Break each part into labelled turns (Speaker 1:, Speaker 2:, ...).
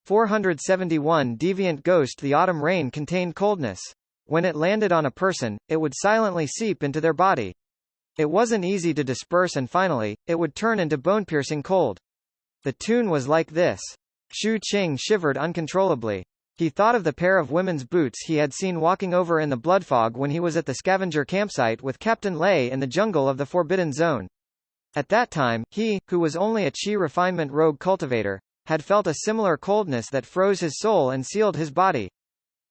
Speaker 1: 471 Deviant Ghost. The autumn rain contained coldness. When it landed on a person, it would silently seep into their body. It wasn't easy to disperse and finally, it would turn into bone-piercing cold. The tune was like this. Xu Qing shivered uncontrollably. He thought of the pair of women's boots he had seen walking over in the bloodfog when he was at the scavenger campsite with Captain Lei in the jungle of the Forbidden Zone. At that time, he, who was only a Qi refinement rogue cultivator, had felt a similar coldness that froze his soul and sealed his body.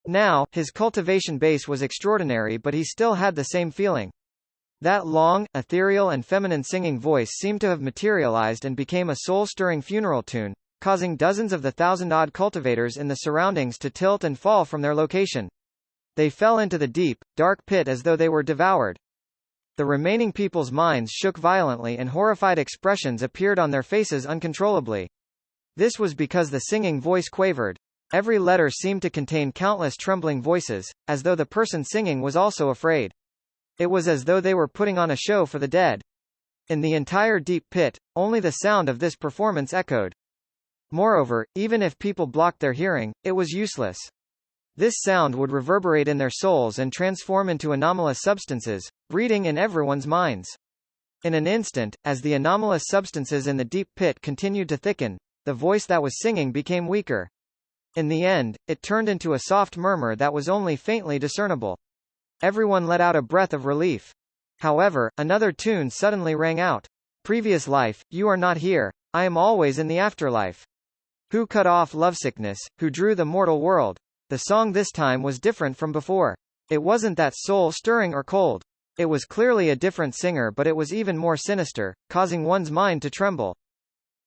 Speaker 1: Now, his cultivation base was extraordinary, but he still had the same feeling. That long, ethereal and feminine singing voice seemed to have materialized and became a soul-stirring funeral tune, causing dozens of the thousand-odd cultivators in the surroundings to tilt and fall from their location. They fell into the deep, dark pit as though they were devoured. The remaining people's minds shook violently and horrified expressions appeared on their faces uncontrollably. This was because the singing voice quavered. Every letter seemed to contain countless trembling voices, as though the person singing was also afraid. It was as though they were putting on a show for the dead. In the entire deep pit, only the sound of this performance echoed. Moreover, even if people blocked their hearing, it was useless. This sound would reverberate in their souls and transform into anomalous substances, breeding in everyone's minds. In an instant, as the anomalous substances in the deep pit continued to thicken, the voice that was singing became weaker. In the end, it turned into a soft murmur that was only faintly discernible. Everyone let out a breath of relief. However, another tune suddenly rang out. Previous life, you are not here, I am always in the afterlife. Who cut off lovesickness, who drew the mortal world? The song this time was different from before. It wasn't that soul-stirring or cold. It was clearly a different singer, but it was even more sinister, causing one's mind to tremble.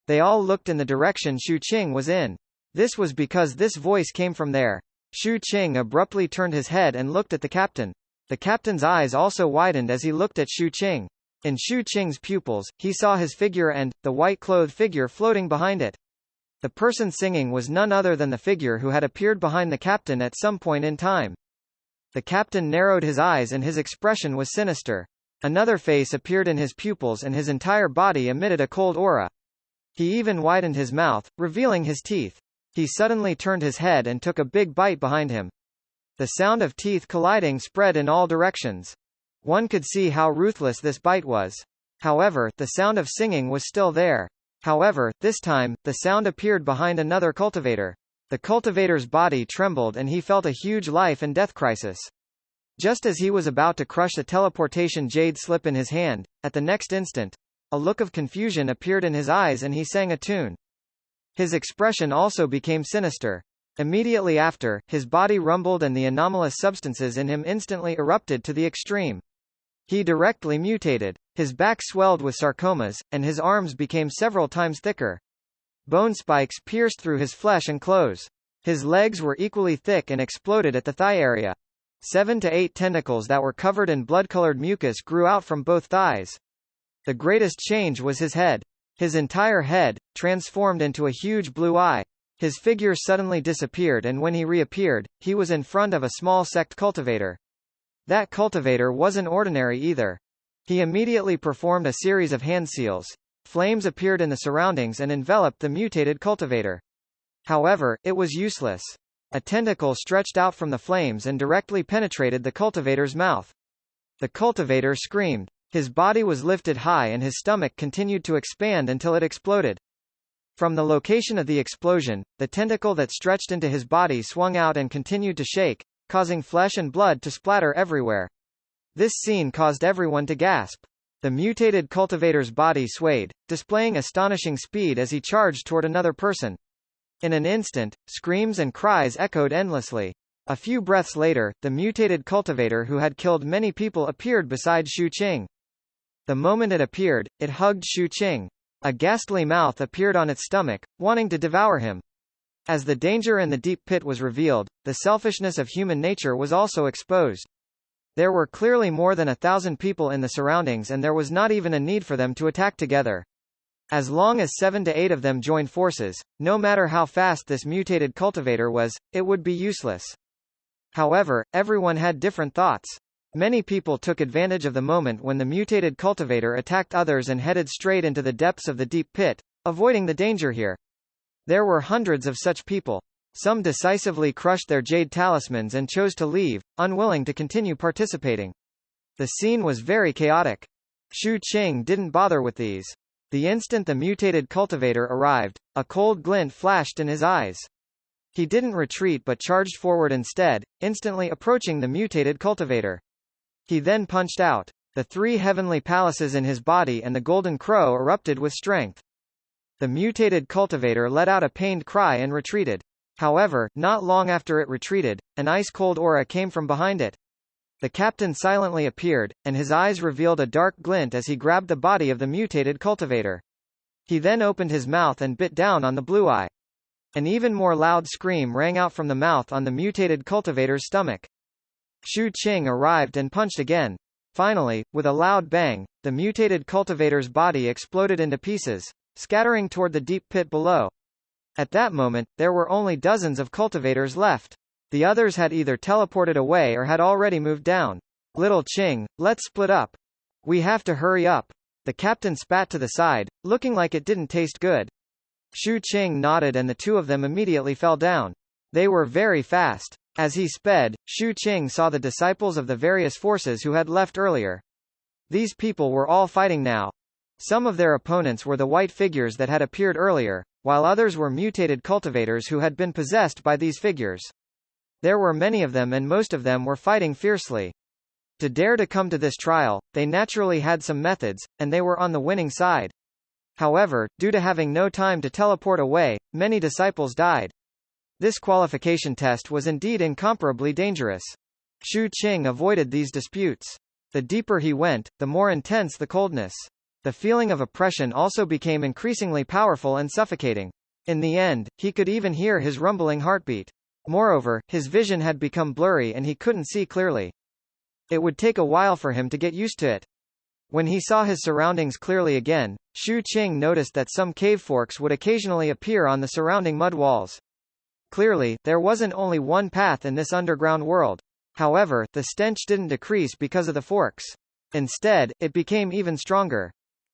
Speaker 1: They all looked in the direction Xu Qing was in. This was because this voice came from there. Xu Qing abruptly turned his head and looked at the captain. The captain's eyes also widened as he looked at Xu Qing. In Xu Qing's pupils, he saw his figure and, the white-clothed figure floating behind it. The person singing was none other than the figure who had appeared behind the captain at some point in time. The captain narrowed his eyes and his expression was sinister. Another face appeared in his pupils and his entire body emitted a cold aura. He even widened his mouth, revealing his teeth. He suddenly turned his head and took a big bite behind him. The sound of teeth colliding spread in all directions. One could see how ruthless this bite was. However, the sound of singing was still there. However, this time, the sound appeared behind another cultivator. The cultivator's body trembled and he felt a huge life and death crisis. Just as he was about to crush the teleportation jade slip in his hand, at the next instant, a look of confusion appeared in his eyes and he sang a tune. His expression also became sinister. Immediately after, his body rumbled and the anomalous substances in him instantly erupted to the extreme. He directly mutated. His back swelled with sarcomas, and his arms became several times thicker. Bone spikes pierced through his flesh and clothes. His legs were equally thick and exploded at the thigh area. 7 to 8 tentacles that were covered in blood-colored mucus grew out from both thighs. The greatest change was his head. His entire head, transformed into a huge blue eye. His figure suddenly disappeared and when he reappeared, he was in front of a small sect cultivator. That cultivator wasn't ordinary either. He immediately performed a series of hand seals. Flames appeared in the surroundings and enveloped the mutated cultivator. However, it was useless. A tentacle stretched out from the flames and directly penetrated the cultivator's mouth. The cultivator screamed. His body was lifted high and his stomach continued to expand until it exploded. From the location of the explosion, the tentacle that stretched into his body swung out and continued to shake, causing flesh and blood to splatter everywhere. This scene caused everyone to gasp. The mutated cultivator's body swayed, displaying astonishing speed as he charged toward another person. In an instant, screams and cries echoed endlessly. A few breaths later, the mutated cultivator who had killed many people appeared beside Xu Qing. The moment it appeared, it hugged Xu Qing. A ghastly mouth appeared on its stomach, wanting to devour him. As the danger in the deep pit was revealed, the selfishness of human nature was also exposed. There were clearly more than 1,000 people in the surroundings and there was not even a need for them to attack together. As long as 7 to 8 of them joined forces, no matter how fast this mutated cultivator was, it would be useless. However, everyone had different thoughts. Many people took advantage of the moment when the mutated cultivator attacked others and headed straight into the depths of the deep pit, avoiding the danger here. There were hundreds of such people. Some decisively crushed their jade talismans and chose to leave, unwilling to continue participating. The scene was very chaotic. Xu Qing didn't bother with these. The instant the mutated cultivator arrived, a cold glint flashed in his eyes. He didn't retreat but charged forward instead, instantly approaching the mutated cultivator. He then punched out. The 3 heavenly palaces in his body and the golden crow erupted with strength. The mutated cultivator let out a pained cry and retreated. However, not long after it retreated, an ice-cold aura came from behind it. The captain silently appeared, and his eyes revealed a dark glint as he grabbed the body of the mutated cultivator. He then opened his mouth and bit down on the blue eye. An even more loud scream rang out from the mouth on the mutated cultivator's stomach. Xu Qing arrived and punched again. Finally, with a loud bang, the mutated cultivator's body exploded into pieces, scattering toward the deep pit below. At that moment, there were only dozens of cultivators left. The others had either teleported away or had already moved down. Little Qing, let's split up. We have to hurry up. The captain spat to the side, looking like it didn't taste good. Xu Qing nodded and the 2 of them immediately fell down. They were very fast. As he sped, Xu Qing saw the disciples of the various forces who had left earlier. These people were all fighting now. Some of their opponents were the white figures that had appeared earlier, while others were mutated cultivators who had been possessed by these figures. There were many of them and most of them were fighting fiercely. To dare to come to this trial, they naturally had some methods, and they were on the winning side. However, due to having no time to teleport away, many disciples died. This qualification test was indeed incomparably dangerous. Xu Qing avoided these disputes. The deeper he went, the more intense the coldness. The feeling of oppression also became increasingly powerful and suffocating. In the end, he could even hear his rumbling heartbeat. Moreover, his vision had become blurry and he couldn't see clearly. It would take a while for him to get used to it. When he saw his surroundings clearly again, Xu Qing noticed that some cave forks would occasionally appear on the surrounding mud walls. Clearly, there wasn't only one path in this underground world. However, the stench didn't decrease because of the forks. Instead, it became even stronger.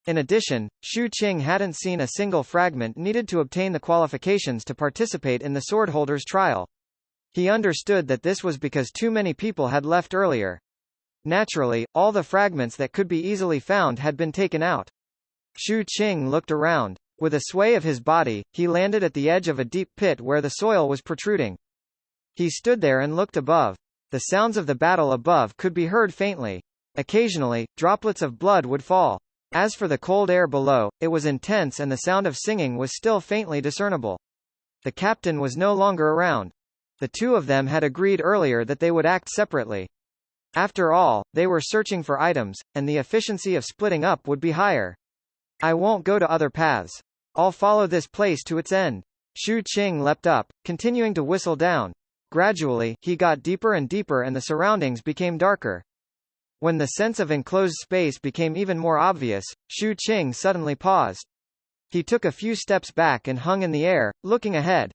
Speaker 1: In addition, Xu Qing hadn't seen a single fragment needed to obtain the qualifications to participate in the swordholder's trial. He understood that this was because too many people had left earlier. Naturally, all the fragments that could be easily found had been taken out. Xu Qing looked around. With a sway of his body, he landed at the edge of a deep pit where the soil was protruding. He stood there and looked above. The sounds of the battle above could be heard faintly. Occasionally, droplets of blood would fall. As for the cold air below, it was intense and the sound of singing was still faintly discernible. The captain was no longer around. The 2 of them had agreed earlier that they would act separately. After all, they were searching for items, and the efficiency of splitting up would be higher. I won't go to other paths. I'll follow this place to its end. Xu Qing leapt up, continuing to whistle down. Gradually, he got deeper and deeper and the surroundings became darker. When the sense of enclosed space became even more obvious, Xu Qing suddenly paused. He took a few steps back and hung in the air, looking ahead.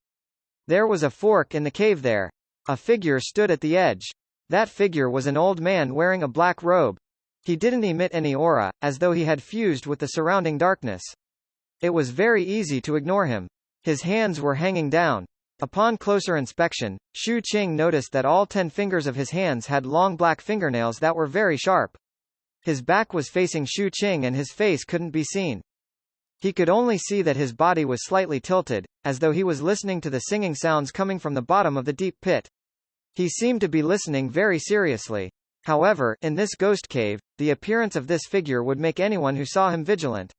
Speaker 1: There was a fork in the cave there. A figure stood at the edge. That figure was an old man wearing a black robe. He didn't emit any aura, as though he had fused with the surrounding darkness. It was very easy to ignore him. His hands were hanging down. Upon closer inspection, Xu Qing noticed that all 10 fingers of his hands had long black fingernails that were very sharp. His back was facing Xu Qing and his face couldn't be seen. He could only see that his body was slightly tilted, as though he was listening to the singing sounds coming from the bottom of the deep pit. He seemed to be listening very seriously. However, in this ghost cave, the appearance of this figure would make anyone who saw him vigilant.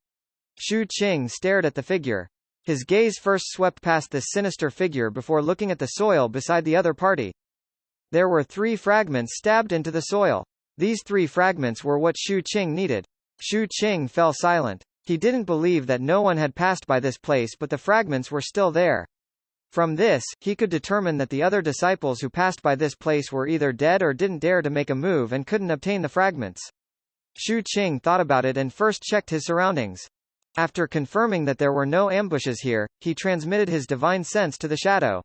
Speaker 1: Xu Qing stared at the figure. His gaze first swept past this sinister figure before looking at the soil beside the other party. There were 3 fragments stabbed into the soil. These 3 fragments were what Xu Qing needed. Xu Qing fell silent. He didn't believe that no one had passed by this place but the fragments were still there. From this, he could determine that the other disciples who passed by this place were either dead or didn't dare to make a move and couldn't obtain the fragments. Xu Qing thought about it and first checked his surroundings. After confirming that there were no ambushes here, he transmitted his divine sense to the shadow.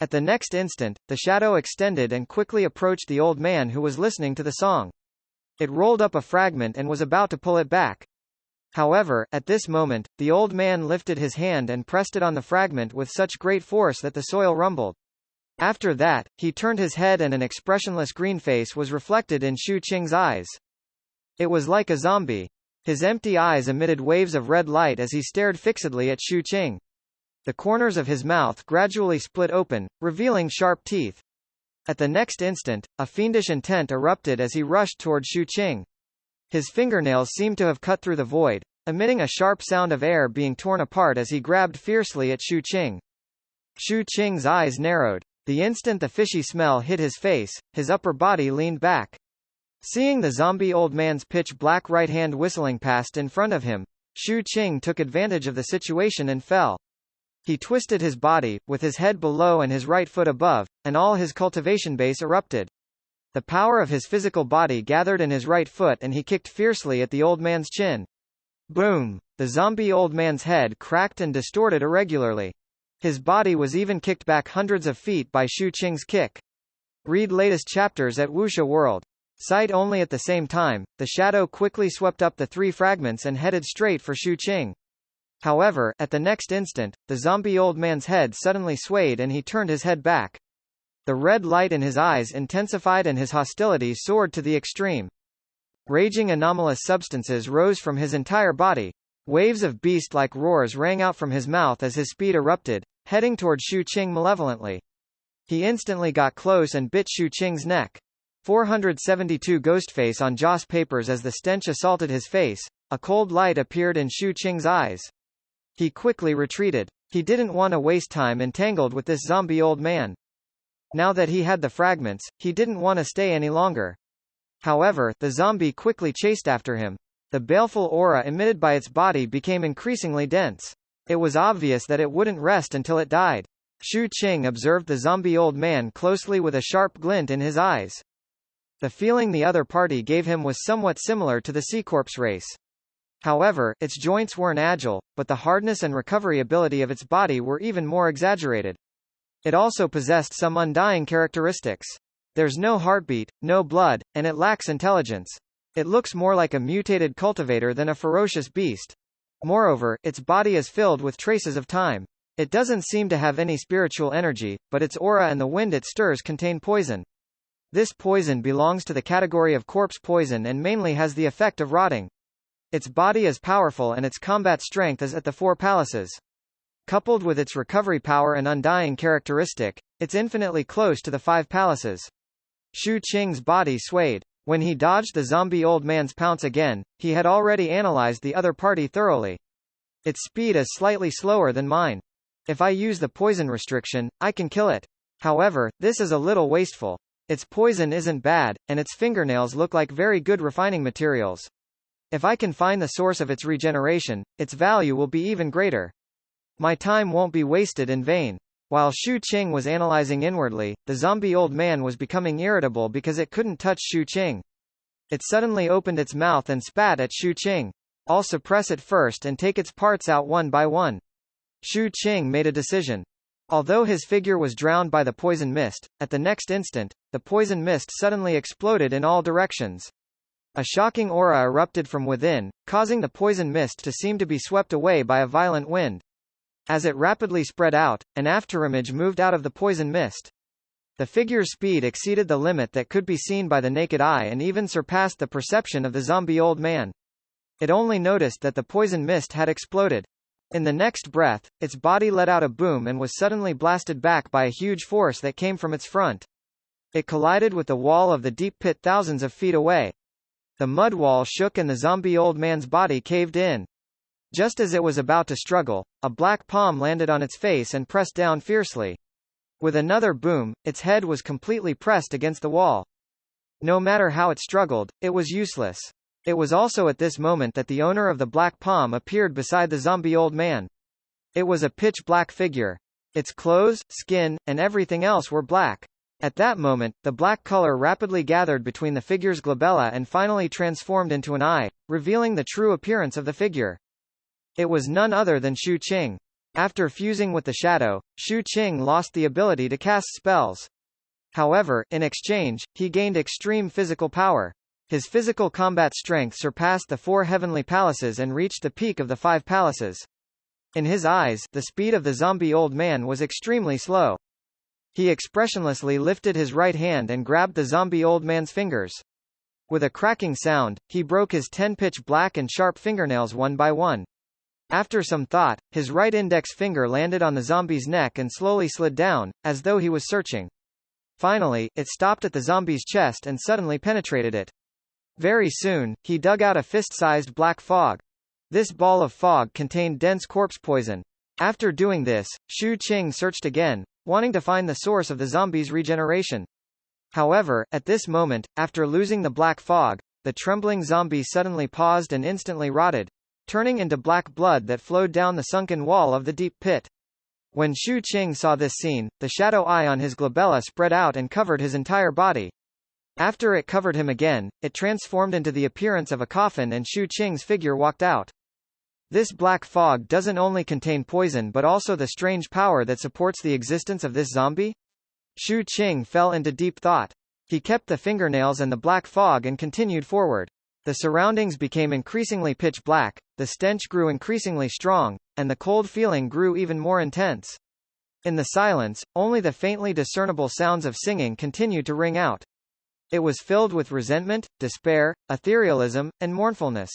Speaker 1: At the next instant, the shadow extended and quickly approached the old man who was listening to the song. It rolled up a fragment and was about to pull it back. However, at this moment, the old man lifted his hand and pressed it on the fragment with such great force that the soil rumbled. After that, he turned his head and an expressionless green face was reflected in Shu Qing's eyes. It was like a zombie. His empty eyes emitted waves of red light as he stared fixedly at Shu Qing. The corners of his mouth gradually split open, revealing sharp teeth. At the next instant, a fiendish intent erupted as he rushed toward Shu Qing. His fingernails seemed to have cut through the void, emitting a sharp sound of air being torn apart as he grabbed fiercely at Shu Qing. Shu Qing's eyes narrowed. The instant the fishy smell hit his face, his upper body leaned back. Seeing the zombie old man's pitch-black right hand whistling past in front of him, Shu Qing took advantage of the situation and fell. He twisted his body, with his head below and his right foot above, and all his cultivation base erupted. The power of his physical body gathered in his right foot and he kicked fiercely at the old man's chin. Boom! The zombie old man's head cracked and distorted irregularly. His body was even kicked back hundreds of feet by Shu Qing's kick. Read latest chapters at Wuxia World. Sight only at the same time, the shadow quickly swept up the three fragments and headed straight for Shu Qing. However, at the next instant, the zombie old man's head suddenly swayed and he turned his head back. The red light in his eyes intensified and his hostility soared to the extreme. Raging anomalous substances rose from his entire body. Waves of beast-like roars rang out from his mouth as his speed erupted, heading toward Shu Qing malevolently. He instantly got close and bit Shu Qing's neck. 472 Ghostface on Joss Papers. As the stench assaulted his face, a cold light appeared in Shu Qing's eyes. He quickly retreated. He didn't want to waste time entangled with this zombie old man. Now that he had the fragments, he didn't want to stay any longer. However, the zombie quickly chased after him. The baleful aura emitted by its body became increasingly dense. It was obvious that it wouldn't rest until it died. Shu Qing observed the zombie old man closely with a sharp glint in his eyes. The feeling the other party gave him was somewhat similar to the C-Corp's race. However, its joints weren't agile, but the hardness and recovery ability of its body were even more exaggerated. It also possessed some undying characteristics. There's no heartbeat, no blood, and it lacks intelligence. It looks more like a mutated cultivator than a ferocious beast. Moreover, its body is filled with traces of time. It doesn't seem to have any spiritual energy, but its aura and the wind it stirs contain poison. This poison belongs to the category of corpse poison and mainly has the effect of rotting. Its body is powerful and its combat strength is at the four palaces. Coupled with its recovery power and undying characteristic, it's infinitely close to the five palaces. Shu Qing's body swayed. When he dodged the zombie old man's pounce again, he had already analyzed the other party thoroughly. Its speed is slightly slower than mine. If I use the poison restriction, I can kill it. However, this is a little wasteful. Its poison isn't bad, and its fingernails look like very good refining materials. If I can find the source of its regeneration, its value will be even greater. My time won't be wasted in vain. While Shu Qing was analyzing inwardly, the zombie old man was becoming irritable because it couldn't touch Shu Qing. It suddenly opened its mouth and spat at Shu Qing. I'll suppress it first and take its parts out one by one. Shu Qing made a decision. Although his figure was drowned by the poison mist, at the next instant, the poison mist suddenly exploded in all directions. A shocking aura erupted from within, causing the poison mist to seem to be swept away by a violent wind. As it rapidly spread out, an afterimage moved out of the poison mist. The figure's speed exceeded the limit that could be seen by the naked eye and even surpassed the perception of the zombie old man. It only noticed that the poison mist had exploded. In the next breath, its body let out a boom and was suddenly blasted back by a huge force that came from its front. It collided with the wall of the deep pit thousands of feet away. The mud wall shook and the zombie old man's body caved in. Just as it was about to struggle, a black palm landed on its face and pressed down fiercely. With another boom, its head was completely pressed against the wall. No matter how it struggled, it was useless. It was also at this moment that the owner of the black palm appeared beside the zombie old man. It was a pitch-black figure. Its clothes, skin, and everything else were black. At that moment, the black color rapidly gathered between the figure's glabella and finally transformed into an eye, revealing the true appearance of the figure. It was none other than Shu Qing. After fusing with the shadow, Shu Qing lost the ability to cast spells. However, in exchange, he gained extreme physical power. His physical combat strength surpassed the 4 heavenly palaces and reached the peak of the 5 palaces. In his eyes, the speed of the zombie old man was extremely slow. He expressionlessly lifted his right hand and grabbed the zombie old man's fingers. With a cracking sound, he broke his 10 pitch black and sharp fingernails one by one. After some thought, his right index finger landed on the zombie's neck and slowly slid down, as though he was searching. Finally, it stopped at the zombie's chest and suddenly penetrated it. Very soon, he dug out a fist-sized black fog. This ball of fog contained dense corpse poison. After doing this, Xu Qing searched again, wanting to find the source of the zombie's regeneration. However, at this moment, after losing the black fog, the trembling zombie suddenly paused and instantly rotted, turning into black blood that flowed down the sunken wall of the deep pit. When Xu Qing saw this scene, the shadow eye on his glabella spread out and covered his entire body. After it covered him again, it transformed into the appearance of a coffin and Xu Qing's figure walked out. This black fog doesn't only contain poison but also the strange power that supports the existence of this zombie? Xu Qing fell into deep thought. He kept the fingernails and the black fog and continued forward. The surroundings became increasingly pitch black, the stench grew increasingly strong, and the cold feeling grew even more intense. In the silence, only the faintly discernible sounds of singing continued to ring out. It was filled with resentment, despair, etherealism, and mournfulness.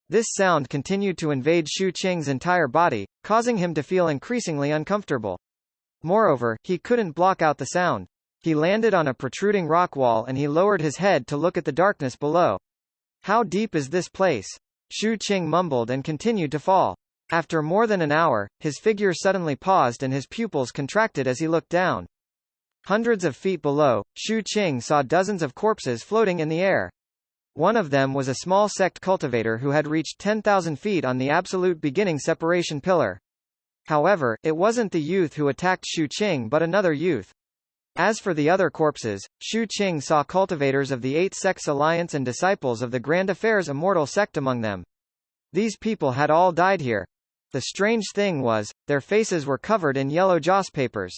Speaker 1: This sound continued to invade Xu Qing's entire body, causing him to feel increasingly uncomfortable. Moreover, he couldn't block out the sound. He landed on a protruding rock wall and he lowered his head to look at the darkness below. How deep is this place? Xu Qing mumbled and continued to fall. After more than an hour, his figure suddenly paused and his pupils contracted as he looked down. Hundreds of feet below, Xu Qing saw dozens of corpses floating in the air. One of them was a small sect cultivator who had reached 10,000 feet on the absolute beginning separation pillar. However, it wasn't the youth who attacked Xu Qing but another youth. As for the other corpses, Xu Qing saw cultivators of the 8 sects alliance and disciples of the Grand Affairs immortal sect among them. These people had all died here. The strange thing was, their faces were covered in yellow joss papers.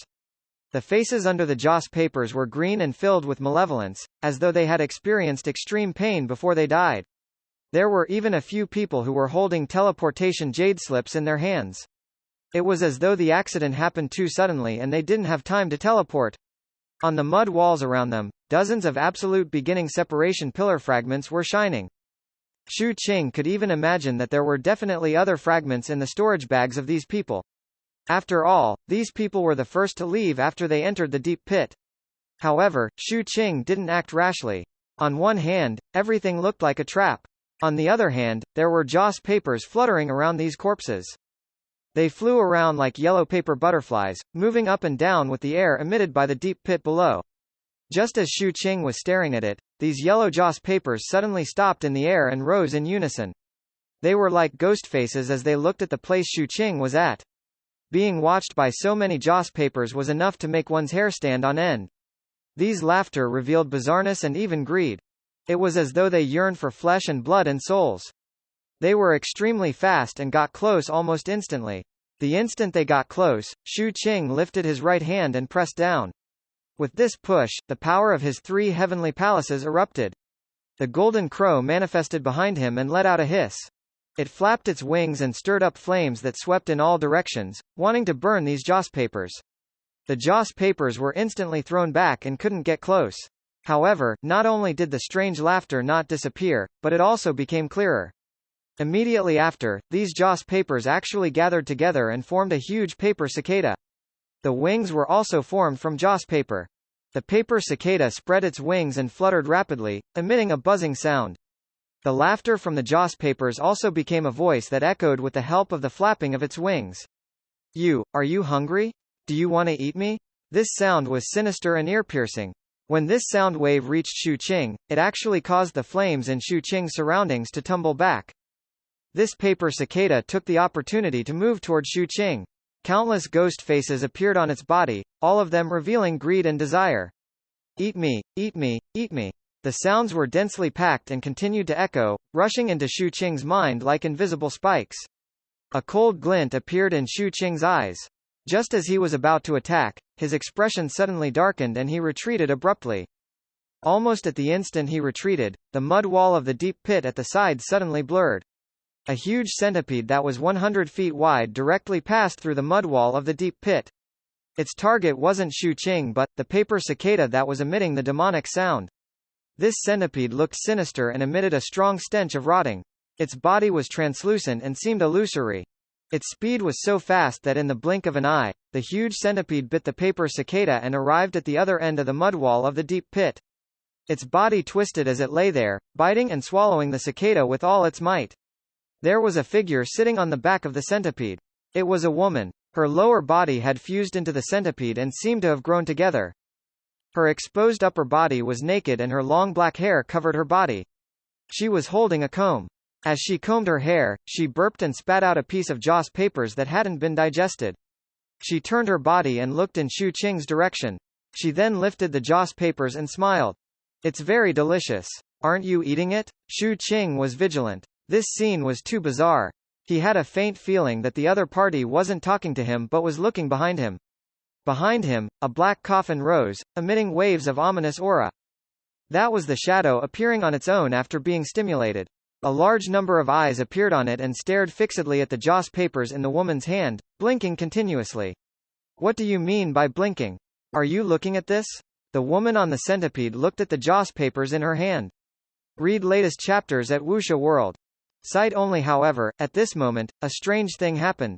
Speaker 1: The faces under the joss papers were green and filled with malevolence, as though they had experienced extreme pain before they died. There were even a few people who were holding teleportation jade slips in their hands. It was as though the accident happened too suddenly and they didn't have time to teleport. On the mud walls around them, dozens of absolute beginning separation pillar fragments were shining. Xu Qing could even imagine that there were definitely other fragments in the storage bags of these people. After all, these people were the first to leave after they entered the deep pit. However, Xu Qing didn't act rashly. On one hand, everything looked like a trap. On the other hand, there were joss papers fluttering around these corpses. They flew around like yellow paper butterflies, moving up and down with the air emitted by the deep pit below. Just as Xu Qing was staring at it, these yellow joss papers suddenly stopped in the air and rose in unison. They were like ghost faces as they looked at the place Xu Qing was at. Being watched by so many joss papers was enough to make one's hair stand on end. These laughter revealed bizarreness and even greed. It was as though they yearned for flesh and blood and souls. They were extremely fast and got close almost instantly. The instant they got close, Xu Qing lifted his right hand and pressed down. With this push, the power of his 3 heavenly palaces erupted. The golden crow manifested behind him and let out a hiss. It flapped its wings and stirred up flames that swept in all directions, wanting to burn these joss papers. The joss papers were instantly thrown back and couldn't get close. However, not only did the strange laughter not disappear, but it also became clearer. Immediately after, these joss papers actually gathered together and formed a huge paper cicada. The wings were also formed from joss paper. The paper cicada spread its wings and fluttered rapidly, emitting a buzzing sound. The laughter from the joss papers also became a voice that echoed with the help of the flapping of its wings. Are you hungry? Do you want to eat me? This sound was sinister and ear-piercing. When this sound wave reached Xu Qing, it actually caused the flames in Xu Qing's surroundings to tumble back. This paper cicada took the opportunity to move toward Xu Qing. Countless ghost faces appeared on its body, all of them revealing greed and desire. Eat me, eat me, eat me. The sounds were densely packed and continued to echo, rushing into Xu Qing's mind like invisible spikes. A cold glint appeared in Xu Qing's eyes. Just as he was about to attack, his expression suddenly darkened and he retreated abruptly. Almost at the instant he retreated, the mud wall of the deep pit at the side suddenly blurred. A huge centipede that was 100 feet wide directly passed through the mud wall of the deep pit. Its target wasn't Shu Qing but the paper cicada that was emitting the demonic sound. This centipede looked sinister and emitted a strong stench of rotting. Its body was translucent and seemed illusory. Its speed was so fast that in the blink of an eye, the huge centipede bit the paper cicada and arrived at the other end of the mud wall of the deep pit. Its body twisted as it lay there, biting and swallowing the cicada with all its might. There was a figure sitting on the back of the centipede. It was a woman. Her lower body had fused into the centipede and seemed to have grown together. Her exposed upper body was naked and her long black hair covered her body. She was holding a comb. As she combed her hair, she burped and spat out a piece of joss papers that hadn't been digested. She turned her body and looked in Shu Qing's direction. She then lifted the joss papers and smiled. It's very delicious. Aren't you eating it? Shu Qing was vigilant. This scene was too bizarre. He had a faint feeling that the other party wasn't talking to him but was looking behind him. Behind him, a black coffin rose, emitting waves of ominous aura. That was the shadow appearing on its own after being stimulated. A large number of eyes appeared on it and stared fixedly at the joss papers in the woman's hand, blinking continuously. What do you mean by blinking? Are you looking at this? The woman on the centipede looked at the joss papers in her hand. Read latest chapters at Wuxia World. Site only. However, at this moment, a strange thing happened.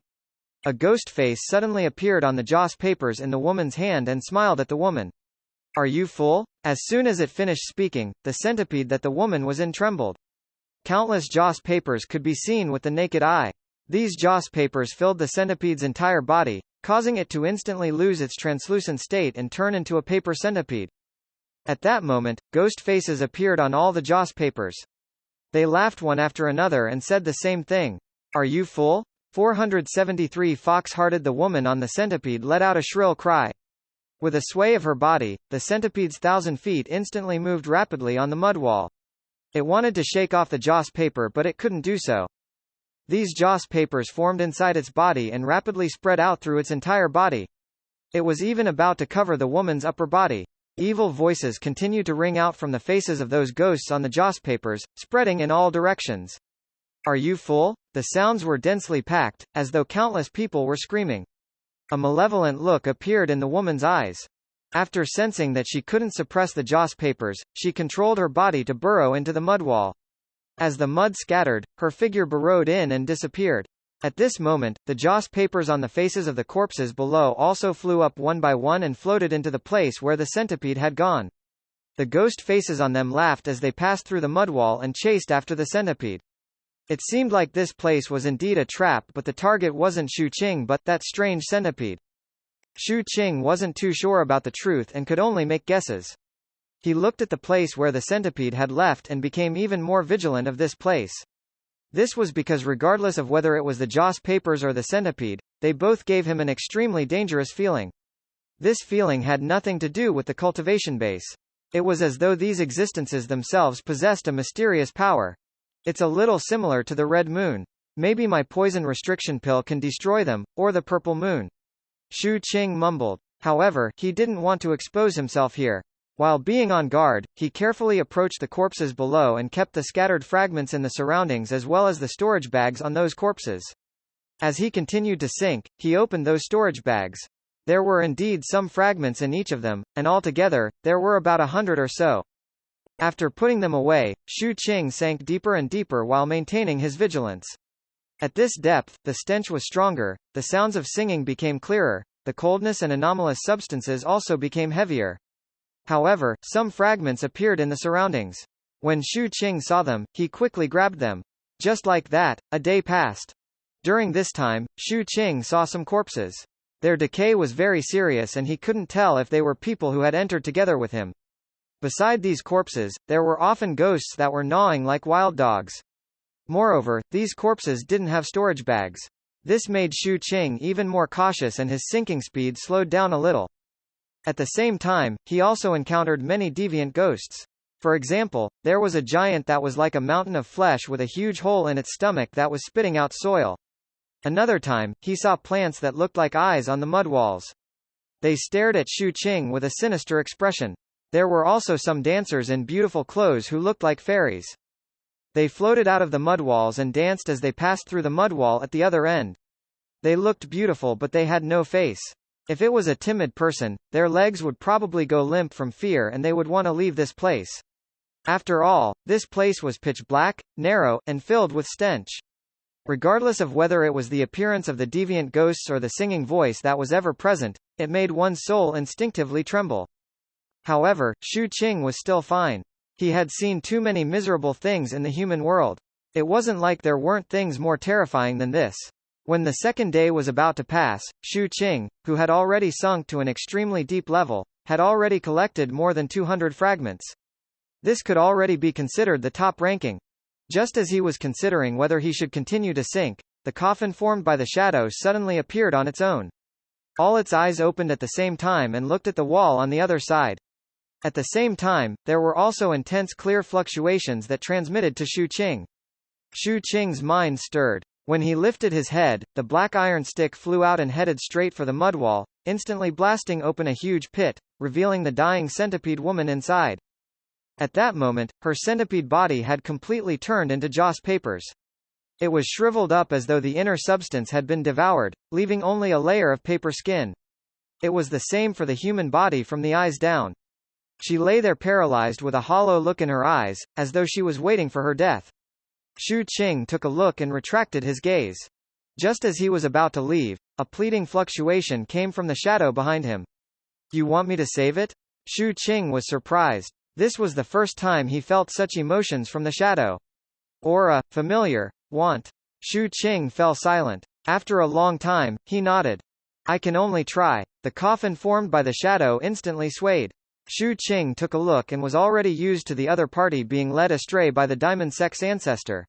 Speaker 1: A ghost face suddenly appeared on the joss papers in the woman's hand and smiled at the woman. Are you full? As soon as it finished speaking, the centipede that the woman was in trembled. Countless joss papers could be seen with the naked eye. These joss papers filled the centipede's entire body, causing it to instantly lose its translucent state and turn into a paper centipede. At that moment, ghost faces appeared on all the joss papers. They laughed one after another and said the same thing. Are you full? 473 Fox-hearted. The woman on the centipede let out a shrill cry. With a sway of her body, the centipede's 1,000 feet instantly moved rapidly on the mud wall. It wanted to shake off the joss paper but it couldn't do so. These joss papers formed inside its body and rapidly spread out through its entire body. It was even about to cover the woman's upper body. Evil voices continued to ring out from the faces of those ghosts on the joss papers, spreading in all directions. Are you full? The sounds were densely packed, as though countless people were screaming. A malevolent look appeared in the woman's eyes. After sensing that she couldn't suppress the joss papers, she controlled her body to burrow into the mud wall. As the mud scattered, her figure burrowed in and disappeared. At this moment, the joss papers on the faces of the corpses below also flew up one by one and floated into the place where the centipede had gone. The ghost faces on them laughed as they passed through the mud wall and chased after the centipede. It seemed like this place was indeed a trap, but the target wasn't Shu Qing but that strange centipede. Shu Qing wasn't too sure about the truth and could only make guesses. He looked at the place where the centipede had left and became even more vigilant of this place. This was because regardless of whether it was the joss papers or the centipede, they both gave him an extremely dangerous feeling. This feeling had nothing to do with the cultivation base. It was as though these existences themselves possessed a mysterious power. It's a little similar to the red moon. Maybe my poison restriction pill can destroy them, or the purple moon. Shu Qing mumbled. However, he didn't want to expose himself here. While being on guard, he carefully approached the corpses below and kept the scattered fragments in the surroundings as well as the storage bags on those corpses. As he continued to sink, he opened those storage bags. There were indeed some fragments in each of them, and altogether, there were about 100 or so. After putting them away, Shu Qing sank deeper and deeper while maintaining his vigilance. At this depth, the stench was stronger, the sounds of singing became clearer, the coldness and anomalous substances also became heavier. However, some fragments appeared in the surroundings. When Shu Qing saw them, he quickly grabbed them. Just like that, a day passed. During this time, Shu Qing saw some corpses. Their decay was very serious and he couldn't tell if they were people who had entered together with him. Beside these corpses, there were often ghosts that were gnawing like wild dogs. Moreover, these corpses didn't have storage bags. This made Shu Qing even more cautious and his sinking speed slowed down a little. At the same time, he also encountered many deviant ghosts. For example, there was a giant that was like a mountain of flesh with a huge hole in its stomach that was spitting out soil. Another time, he saw plants that looked like eyes on the mud walls. They stared at Shu Qing with a sinister expression. There were also some dancers in beautiful clothes who looked like fairies. They floated out of the mud walls and danced as they passed through the mud wall at the other end. They looked beautiful, but they had no face. If it was a timid person, their legs would probably go limp from fear and they would want to leave this place. After all, this place was pitch black, narrow, and filled with stench. Regardless of whether it was the appearance of the deviant ghosts or the singing voice that was ever present, it made one's soul instinctively tremble. However, Xu Qing was still fine. He had seen too many miserable things in the human world. It wasn't like there weren't things more terrifying than this. When the second day was about to pass, Xu Qing, who had already sunk to an extremely deep level, had already collected more than 200 fragments. This could already be considered the top ranking. Just as he was considering whether he should continue to sink, the coffin formed by the shadow suddenly appeared on its own. All its eyes opened at the same time and looked at the wall on the other side. At the same time, there were also intense clear fluctuations that transmitted to Xu Qing. Xu Qing's mind stirred. When he lifted his head, the black iron stick flew out and headed straight for the mud wall, instantly blasting open a huge pit, revealing the dying centipede woman inside. At that moment, her centipede body had completely turned into joss papers. It was shriveled up as though the inner substance had been devoured, leaving only a layer of paper skin. It was the same for the human body from the eyes down. She lay there paralyzed with a hollow look in her eyes, as though she was waiting for her death. Xu Qing took a look and retracted his gaze. Just as he was about to leave, a pleading fluctuation came from the shadow behind him. You want me to save it? Xu Qing was surprised. This was the first time he felt such emotions from the shadow. Aura, familiar, want. Xu Qing fell silent. After a long time, he nodded. I can only try. The coffin formed by the shadow instantly swayed. Xu Qing took a look and was already used to the other party being led astray by the diamond sex ancestor.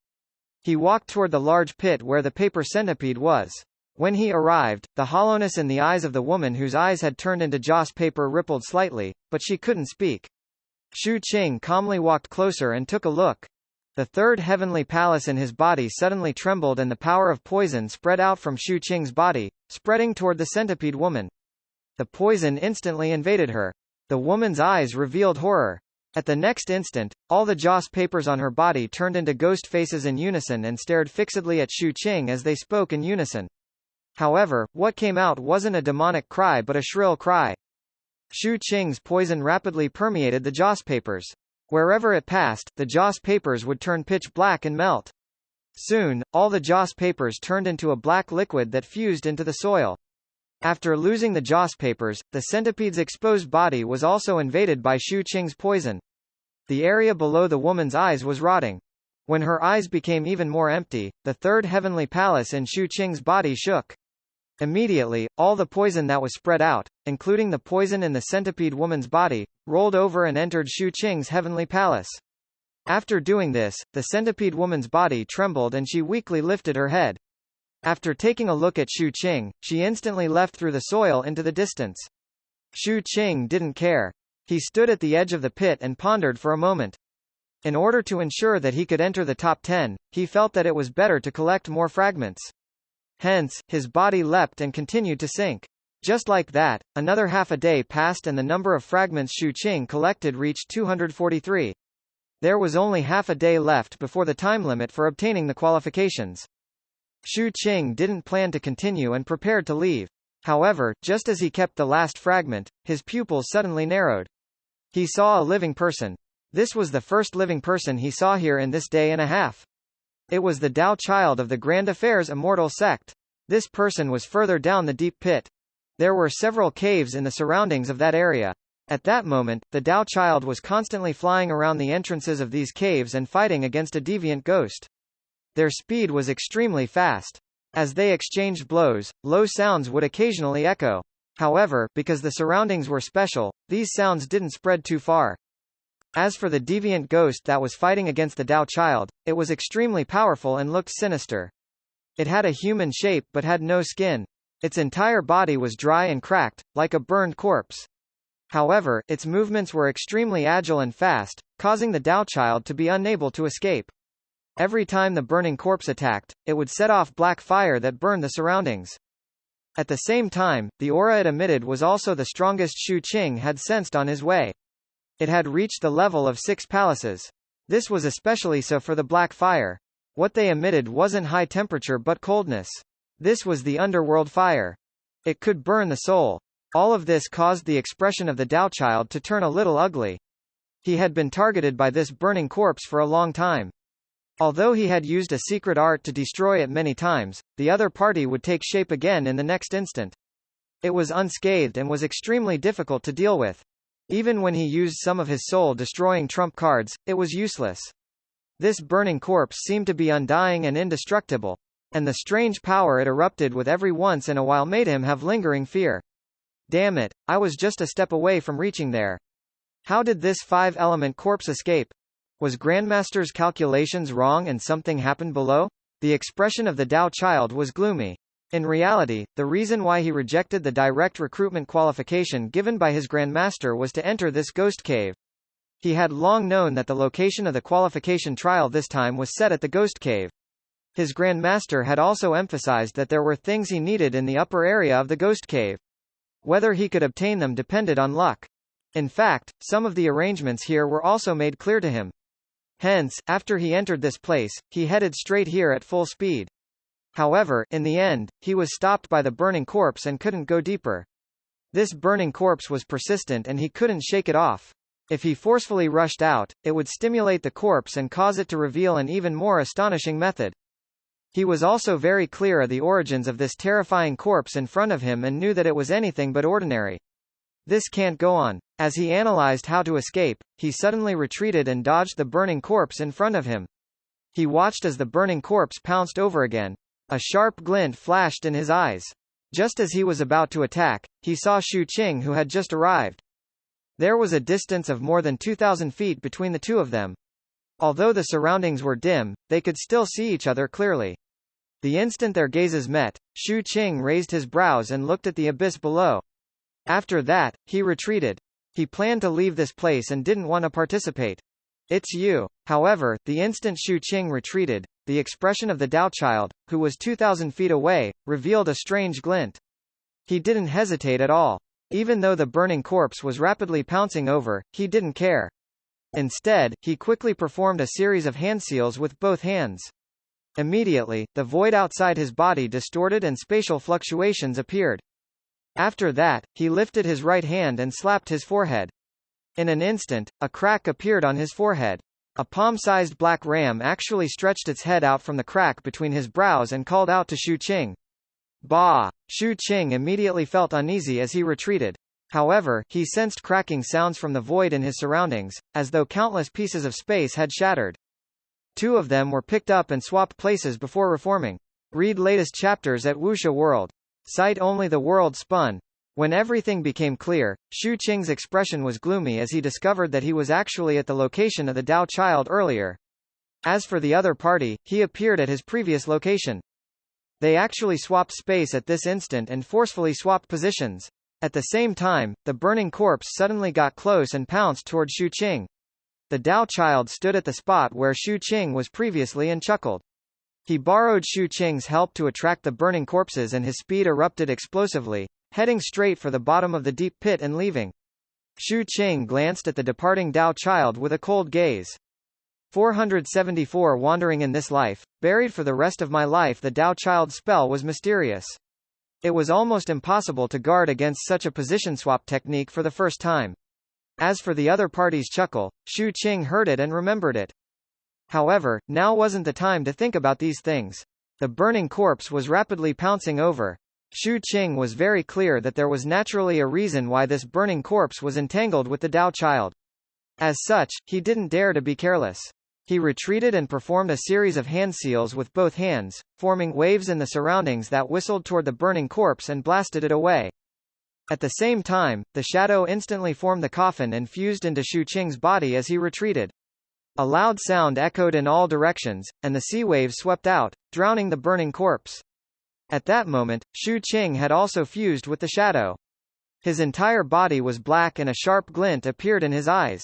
Speaker 1: He walked toward the large pit where the paper centipede was. When he arrived, the hollowness in the eyes of the woman whose eyes had turned into joss paper rippled slightly, but she couldn't speak. Xu Qing calmly walked closer and took a look. The third heavenly palace in his body suddenly trembled and the power of poison spread out from Xu Qing's body, spreading toward the centipede woman. The poison instantly invaded her. The woman's eyes revealed horror. At the next instant, all the joss papers on her body turned into ghost faces in unison and stared fixedly at Xu Qing as they spoke in unison. However, what came out wasn't a demonic cry but a shrill cry. Xu Qing's poison rapidly permeated the joss papers. Wherever it passed, the joss papers would turn pitch black and melt. Soon, all the joss papers turned into a black liquid that fused into the soil. After losing the joss papers, the centipede's exposed body was also invaded by Xu Qing's poison. The area below the woman's eyes was rotting. When her eyes became even more empty, the third heavenly palace in Xu Qing's body shook. Immediately, all the poison that was spread out, including the poison in the centipede woman's body, rolled over and entered Xu Qing's heavenly palace. After doing this, the centipede woman's body trembled and she weakly lifted her head. After taking a look at Xu Qing, she instantly left through the soil into the distance. Xu Qing didn't care. He stood at the edge of the pit and pondered for a moment. In order to ensure that he could enter the top 10, he felt that it was better to collect more fragments. Hence, his body leapt and continued to sink. Just like that, another half a day passed and the number of fragments Xu Qing collected reached 243. There was only half a day left before the time limit for obtaining the qualifications. Xu Qing didn't plan to continue and prepared to leave. However, just as he kept the last fragment, his pupils suddenly narrowed. He saw a living person. This was the first living person he saw here in this day and a half. It was the Tao child of the Grand Affairs immortal sect. This person was further down the deep pit. There were several caves in the surroundings of that area. At that moment, the Tao child was constantly flying around the entrances of these caves and fighting against a deviant ghost. Their speed was extremely fast. As they exchanged blows, low sounds would occasionally echo. However, because the surroundings were special, these sounds didn't spread too far. As for the deviant ghost that was fighting against the Tao child, it was extremely powerful and looked sinister. It had a human shape but had no skin. Its entire body was dry and cracked, like a burned corpse. However, its movements were extremely agile and fast, causing the Tao child to be unable to escape. Every time the burning corpse attacked, it would set off black fire that burned the surroundings. At the same time, the aura it emitted was also the strongest Xu Qing had sensed on his way. It had reached the level of 6 palaces. This was especially so for the black fire. What they emitted wasn't high temperature but coldness. This was the underworld fire. It could burn the soul. All of this caused the expression of the Tao child to turn a little ugly. He had been targeted by this burning corpse for a long time. Although he had used a secret art to destroy it many times, the other party would take shape again in the next instant. It was unscathed and was extremely difficult to deal with. Even when he used some of his soul-destroying trump cards, it was useless. This burning corpse seemed to be undying and indestructible, and the strange power it erupted with every once in a while made him have lingering fear. Damn it, I was just a step away from reaching there. How did this 5-element corpse escape? Was Grandmaster's calculations wrong and something happened below? The expression of the Tao child was gloomy. In reality, the reason why he rejected the direct recruitment qualification given by his Grandmaster was to enter this ghost cave. He had long known that the location of the qualification trial this time was set at the ghost cave. His Grandmaster had also emphasized that there were things he needed in the upper area of the ghost cave. Whether he could obtain them depended on luck. In fact, some of the arrangements here were also made clear to him. Hence, after he entered this place, he headed straight here at full speed. However, in the end, he was stopped by the burning corpse and couldn't go deeper. This burning corpse was persistent and he couldn't shake it off. If he forcefully rushed out, it would stimulate the corpse and cause it to reveal an even more astonishing method. He was also very clear of the origins of this terrifying corpse in front of him and knew that it was anything but ordinary. This can't go on. As he analyzed how to escape, he suddenly retreated and dodged the burning corpse in front of him. He watched as the burning corpse pounced over again. A sharp glint flashed in his eyes. Just as he was about to attack, he saw Xu Qing, who had just arrived. There was a distance of more than 2,000 feet between the two of them. Although the surroundings were dim, they could still see each other clearly. The instant their gazes met, Xu Qing raised his brows and looked at the abyss below. After that, he retreated. He planned to leave this place and didn't want to participate. It's you. However, the instant Xu Qing retreated, the expression of the Tao child, who was 2,000 feet away, revealed a strange glint. He didn't hesitate at all. Even though the burning corpse was rapidly pouncing over, he didn't care. Instead, he quickly performed a series of hand seals with both hands. Immediately, the void outside his body distorted and spatial fluctuations appeared. After that, he lifted his right hand and slapped his forehead. In an instant, a crack appeared on his forehead. A palm-sized black ram actually stretched its head out from the crack between his brows and called out to Xu Qing. Bah! Xu Qing immediately felt uneasy as he retreated. However, he sensed cracking sounds from the void in his surroundings, as though countless pieces of space had shattered. 2 of them were picked up and swapped places before reforming. Read latest chapters at Wuxia World. Cite only the world spun. When everything became clear, Xu Qing's expression was gloomy as he discovered that he was actually at the location of the Tao child earlier. As for the other party, he appeared at his previous location. They actually swapped space at this instant and forcefully swapped positions. At the same time, the burning corpse suddenly got close and pounced toward Xu Qing. The Tao child stood at the spot where Xu Qing was previously and chuckled. He borrowed Xu Qing's help to attract the burning corpses and his speed erupted explosively, heading straight for the bottom of the deep pit and leaving. Xu Qing glanced at the departing Tao child with a cold gaze. 474 Wandering in this life, buried for the rest of my life. The Tao child's spell was mysterious. It was almost impossible to guard against such a position swap technique for the first time. As for the other party's chuckle, Xu Qing heard it and remembered it. However, now wasn't the time to think about these things. The burning corpse was rapidly pouncing over. Xu Qing was very clear that there was naturally a reason why this burning corpse was entangled with the Tao child. As such, he didn't dare to be careless. He retreated and performed a series of hand seals with both hands, forming waves in the surroundings that whistled toward the burning corpse and blasted it away. At the same time, the shadow instantly formed the coffin and fused into Xu Qing's body as he retreated. A loud sound echoed in all directions, and the sea waves swept out, drowning the burning corpse. At that moment, Xu Qing had also fused with the shadow. His entire body was black and a sharp glint appeared in his eyes.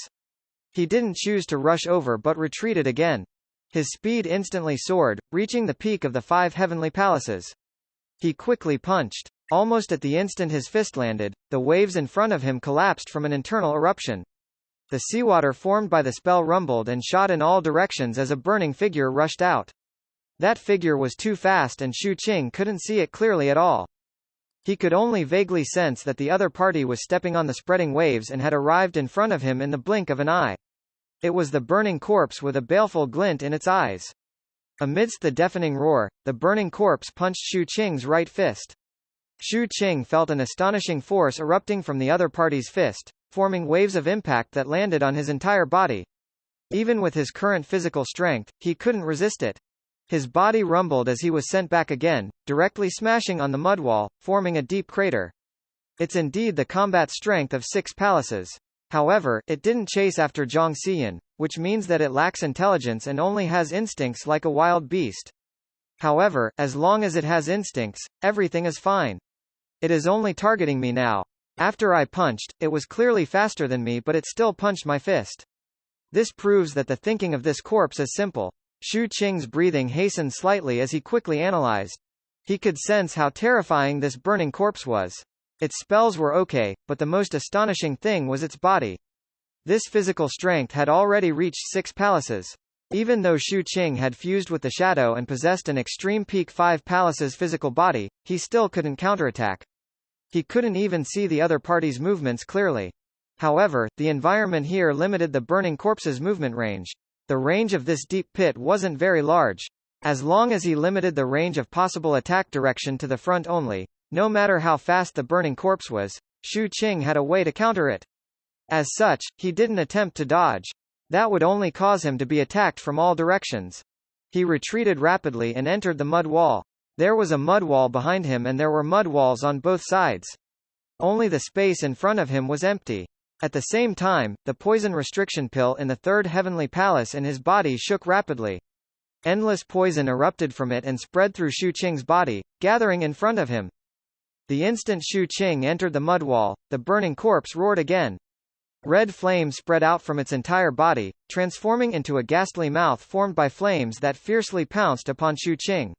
Speaker 1: He didn't choose to rush over but retreated again. His speed instantly soared, reaching the peak of the 5 heavenly palaces. He quickly punched. Almost at the instant his fist landed, the waves in front of him collapsed from an internal eruption. The seawater formed by the spell rumbled and shot in all directions as a burning figure rushed out. That figure was too fast and Shu Qing couldn't see it clearly at all. He could only vaguely sense that the other party was stepping on the spreading waves and had arrived in front of him in the blink of an eye. It was the burning corpse with a baleful glint in its eyes. Amidst the deafening roar, the burning corpse punched Shu Qing's right fist. Shu Qing felt an astonishing force erupting from the other party's fist, forming waves of impact that landed on his entire body. Even with his current physical strength, he couldn't resist it. His body rumbled as he was sent back again, directly smashing on the mud wall, forming a deep crater. It's indeed the combat strength of 6 palaces. However, it didn't chase after Zhang Xiyan, which means that it lacks intelligence and only has instincts like a wild beast. However, as long as it has instincts, everything is fine. It is only targeting me now. After I punched, it was clearly faster than me but it still punched my fist. This proves that the thinking of this corpse is simple. Shu Qing's breathing hastened slightly as he quickly analyzed. He could sense how terrifying this burning corpse was. Its spells were okay, but the most astonishing thing was its body. This physical strength had already reached 6 palaces. Even though Shu Qing had fused with the shadow and possessed an extreme peak 5 palaces physical body, he still couldn't counterattack. He couldn't even see the other party's movements clearly. However, the environment here limited the burning corpse's movement range. The range of this deep pit wasn't very large. As long as he limited the range of possible attack direction to the front only, no matter how fast the burning corpse was, Shu Qing had a way to counter it. As such, he didn't attempt to dodge. That would only cause him to be attacked from all directions. He retreated rapidly and entered the mud wall. There was a mud wall behind him and there were mud walls on both sides. Only the space in front of him was empty. At the same time, the poison restriction pill in the 3rd heavenly palace in his body shook rapidly. Endless poison erupted from it and spread through Shu Qing's body, gathering in front of him. The instant Shu Qing entered the mud wall, the burning corpse roared again. Red flame spread out from its entire body, transforming into a ghastly mouth formed by flames that fiercely pounced upon Shu Qing.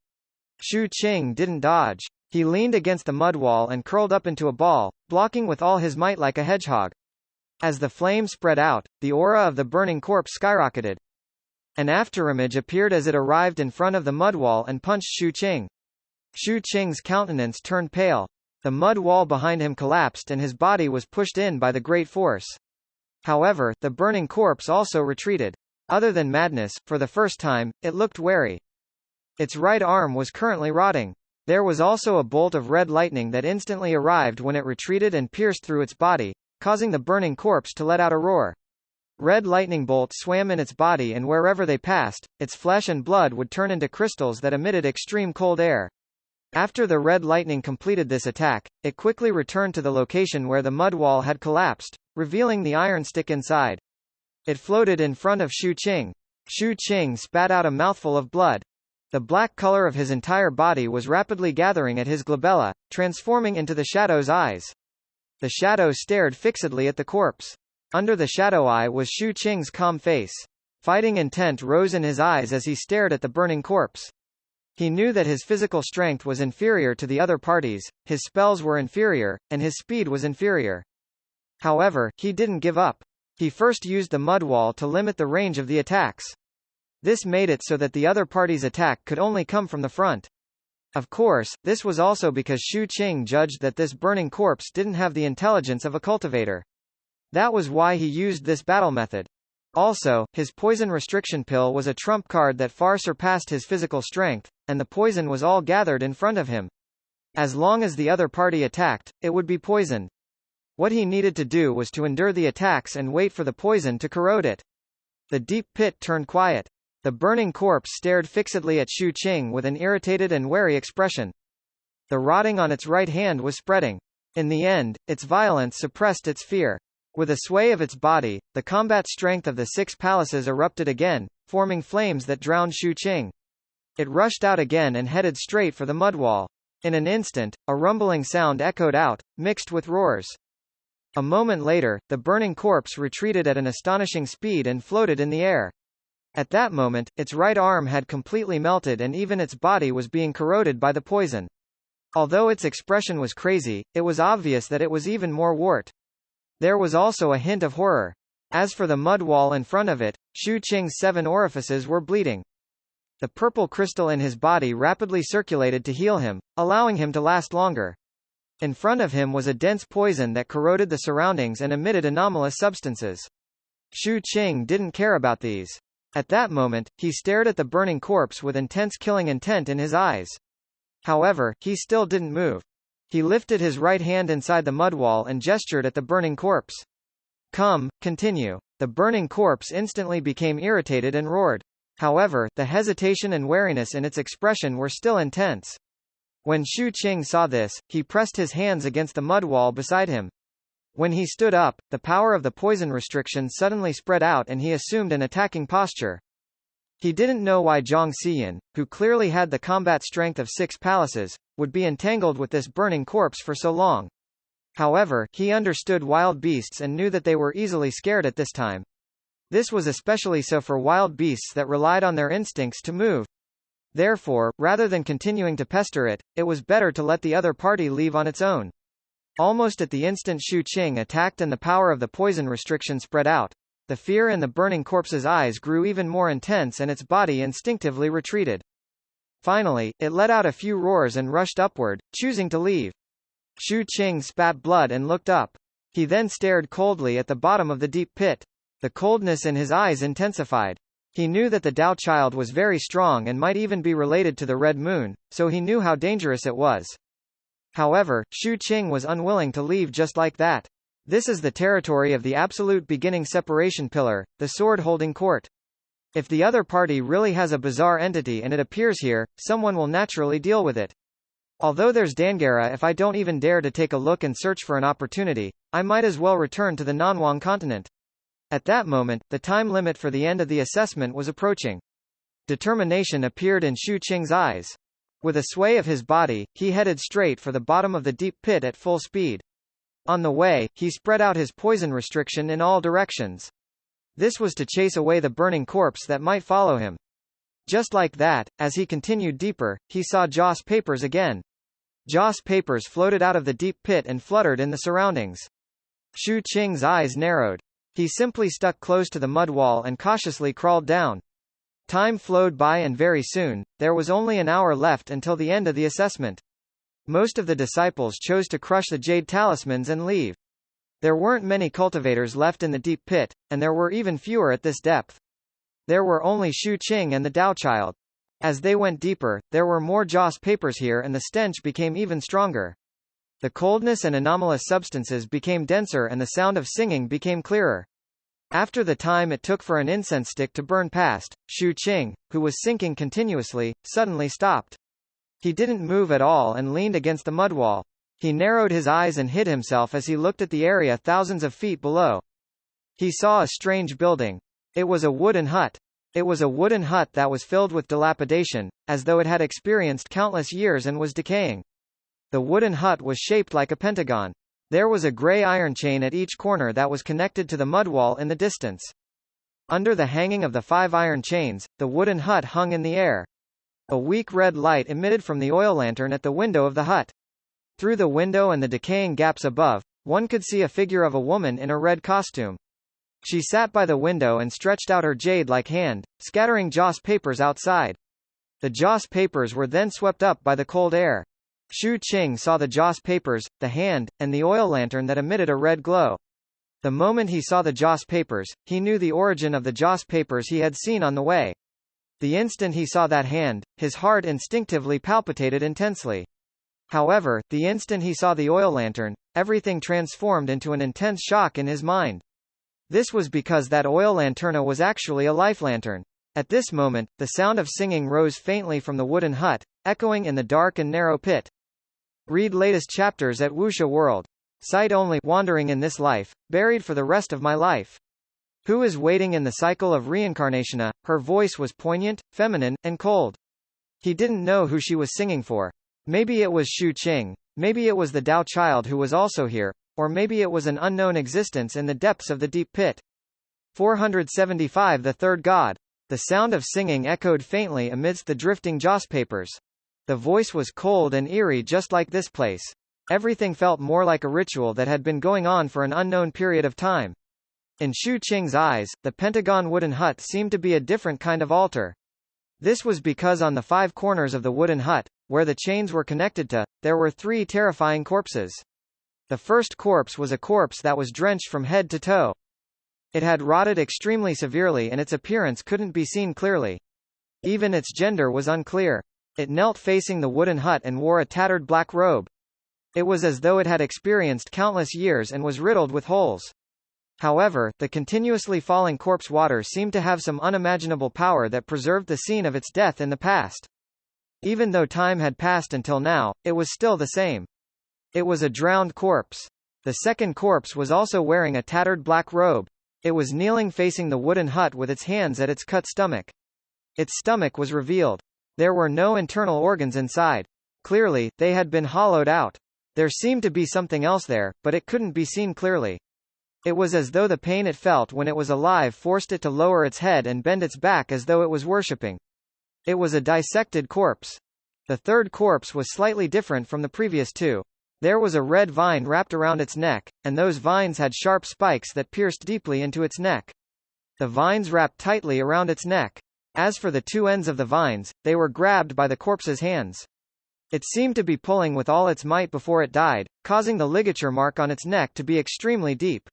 Speaker 1: Shu Qing didn't dodge. He leaned against the mud wall and curled up into a ball, blocking with all his might like a hedgehog. As the flame spread out, the aura of the burning corpse skyrocketed. An afterimage appeared as it arrived in front of the mud wall and punched Shu Qing. Shu Qing's countenance turned pale. The mud wall behind him collapsed and his body was pushed in by the great force. However, the burning corpse also retreated. Other than madness, for the first time, it looked wary. Its right arm was currently rotting. There was also a bolt of red lightning that instantly arrived when it retreated and pierced through its body, causing the burning corpse to let out a roar. Red lightning bolts swam in its body and wherever they passed, its flesh and blood would turn into crystals that emitted extreme cold air. After the red lightning completed this attack, it quickly returned to the location where the mud wall had collapsed, revealing the iron stick inside. It floated in front of Shu Qing. Shu Qing spat out a mouthful of blood. The black color of his entire body was rapidly gathering at his glabella, transforming into the shadow's eyes. The shadow stared fixedly at the corpse. Under the shadow eye was Shu Qing's calm face. Fighting intent rose in his eyes as he stared at the burning corpse. He knew that his physical strength was inferior to the other parties, his spells were inferior, and his speed was inferior. However, he didn't give up. He first used the mud wall to limit the range of the attacks. This made it so that the other party's attack could only come from the front. Of course, this was also because Shu Qing judged that this burning corpse didn't have the intelligence of a cultivator. That was why he used this battle method. Also, his poison restriction pill was a trump card that far surpassed his physical strength, and the poison was all gathered in front of him. As long as the other party attacked, it would be poisoned. What he needed to do was to endure the attacks and wait for the poison to corrode it. The deep pit turned quiet. The burning corpse stared fixedly at Shu Qing with an irritated and wary expression. The rotting on its right hand was spreading. In the end, its violence suppressed its fear. With a sway of its body, the combat strength of the 6 palaces erupted again, forming flames that drowned Shu Qing. It rushed out again and headed straight for the mud wall. In an instant, a rumbling sound echoed out, mixed with roars. A moment later, the burning corpse retreated at an astonishing speed and floated in the air. At that moment, its right arm had completely melted and even its body was being corroded by the poison. Although its expression was crazy, it was obvious that it was even more wart. There was also a hint of horror. As for the mud wall in front of it, Shu Qing's 7 orifices were bleeding. The purple crystal in his body rapidly circulated to heal him, allowing him to last longer. In front of him was a dense poison that corroded the surroundings and emitted anomalous substances. Shu Qing didn't care about these. At that moment, he stared at the burning corpse with intense killing intent in his eyes. However, he still didn't move. He lifted his right hand inside the mud wall and gestured at the burning corpse. Come, continue. The burning corpse instantly became irritated and roared. However, the hesitation and wariness in its expression were still intense. When Shu Qing saw this, he pressed his hands against the mud wall beside him. When he stood up, the power of the poison restriction suddenly spread out and he assumed an attacking posture. He didn't know why Zhang Xiyan, who clearly had the combat strength of 6 palaces, would be entangled with this burning corpse for so long. However, he understood wild beasts and knew that they were easily scared at this time. This was especially so for wild beasts that relied on their instincts to move. Therefore, rather than continuing to pester it, it was better to let the other party leave on its own. Almost at the instant Shu Qing attacked and the power of the poison restriction spread out, the fear in the burning corpse's eyes grew even more intense and its body instinctively retreated. Finally, it let out a few roars and rushed upward, choosing to leave. Shu Qing spat blood and looked up. He then stared coldly at the bottom of the deep pit. The coldness in his eyes intensified. He knew that the Tao child was very strong and might even be related to the Red Moon, so he knew how dangerous it was. However, Shu Qing was unwilling to leave just like that. This is the territory of the absolute beginning separation pillar, the sword-holding court. If the other party really has a bizarre entity and it appears here, someone will naturally deal with it. Although there's Dangara, if I don't even dare to take a look and search for an opportunity, I might as well return to the Nanwang continent. At that moment, the time limit for the end of the assessment was approaching. Determination appeared in Shu Qing's eyes. With a sway of his body, he headed straight for the bottom of the deep pit at full speed. On the way, he spread out his poison restriction in all directions. This was to chase away the burning corpse that might follow him. Just like that, as he continued deeper, he saw Joss papers again. Joss papers floated out of the deep pit and fluttered in the surroundings. Shu Qing's eyes narrowed. He simply stuck close to the mud wall and cautiously crawled down. Time flowed by and very soon, there was only an hour left until the end of the assessment. Most of the disciples chose to crush the jade talismans and leave. There weren't many cultivators left in the deep pit, and there were even fewer at this depth. There were only Shu Qing and the Tao child. As they went deeper, there were more Joss papers here and the stench became even stronger. The coldness and anomalous substances became denser and the sound of singing became clearer. After the time it took for an incense stick to burn past, Shu Qing, who was sinking continuously, suddenly stopped. He didn't move at all and leaned against the mud wall. He narrowed his eyes and hid himself as he looked at the area thousands of feet below. He saw a strange building. It was a wooden hut. It was a wooden hut that was filled with dilapidation, as though it had experienced countless years and was decaying. The wooden hut was shaped like a pentagon. There was a gray iron chain at each corner that was connected to the mud wall in the distance. Under the hanging of the 5 iron chains, the wooden hut hung in the air. A weak red light emitted from the oil lantern at the window of the hut. Through the window and the decaying gaps above, one could see a figure of a woman in a red costume. She sat by the window and stretched out her jade-like hand, scattering Joss papers outside. The Joss papers were then swept up by the cold air. Shu Qing saw the Joss papers, the hand, and the oil lantern that emitted a red glow. The moment he saw the Joss papers, he knew the origin of the Joss papers he had seen on the way. The instant he saw that hand, his heart instinctively palpitated intensely. However, the instant he saw the oil lantern, everything transformed into an intense shock in his mind. This was because that oil lanterna was actually a life lantern. At this moment, the sound of singing rose faintly from the wooden hut, echoing in the dark and narrow pit. Read latest chapters at Wuxia World. Sight only, wandering in this life, buried for the rest of my life. Who is waiting in the cycle of reincarnation? Her voice was poignant, feminine, and cold. He didn't know who she was singing for. Maybe it was Shu Qing, maybe it was the Tao child who was also here, or maybe it was an unknown existence in the depths of the deep pit. 475 The third god. The sound of singing echoed faintly amidst the drifting Joss papers. The voice was cold and eerie, just like this place. Everything felt more like a ritual that had been going on for an unknown period of time. In Xu Qing's eyes, the Pentagon wooden hut seemed to be a different kind of altar. This was because on the 5 corners of the wooden hut, where the chains were connected to, there were 3 terrifying corpses. The first corpse was a corpse that was drenched from head to toe. It had rotted extremely severely and its appearance couldn't be seen clearly. Even its gender was unclear. It knelt facing the wooden hut and wore a tattered black robe. It was as though it had experienced countless years and was riddled with holes. However, the continuously falling corpse water seemed to have some unimaginable power that preserved the scene of its death in the past. Even though time had passed until now, it was still the same. It was a drowned corpse. The second corpse was also wearing a tattered black robe. It was kneeling facing the wooden hut with its hands at its cut stomach. Its stomach was revealed. There were no internal organs inside. Clearly, they had been hollowed out. There seemed to be something else there, but it couldn't be seen clearly. It was as though the pain it felt when it was alive forced it to lower its head and bend its back as though it was worshipping. It was a dissected corpse. The third corpse was slightly different from the previous 2. There was a red vine wrapped around its neck, and those vines had sharp spikes that pierced deeply into its neck. The vines wrapped tightly around its neck. As for the 2 ends of the vines, they were grabbed by the corpse's hands. It seemed to be pulling with all its might before it died, causing the ligature mark on its neck to be extremely deep.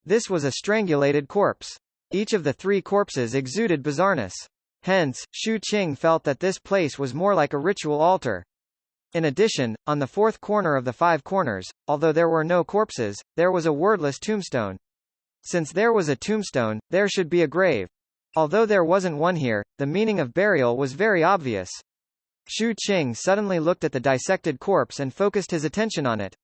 Speaker 1: This was a strangulated corpse. Each of the 3 corpses exuded bizarreness. Hence, Xu Qing felt that this place was more like a ritual altar. In addition, on the 4th corner of the 5 corners, although there were no corpses, there was a wordless tombstone. Since there was a tombstone, there should be a grave. Although there wasn't one here, the meaning of burial was very obvious. Xu Qing suddenly looked at the dissected corpse and focused his attention on it.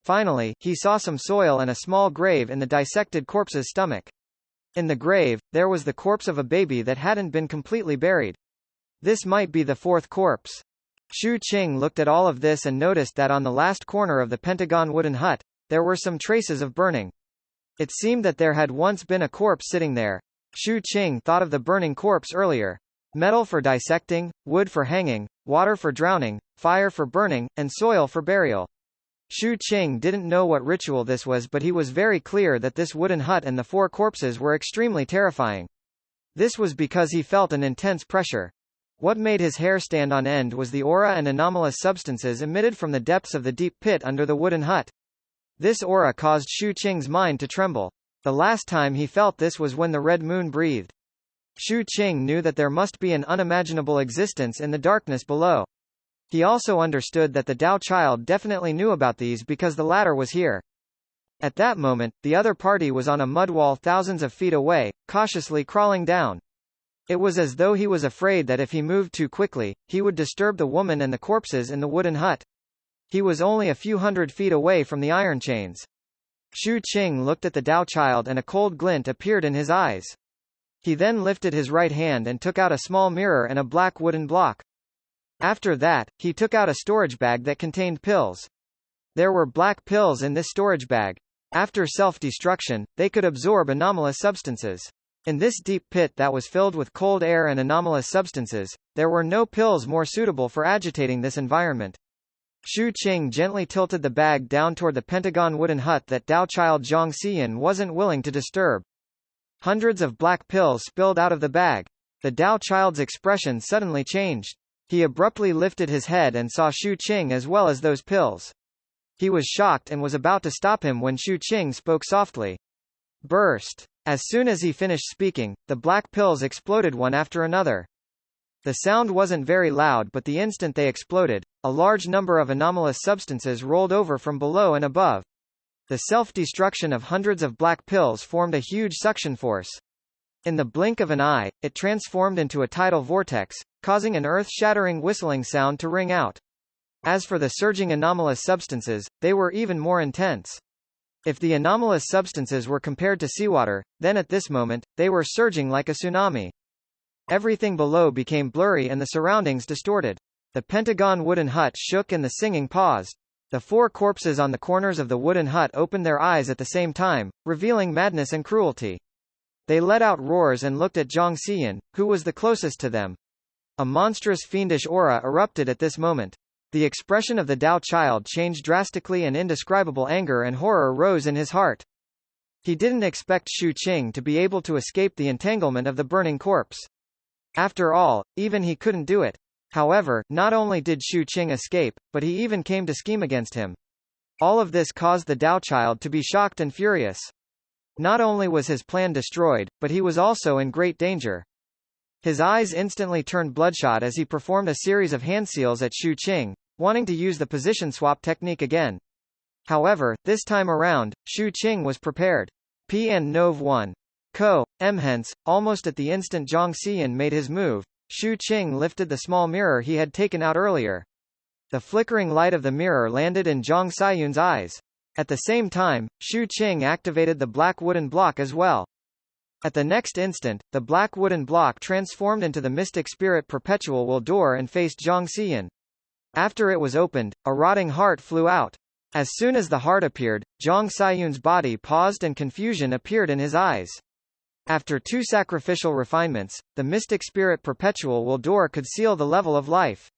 Speaker 1: Finally, he saw some soil and a small grave in the dissected corpse's stomach. In the grave, there was the corpse of a baby that hadn't been completely buried. This might be the 4th corpse. Xu Qing looked at all of this and noticed that on the last corner of the Pentagon wooden hut, there were some traces of burning. It seemed that there had once been a corpse sitting there. Xu Qing thought of the burning corpse earlier. Metal for dissecting, wood for hanging, water for drowning, fire for burning, and soil for burial. Xu Qing didn't know what ritual this was, but he was very clear that this wooden hut and the 4 corpses were extremely terrifying. This was because he felt an intense pressure. What made his hair stand on end was the aura and anomalous substances emitted from the depths of the deep pit under the wooden hut. This aura caused Xu Qing's mind to tremble. The last time he felt this was when the red moon breathed. Xu Qing knew that there must be an unimaginable existence in the darkness below. He also understood that the Tao child definitely knew about these because the latter was here. At that moment, the other party was on a mud wall thousands of feet away, cautiously crawling down. It was as though he was afraid that if he moved too quickly, he would disturb the woman and the corpses in the wooden hut. He was only a few hundred feet away from the iron chains. Xu Qing looked at the Tao child and a cold glint appeared in his eyes. He then lifted his right hand and took out a small mirror and a black wooden block. After that, he took out a storage bag that contained pills. There were black pills in this storage bag. After self-destruction, they could absorb anomalous substances. In this deep pit that was filled with cold air and anomalous substances, there were no pills more suitable for agitating this environment. Xu Qing gently tilted the bag down toward the Pentagon wooden hut that Tao child Zhang Xian wasn't willing to disturb. Hundreds of black pills spilled out of the bag. The Tao child's expression suddenly changed. He abruptly lifted his head and saw Xu Qing as well as those pills. He was shocked and was about to stop him when Xu Qing spoke softly. Burst. As soon as he finished speaking, the black pills exploded one after another. The sound wasn't very loud, but the instant they exploded, a large number of anomalous substances rolled over from below and above. The self-destruction of hundreds of black pills formed a huge suction force. In the blink of an eye, it transformed into a tidal vortex, causing an earth-shattering whistling sound to ring out. As for the surging anomalous substances, they were even more intense. If the anomalous substances were compared to seawater, then at this moment, they were surging like a tsunami. Everything below became blurry and the surroundings distorted. The Pentagon wooden hut shook and the singing paused. The 4 corpses on the corners of the wooden hut opened their eyes at the same time, revealing madness and cruelty. They let out roars and looked at Zhang Xian, who was the closest to them. A monstrous fiendish aura erupted at this moment. The expression of the Tao child changed drastically and indescribable anger and horror rose in his heart. He didn't expect Xu Qing to be able to escape the entanglement of the burning corpse. After all, even he couldn't do it. However, not only did Xu Qing escape, but he even came to scheme against him. All of this caused the Dao child to be shocked and furious. Not only was his plan destroyed, but he was also in great danger. His eyes instantly turned bloodshot as he performed a series of handseals at Xu Qing, wanting to use the position swap technique again. However, this time around, Xu Qing was prepared. P and Nov 1. Co. M. Hence, almost at the instant Zhang Xian made his move, Xu Qing lifted the small mirror he had taken out earlier. The flickering light of the mirror landed in Zhang Xian's eyes. At the same time, Xu Qing activated the black wooden block as well. At the next instant, the black wooden block transformed into the mystic spirit perpetual will door and faced Zhang Xian. After it was opened, a rotting heart flew out. As soon as the heart appeared, Zhang Xian's body paused and confusion appeared in his eyes. After 2 sacrificial refinements, the mystic spirit perpetual will door could seal the level of life.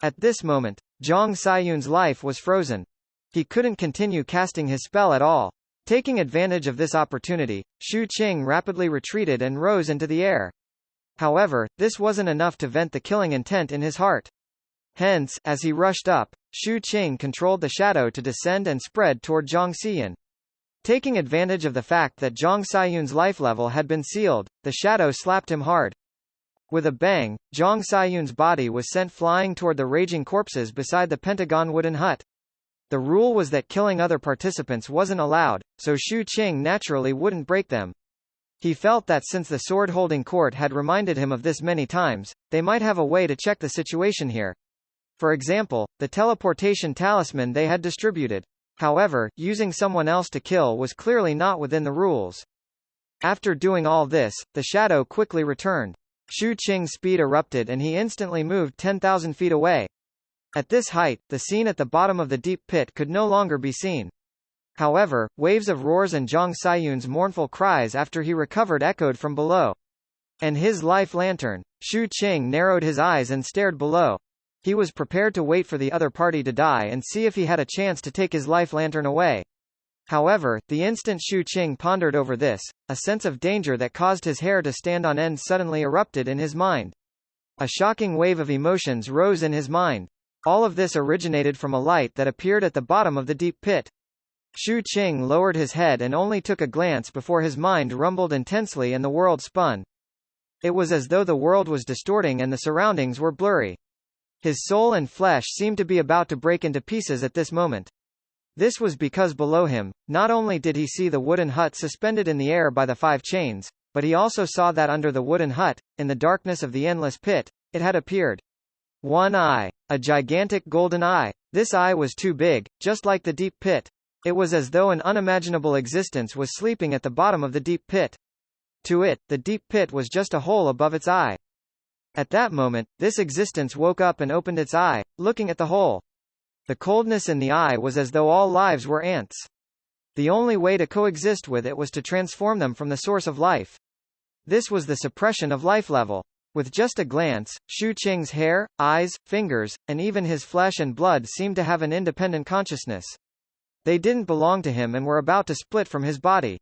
Speaker 1: At this moment, Zhang Xian's life was frozen. He couldn't continue casting his spell at all. Taking advantage of this opportunity, Xu Qing rapidly retreated and rose into the air. However, this wasn't enough to vent the killing intent in his heart. Hence, as he rushed up, Xu Qing controlled the shadow to descend and spread toward Zhang Xian. Taking advantage of the fact that Zhang Xian's life level had been sealed, the shadow slapped him hard. With a bang, Zhang Xian's body was sent flying toward the raging corpses beside the Pentagon wooden hut. The rule was that killing other participants wasn't allowed, so Xu Qing naturally wouldn't break them. He felt that since the sword-holding court had reminded him of this many times, they might have a way to check the situation here. For example, the teleportation talisman they had distributed. However, using someone else to kill was clearly not within the rules. After doing all this, the shadow quickly returned. Xu Qing's speed erupted and he instantly moved 10,000 feet away. At this height, the scene at the bottom of the deep pit could no longer be seen. However, waves of roars and Zhang Xian's mournful cries after he recovered echoed from below. And his life lantern. Xu Qing narrowed his eyes and stared below. He was prepared to wait for the other party to die and see if he had a chance to take his life lantern away. However, the instant Xu Qing pondered over this, a sense of danger that caused his hair to stand on end suddenly erupted in his mind. A shocking wave of emotions rose in his mind. All of this originated from a light that appeared at the bottom of the deep pit. Xu Qing lowered his head and only took a glance before his mind rumbled intensely and the world spun. It was as though the world was distorting and the surroundings were blurry. His soul and flesh seemed to be about to break into pieces at this moment. This was because below him, not only did he see the wooden hut suspended in the air by the 5 chains, but he also saw that under the wooden hut, in the darkness of the endless pit, it had appeared. One eye. A gigantic golden eye. This eye was too big, just like the deep pit. It was as though an unimaginable existence was sleeping at the bottom of the deep pit. To it, the deep pit was just a hole above its eye. At that moment, this existence woke up and opened its eye, looking at the hole. The coldness in the eye was as though all lives were ants. The only way to coexist with it was to transform them from the source of life. This was the suppression of life level. With just a glance, Xu Qing's hair, eyes, fingers, and even his flesh and blood seemed to have an independent consciousness. They didn't belong to him and were about to split from his body.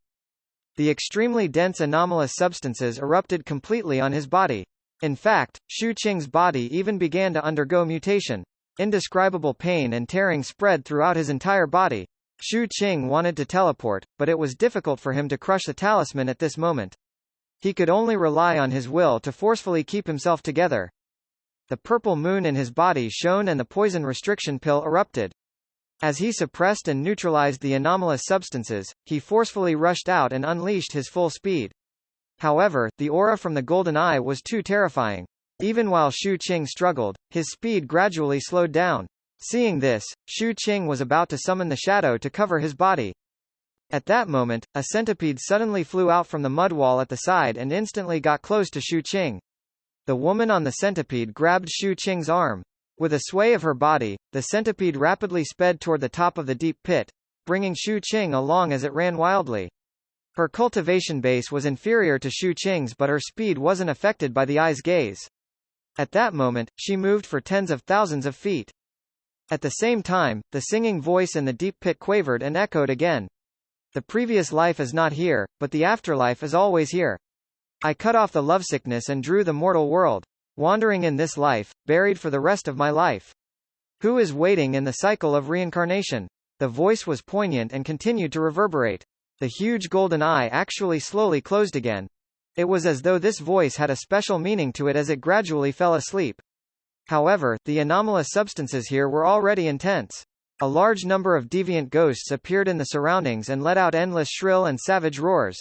Speaker 1: The extremely dense anomalous substances erupted completely on his body. In fact, Xu Qing's body even began to undergo mutation. Indescribable pain and tearing spread throughout his entire body. Xu Qing wanted to teleport, but it was difficult for him to crush the talisman at this moment. He could only rely on his will to forcefully keep himself together. The purple moon in his body shone and the poison restriction pill erupted. As he suppressed and neutralized the anomalous substances, he forcefully rushed out and unleashed his full speed. However, the aura from the golden eye was too terrifying. Even while Xu Qing struggled, his speed gradually slowed down. Seeing this, Xu Qing was about to summon the shadow to cover his body. At that moment, a centipede suddenly flew out from the mud wall at the side and instantly got close to Xu Qing. The woman on the centipede grabbed Xu Qing's arm. With a sway of her body, the centipede rapidly sped toward the top of the deep pit, bringing Xu Qing along as it ran wildly. Her cultivation base was inferior to Xu Qing's, but her speed wasn't affected by the eye's gaze. At that moment, she moved for tens of thousands of feet. At the same time, the singing voice in the deep pit quavered and echoed again. The previous life is not here, but the afterlife is always here. I cut off the lovesickness and drew the mortal world, wandering in this life, buried for the rest of my life. Who is waiting in the cycle of reincarnation? The voice was poignant and continued to reverberate. The huge golden eye actually slowly closed again. It was as though this voice had a special meaning to it as it gradually fell asleep. However, the anomalous substances here were already intense. A large number of deviant ghosts appeared in the surroundings and let out endless shrill and savage roars.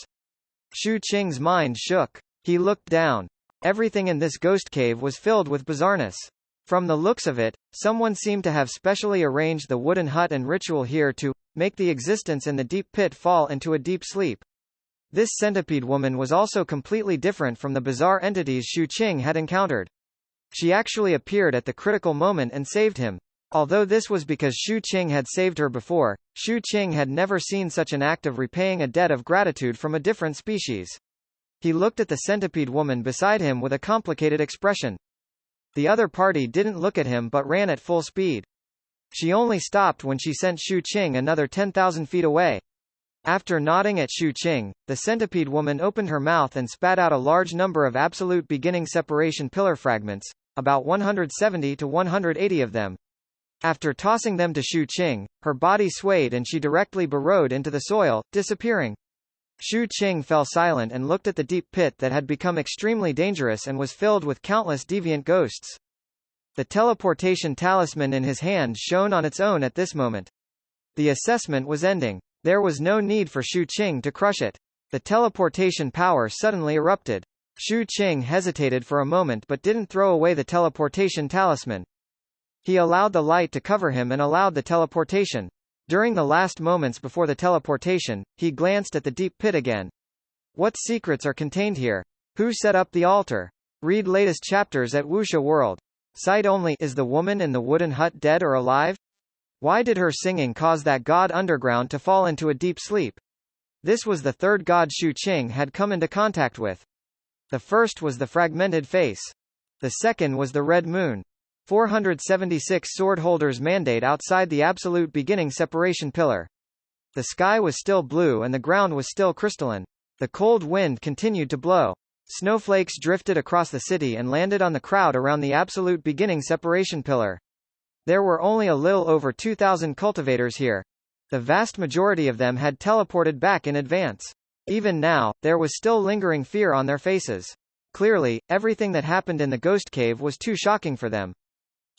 Speaker 1: Shu Qing's mind shook. He looked down. Everything in this ghost cave was filled with bizarreness. From the looks of it, someone seemed to have specially arranged the wooden hut and ritual here to make the existence in the deep pit fall into a deep sleep. This centipede woman was also completely different from the bizarre entities Shu Qing had encountered. She actually appeared at the critical moment and saved him. Although this was because Shu Qing had saved her before, Shu Qing had never seen such an act of repaying a debt of gratitude from a different species. He looked at the centipede woman beside him with a complicated expression. The other party didn't look at him but ran at full speed. She only stopped when she sent Shu Qing another 10,000 feet away. After nodding at Shu Qing, the centipede woman opened her mouth and spat out a large number of absolute beginning separation pillar fragments, about 170 to 180 of them. After tossing them to Shu Qing, her body swayed and she directly burrowed into the soil, disappearing. Shu Qing fell silent and looked at the deep pit that had become extremely dangerous and was filled with countless deviant ghosts. The teleportation talisman in his hand shone on its own at this moment. The assessment was ending. There was no need for Shu Qing to crush it. The teleportation power suddenly erupted. Shu Qing hesitated for a moment but didn't throw away the teleportation talisman. He allowed the light to cover him and allowed the teleportation. During the last moments before the teleportation, he glanced at the deep pit again. What secrets are contained here? Who set up the altar? Read latest chapters at Wuxia World. Sight only. Is the woman in the wooden hut dead or alive? Why did her singing cause that god underground to fall into a deep sleep? This was the third god Shu Qing had come into contact with. The first was the fragmented face. The second was the red moon. 476 sword holders mandate outside the absolute beginning separation pillar. The sky was still blue and the ground was still crystalline. The cold wind continued to blow. Snowflakes drifted across the city and landed on the crowd around the absolute beginning separation pillar. There were only a little over 2,000 cultivators here. The vast majority of them had teleported back in advance. Even now, there was still lingering fear on their faces. Clearly, everything that happened in the ghost cave was too shocking for them.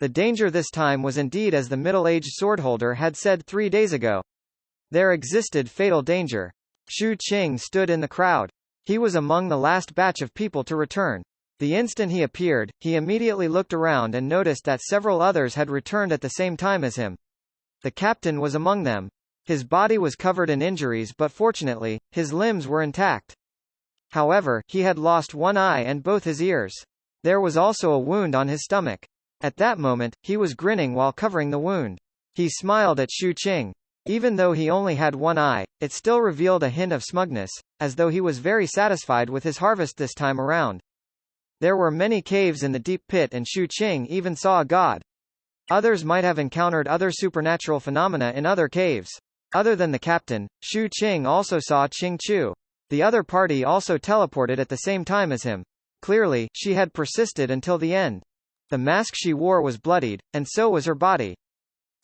Speaker 1: The danger this time was indeed as the middle-aged swordholder had said 3 days ago. There existed fatal danger. Shu Qing stood in the crowd. He was among the last batch of people to return. The instant he appeared, he immediately looked around and noticed that several others had returned at the same time as him. The captain was among them. His body was covered in injuries but fortunately, his limbs were intact. However, he had lost one eye and both his ears. There was also a wound on his stomach. At that moment, he was grinning while covering the wound. He smiled at Shu Qing. Even though he only had one eye, it still revealed a hint of smugness, as though he was very satisfied with his harvest this time around. There were many caves in the deep pit and Shu Qing even saw a god. Others might have encountered other supernatural phenomena in other caves. Other than the captain, Shu Qing also saw Qing Chu. The other party also teleported at the same time as him. Clearly, she had persisted until the end. The mask she wore was bloodied, and so was her body.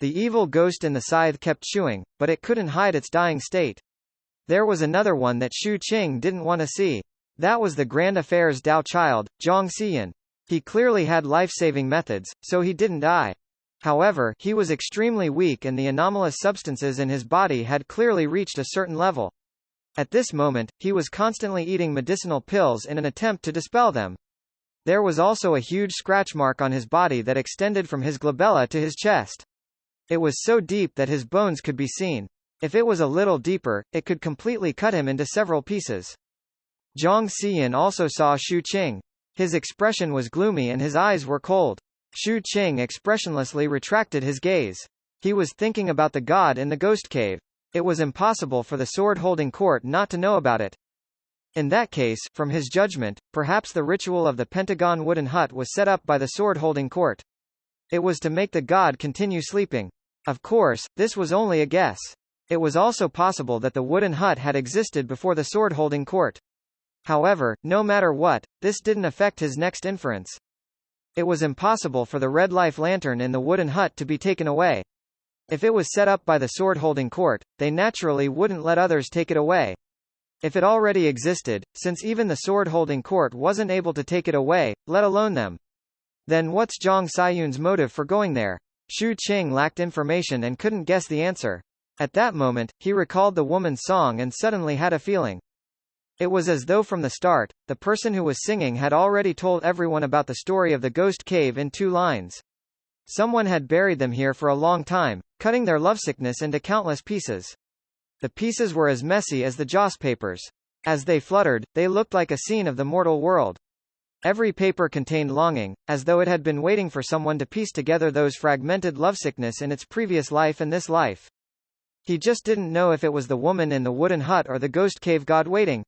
Speaker 1: The evil ghost in the scythe kept chewing, but it couldn't hide its dying state. There was another one that Shu Qing didn't want to see. That was the Grand Affairs Dao child, Zhang Xiyan. He clearly had life-saving methods, so he didn't die. However, he was extremely weak and the anomalous substances in his body had clearly reached a certain level. At this moment, he was constantly eating medicinal pills in an attempt to dispel them. There was also a huge scratch mark on his body that extended from his glabella to his chest. It was so deep that his bones could be seen. If it was a little deeper, it could completely cut him into several pieces. Zhang Xiyan also saw Shu Qing. His expression was gloomy and his eyes were cold. Shu Qing expressionlessly retracted his gaze. He was thinking about the god in the ghost cave. It was impossible for the sword-holding court not to know about it. In that case, from his judgment, perhaps the ritual of the Pentagon wooden hut was set up by the sword-holding court. It was to make the god continue sleeping. Of course, this was only a guess. It was also possible that the wooden hut had existed before the sword-holding court. However, no matter what, this didn't affect his next inference. It was impossible for the red life lantern in the wooden hut to be taken away. If it was set up by the sword-holding court, they naturally wouldn't let others take it away. If it already existed, since even the sword-holding court wasn't able to take it away, let alone them. Then what's Zhang Saiyun's motive for going there? Xu Qing lacked information and couldn't guess the answer. At that moment, he recalled the woman's song and suddenly had a feeling. It was as though from the start, the person who was singing had already told everyone about the story of the ghost cave in 2 lines. Someone had buried them here for a long time, cutting their lovesickness into countless pieces. The pieces were as messy as the joss papers. As they fluttered, they looked like a scene of the mortal world. Every paper contained longing, as though it had been waiting for someone to piece together those fragmented lovesickness in its previous life and this life. He just didn't know if it was the woman in the wooden hut or the ghost cave god waiting.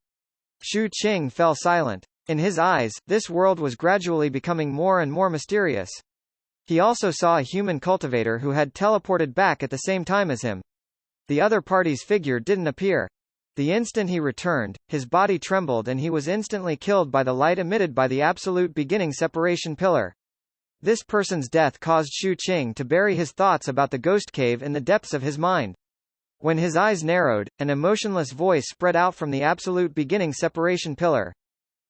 Speaker 1: Xu Qing fell silent. In his eyes, this world was gradually becoming more and more mysterious. He also saw a human cultivator who had teleported back at the same time as him. The other party's figure didn't appear. The instant he returned, his body trembled and he was instantly killed by the light emitted by the absolute beginning separation pillar. This person's death caused Xu Qing to bury his thoughts about the ghost cave in the depths of his mind. When his eyes narrowed, an emotionless voice spread out from the absolute beginning separation pillar.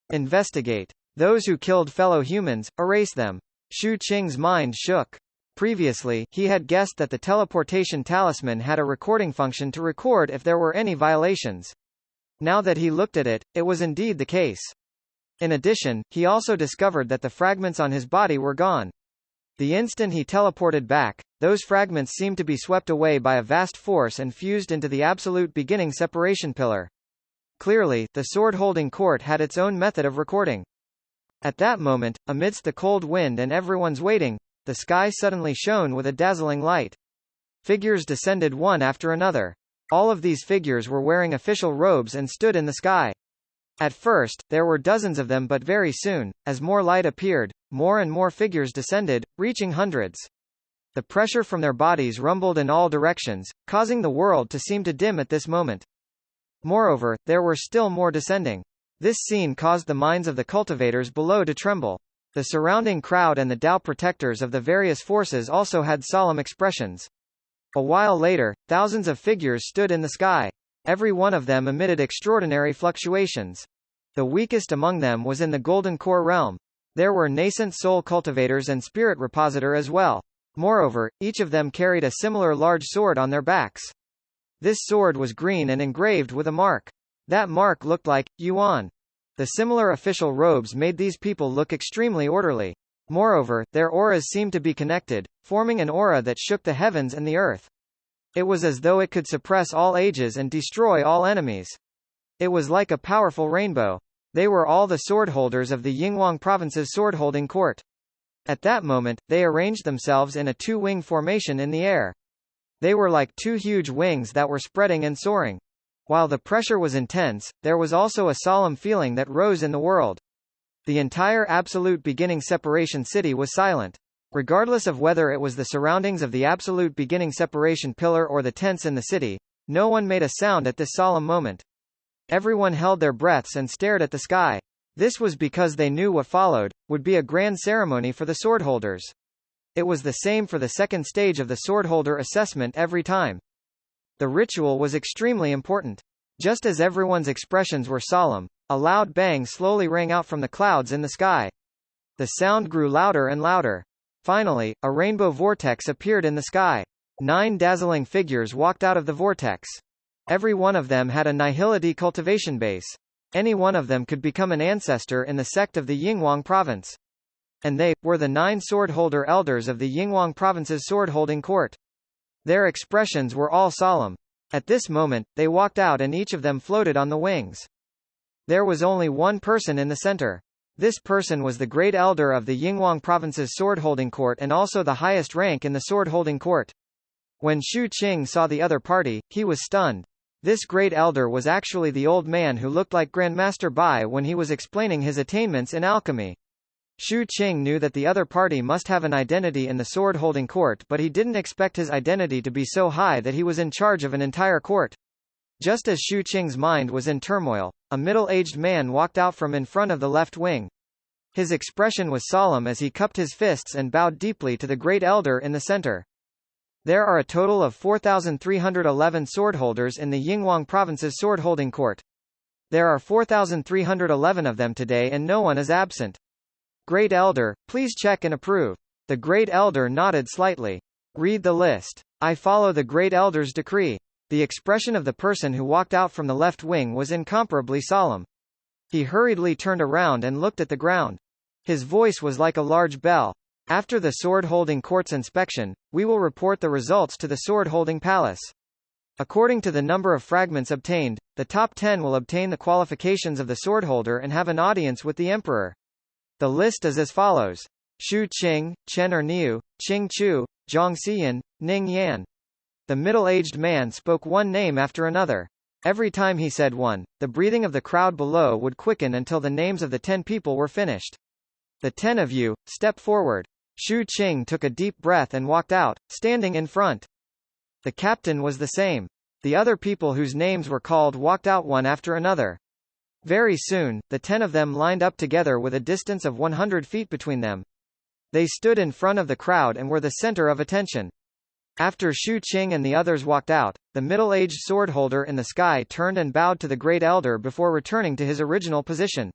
Speaker 1: Investigate. Those who killed fellow humans, erase them. Xu Qing's mind shook. Previously, he had guessed that the teleportation talisman had a recording function to record if there were any violations. Now that he looked at it, it was indeed the case. In addition, he also discovered that the fragments on his body were gone. The instant he teleported back, those fragments seemed to be swept away by a vast force and fused into the absolute beginning separation pillar. Clearly, the sword-holding court had its own method of recording. At that moment, amidst the cold wind and everyone's waiting, the sky suddenly shone with a dazzling light. Figures descended one after another. All of these figures were wearing official robes and stood in the sky. At first, there were dozens of them, but very soon, as more light appeared, more and more figures descended, reaching hundreds. The pressure from their bodies rumbled in all directions, causing the world to seem to dim at this moment. Moreover, there were still more descending. This scene caused the minds of the cultivators below to tremble. The surrounding crowd and the Tao protectors of the various forces also had solemn expressions. A while later, thousands of figures stood in the sky. Every one of them emitted extraordinary fluctuations. The weakest among them was in the Golden Core realm. There were nascent soul cultivators and spirit repositor as well. Moreover, each of them carried a similar large sword on their backs. This sword was green and engraved with a mark. That mark looked like Yuan. The similar official robes made these people look extremely orderly. Moreover, their auras seemed to be connected, forming an aura that shook the heavens and the earth. It was as though it could suppress all ages and destroy all enemies. It was like a powerful rainbow. They were all the swordholders of the Yinghuang province's sword-holding court. At that moment, they arranged themselves in a 2-wing formation in the air. They were like 2 huge wings that were spreading and soaring. While the pressure was intense, there was also a solemn feeling that rose in the world. The entire absolute beginning separation city was silent. Regardless of whether it was the surroundings of the absolute beginning separation pillar or the tents in the city, no one made a sound at this solemn moment. Everyone held their breaths and stared at the sky. This was because they knew what followed would be a grand ceremony for the swordholders. It was the same for the second stage of the swordholder assessment every time. The ritual was extremely important. Just as everyone's expressions were solemn, a loud bang slowly rang out from the clouds in the sky. The sound grew louder and louder. Finally, a rainbow vortex appeared in the sky. 9 dazzling figures walked out of the vortex. Every one of them had a nihility cultivation base. Any one of them could become an ancestor in the sect of the Yinghuang province. And they were the 9 swordholder elders of the Yinghuang province's sword-holding court. Their expressions were all solemn. At this moment, they walked out and each of them floated on the wings. There was only one person in the center. This person was the great elder of the Yinghuang province's sword-holding court and also the highest rank in the sword-holding court. When Xu Qing saw the other party, he was stunned. This great elder was actually the old man who looked like Grandmaster Bai when he was explaining his attainments in alchemy. Shu Qing knew that the other party must have an identity in the sword-holding court, but he didn't expect his identity to be so high that he was in charge of an entire court. Just as Shu Qing's mind was in turmoil, a middle-aged man walked out from in front of the left wing. His expression was solemn as he cupped his fists and bowed deeply to the great elder in the center. There are a total of 4,311 swordholders in the Yinghuang province's sword-holding court. There are 4,311 of them today and no one is absent. Great Elder, please check and approve. The Great Elder nodded slightly. Read the list. I follow the Great Elder's decree. The expression of the person who walked out from the left wing was incomparably solemn. He hurriedly turned around and looked at the ground. His voice was like a large bell. After the sword-holding court's inspection, we will report the results to the sword-holding palace. According to the number of fragments obtained, the top 10 will obtain the qualifications of the swordholder and have an audience with the emperor. The list is as follows: Shu Qing, Chen Erniu, Qing Chu, Zhang Xiyan, Ning Yan. The middle-aged man spoke one name after another. Every time he said one, the breathing of the crowd below would quicken until the names of the 10 people were finished. The 10 of you, step forward. Shu Qing took a deep breath and walked out, standing in front. The captain was the same. The other people whose names were called walked out one after another. Very soon, the 10 of them lined up together with a distance of 100 feet between them. They stood in front of the crowd and were the center of attention. After Shu Qing and the others walked out, the middle-aged swordholder in the sky turned and bowed to the Great Elder before returning to his original position.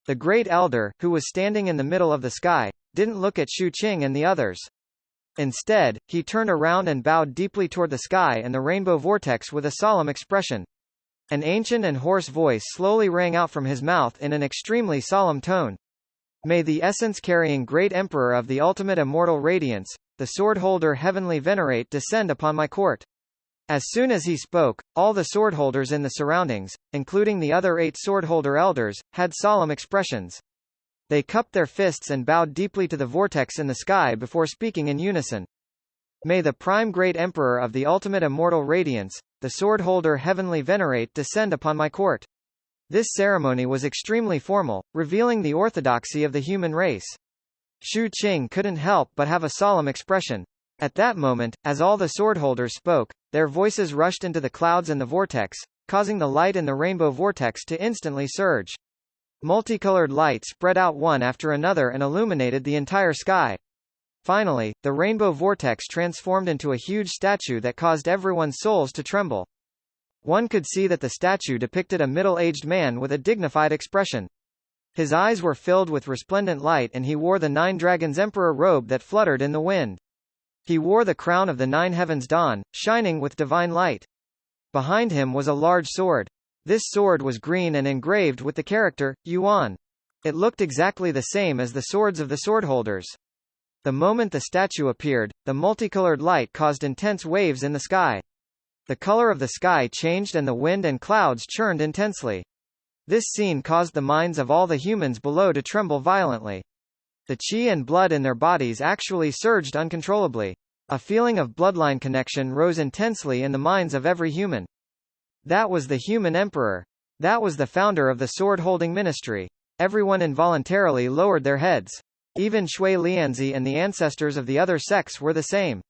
Speaker 1: The Great Elder, who was standing in the middle of the sky, didn't look at Shu Qing and the others. Instead, he turned around and bowed deeply toward the sky and the rainbow vortex with a solemn expression. An ancient and hoarse voice slowly rang out from his mouth in an extremely solemn tone. May the essence-carrying Great Emperor of the ultimate immortal radiance, the sword-holder heavenly venerate, descend upon my court. As soon as he spoke, all the swordholders in the surroundings, including the other 8 swordholder elders, had solemn expressions. They cupped their fists and bowed deeply to the vortex in the sky before speaking in unison. May the prime great emperor of the ultimate immortal radiance, the swordholder heavenly venerate, descend upon my court. This ceremony was extremely formal, revealing the orthodoxy of the human race. Shu Qing couldn't help but have a solemn expression. At that moment, as all the swordholders spoke, their voices rushed into the clouds and the vortex, causing the light in the rainbow vortex to instantly surge. Multicolored light spread out one after another and illuminated the entire sky. Finally, the rainbow vortex transformed into a huge statue that caused everyone's souls to tremble. One could see that the statue depicted a middle-aged man with a dignified expression. His eyes were filled with resplendent light and he wore the 9 dragons emperor robe that fluttered in the wind. He wore the crown of the 9 heavens dawn, shining with divine light. Behind him was a large sword. This sword was green and engraved with the character, Yuan. It looked exactly the same as the swords of the swordholders. The moment the statue appeared, the multicolored light caused intense waves in the sky. The color of the sky changed and the wind and clouds churned intensely. This scene caused the minds of all the humans below to tremble violently. The qi and blood in their bodies actually surged uncontrollably. A feeling of bloodline connection rose intensely in the minds of every human. That was the human emperor. That was the founder of the sword-holding ministry. Everyone involuntarily lowered their heads. Even Shui Lianzi and the ancestors of the other sects were the same.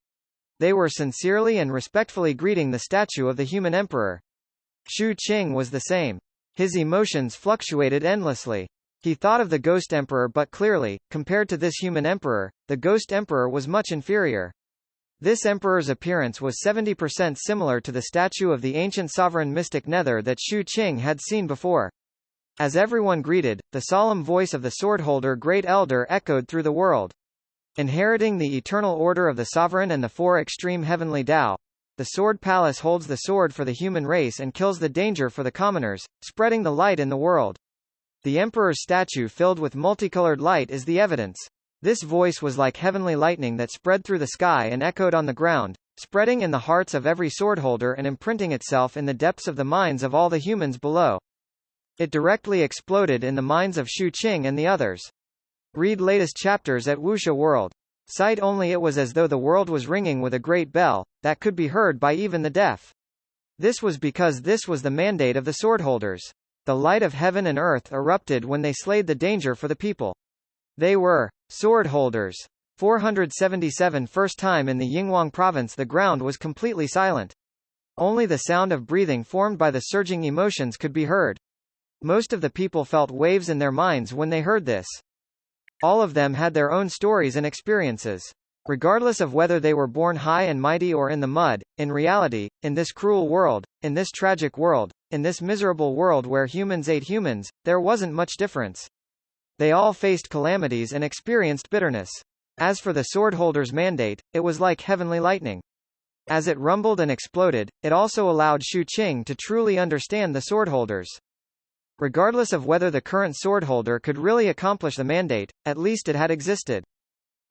Speaker 1: They were sincerely and respectfully greeting the statue of the human emperor. Shu Qing was the same. His emotions fluctuated endlessly. He thought of the ghost emperor, but clearly, compared to this human emperor, the ghost emperor was much inferior. This emperor's appearance was 70% similar to the statue of the ancient sovereign mystic Nether that Shu Qing had seen before. As everyone greeted, the solemn voice of the swordholder Great Elder echoed through the world. Inheriting the eternal order of the sovereign and the 4 extreme heavenly Tao, the Sword Palace holds the sword for the human race and kills the danger for the commoners, spreading the light in the world. The emperor's statue filled with multicolored light is the evidence. This voice was like heavenly lightning that spread through the sky and echoed on the ground, spreading in the hearts of every swordholder and imprinting itself in the depths of the minds of all the humans below. It directly exploded in the minds of Shu Qing and the others. Read latest chapters at Wuxia World. Sight only. It was as though the world was ringing with a great bell, that could be heard by even the deaf. This was because this was the mandate of the swordholders. The light of heaven and earth erupted when they slayed the danger for the people. They were sword holders. 477 First time in the Yinghuang province the ground was completely silent. Only the sound of breathing formed by the surging emotions could be heard. Most of the people felt waves in their minds when they heard this. All of them had their own stories and experiences. Regardless of whether they were born high and mighty or in the mud, in reality, in this cruel world, in this tragic world, in this miserable world where humans ate humans, there wasn't much difference. They all faced calamities and experienced bitterness. As for the swordholder's mandate, it was like heavenly lightning. As it rumbled and exploded, it also allowed Xu Qing to truly understand the swordholders. Regardless of whether the current swordholder could really accomplish the mandate, at least it had existed.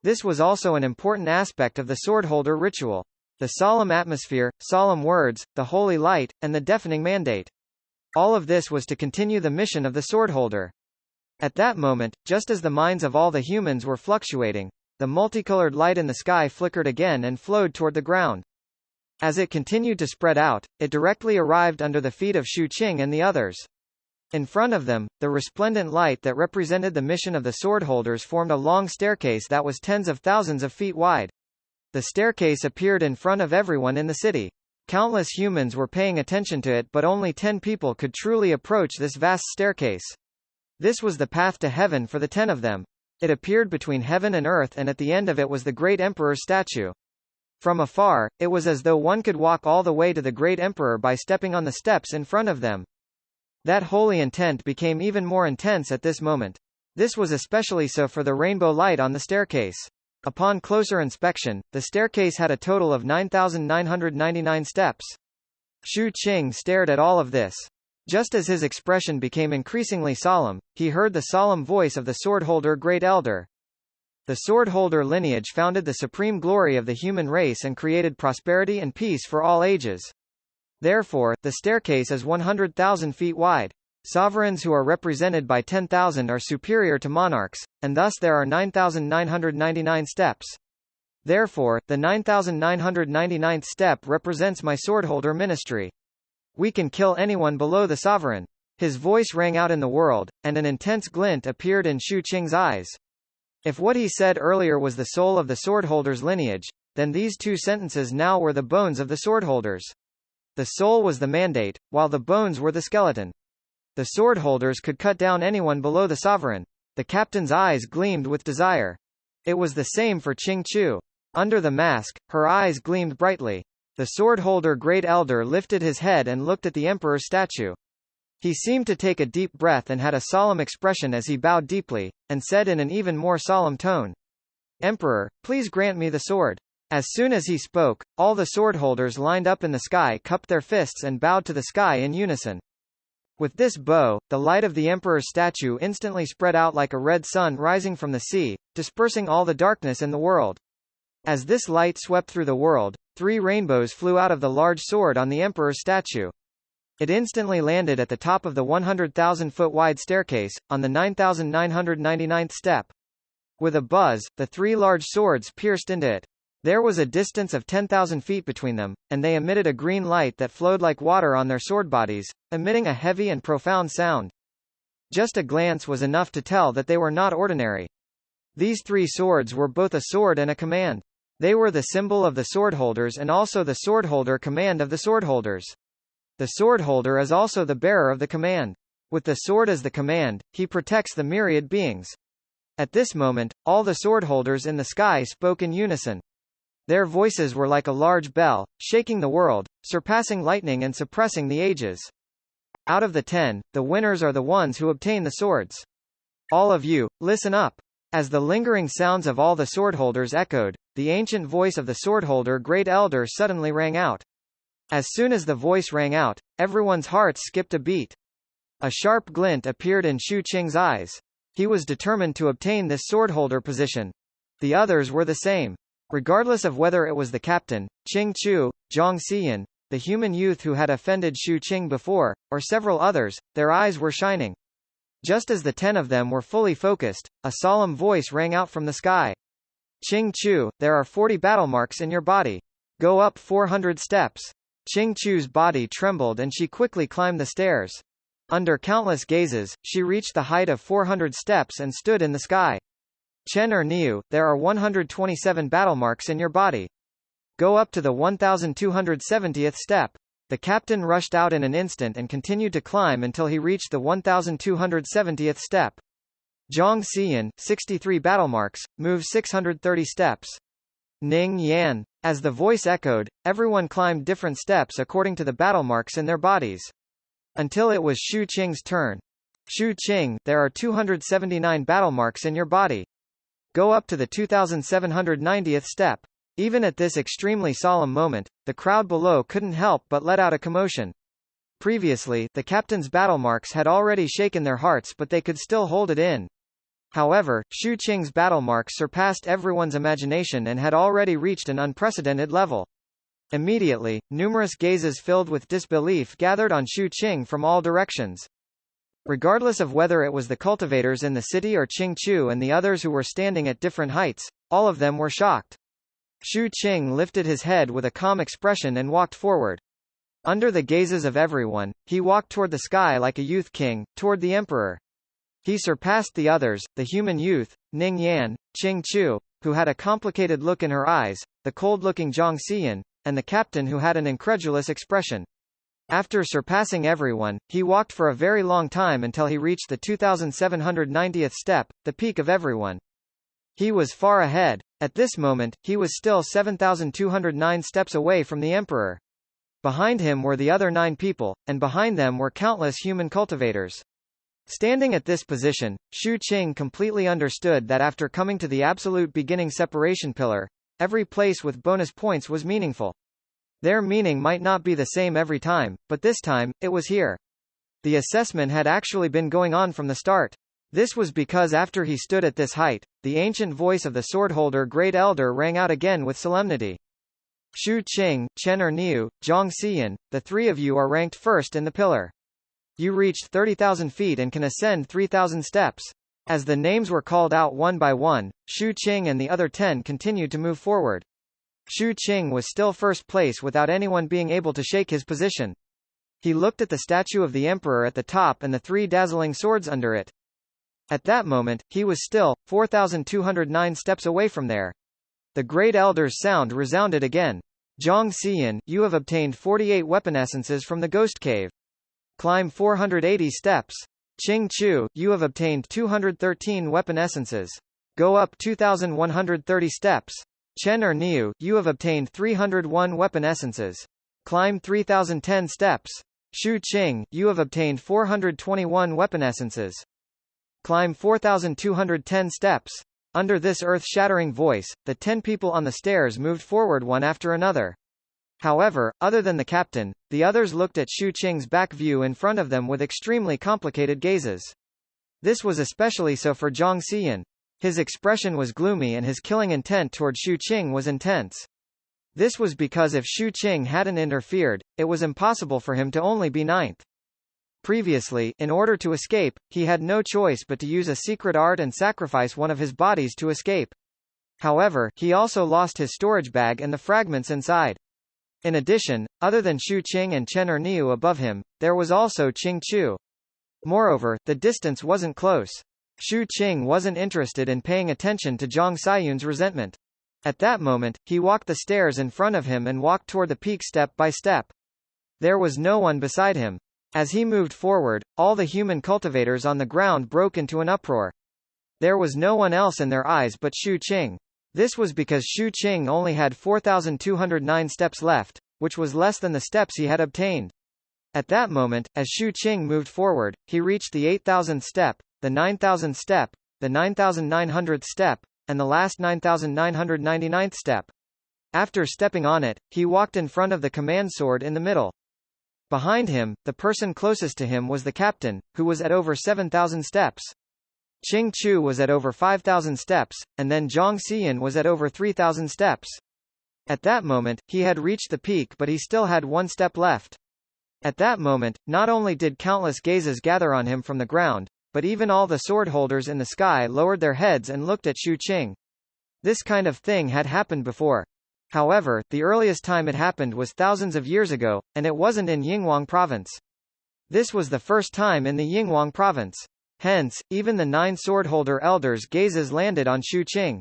Speaker 1: This was also an important aspect of the swordholder ritual. The solemn atmosphere, solemn words, the holy light, and the deafening mandate. All of this was to continue the mission of the swordholder. At that moment, just as the minds of all the humans were fluctuating, the multicolored light in the sky flickered again and flowed toward the ground. As it continued to spread out, it directly arrived under the feet of Xu Qing and the others. In front of them, the resplendent light that represented the mission of the swordholders formed a long staircase that was tens of thousands of feet wide. The staircase appeared in front of everyone in the city. Countless humans were paying attention to it, but only 10 people could truly approach this vast staircase. This was the path to heaven for the 10 of them. It appeared between heaven and earth, and at the end of it was the great emperor's statue. From afar, it was as though one could walk all the way to the great emperor by stepping on the steps in front of them. That holy intent became even more intense at this moment. This was especially so for the rainbow light on the staircase. Upon closer inspection, the staircase had a total of 9,999 steps. Xu Qing stared at all of this. Just as his expression became increasingly solemn, he heard the solemn voice of the swordholder Great Elder. The swordholder lineage founded the supreme glory of the human race and created prosperity and peace for all ages. Therefore, the staircase is 100,000 feet wide. Sovereigns who are represented by 10,000 are superior to monarchs, and thus there are 9,999 steps. Therefore, the 9,999th step represents my swordholder ministry. We can kill anyone below the sovereign. His voice rang out in the world, and an intense glint appeared in Xu Qing's eyes. If what he said earlier was the soul of the swordholder's lineage, then these two sentences now were the bones of the swordholders. The soul was the mandate, while the bones were the skeleton. The swordholders could cut down anyone below the sovereign. The captain's eyes gleamed with desire. It was the same for Qing Chu. Under the mask, her eyes gleamed brightly. The swordholder Great Elder lifted his head and looked at the emperor's statue. He seemed to take a deep breath and had a solemn expression as he bowed deeply, and said in an even more solemn tone, "Emperor, please grant me the sword." As soon as he spoke, all the swordholders lined up in the sky cupped their fists and bowed to the sky in unison. With this bow, the light of the emperor's statue instantly spread out like a red sun rising from the sea, dispersing all the darkness in the world. As this light swept through the world, 3 rainbows flew out of the large sword on the emperor's statue. It instantly landed at the top of the 100,000-foot wide staircase, on the 9,999th step. With a buzz, the 3 large swords pierced into it. There was a distance of 10,000 feet between them, and they emitted a green light that flowed like water on their sword bodies, emitting a heavy and profound sound. Just a glance was enough to tell that they were not ordinary. These 3 swords were both a sword and a command. They were the symbol of the swordholders and also the swordholder command of the swordholders. The swordholder is also the bearer of the command. With the sword as the command, he protects the myriad beings. At this moment, all the swordholders in the sky spoke in unison. Their voices were like a large bell, shaking the world, surpassing lightning and suppressing the ages. Out of the 10, the winners are the ones who obtain the swords. All of you, listen up. As the lingering sounds of all the swordholders echoed, the ancient voice of the swordholder Great Elder suddenly rang out. As soon as the voice rang out, everyone's hearts skipped a beat. A sharp glint appeared in Xu Qing's eyes. He was determined to obtain this swordholder position. The others were the same. Regardless of whether it was the captain, Qing Chu, Zhang Xiyan, the human youth who had offended Xu Qing before, or several others, their eyes were shining. Just as the 10 of them were fully focused, a solemn voice rang out from the sky. Qing Chu, there are 40 battle marks in your body. Go up 400 steps. Qing Chu's body trembled and she quickly climbed the stairs. Under countless gazes, she reached the height of 400 steps and stood in the sky. Chen or Niu, there are 127 battle marks in your body. Go up to the 1270th step. The captain rushed out in an instant and continued to climb until he reached the 1270th step. Zhang Xian, 63 battle marks, move 630 steps. Ning Yan. As the voice echoed, everyone climbed different steps according to the battle marks in their bodies. Until it was Xu Qing's turn. Xu Qing, there are 279 battle marks in your body. Go up to the 2790th step. Even at this extremely solemn moment, the crowd below couldn't help but let out a commotion. Previously, the captain's battle marks had already shaken their hearts, but they could still hold it in. However, Xu Qing's battle marks surpassed everyone's imagination and had already reached an unprecedented level. Immediately, numerous gazes filled with disbelief gathered on Xu Qing from all directions. Regardless of whether it was the cultivators in the city or Qing Chu and the others who were standing at different heights, all of them were shocked. Xu Qing lifted his head with a calm expression and walked forward. Under the gazes of everyone, he walked toward the sky like a youth king, toward the emperor. He surpassed the others, the human youth, Ning Yan, Qing Chu, who had a complicated look in her eyes, the cold-looking Zhang Xian, and the captain who had an incredulous expression. After surpassing everyone, he walked for a very long time until he reached the 2790th step, the peak of everyone. He was far ahead. At this moment, he was still 7,209 steps away from the emperor. Behind him were the other 9 people, and behind them were countless human cultivators. Standing at this position, Xu Qing completely understood that after coming to the absolute beginning separation pillar, every place with bonus points was meaningful. Their meaning might not be the same every time, but this time, it was here. The assessment had actually been going on from the start. This was because after he stood at this height, the ancient voice of the swordholder Great Elder rang out again with solemnity. Xu Qing, Chen or Niu, Zhang Xian, the 3 of you are ranked first in the pillar. You reached 30,000 feet and can ascend 3,000 steps. As the names were called out one by one, Xu Qing and the other 10 continued to move forward. Xu Qing was still first place without anyone being able to shake his position. He looked at the statue of the emperor at the top and the 3 dazzling swords under it. At that moment, he was still 4,209 steps away from there. The Great Elder's sound resounded again. Zhang Xian, you have obtained 48 weapon essences from the Ghost Cave. Climb 480 steps. Qing Chu, you have obtained 213 weapon essences. Go up 2,130 steps. Chen or Niu, you have obtained 301 weapon essences. Climb 3,010 steps. Xu Qing, you have obtained 421 weapon essences. Climb 4,210 steps. Under this earth-shattering voice, the 10 people on the stairs moved forward one after another. However, other than the captain, the others looked at Xu Qing's back view in front of them with extremely complicated gazes. This was especially so for Zhang Xian. His expression was gloomy and his killing intent toward Xu Qing was intense. This was because if Xu Qing hadn't interfered, it was impossible for him to only be 9th. Previously, in order to escape, he had no choice but to use a secret art and sacrifice one of his bodies to escape. However, he also lost his storage bag and the fragments inside. In addition, other than Xu Qing and Chen or Niu above him, there was also Qing Chu. Moreover, the distance wasn't close. Xu Qing wasn't interested in paying attention to Zhang Xian's resentment. At that moment, he walked the stairs in front of him and walked toward the peak step by step. There was no one beside him. As he moved forward, all the human cultivators on the ground broke into an uproar. There was no one else in their eyes but Xu Qing. This was because Xu Qing only had 4,209 steps left, which was less than the steps he had obtained. At that moment, as Xu Qing moved forward, he reached the 8,000th step, the 9,000th step, the 9,900th step, and the last 9,999th step. After stepping on it, he walked in front of the command sword in the middle. Behind him, the person closest to him was the captain, who was at over 7,000 steps. Qing Chu was at over 5,000 steps, and then Zhang Xian was at over 3,000 steps. At that moment, he had reached the peak but he still had 1 step left. At that moment, not only did countless gazes gather on him from the ground, but even all the sword holders in the sky lowered their heads and looked at Xu Qing. This kind of thing had happened before. However, the earliest time it happened was thousands of years ago, and it wasn't in Yinghuang province. This was the first time in the Yinghuang province. Hence, even the 9 swordholder elders' gazes landed on Shu Qing.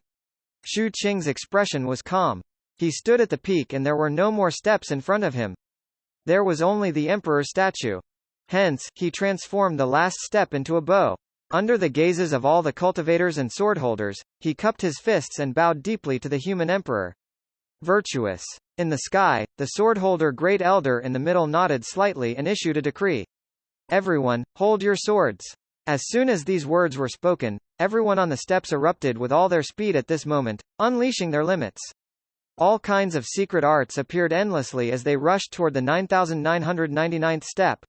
Speaker 1: Shu Qing's expression was calm. He stood at the peak and there were no more steps in front of him. There was only the emperor's statue. Hence, he transformed the last step into a bow. Under the gazes of all the cultivators and swordholders, he cupped his fists and bowed deeply to the human emperor. Virtuous. In the sky, the swordholder great elder in the middle nodded slightly and issued a decree. Everyone, hold your swords. As soon as these words were spoken, everyone on the steps erupted with all their speed at this moment, unleashing their limits. All kinds of secret arts appeared endlessly as they rushed toward the 9999th step.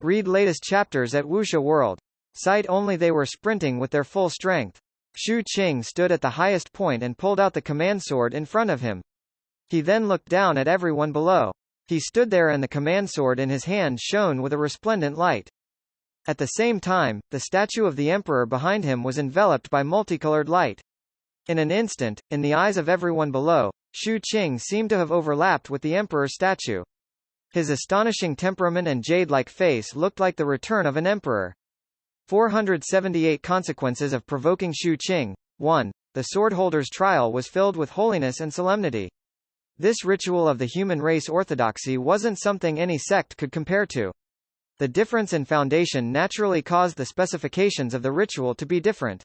Speaker 1: Read latest chapters at Wuxia World. Sight only they were sprinting with their full strength. Shu Qing stood at the highest point and pulled out the command sword in front of him. He then looked down at everyone below. He stood there and the command sword in his hand shone with a resplendent light. At the same time, the statue of the emperor behind him was enveloped by multicolored light. In an instant, in the eyes of everyone below, Shu Qing seemed to have overlapped with the emperor's statue. His astonishing temperament and jade-like face looked like the return of an emperor. 478 Consequences of provoking Shu Qing. 1. The swordholder's trial was filled with holiness and solemnity. This ritual of the human race orthodoxy wasn't something any sect could compare to. The difference in foundation naturally caused the specifications of the ritual to be different.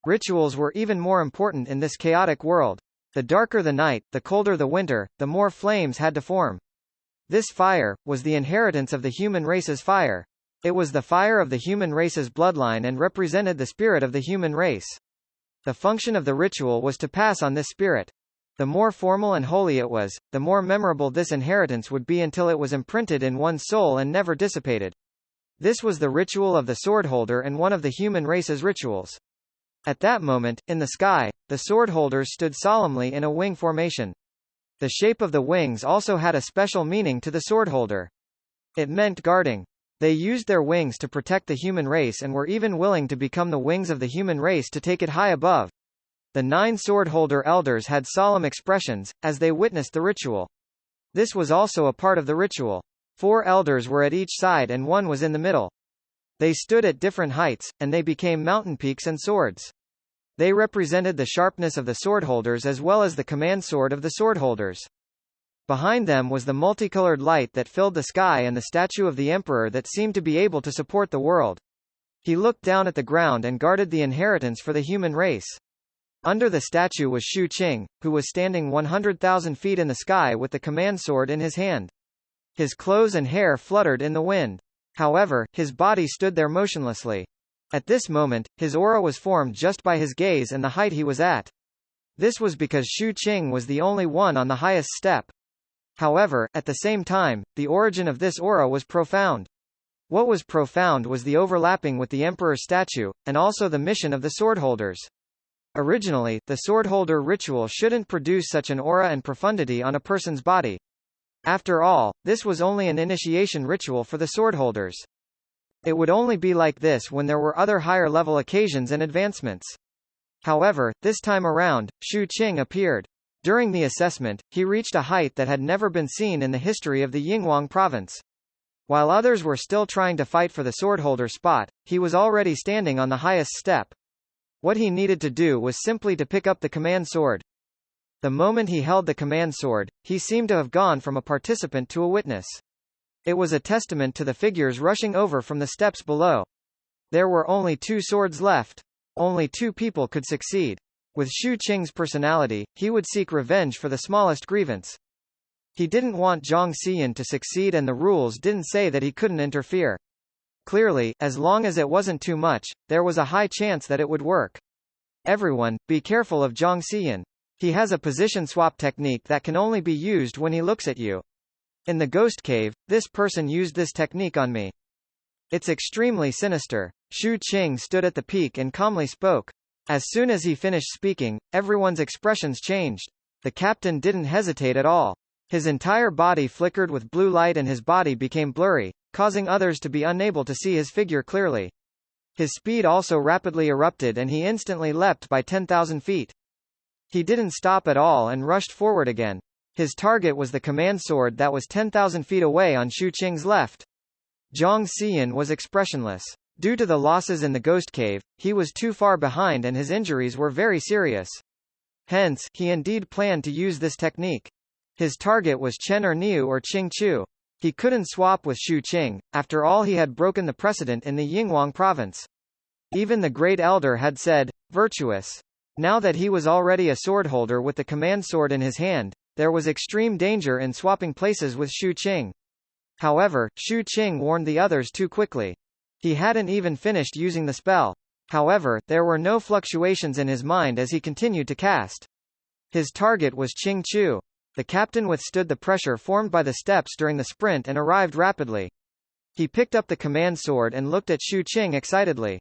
Speaker 1: Rituals were even more important in this chaotic world. The darker the night, the colder the winter, the more flames had to form. This fire was the inheritance of the human race's fire. It was the fire of the human race's bloodline and represented the spirit of the human race. The function of the ritual was to pass on this spirit. The more formal and holy it was, the more memorable this inheritance would be until it was imprinted in one's soul and never dissipated. This was the ritual of the swordholder and one of the human race's rituals. At that moment, in the sky, the swordholders stood solemnly in a wing formation. The shape of the wings also had a special meaning to the swordholder. It meant guarding. They used their wings to protect the human race and were even willing to become the wings of the human race to take it high above. The 9 swordholder elders had solemn expressions, as they witnessed the ritual. This was also a part of the ritual. 4 elders were at each side and 1 was in the middle. They stood at different heights, and they became mountain peaks and swords. They represented the sharpness of the swordholders as well as the command sword of the swordholders. Behind them was the multicolored light that filled the sky and the statue of the emperor that seemed to be able to support the world. He looked down at the ground and guarded the inheritance for the human race. Under the statue was Shu Qing, who was standing 100,000 feet in the sky with the command sword in his hand. His clothes and hair fluttered in the wind. However, his body stood there motionlessly. At this moment, his aura was formed just by his gaze and the height he was at. This was because Shu Qing was the only one on the highest step. However, at the same time, the origin of this aura was profound. What was profound was the overlapping with the emperor's statue, and also the mission of the swordholders. Originally, the swordholder ritual shouldn't produce such an aura and profundity on a person's body. After all, this was only an initiation ritual for the swordholders. It would only be like this when there were other higher-level occasions and advancements. However, this time around, Shu Qing appeared. During the assessment, he reached a height that had never been seen in the history of the Yinghuang province. While others were still trying to fight for the swordholder spot, he was already standing on the highest step. What he needed to do was simply to pick up the command sword. The moment he held the command sword, he seemed to have gone from a participant to a witness. It was a testament to the figures rushing over from the steps below. There were only 2 swords left. Only 2 people could succeed. With Shu Qing's personality, he would seek revenge for the smallest grievance. He didn't want Zhang Xiyan to succeed and the rules didn't say that he couldn't interfere. Clearly, as long as it wasn't too much, there was a high chance that it would work. Everyone, be careful of Zhang Xiyan. He has a position swap technique that can only be used when he looks at you. In the ghost cave, this person used this technique on me. It's extremely sinister. Shu Qing stood at the peak and calmly spoke. As soon as he finished speaking, everyone's expressions changed. The captain didn't hesitate at all. His entire body flickered with blue light and his body became blurry, causing others to be unable to see his figure clearly. His speed also rapidly erupted and he instantly leapt by 10,000 feet. He didn't stop at all and rushed forward again. His target was the command sword that was 10,000 feet away on Shu Qing's left. Zhang Xiyan was expressionless. Due to the losses in the ghost cave, he was too far behind and his injuries were very serious. Hence, he indeed planned to use this technique. His target was Chen or Niu or Qing Chu. He couldn't swap with Xu Qing, after all he had broken the precedent in the Yinghuang province. Even the Great Elder had said, virtuous. Now that he was already a swordholder with the command sword in his hand, there was extreme danger in swapping places with Xu Qing. However, Xu Qing warned the others too quickly. He hadn't even finished using the spell. However, there were no fluctuations in his mind as he continued to cast. His target was Qing Chu. The captain withstood the pressure formed by the steps during the sprint and arrived rapidly. He picked up the command sword and looked at Xu Qing excitedly.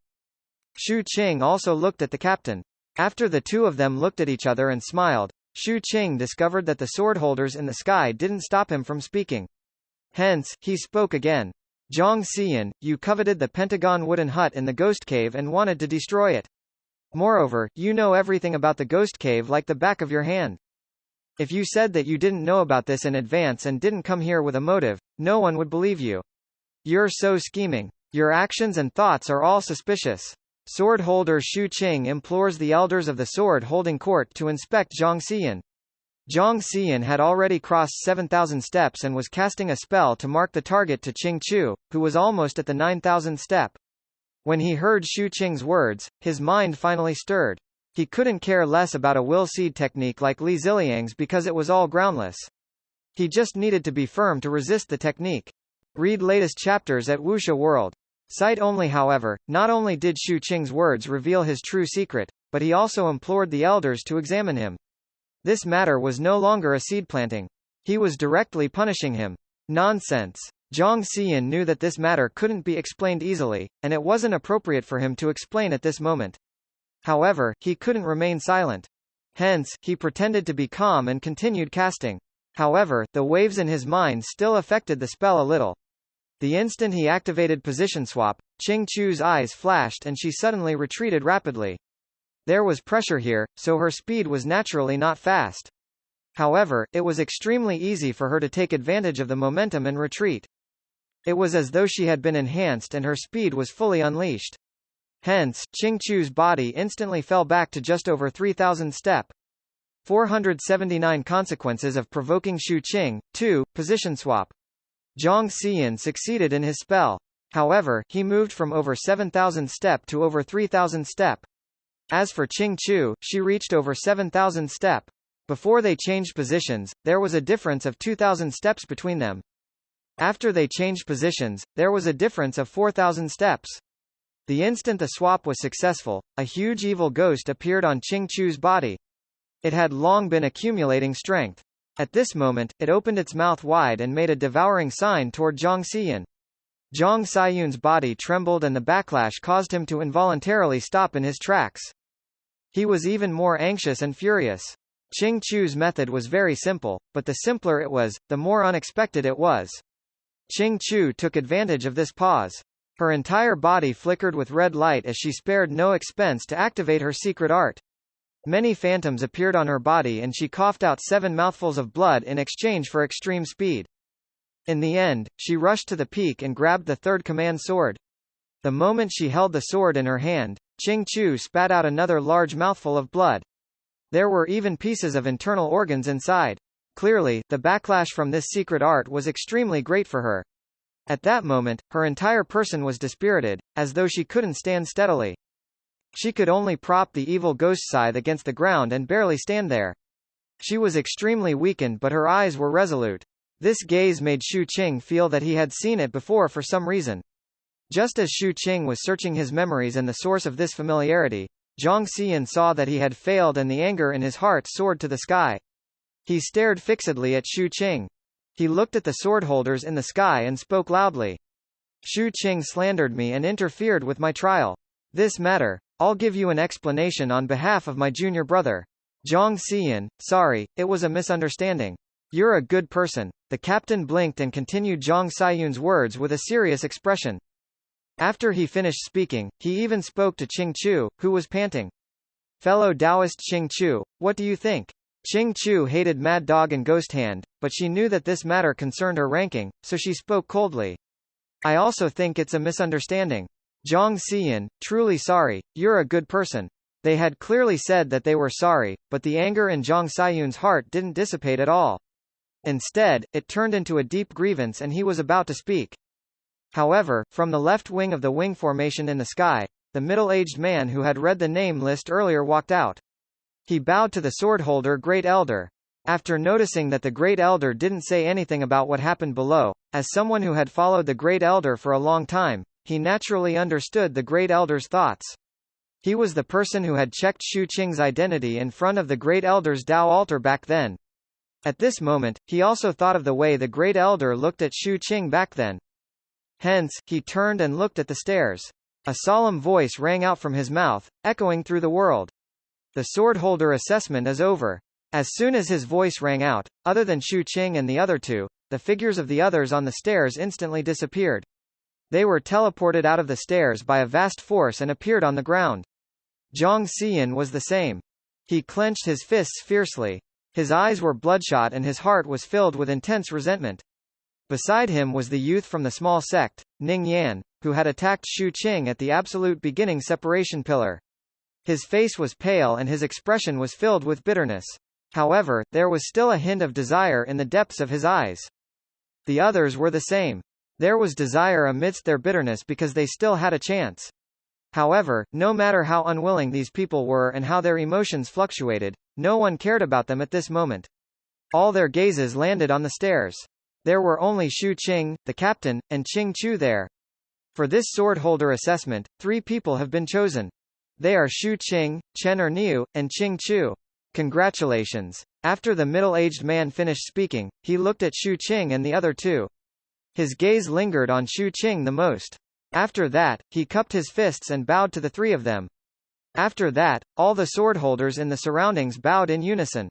Speaker 1: Xu Qing also looked at the captain. After the two of them looked at each other and smiled, Xu Qing discovered that the swordholders in the sky didn't stop him from speaking. Hence, he spoke again. Zhang Xian, you coveted the Pentagon wooden hut in the Ghost Cave and wanted to destroy it. Moreover, you know everything about the Ghost Cave like the back of your hand. If you said that you didn't know about this in advance and didn't come here with a motive, no one would believe you. You're so scheming. Your actions and thoughts are all suspicious. Sword holder Xu Qing implores the elders of the sword-holding court to inspect Zhang Xian. Zhang Xian had already crossed 7,000 steps and was casting a spell to mark the target to Qing Chu, who was almost at the 9,000th step. When he heard Xu Qing's words, his mind finally stirred. He couldn't care less about a will seed technique like Li Ziliang's because it was all groundless. He just needed to be firm to resist the technique. Read latest chapters at Wuxia World. Sight only. However, not only did Xu Qing's words reveal his true secret, but he also implored the elders to examine him. This matter was no longer a seed planting. He was directly punishing him. Nonsense. Zhang Xian knew that this matter couldn't be explained easily, and it wasn't appropriate for him to explain at this moment. However, he couldn't remain silent. Hence, he pretended to be calm and continued casting. However, the waves in his mind still affected the spell a little. The instant he activated position swap, Qing Chu's eyes flashed and she suddenly retreated rapidly. There was pressure here, so her speed was naturally not fast. However, it was extremely easy for her to take advantage of the momentum and retreat. It was as though she had been enhanced and her speed was fully unleashed. Hence, Qing Chu's body instantly fell back to just over 3,000 step. 479 consequences of provoking Xu Qing. 2. Position swap. Zhang Xian succeeded in his spell. However, he moved from over 7,000 step to over 3,000 step. As for Qing Chu, she reached over 7,000 step. Before they changed positions, there was a difference of 2,000 steps between them. After they changed positions, there was a difference of 4,000 steps. The instant the swap was successful, a huge evil ghost appeared on Qing Chu's body. It had long been accumulating strength. At this moment, it opened its mouth wide and made a devouring sign toward Zhang Xian. Zhang Xian's body trembled and the backlash caused him to involuntarily stop in his tracks. He was even more anxious and furious. Qing Chu's method was very simple, but the simpler it was, the more unexpected it was. Qing Chu took advantage of this pause. Her entire body flickered with red light as she spared no expense to activate her secret art. Many phantoms appeared on her body and she coughed out 7 mouthfuls of blood in exchange for extreme speed. In the end, she rushed to the peak and grabbed the third command sword. The moment she held the sword in her hand, Qing Chu spat out another large mouthful of blood. There were even pieces of internal organs inside. Clearly, the backlash from this secret art was extremely great for her. At that moment, her entire person was dispirited, as though she couldn't stand steadily. She could only prop the evil ghost scythe against the ground and barely stand there. She was extremely weakened but her eyes were resolute. This gaze made Xu Qing feel that he had seen it before for some reason. Just as Xu Qing was searching his memories and the source of this familiarity, Zhang Xian saw that he had failed and the anger in his heart soared to the sky. He stared fixedly at Xu Qing. He looked at the sword holders in the sky and spoke loudly. Xu Qing slandered me and interfered with my trial. This matter, I'll give you an explanation on behalf of my junior brother. Zhang Xian, sorry, it was a misunderstanding. You're a good person. The captain blinked and continued Zhang Xian's words with a serious expression. After he finished speaking, he even spoke to Qing Chu, who was panting. Fellow Taoist Qing Chu, what do you think? Qing Chu hated Mad Dog and Ghost Hand, but she knew that this matter concerned her ranking, so she spoke coldly. I also think it's a misunderstanding. Zhang Xian, truly sorry, you're a good person. They had clearly said that they were sorry, but the anger in Zhang Xian's heart didn't dissipate at all. Instead, it turned into a deep grievance and he was about to speak. However, from the left wing of the wing formation in the sky, the middle-aged man who had read the name list earlier walked out. He bowed to the swordholder Great Elder. After noticing that the Great Elder didn't say anything about what happened below, as someone who had followed the Great Elder for a long time, he naturally understood the Great Elder's thoughts. He was the person who had checked Xu Qing's identity in front of the Great Elder's Dao altar back then. At this moment, he also thought of the way the Great Elder looked at Xu Qing back then. Hence, he turned and looked at the stairs. A solemn voice rang out from his mouth, echoing through the world. The swordholder assessment is over. As soon as his voice rang out, other than Xu Qing and the other two, the figures of the others on the stairs instantly disappeared. They were teleported out of the stairs by a vast force and appeared on the ground. Zhang Xian was the same. He clenched his fists fiercely. His eyes were bloodshot and his heart was filled with intense resentment. Beside him was the youth from the small sect, Ning Yan, who had attacked Xu Qing at the absolute beginning separation pillar. His face was pale and his expression was filled with bitterness. However, there was still a hint of desire in the depths of his eyes. The others were the same. There was desire amidst their bitterness because they still had a chance. However, no matter how unwilling these people were and how their emotions fluctuated, no one cared about them at this moment. All their gazes landed on the stairs. There were only Xu Qing, the captain, and Qing Chu there. For this swordholder assessment, 3 people have been chosen. They are Xu Qing, Chen Erniu, and Qing Chu. Congratulations. After the middle-aged man finished speaking, he looked at Xu Qing and the other 2. His gaze lingered on Xu Qing the most. After that, he cupped his fists and bowed to the 3 of them. After that, all the swordholders in the surroundings bowed in unison.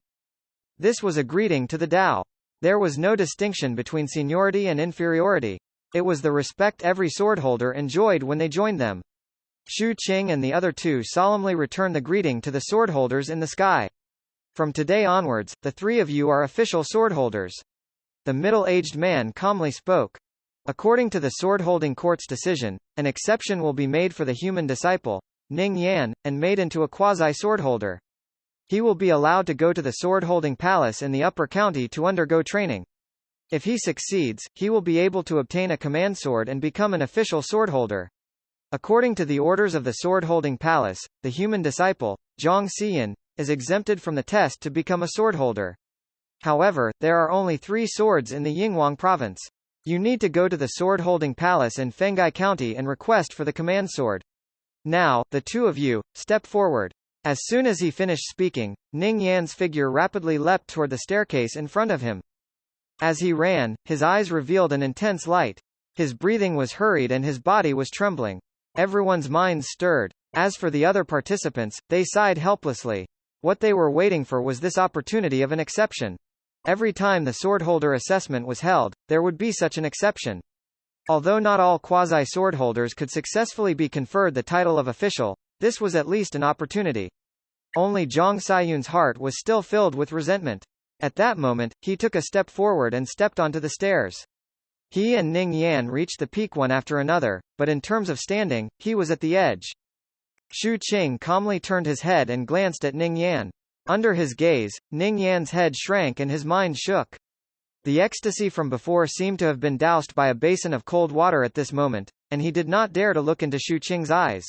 Speaker 1: This was a greeting to the Dao. There was no distinction between seniority and inferiority. It was the respect every swordholder enjoyed when they joined them. Xu Qing and the other 2 solemnly returned the greeting to the swordholders in the sky. From today onwards, the 3 of you are official swordholders. The middle-aged man calmly spoke. According to the sword-holding court's decision, an exception will be made for the human disciple, Ning Yan, and made into a quasi-swordholder. He will be allowed to go to the sword-holding palace in the upper county to undergo training. If he succeeds, he will be able to obtain a command sword and become an official swordholder. According to the orders of the sword-holding palace, the human disciple, Zhang Xian, is exempted from the test to become a swordholder. However, there are only 3 swords in the Yinghuang province. You need to go to the sword-holding palace in Fengai County and request for the command sword. Now, the 2 of you, step forward. As soon as he finished speaking, Ning Yan's figure rapidly leapt toward the staircase in front of him. As he ran, his eyes revealed an intense light. His breathing was hurried and his body was trembling. Everyone's minds stirred. As for the other participants, they sighed helplessly. What they were waiting for was this opportunity of an exception. Every time the swordholder assessment was held, there would be such an exception. Although not all quasi-swordholders could successfully be conferred the title of official, this was at least an opportunity. Only Zhang Xian's heart was still filled with resentment. At that moment, he took a step forward and stepped onto the stairs. He and Ning Yan reached the peak one after another, but in terms of standing, he was at the edge. Xu Qing calmly turned his head and glanced at Ning Yan. Under his gaze, Ning Yan's head shrank and his mind shook. The ecstasy from before seemed to have been doused by a basin of cold water at this moment, and he did not dare to look into Xu Qing's eyes.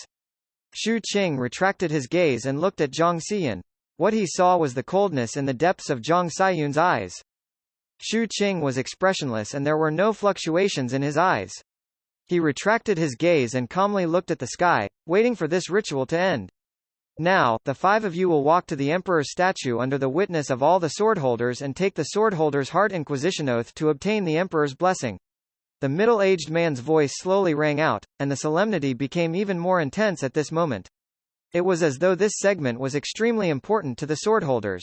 Speaker 1: Xu Qing retracted his gaze and looked at Zhang Xian. What he saw was the coldness in the depths of Zhang Xian's eyes. Xu Qing was expressionless and there were no fluctuations in his eyes. He retracted his gaze and calmly looked at the sky, waiting for this ritual to end. Now, the 5 of you will walk to the Emperor's statue under the witness of all the swordholders and take the swordholder's heart inquisition oath to obtain the Emperor's blessing. The middle-aged man's voice slowly rang out, and the solemnity became even more intense at this moment. It was as though this segment was extremely important to the swordholders.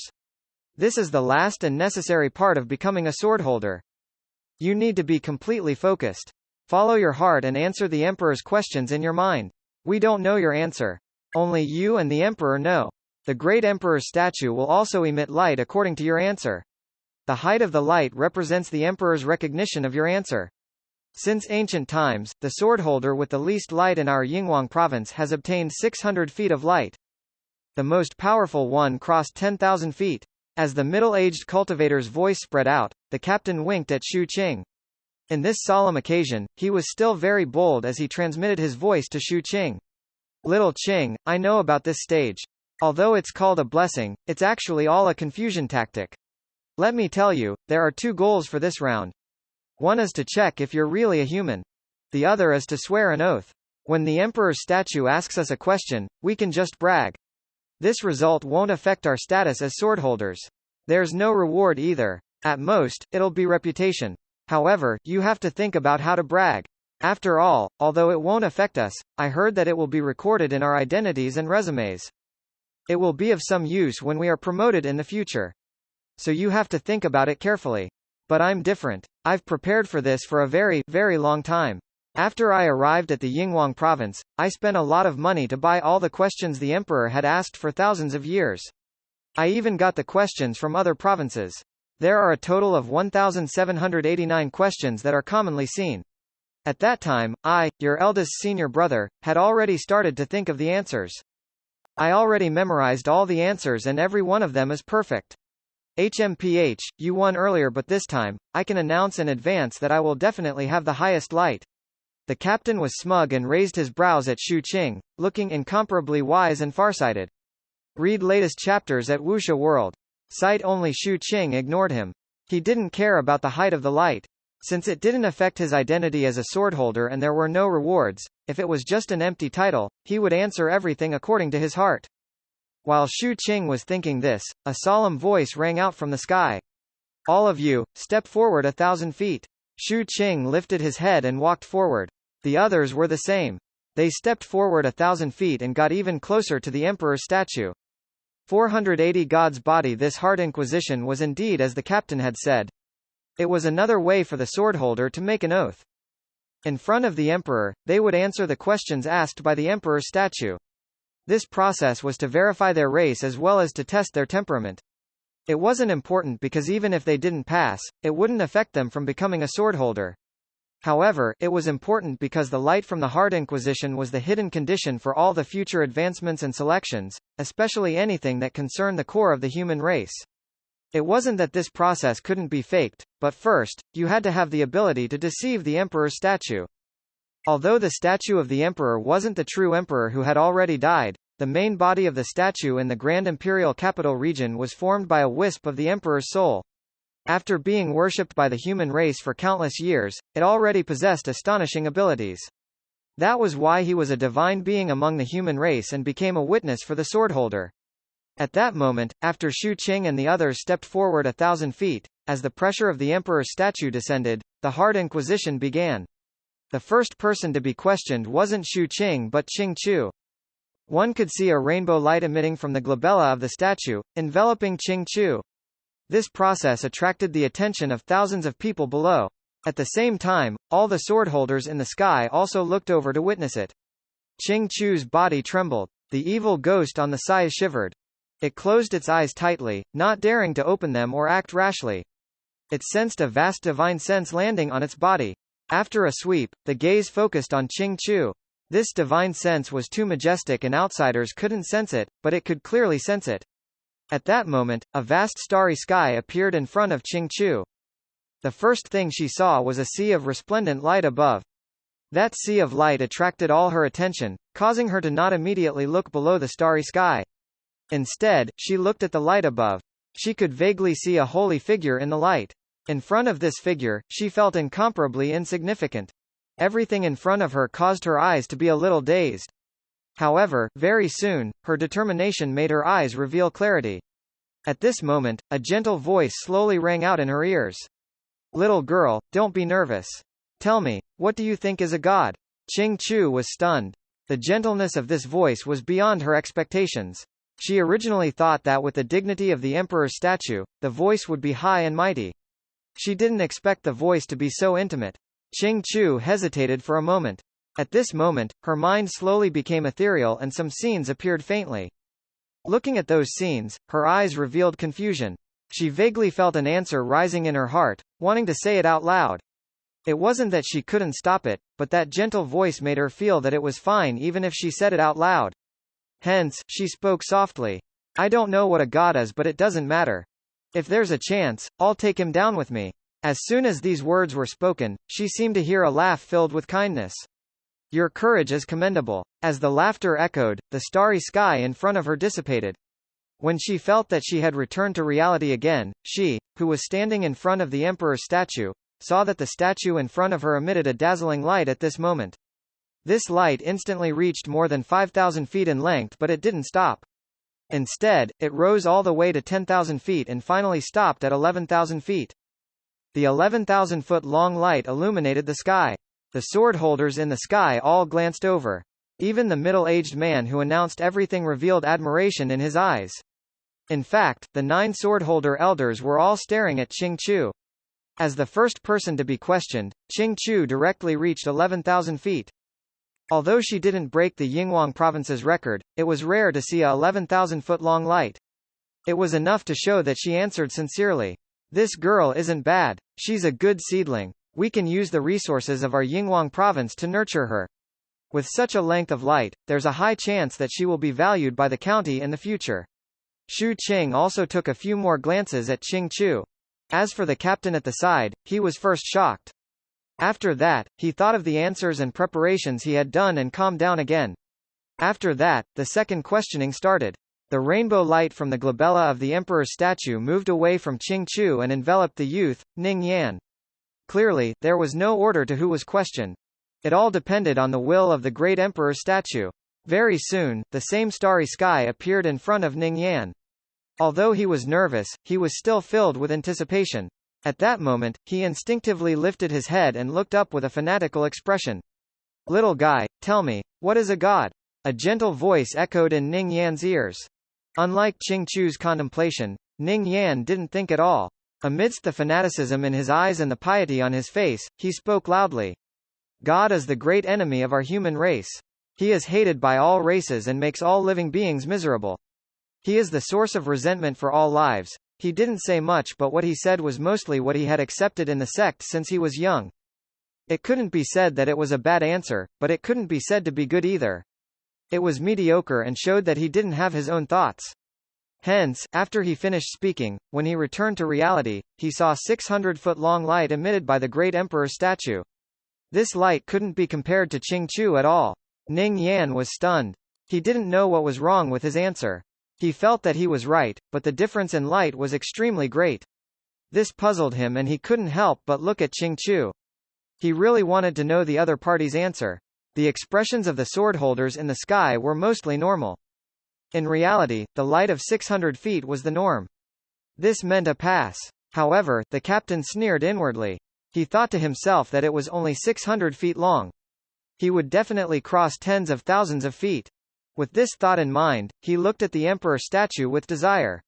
Speaker 1: This is the last and necessary part of becoming a swordholder. You need to be completely focused. Follow your heart and answer the Emperor's questions in your mind. We don't know your answer. Only you and the Emperor know. The great Emperor's statue will also emit light according to your answer. The height of the light represents the Emperor's recognition of your answer. Since ancient times, the swordholder with the least light in our Yinghuang province has obtained 600 feet of light. The most powerful one crossed 10,000 feet. As the middle-aged cultivator's voice spread out, the captain winked at Xu Qing. In this solemn occasion, he was still very bold as he transmitted his voice to Xu Qing. Little Qing, I know about this stage. Although it's called a blessing, it's actually all a confusion tactic. Let me tell you, there are two goals for this round. One is to check if you're really a human. The other is to swear an oath. When the emperor's statue asks us a question, we can just brag. This result won't affect our status as swordholders. There's no reward either. At most, it'll be reputation. However, you have to think about how to brag. After all, although it won't affect us, I heard that it will be recorded in our identities and resumes. It will be of some use when we are promoted in the future. So you have to think about it carefully. But I'm different. I've prepared for this for a very, very long time. After I arrived at the Yinghuang province, I spent a lot of money to buy all the questions the emperor had asked for thousands of years. I even got the questions from other provinces. There are a total of 1,789 questions that are commonly seen. At that time, I, your eldest senior brother, had already started to think of the answers. I already memorized all the answers and every one of them is perfect. HMPH, you won earlier, but this time, I can announce in advance that I will definitely have the highest light. The captain was smug and raised his brows at Xu Qing, looking incomparably wise and farsighted. Read latest chapters at Wuxia World. Sight only. Xu Qing ignored him. He didn't care about the height of the light. Since it didn't affect his identity as a swordholder and there were no rewards, if it was just an empty title, he would answer everything according to his heart. While Xu Qing was thinking this, a solemn voice rang out from the sky. All of you, step forward 1,000 feet. Xu Qing lifted his head and walked forward. The others were the same. They stepped forward 1,000 feet and got even closer to the emperor's statue. 480 God's body. This hard inquisition was indeed as the captain had said. It was another way for the swordholder to make an oath. In front of the emperor, they would answer the questions asked by the emperor's statue. This process was to verify their race as well as to test their temperament. It wasn't important because even if they didn't pass, it wouldn't affect them from becoming a swordholder. However, it was important because the light from the Hard Inquisition was the hidden condition for all the future advancements and selections, especially anything that concerned the core of the human race. It wasn't that this process couldn't be faked, but first, you had to have the ability to deceive the emperor's statue. Although the statue of the emperor wasn't the true emperor who had already died, the main body of the statue in the Grand Imperial Capital region was formed by a wisp of the emperor's soul. After being worshipped by the human race for countless years, it already possessed astonishing abilities. That was why he was a divine being among the human race and became a witness for the swordholder. At that moment, after Xu Qing and the others stepped forward 1,000 feet, as the pressure of the emperor's statue descended, the Hard Inquisition began. The first person to be questioned wasn't Xu Qing but Qing Chu. One could see a rainbow light emitting from the glabella of the statue, enveloping Qing Chu. This process attracted the attention of thousands of people below. At the same time, all the swordholders in the sky also looked over to witness it. Qing Chu's body trembled. The evil ghost on the side shivered. It closed its eyes tightly, not daring to open them or act rashly. It sensed a vast divine sense landing on its body. After a sweep, the gaze focused on Qing Chu. This divine sense was too majestic and outsiders couldn't sense it, but it could clearly sense it. At that moment, a vast starry sky appeared in front of Qing Chu. The first thing she saw was a sea of resplendent light above. That sea of light attracted all her attention, causing her to not immediately look below the starry sky. Instead, she looked at the light above. She could vaguely see a holy figure in the light. In front of this figure, she felt incomparably insignificant. Everything in front of her caused her eyes to be a little dazed. However, very soon, her determination made her eyes reveal clarity. At this moment, a gentle voice slowly rang out in her ears. Little girl, don't be nervous. Tell me, what do you think is a god? Qing Chu was stunned. The gentleness of this voice was beyond her expectations. She originally thought that with the dignity of the emperor's statue, the voice would be high and mighty. She didn't expect the voice to be so intimate. Qing Chu hesitated for a moment. At this moment, her mind slowly became ethereal and some scenes appeared faintly. Looking at those scenes, her eyes revealed confusion. She vaguely felt an answer rising in her heart, wanting to say it out loud. It wasn't that she couldn't stop it, but that gentle voice made her feel that it was fine even if she said it out loud. Hence, she spoke softly. I don't know what a god is, but it doesn't matter. If there's a chance, I'll take him down with me. As soon as these words were spoken, she seemed to hear a laugh filled with kindness. Your courage is commendable. As the laughter echoed, the starry sky in front of her dissipated. When she felt that she had returned to reality again, she, who was standing in front of the emperor's statue, saw that the statue in front of her emitted a dazzling light at this moment. This light instantly reached more than 5,000 feet in length, but it didn't stop. Instead, it rose all the way to 10,000 feet and finally stopped at 11,000 feet. The 11,000-foot-long light illuminated the sky. The sword holders in the sky all glanced over. Even the middle-aged man who announced everything revealed admiration in his eyes. In fact, the 9 swordholder elders were all staring at Qing Chu. As the first person to be questioned, Qing Chu directly reached 11,000 feet. Although she didn't break the Yinghuang province's record, it was rare to see a 11,000-foot-long light. It was enough to show that she answered sincerely. This girl isn't bad. She's a good seedling. We can use the resources of our Yinghuang province to nurture her. With such a length of light, there's a high chance that she will be valued by the county in the future. Xu Qing also took a few more glances at Qing Chu. As for the captain at the side, he was first shocked. After that, he thought of the answers and preparations he had done and calmed down again. After that, the second questioning started. The rainbow light from the glabella of the emperor's statue moved away from Qing Chu and enveloped the youth, Ning Yan. Clearly, there was no order to who was questioned. It all depended on the will of the great emperor's statue. Very soon, the same starry sky appeared in front of Ning Yan. Although he was nervous, he was still filled with anticipation. At that moment, he instinctively lifted his head and looked up with a fanatical expression. Little guy, tell me, what is a god? A gentle voice echoed in Ning Yan's ears. Unlike Qing Chu's contemplation, Ning Yan didn't think at all. Amidst the fanaticism in his eyes and the piety on his face, he spoke loudly. God is the great enemy of our human race. He is hated by all races and makes all living beings miserable. He is the source of resentment for all lives. He didn't say much, but what he said was mostly what he had accepted in the sect since he was young. It couldn't be said that it was a bad answer, but it couldn't be said to be good either. It was mediocre and showed that he didn't have his own thoughts. Hence, after he finished speaking, when he returned to reality, he saw 600-foot-long light emitted by the great emperor's statue. This light couldn't be compared to Qing Chu at all. Ning Yan was stunned. He didn't know what was wrong with his answer. He felt that he was right, but the difference in light was extremely great. This puzzled him and he couldn't help but look at Qing Chu. He really wanted to know the other party's answer. The expressions of the swordholders in the sky were mostly normal. In reality, the light of 600 feet was the norm. This meant a pass. However, the captain sneered inwardly. He thought to himself that it was only 600 feet long. He would definitely cross tens of thousands of feet. With this thought in mind, he looked at the emperor's statue with desire.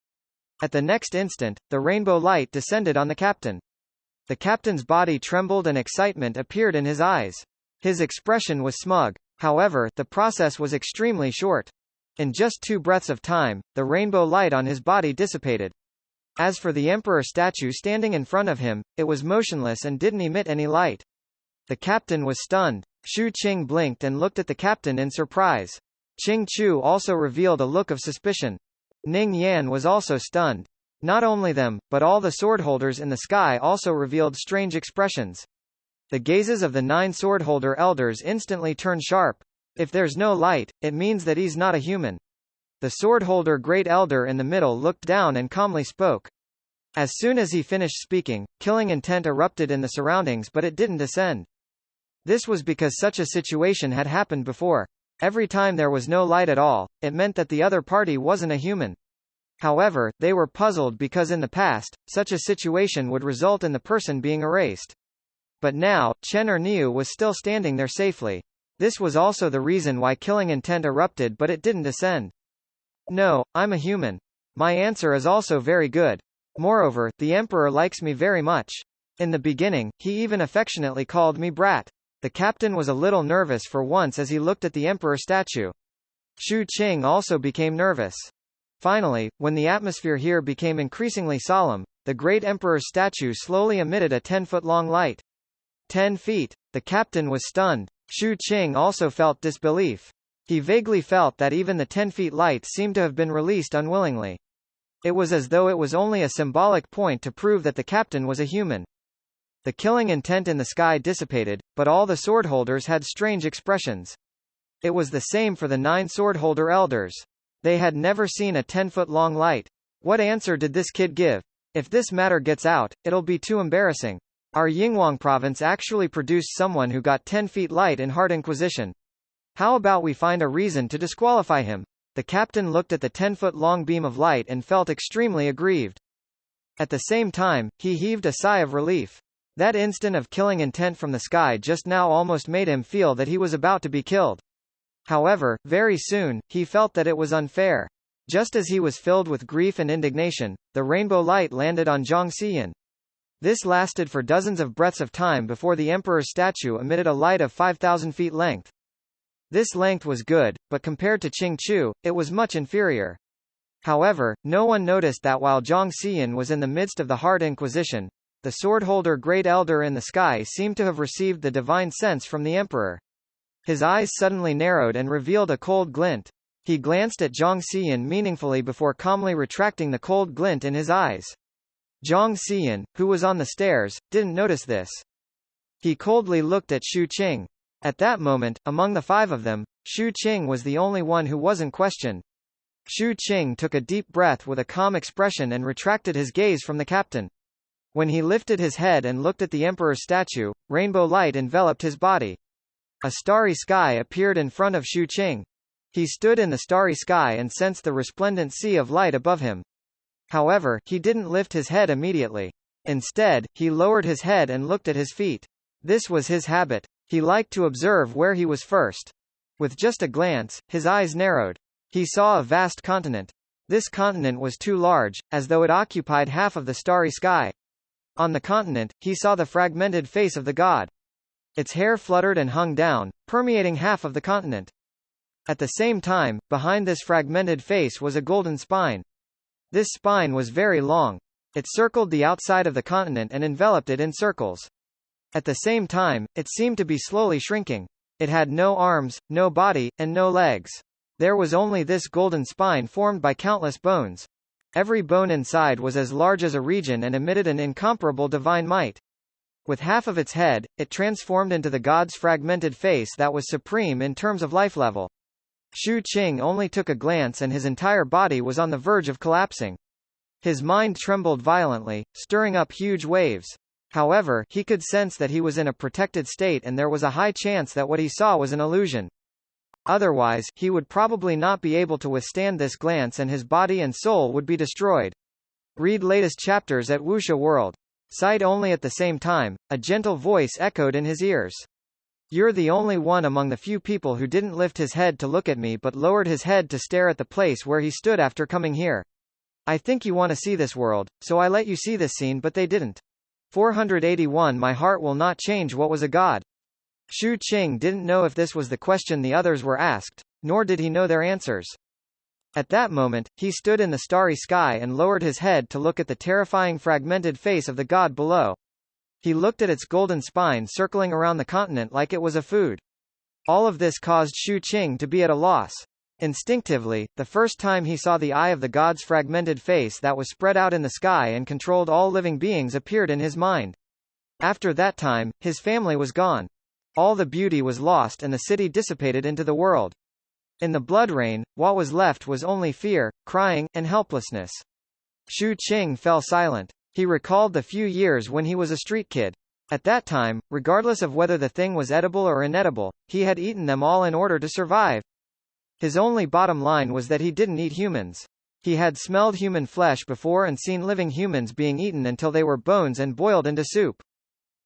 Speaker 1: At the next instant, the rainbow light descended on the captain. The captain's body trembled and excitement appeared in his eyes. His expression was smug. However, the process was extremely short. In just 2 breaths of time, the rainbow light on his body dissipated. As for the emperor statue standing in front of him, it was motionless and didn't emit any light. The captain was stunned. Xu Qing blinked and looked at the captain in surprise. Qing Chu also revealed a look of suspicion. Ning Yan was also stunned. Not only them, but all the swordholders in the sky also revealed strange expressions. The gazes of the 9 swordholder elders instantly turned sharp. If there's no light, it means that he's not a human. The swordholder great elder in the middle looked down and calmly spoke. As soon as he finished speaking, killing intent erupted in the surroundings, but it didn't descend. This was because such a situation had happened before. Every time there was no light at all, it meant that the other party wasn't a human. However, they were puzzled because in the past, such a situation would result in the person being erased. But now, Chen or Niu was still standing there safely. This was also the reason why killing intent erupted, but it didn't descend. No, I'm a human. My answer is also very good. Moreover, the emperor likes me very much. In the beginning, he even affectionately called me brat. The captain was a little nervous for once as he looked at the emperor statue. Xu Qing also became nervous. Finally, when the atmosphere here became increasingly solemn, the great emperor's statue slowly emitted a 10-foot-long light. 10 feet. The captain was stunned. Shu Qing also felt disbelief. He vaguely felt that even the 10 feet light seemed to have been released unwillingly. It was as though it was only a symbolic point to prove that the captain was a human. The killing intent in the sky dissipated, but all the swordholders had strange expressions. It was the same for the 9 swordholder elders. They had never seen a 10-foot-long light. What answer did this kid give? If this matter gets out, it'll be too embarrassing. Our Yinghuang province actually produced someone who got 10 feet light in Heart Inquisition. How about we find a reason to disqualify him? The captain looked at the 10-foot-long beam of light and felt extremely aggrieved. At the same time, he heaved a sigh of relief. That instant of killing intent from the sky just now almost made him feel that he was about to be killed. However, very soon, he felt that it was unfair. Just as he was filled with grief and indignation, the rainbow light landed on Zhang Xiyan. This lasted for dozens of breaths of time before the emperor's statue emitted a light of 5,000 feet length. This length was good, but compared to Qing Chu, it was much inferior. However, no one noticed that while Zhang Xiyan was in the midst of the Heart Inquisition, the swordholder Great Elder in the sky seemed to have received the divine sense from the emperor. His eyes suddenly narrowed and revealed a cold glint. He glanced at Zhang Xiyan meaningfully before calmly retracting the cold glint in his eyes. Zhang Xiyan, who was on the stairs, didn't notice this. He coldly looked at Shu Qing. At that moment, among the 5 of them, Shu Qing was the only one who wasn't questioned. Shu Qing took a deep breath with a calm expression and retracted his gaze from the captain. When he lifted his head and looked at the emperor's statue, rainbow light enveloped his body. A starry sky appeared in front of Shu Qing. He stood in the starry sky and sensed the resplendent sea of light above him. However, he didn't lift his head immediately. Instead, he lowered his head and looked at his feet. This was his habit. He liked to observe where he was first. With just a glance, his eyes narrowed. He saw a vast continent. This continent was too large, as though it occupied half of the starry sky. On the continent, he saw the fragmented face of the god. Its hair fluttered and hung down, permeating half of the continent. At the same time, behind this fragmented face was a golden spine. This spine was very long. It circled the outside of the continent and enveloped it in circles. At the same time, it seemed to be slowly shrinking. It had no arms, no body, and no legs. There was only this golden spine formed by countless bones. Every bone inside was as large as a region and emitted an incomparable divine might. With half of its head, it transformed into the god's fragmented face that was supreme in terms of life level. Shu Qing only took a glance and his entire body was on the verge of collapsing. His mind trembled violently, stirring up huge waves. However, he could sense that he was in a protected state and there was a high chance that what he saw was an illusion. Otherwise, he would probably not be able to withstand this glance and his body and soul would be destroyed. Read latest chapters at Wuxia World. Sight only. At the same time, a gentle voice echoed in his ears. You're the only one among the few people who didn't lift his head to look at me but lowered his head to stare at the place where he stood after coming here. I think you want to see this world, so I let you see this scene but they didn't. 481 My heart will not change what was a god. Shu Qing didn't know if this was the question the others were asked, nor did he know their answers. At that moment, he stood in the starry sky and lowered his head to look at the terrifying fragmented face of the god below. He looked at its golden spine circling around the continent like it was a food. All of this caused Shu Qing to be at a loss. Instinctively, the first time he saw the eye of the god's fragmented face that was spread out in the sky and controlled all living beings appeared in his mind. After that time, his family was gone. All the beauty was lost and the city dissipated into the world. In the blood rain, what was left was only fear, crying, and helplessness. Shu Qing fell silent. He recalled the few years when he was a street kid. At that time, regardless of whether the thing was edible or inedible, he had eaten them all in order to survive. His only bottom line was that he didn't eat humans. He had smelled human flesh before and seen living humans being eaten until they were bones and boiled into soup.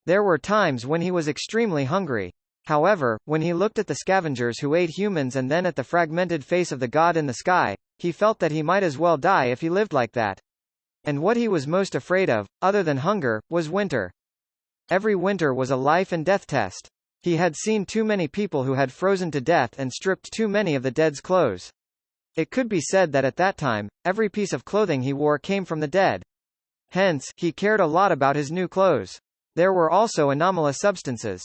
Speaker 1: There were times when he was extremely hungry. However, when he looked at the scavengers who ate humans and then at the fragmented face of the god in the sky, he felt that he might as well die if he lived like that. And what he was most afraid of, other than hunger, was winter. Every winter was a life and death test. He had seen too many people who had frozen to death and stripped too many of the dead's clothes. It could be said that at that time, every piece of clothing he wore came from the dead. Hence, he cared a lot about his new clothes. There were also anomalous substances.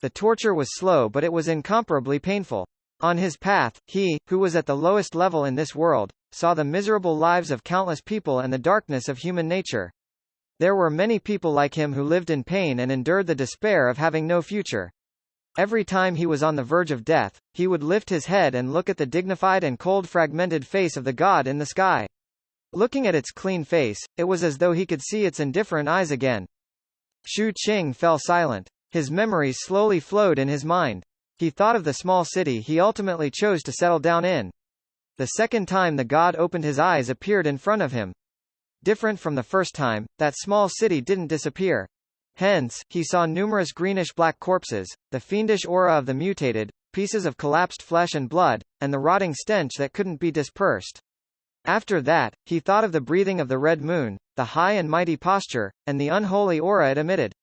Speaker 1: The torture was slow, but it was incomparably painful. On his path, he, who was at the lowest level in this world, saw the miserable lives of countless people and the darkness of human nature. There were many people like him who lived in pain and endured the despair of having no future. Every time he was on the verge of death, he would lift his head and look at the dignified and cold fragmented face of the god in the sky. Looking at its clean face, it was as though he could see its indifferent eyes again. Shu Qing fell silent. His memories slowly flowed in his mind. He thought of the small city he ultimately chose to settle down in. The second time the god opened his eyes appeared in front of him. Different from the first time, that small city didn't disappear. Hence, he saw numerous greenish-black corpses, the fiendish aura of the mutated, pieces of collapsed flesh and blood, and the rotting stench that couldn't be dispersed. After that, he thought of the breathing of the red moon, the high and mighty posture, and the unholy aura it emitted.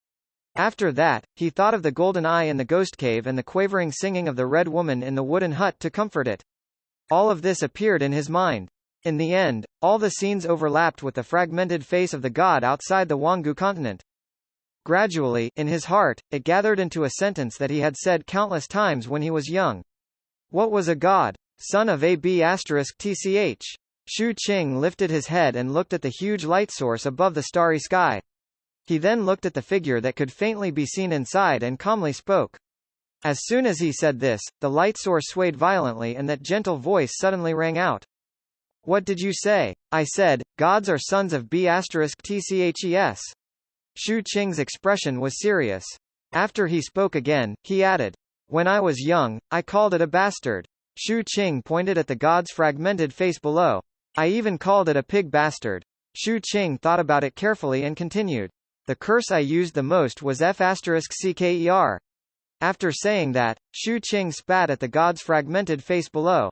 Speaker 1: After that, he thought of the golden eye in the ghost cave and the quavering singing of the red woman in the wooden hut to comfort it. All of this appeared in his mind. In the end, all the scenes overlapped with the fragmented face of the god outside the Wangu continent. Gradually, in his heart, it gathered into a sentence that he had said countless times when he was young. What was a god? Son of AB*TCH. Shu Qing lifted his head and looked at the huge light source above the starry sky. He then looked at the figure that could faintly be seen inside and calmly spoke. As soon as he said this, the light source swayed violently and that gentle voice suddenly rang out. What did you say? I said, gods are sons of B*TCHES. Shu Qing's expression was serious. After he spoke again, he added, when I was young, I called it a bastard. Shu Qing pointed at the god's fragmented face below. I even called it a pig bastard. Shu Qing thought about it carefully and continued. The curse I used the most was F***CKER. After saying that, Shu Qing spat at the god's fragmented face below.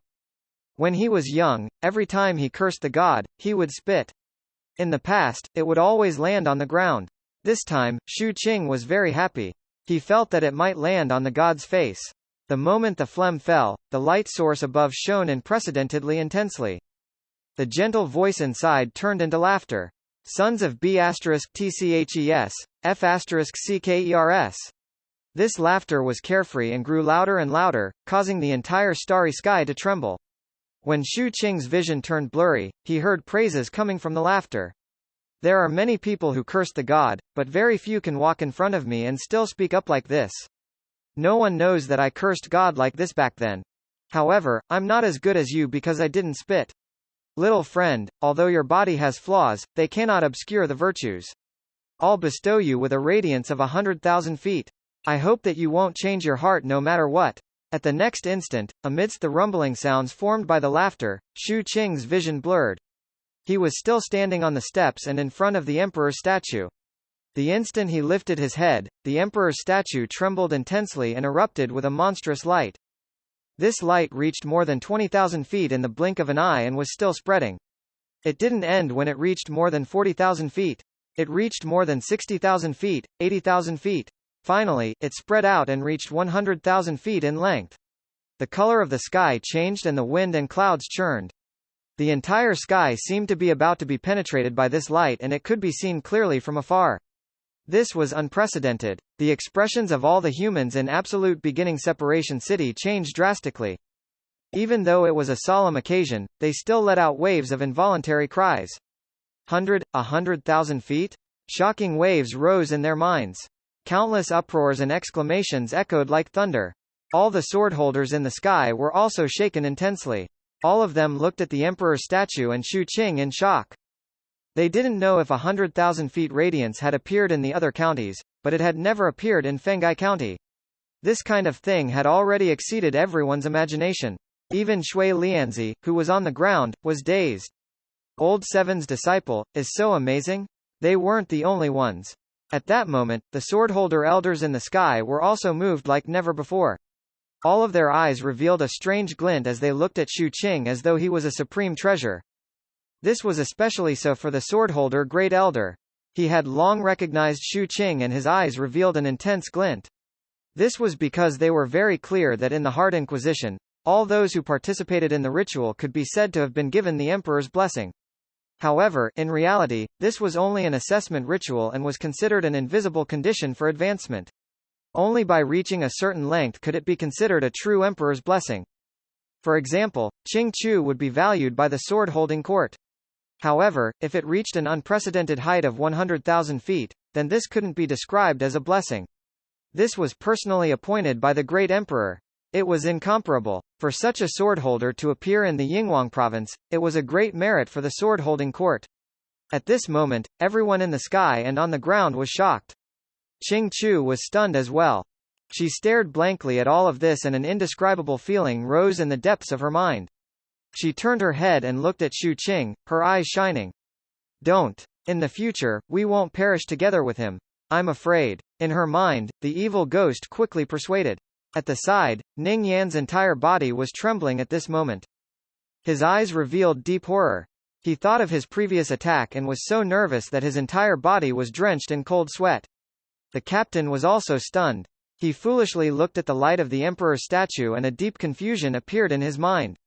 Speaker 1: When he was young, every time he cursed the god, he would spit. In the past, it would always land on the ground. This time, Shu Qing was very happy. He felt that it might land on the god's face. The moment the phlegm fell, the light source above shone unprecedentedly intensely. The gentle voice inside turned into laughter. Sons of B*TCHES, F***CKERS. This laughter was carefree and grew louder and louder, causing the entire starry sky to tremble. When Shu Qing's vision turned blurry, he heard praises coming from the laughter. There are many people who curse the god, but very few can walk in front of me and still speak up like this. No one knows that I cursed God like this back then. However, I'm not as good as you because I didn't spit. Little friend, although your body has flaws, they cannot obscure the virtues. I'll bestow you with a radiance of 100,000 feet. I hope that you won't change your heart no matter what. At the next instant, amidst the rumbling sounds formed by the laughter, Shu Qing's vision blurred. He was still standing on the steps and in front of the emperor's statue. The instant he lifted his head, the emperor's statue trembled intensely and erupted with a monstrous light. This light reached more than 20,000 feet in the blink of an eye and was still spreading. It didn't end when it reached more than 40,000 feet. It reached more than 60,000 feet, 80,000 feet. Finally, it spread out and reached 100,000 feet in length. The color of the sky changed and the wind and clouds churned. The entire sky seemed to be about to be penetrated by this light and it could be seen clearly from afar. This was unprecedented. The expressions of all the humans in absolute beginning separation city changed drastically. Even though it was a solemn occasion, they still let out waves of involuntary cries. 100,000 feet? Shocking waves rose in their minds. Countless uproars and exclamations echoed like thunder. All the sword holders in the sky were also shaken intensely. All of them looked at the emperor's statue and Shu Qing in shock. They didn't know if 100,000 feet radiance had appeared in the other counties, but it had never appeared in Fengai County. This kind of thing had already exceeded everyone's imagination. Even Shui Lianzi, who was on the ground, was dazed. Old Seven's disciple, is so amazing? They weren't the only ones. At that moment, the swordholder elders in the sky were also moved like never before. All of their eyes revealed a strange glint as they looked at Shu Qing as though he was a supreme treasure. This was especially so for the swordholder Great Elder. He had long recognized Shu Qing and his eyes revealed an intense glint. This was because they were very clear that in the Heart Inquisition, all those who participated in the ritual could be said to have been given the Emperor's blessing. However, in reality, this was only an assessment ritual and was considered an invisible condition for advancement. Only by reaching a certain length could it be considered a true emperor's blessing. For example, Qing Chu would be valued by the sword-holding court. However, if it reached an unprecedented height of 100,000 feet, then this couldn't be described as a blessing. This was personally appointed by the great emperor. It was incomparable. For such a swordholder to appear in the Yinghuang province, it was a great merit for the sword-holding court. At this moment, everyone in the sky and on the ground was shocked. Qing Chu was stunned as well. She stared blankly at all of this and an indescribable feeling rose in the depths of her mind. She turned her head and looked at Xu Qing, her eyes shining. Don't. In the future, we won't perish together with him. I'm afraid. In her mind, the evil ghost quickly persuaded. At the side, Ning Yan's entire body was trembling at this moment. His eyes revealed deep horror. He thought of his previous attack and was so nervous that his entire body was drenched in cold sweat. The captain was also stunned. He foolishly looked at the light of the emperor's statue and a deep confusion appeared in his mind.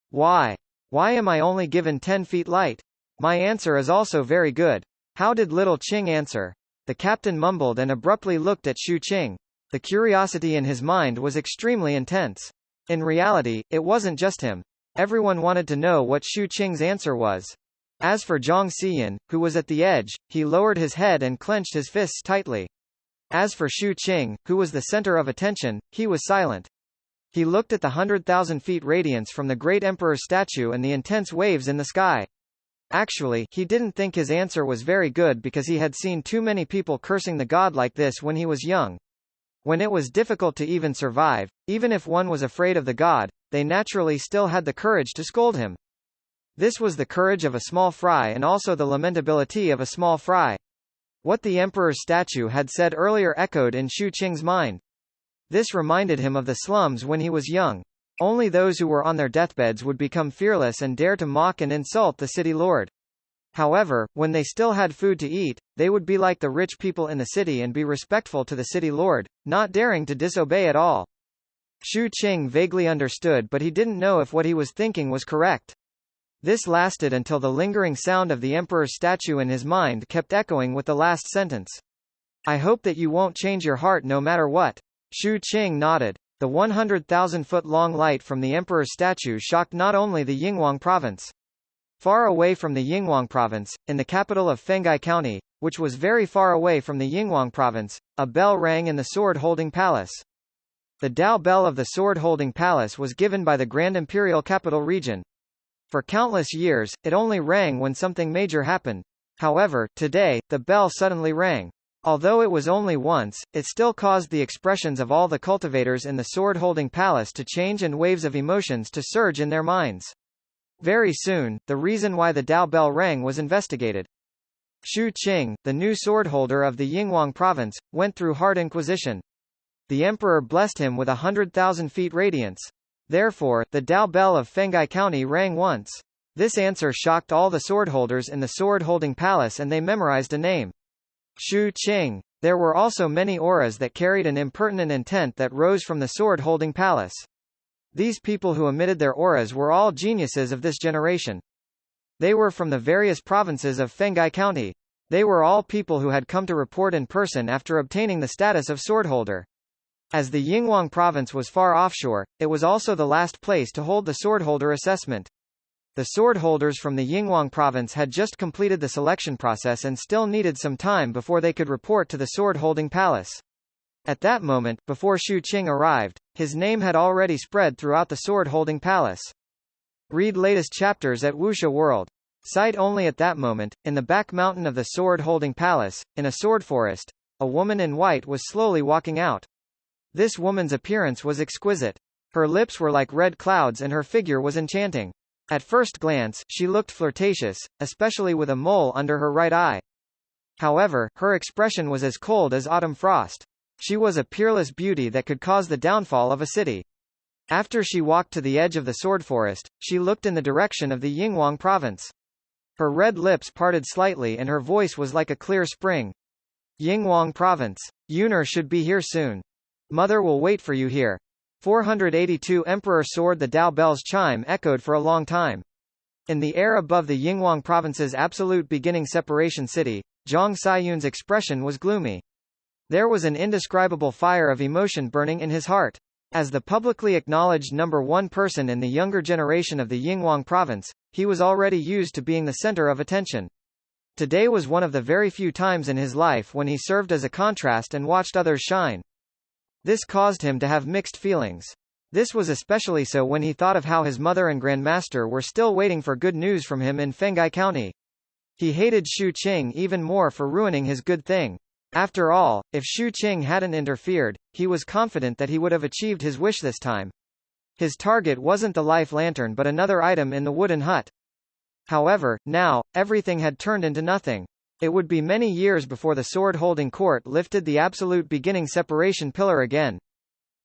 Speaker 1: Why? Why am I only given 10 feet light? My answer is also very good. How did little Qing answer? The captain mumbled and abruptly looked at Xu Qing. The curiosity in his mind was extremely intense. In reality, it wasn't just him. Everyone wanted to know what Xu Qing's answer was. As for Zhang Xiyan, who was at the edge, he lowered his head and clenched his fists tightly. As for Xu Qing, who was the center of attention, he was silent. He looked at the 100,000 feet radiance from the great emperor's statue and the intense waves in the sky. Actually, he didn't think his answer was very good because he had seen too many people cursing the god like this when he was young. When it was difficult to even survive, even if one was afraid of the god, they naturally still had the courage to scold him. This was the courage of a small fry and also the lamentability of a small fry. What the emperor's statue had said earlier echoed in Xu Qing's mind. This reminded him of the slums when he was young. Only those who were on their deathbeds would become fearless and dare to mock and insult the city lord. However, when they still had food to eat, they would be like the rich people in the city and be respectful to the city lord, not daring to disobey at all. Xu Qing vaguely understood, but he didn't know if what he was thinking was correct. This lasted until the lingering sound of the emperor's statue in his mind kept echoing with the last sentence. I hope that you won't change your heart no matter what. Xu Qing nodded. The 100,000-foot-long light from the emperor's statue shocked not only the Yinghuang province. Far away from the Yinghuang province, in the capital of Fenghai County, which was very far away from the Yinghuang province, a bell rang in the sword-holding palace. The Dao bell of the sword-holding palace was given by the Grand Imperial Capital Region. For countless years, it only rang when something major happened. However, today, the bell suddenly rang. Although it was only once, it still caused the expressions of all the cultivators in the sword-holding palace to change and waves of emotions to surge in their minds. Very soon, the reason why the Dao bell rang was investigated. Xu Qing, the new swordholder of the Yinghuang province, went through hard inquisition. The emperor blessed him with 100,000 feet radiance. Therefore, the Dao bell of Fenghai County rang once. This answer shocked all the swordholders in the sword-holding palace and they memorized a name. Xu Qing. There were also many auras that carried an impertinent intent that rose from the sword-holding palace. These people who emitted their auras were all geniuses of this generation. They were from the various provinces of Fenghai County. They were all people who had come to report in person after obtaining the status of swordholder. As the Yinghuang province was far offshore, it was also the last place to hold the swordholder assessment. The swordholders from the Yinghuang province had just completed the selection process and still needed some time before they could report to the sword-holding palace. At that moment, before Xu Qing arrived, his name had already spread throughout the sword-holding palace. Read latest chapters at Wuxia World. Sight only at that moment, in the back mountain of the sword-holding palace, in a sword forest, a woman in white was slowly walking out. This woman's appearance was exquisite. Her lips were like red clouds and her figure was enchanting. At first glance, she looked flirtatious, especially with a mole under her right eye. However, her expression was as cold as autumn frost. She was a peerless beauty that could cause the downfall of a city. After she walked to the edge of the sword forest, she looked in the direction of the Yinghuang province. Her red lips parted slightly and her voice was like a clear spring. Yinghuang province. Yuner should be here soon. Mother will wait for you here. 482 Emperor sword. The Dao bell's chime echoed for a long time. In the air above the Yinghuang province's absolute beginning separation city, Zhang Saiyun's expression was gloomy. There was an indescribable fire of emotion burning in his heart. As the publicly acknowledged number one person in the younger generation of the Yinghuang province, he was already used to being the center of attention. Today was one of the very few times in his life when he served as a contrast and watched others shine. This caused him to have mixed feelings. This was especially so when he thought of how his mother and grandmaster were still waiting for good news from him in Fenghai County. He hated Xu Qing even more for ruining his good thing. After all, if Xu Qing hadn't interfered, he was confident that he would have achieved his wish this time. His target wasn't the life lantern but another item in the wooden hut. However, now, everything had turned into nothing. It would be many years before the sword-holding court lifted the absolute beginning separation pillar again.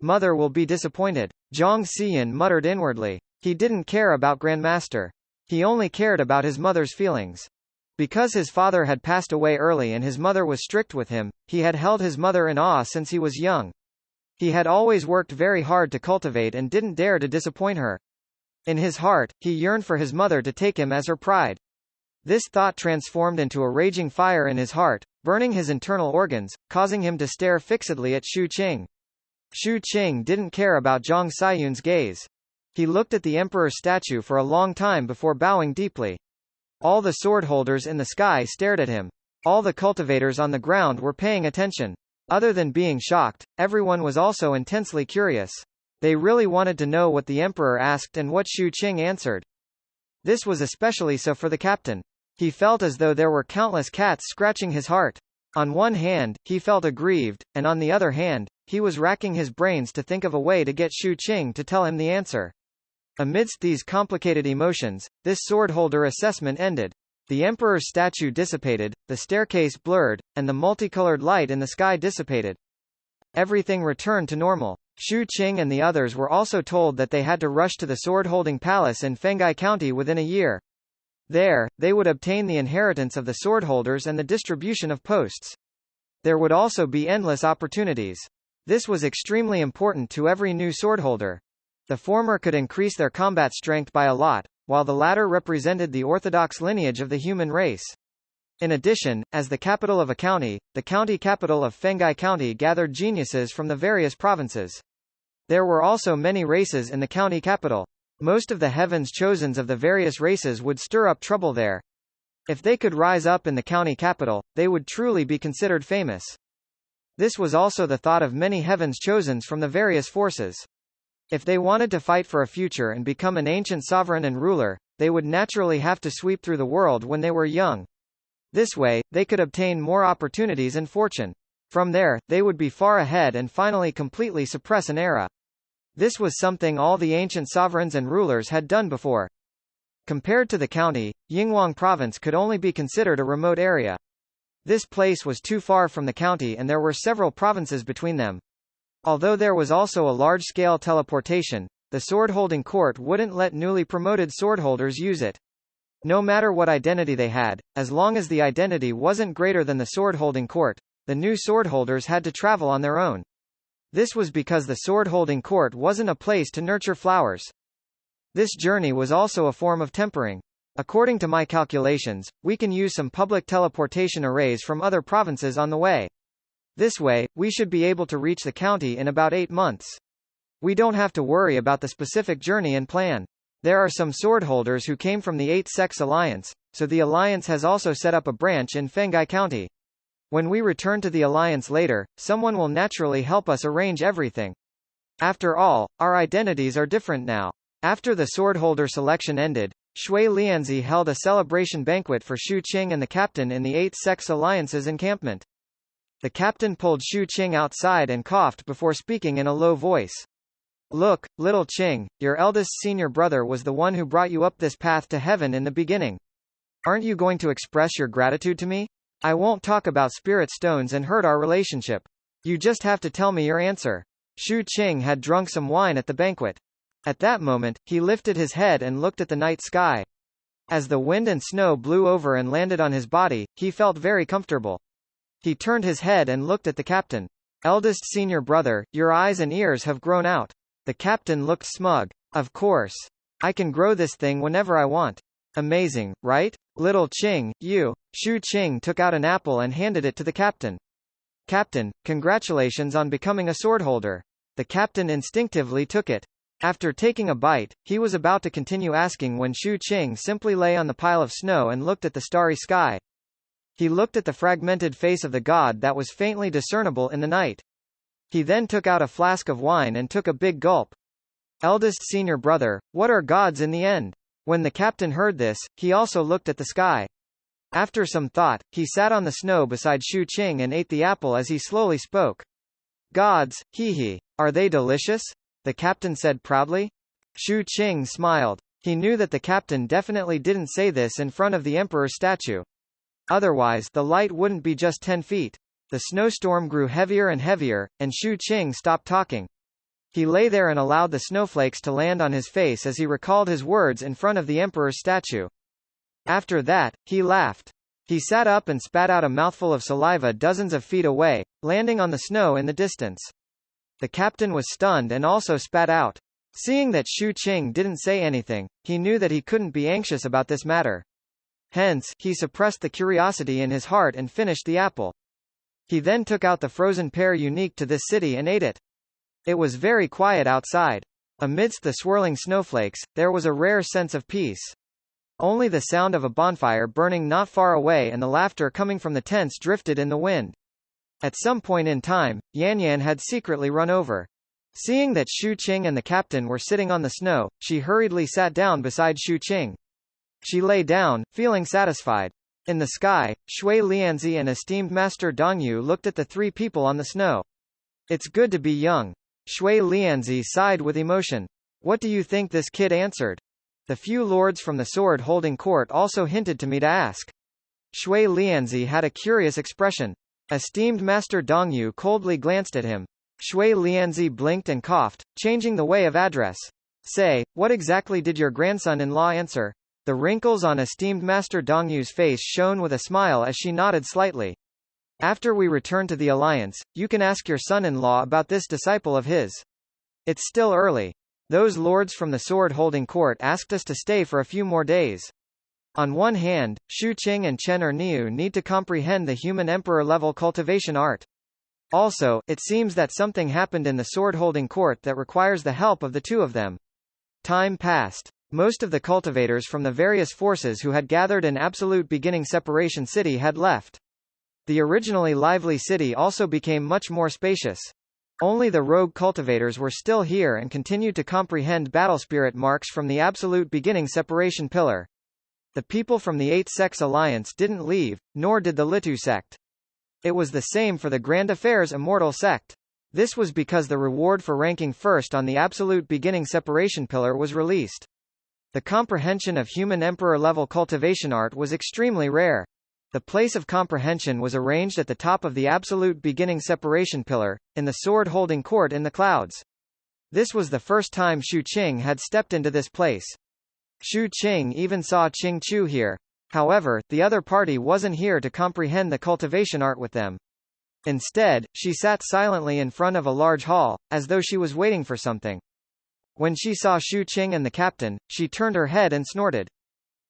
Speaker 1: Mother will be disappointed. Zhang Xiyan muttered inwardly. He didn't care about Grandmaster. He only cared about his mother's feelings. Because his father had passed away early and his mother was strict with him, he had held his mother in awe since he was young. He had always worked very hard to cultivate and didn't dare to disappoint her. In his heart, he yearned for his mother to take him as her pride. This thought transformed into a raging fire in his heart, burning his internal organs, causing him to stare fixedly at Xu Qing. Xu Qing didn't care about Zhang Saiyun's gaze. He looked at the emperor's statue for a long time before bowing deeply. All the sword holders in the sky stared at him. All the cultivators on the ground were paying attention. Other than being shocked, everyone was also intensely curious. They really wanted to know what the emperor asked and what Xu Qing answered. This was especially so for the captain. He felt as though there were countless cats scratching his heart. On one hand, he felt aggrieved, and on the other hand, he was racking his brains to think of a way to get Xu Qing to tell him the answer. Amidst these complicated emotions, this sword-holder assessment ended. The emperor's statue dissipated, the staircase blurred, and the multicolored light in the sky dissipated. Everything returned to normal. Xu Qing and the others were also told that they had to rush to the sword-holding palace in Fenghai County within a year. There, they would obtain the inheritance of the swordholders and the distribution of posts. There would also be endless opportunities. This was extremely important to every new swordholder. The former could increase their combat strength by a lot, while the latter represented the orthodox lineage of the human race. In addition, as the capital of a county, the county capital of Fenghai County gathered geniuses from the various provinces. There were also many races in the county capital. Most of the heavens chosens of the various races would stir up trouble there. If they could rise up in the county capital, they would truly be considered famous. This was also the thought of many heavens chosens from the various forces. If they wanted to fight for a future and become an ancient sovereign and ruler, they would naturally have to sweep through the world when they were young. This way, they could obtain more opportunities and fortune. From there, they would be far ahead and finally completely suppress an era. This was something all the ancient sovereigns and rulers had done before. Compared to the county, Yinghuang province could only be considered a remote area. This place was too far from the county and there were several provinces between them. Although there was also a large-scale teleportation, the sword-holding court wouldn't let newly promoted swordholders use it. No matter what identity they had, as long as the identity wasn't greater than the sword-holding court, the new swordholders had to travel on their own. This was because the sword-holding court wasn't a place to nurture flowers. This journey was also a form of tempering. According to my calculations, we can use some public teleportation arrays from other provinces on the way. This way, we should be able to reach the county in about 8 months. We don't have to worry about the specific journey and plan. There are some swordholders who came from the 8-Sex Alliance, so the Alliance has also set up a branch in Fenghai County. When we return to the Alliance later, someone will naturally help us arrange everything. After all, our identities are different now. After the swordholder selection ended, Shui Lianzi held a celebration banquet for Xu Qing and the captain in the 8-Sex Alliance's encampment. The captain pulled Xu Qing outside and coughed before speaking in a low voice. Look, little Qing, your eldest senior brother was the one who brought you up this path to heaven in the beginning. Aren't you going to express your gratitude to me? I won't talk about spirit stones and hurt our relationship. You just have to tell me your answer. Xu Qing had drunk some wine at the banquet. At that moment, he lifted his head and looked at the night sky. As the wind and snow blew over and landed on his body, he felt very comfortable. He turned his head and looked at the captain. Eldest senior brother, your eyes and ears have grown out. The captain looked smug. Of course. I can grow this thing whenever I want. Amazing, right? Little Qing, you. Shu Qing took out an apple and handed it to the captain. Captain, congratulations on becoming a swordholder. The captain instinctively took it. After taking a bite, he was about to continue asking when Shu Qing simply lay on the pile of snow and looked at the starry sky. He looked at the fragmented face of the god that was faintly discernible in the night. He then took out a flask of wine and took a big gulp. Eldest senior brother, what are gods in the end? When the captain heard this, he also looked at the sky. After some thought, he sat on the snow beside Shu Qing and ate the apple as he slowly spoke. Gods, hee. Are they delicious? The captain said proudly. Shu Qing smiled. He knew that the captain definitely didn't say this in front of the emperor's statue. Otherwise, the light wouldn't be just 10 feet. The snowstorm grew heavier and heavier, and Shu Qing stopped talking. He lay there and allowed the snowflakes to land on his face as he recalled his words in front of the emperor's statue. After that, he laughed. He sat up and spat out a mouthful of saliva dozens of feet away, landing on the snow in the distance. The captain was stunned and also spat out. Seeing that Shu Qing didn't say anything, he knew that he couldn't be anxious about this matter. Hence, he suppressed the curiosity in his heart and finished the apple. He then took out the frozen pear unique to this city and ate it. It was very quiet outside. Amidst the swirling snowflakes, there was a rare sense of peace. Only the sound of a bonfire burning not far away and the laughter coming from the tents drifted in the wind. At some point in time, Yan Yan had secretly run over. Seeing that Shu Qing and the captain were sitting on the snow, she hurriedly sat down beside Shu Qing. She lay down, feeling satisfied. In the sky, Shui Lianzi and esteemed Master Dongyu looked at the three people on the snow. It's good to be young. Shui Lianzi sighed with emotion. What do you think this kid answered? The few lords from the sword-holding court also hinted to me to ask. Shui Lianzi had a curious expression. Esteemed Master Dongyu coldly glanced at him. Shui Lianzi blinked and coughed, changing the way of address. Say, what exactly did your grandson-in-law answer? The wrinkles on esteemed Master Dongyu's face shone with a smile as she nodded slightly. After we return to the alliance, you can ask your son-in-law about this disciple of his. It's still early. Those lords from the sword-holding court asked us to stay for a few more days. On one hand, Shu Qing and Chen Erniu need to comprehend the human emperor-level cultivation art. Also, it seems that something happened in the sword-holding court that requires the help of the two of them. Time passed. Most of the cultivators from the various forces who had gathered in Absolute Beginning Separation City had left. The originally lively city also became much more spacious. Only the rogue cultivators were still here and continued to comprehend battle spirit marks from the Absolute Beginning Separation Pillar. The people from the Eight Sects Alliance didn't leave, nor did the Litu sect. It was the same for the Grand Affairs Immortal sect. This was because the reward for ranking first on the Absolute Beginning Separation Pillar was released. The comprehension of human emperor-level cultivation art was extremely rare. The place of comprehension was arranged at the top of the Absolute Beginning Separation Pillar, in the sword-holding court in the clouds. This was the first time Shu Qing had stepped into this place. Shu Qing even saw Qing Chu here. However, the other party wasn't here to comprehend the cultivation art with them. Instead, she sat silently in front of a large hall, as though she was waiting for something. When she saw Shu Qing and the captain, she turned her head and snorted.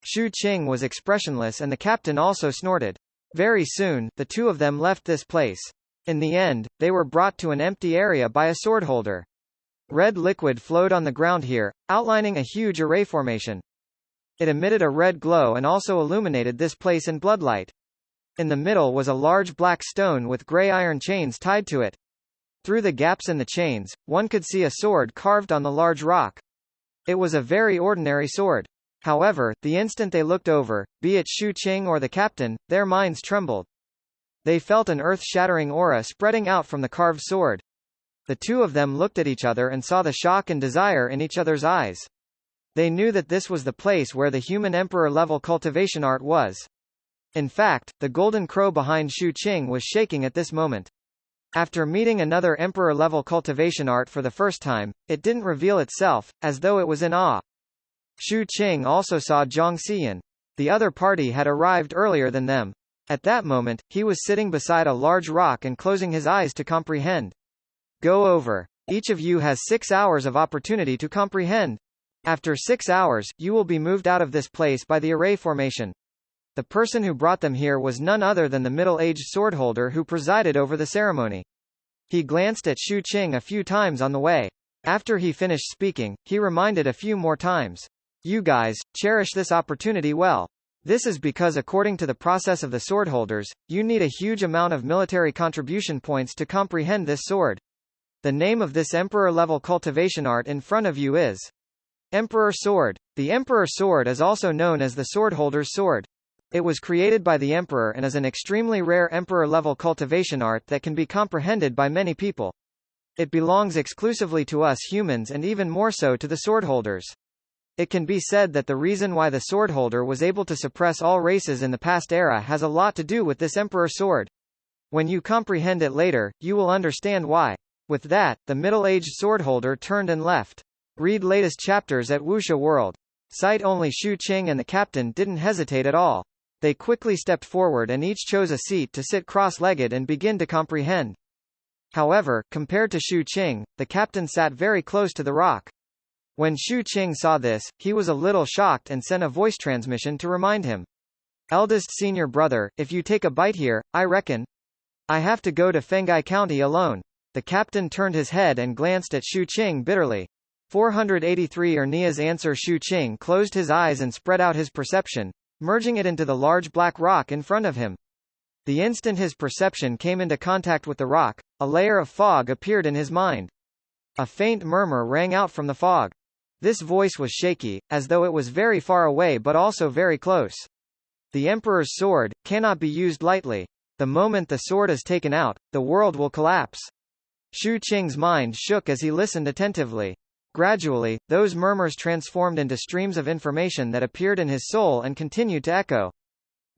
Speaker 1: Shu Qing was expressionless and the captain also snorted. Very soon, the two of them left this place. In the end, they were brought to an empty area by a swordholder. Red liquid flowed on the ground here, outlining a huge array formation. It emitted a red glow and also illuminated this place in bloodlight. In the middle was a large black stone with gray iron chains tied to it. Through the gaps in the chains, one could see a sword carved on the large rock. It was a very ordinary sword. However, the instant they looked over, be it Shu Qing or the captain, their minds trembled. They felt an earth-shattering aura spreading out from the carved sword. The two of them looked at each other and saw the shock and desire in each other's eyes. They knew that this was the place where the human emperor-level cultivation art was. In fact, the golden crow behind Shu Qing was shaking at this moment. After meeting another emperor-level cultivation art for the first time, it didn't reveal itself, as though it was in awe. Shu Qing also saw Zhang Xiyan. The other party had arrived earlier than them. At that moment, he was sitting beside a large rock and closing his eyes to comprehend. Go over. Each of you has 6 hours of opportunity to comprehend. After 6 hours, you will be moved out of this place by the array formation. The person who brought them here was none other than the middle-aged swordholder who presided over the ceremony. He glanced at Shu Qing a few times on the way. After he finished speaking, he reminded a few more times. You guys, cherish this opportunity well. This is because according to the process of the swordholders, you need a huge amount of military contribution points to comprehend this sword. The name of this emperor-level cultivation art in front of you is Emperor Sword. The Emperor Sword is also known as the swordholder's sword. It was created by the Emperor and is an extremely rare Emperor-level cultivation art that can be comprehended by many people. It belongs exclusively to us humans and even more so to the swordholders. It can be said that the reason why the swordholder was able to suppress all races in the past era has a lot to do with this Emperor Sword. When you comprehend it later, you will understand why. With that, the middle-aged swordholder turned and left. Read latest chapters at Wuxia World. Sight only Shu Qing and the captain didn't hesitate at all. They quickly stepped forward and each chose a seat to sit cross-legged and begin to comprehend. However, compared to Shu Qing, the captain sat very close to the rock. When Shu Qing saw this, he was a little shocked and sent a voice transmission to remind him. Eldest senior brother, if you take a bite here, I reckon I have to go to Fenghai County alone. The captain turned his head and glanced at Shu Qing bitterly. 483 Ernia's answer. Shu Qing closed his eyes and spread out his perception, merging it into the large black rock in front of him. The instant his perception came into contact with the rock, a layer of fog appeared in his mind. A faint murmur rang out from the fog. This voice was shaky, as though it was very far away but also very close. The Emperor's sword cannot be used lightly. The moment the sword is taken out, the world will collapse. Shu Qing's mind shook as he listened attentively. Gradually, those murmurs transformed into streams of information that appeared in his soul and continued to echo.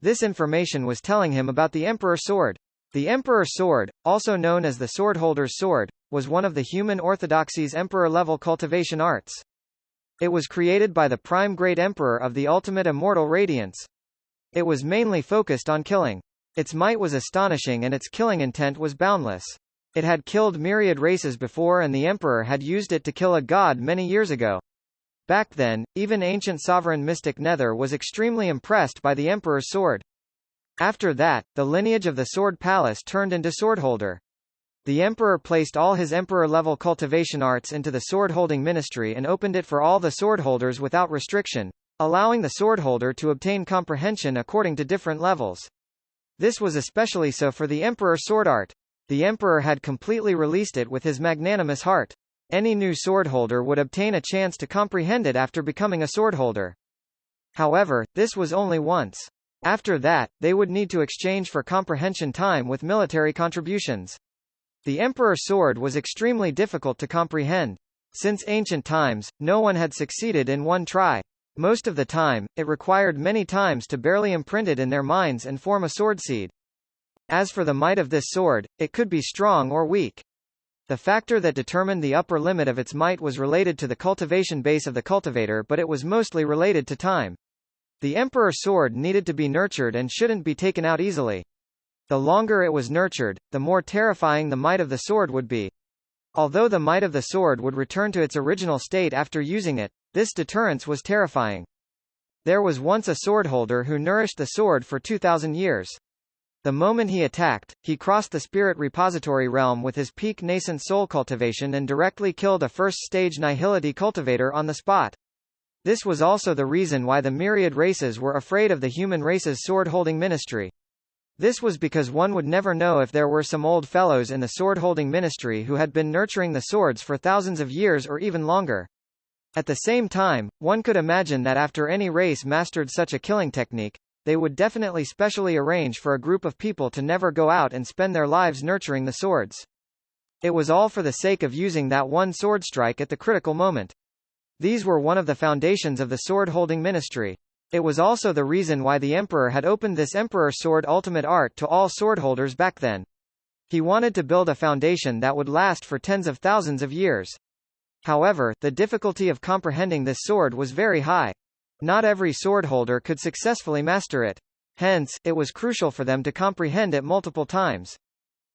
Speaker 1: This information was telling him about the Emperor Sword. The Emperor Sword, also known as the Swordholder's Sword, was one of the human orthodoxy's emperor-level cultivation arts. It was created by the Prime Great Emperor of the ultimate immortal radiance. It was mainly focused on killing. Its might was astonishing and its killing intent was boundless. It had killed myriad races before and the Emperor had used it to kill a god many years ago. Back then, even ancient sovereign mystic Nether was extremely impressed by the Emperor's sword. After that, the lineage of the Sword Palace turned into Swordholder. The Emperor placed all his Emperor-level cultivation arts into the sword-holding ministry and opened it for all the swordholders without restriction, allowing the swordholder to obtain comprehension according to different levels. This was especially so for the Emperor's sword art. The Emperor had completely released it with his magnanimous heart. Any new swordholder would obtain a chance to comprehend it after becoming a swordholder. However, this was only once. After that, they would need to exchange for comprehension time with military contributions. The Emperor's sword was extremely difficult to comprehend. Since ancient times, no one had succeeded in one try. Most of the time, it required many times to barely imprint it in their minds and form a sword seed. As for the might of this sword, it could be strong or weak. The factor that determined the upper limit of its might was related to the cultivation base of the cultivator, but it was mostly related to time. The Emperor's sword needed to be nurtured and shouldn't be taken out easily. The longer it was nurtured, the more terrifying the might of the sword would be. Although the might of the sword would return to its original state after using it, this deterrence was terrifying. There was once a swordholder who nourished the sword for 2,000 years. The moment he attacked, he crossed the spirit repository realm with his peak nascent soul cultivation and directly killed a first-stage nihility cultivator on the spot. This was also the reason why the myriad races were afraid of the human race's sword-holding ministry. This was because one would never know if there were some old fellows in the sword-holding ministry who had been nurturing the swords for thousands of years or even longer. At the same time, one could imagine that after any race mastered such a killing technique, they would definitely specially arrange for a group of people to never go out and spend their lives nurturing the swords. It was all for the sake of using that one sword strike at the critical moment. These were one of the foundations of the sword-holding ministry. It was also the reason why the Emperor had opened this Emperor Sword ultimate art to all swordholders back then. He wanted to build a foundation that would last for tens of thousands of years. However, the difficulty of comprehending this sword was very high. Not every swordholder could successfully master it. Hence, it was crucial for them to comprehend it multiple times.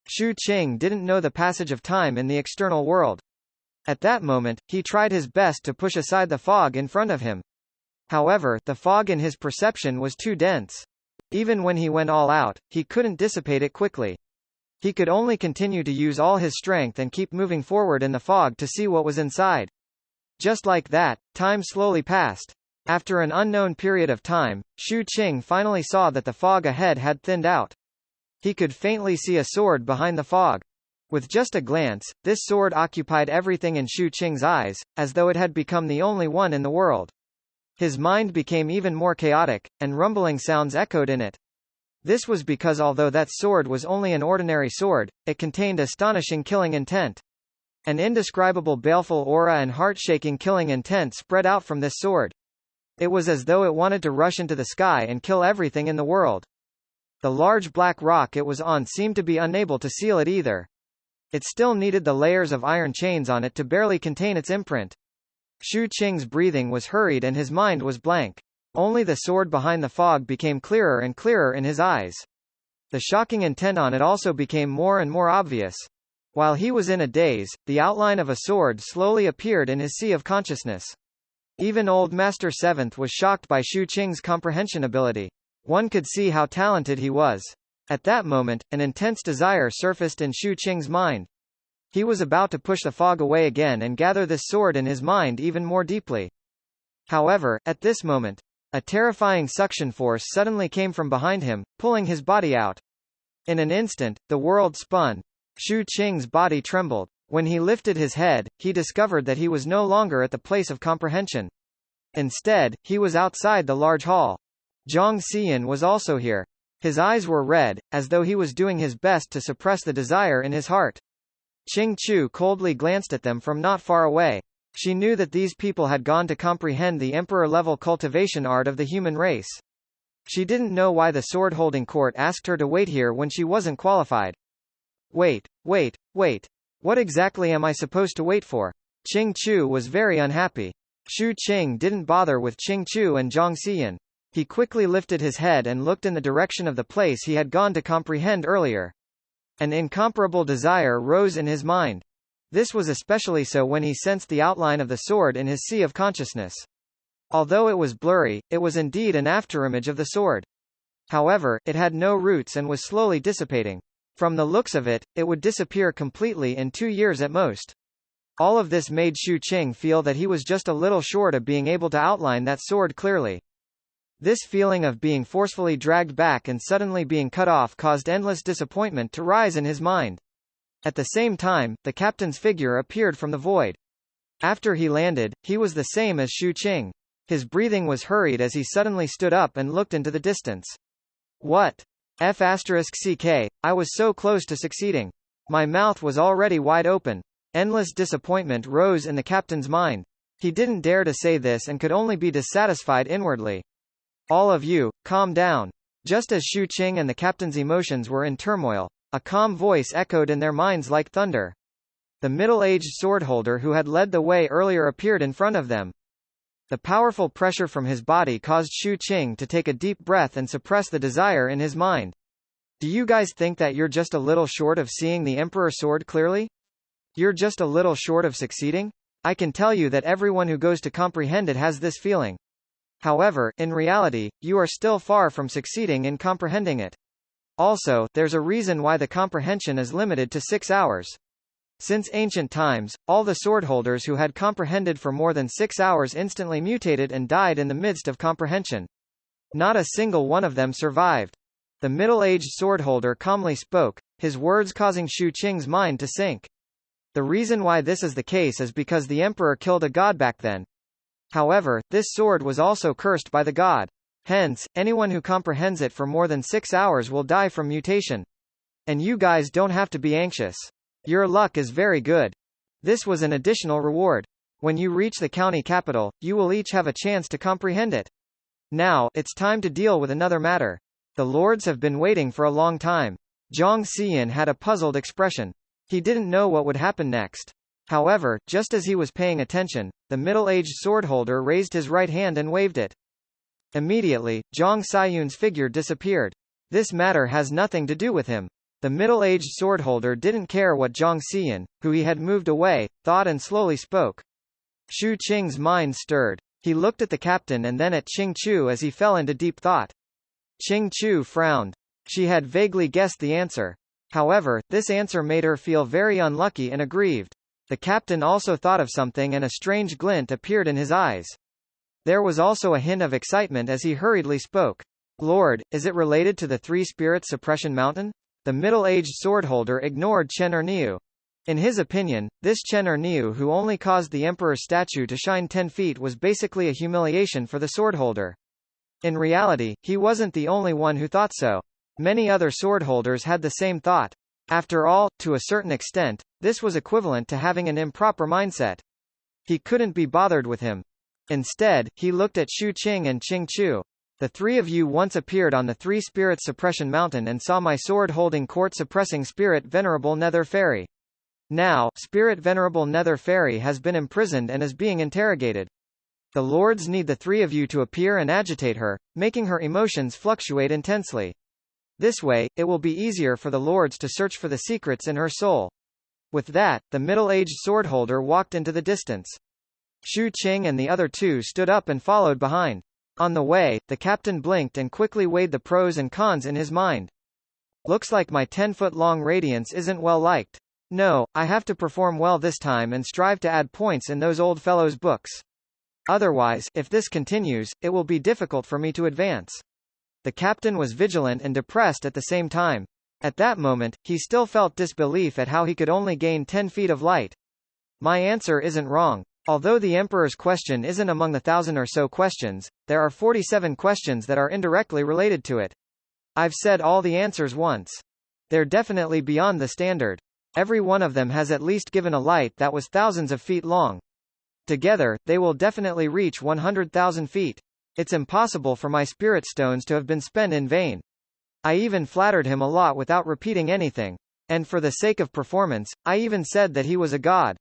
Speaker 1: Shu Qing didn't know the passage of time in the external world. At that moment, he tried his best to push aside the fog in front of him. However, the fog in his perception was too dense. Even when he went all out, he couldn't dissipate it quickly. He could only continue to use all his strength and keep moving forward in the fog to see what was inside. Just like that, time slowly passed. After an unknown period of time, Shu Qing finally saw that the fog ahead had thinned out. He could faintly see a sword behind the fog. With just a glance, this sword occupied everything in Shu Qing's eyes, as though it had become the only one in the world. His mind became even more chaotic, and rumbling sounds echoed in it. This was because although that sword was only an ordinary sword, it contained astonishing killing intent. An indescribable baleful aura and heart-shaking killing intent spread out from this sword. It was as though it wanted to rush into the sky and kill everything in the world. The large black rock it was on seemed to be unable to seal it either. It still needed the layers of iron chains on it to barely contain its imprint. Shu Qing's breathing was hurried and his mind was blank. Only the sword behind the fog became clearer and clearer in his eyes. The shocking intent on it also became more and more obvious. While he was in a daze, the outline of a sword slowly appeared in his sea of consciousness. Even old Master Seventh was shocked by Shu Qing's comprehension ability. One could see how talented he was. At that moment, an intense desire surfaced in Shu Qing's mind. He was about to push the fog away again and gather this sword in his mind even more deeply. However, at this moment, a terrifying suction force suddenly came from behind him, pulling his body out. In an instant, the world spun. Shu Qing's body trembled. When he lifted his head, he discovered that he was no longer at the place of comprehension. Instead, he was outside the large hall. Zhang Xian was also here. His eyes were red, as though he was doing his best to suppress the desire in his heart. Qing Chu coldly glanced at them from not far away. She knew that these people had gone to comprehend the emperor-level cultivation art of the human race. She didn't know why the sword-holding court asked her to wait here when she wasn't qualified. Wait. What exactly am I supposed to wait for? Qing Chu was very unhappy. Shu Qing didn't bother with Qing Chu and Zhang Xian. He quickly lifted his head and looked in the direction of the place he had gone to comprehend earlier. An incomparable desire rose in his mind. This was especially so when he sensed the outline of the sword in his sea of consciousness. Although it was blurry, it was indeed an afterimage of the sword. However, it had no roots and was slowly dissipating. From the looks of it, it would disappear completely in 2 years at most. All of this made Shu Qing feel that he was just a little short of being able to outline that sword clearly. This feeling of being forcefully dragged back and suddenly being cut off caused endless disappointment to rise in his mind. At the same time, the captain's figure appeared from the void. After he landed, he was the same as Shu Qing. His breathing was hurried as he suddenly stood up and looked into the distance. What? F***ck, I was so close to succeeding. My mouth was already wide open. Endless disappointment rose in the captain's mind. He didn't dare to say this and could only be dissatisfied inwardly. All of you, calm down. Just as Shu Qing and the captain's emotions were in turmoil, a calm voice echoed in their minds like thunder. The middle-aged swordholder who had led the way earlier appeared in front of them. The powerful pressure from his body caused Shu Qing to take a deep breath and suppress the desire in his mind. Do you guys think that you're just a little short of seeing the Emperor sword clearly? You're just a little short of succeeding? I can tell you that everyone who goes to comprehend it has this feeling. However, in reality, you are still far from succeeding in comprehending it. Also, there's a reason why the comprehension is limited to 6 hours. Since ancient times, all the swordholders who had comprehended for more than 6 hours instantly mutated and died in the midst of comprehension. Not a single one of them survived. The middle-aged swordholder calmly spoke, his words causing Shu Qing's mind to sink. The reason why this is the case is because the emperor killed a god back then. However, this sword was also cursed by the god. Hence, anyone who comprehends it for more than 6 hours will die from mutation. And you guys don't have to be anxious. Your luck is very good. This was an additional reward. When you reach the county capital, you will each have a chance to comprehend it. Now, it's time to deal with another matter. The lords have been waiting for a long time. Zhang Xian had a puzzled expression. He didn't know what would happen next. However, just as he was paying attention, the middle-aged swordholder raised his right hand and waved it. Immediately, Zhang Xian's figure disappeared. This matter has nothing to do with him. The middle-aged swordholder didn't care what Zhang Xian, who he had moved away, thought and slowly spoke. Xu Qing's mind stirred. He looked at the captain and then at Qing Chu as he fell into deep thought. Qing Chu frowned. She had vaguely guessed the answer. However, this answer made her feel very unlucky and aggrieved. The captain also thought of something and a strange glint appeared in his eyes. There was also a hint of excitement as he hurriedly spoke. Lord, is it related to the three-spirit suppression mountain? The middle-aged swordholder ignored Chen Erniu. In his opinion, this Chen Erniu who only caused the emperor's statue to shine 10 feet was basically a humiliation for the swordholder. In reality, he wasn't the only one who thought so. Many other swordholders had the same thought. After all, to a certain extent, this was equivalent to having an improper mindset. He couldn't be bothered with him. Instead, he looked at Xu Qing and Qing Chu. The three of you once appeared on the three-spirit suppression mountain and saw my sword-holding court-suppressing spirit Venerable Nether Fairy. Now, Spirit Venerable Nether Fairy has been imprisoned and is being interrogated. The lords need the three of you to appear and agitate her, making her emotions fluctuate intensely. This way, it will be easier for the lords to search for the secrets in her soul. With that, the middle-aged swordholder walked into the distance. Xu Qing and the other two stood up and followed behind. On the way, the captain blinked and quickly weighed the pros and cons in his mind. Looks like my 10-foot-long radiance isn't well liked. No, I have to perform well this time and strive to add points in those old fellows' books. Otherwise, if this continues, it will be difficult for me to advance. The captain was vigilant and depressed at the same time. At that moment, he still felt disbelief at how he could only gain 10 feet of light. My answer isn't wrong. Although the Emperor's question isn't among the 1,000 or so questions, there are 47 questions that are indirectly related to it. I've said all the answers once. They're definitely beyond the standard. Every one of them has at least given a light that was thousands of feet long. Together, they will definitely reach 100,000 feet. It's impossible for my spirit stones to have been spent in vain. I even flattered him a lot without repeating anything. And for the sake of performance, I even said that he was a god.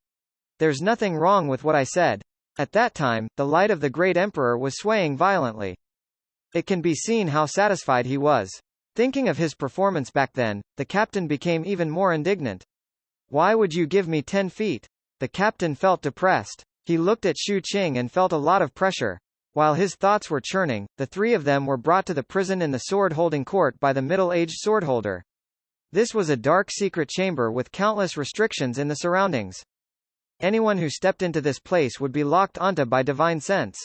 Speaker 1: There's nothing wrong with what I said. At that time, the light of the great emperor was swaying violently. It can be seen how satisfied he was. Thinking of his performance back then, the captain became even more indignant. Why would you give me 10 feet? The captain felt depressed. He looked at Xu Qing and felt a lot of pressure. While his thoughts were churning, the three of them were brought to the prison in the sword-holding court by the middle-aged swordholder. This was a dark secret chamber with countless restrictions in the surroundings. Anyone who stepped into this place would be locked onto by divine sense.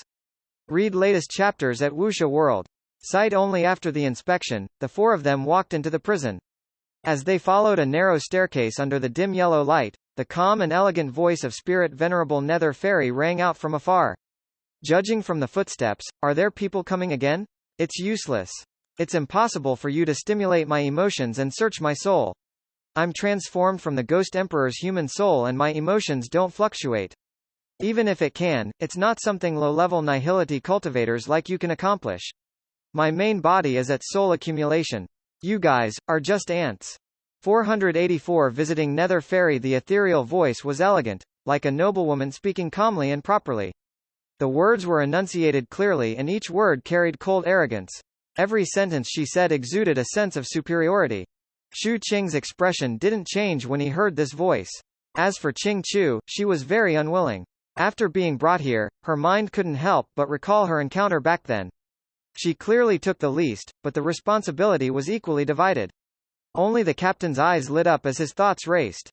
Speaker 1: Read latest chapters at Wuxia World. Sight only after the inspection, the four of them walked into the prison. As they followed a narrow staircase under the dim yellow light, the calm and elegant voice of Spirit Venerable Nether Fairy rang out from afar. Judging from the footsteps, are there people coming again? It's useless. It's impossible for you to stimulate my emotions and search my soul. I'm transformed from the Ghost Emperor's human soul and my emotions don't fluctuate. Even if it can, it's not something low-level nihility cultivators like you can accomplish. My main body is at soul accumulation. You guys are just ants. 484 Visiting Nether Fairy. The ethereal voice was elegant, like a noblewoman speaking calmly and properly. The words were enunciated clearly and each word carried cold arrogance. Every sentence she said exuded a sense of superiority. Xu Qing's expression didn't change when he heard this voice. As for Qing Chu, she was very unwilling. After being brought here, her mind couldn't help but recall her encounter back then. She clearly took the least, but the responsibility was equally divided. Only the captain's eyes lit up as his thoughts raced.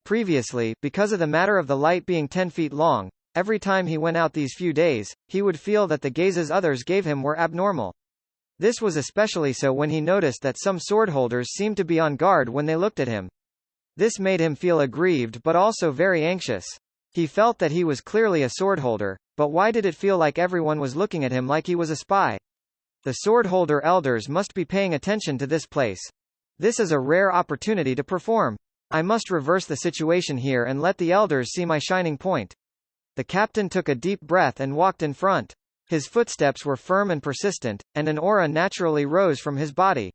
Speaker 1: Previously, because of the matter of the light being 10 feet long, every time he went out these few days, he would feel that the gazes others gave him were abnormal. This was especially so when he noticed that some swordholders seemed to be on guard when they looked at him. This made him feel aggrieved but also very anxious. He felt that he was clearly a swordholder, but why did it feel like everyone was looking at him like he was a spy? The swordholder elders must be paying attention to this place. This is a rare opportunity to perform. I must reverse the situation here and let the elders see my shining point. The captain took a deep breath and walked in front. His footsteps were firm and persistent, and an aura naturally rose from his body.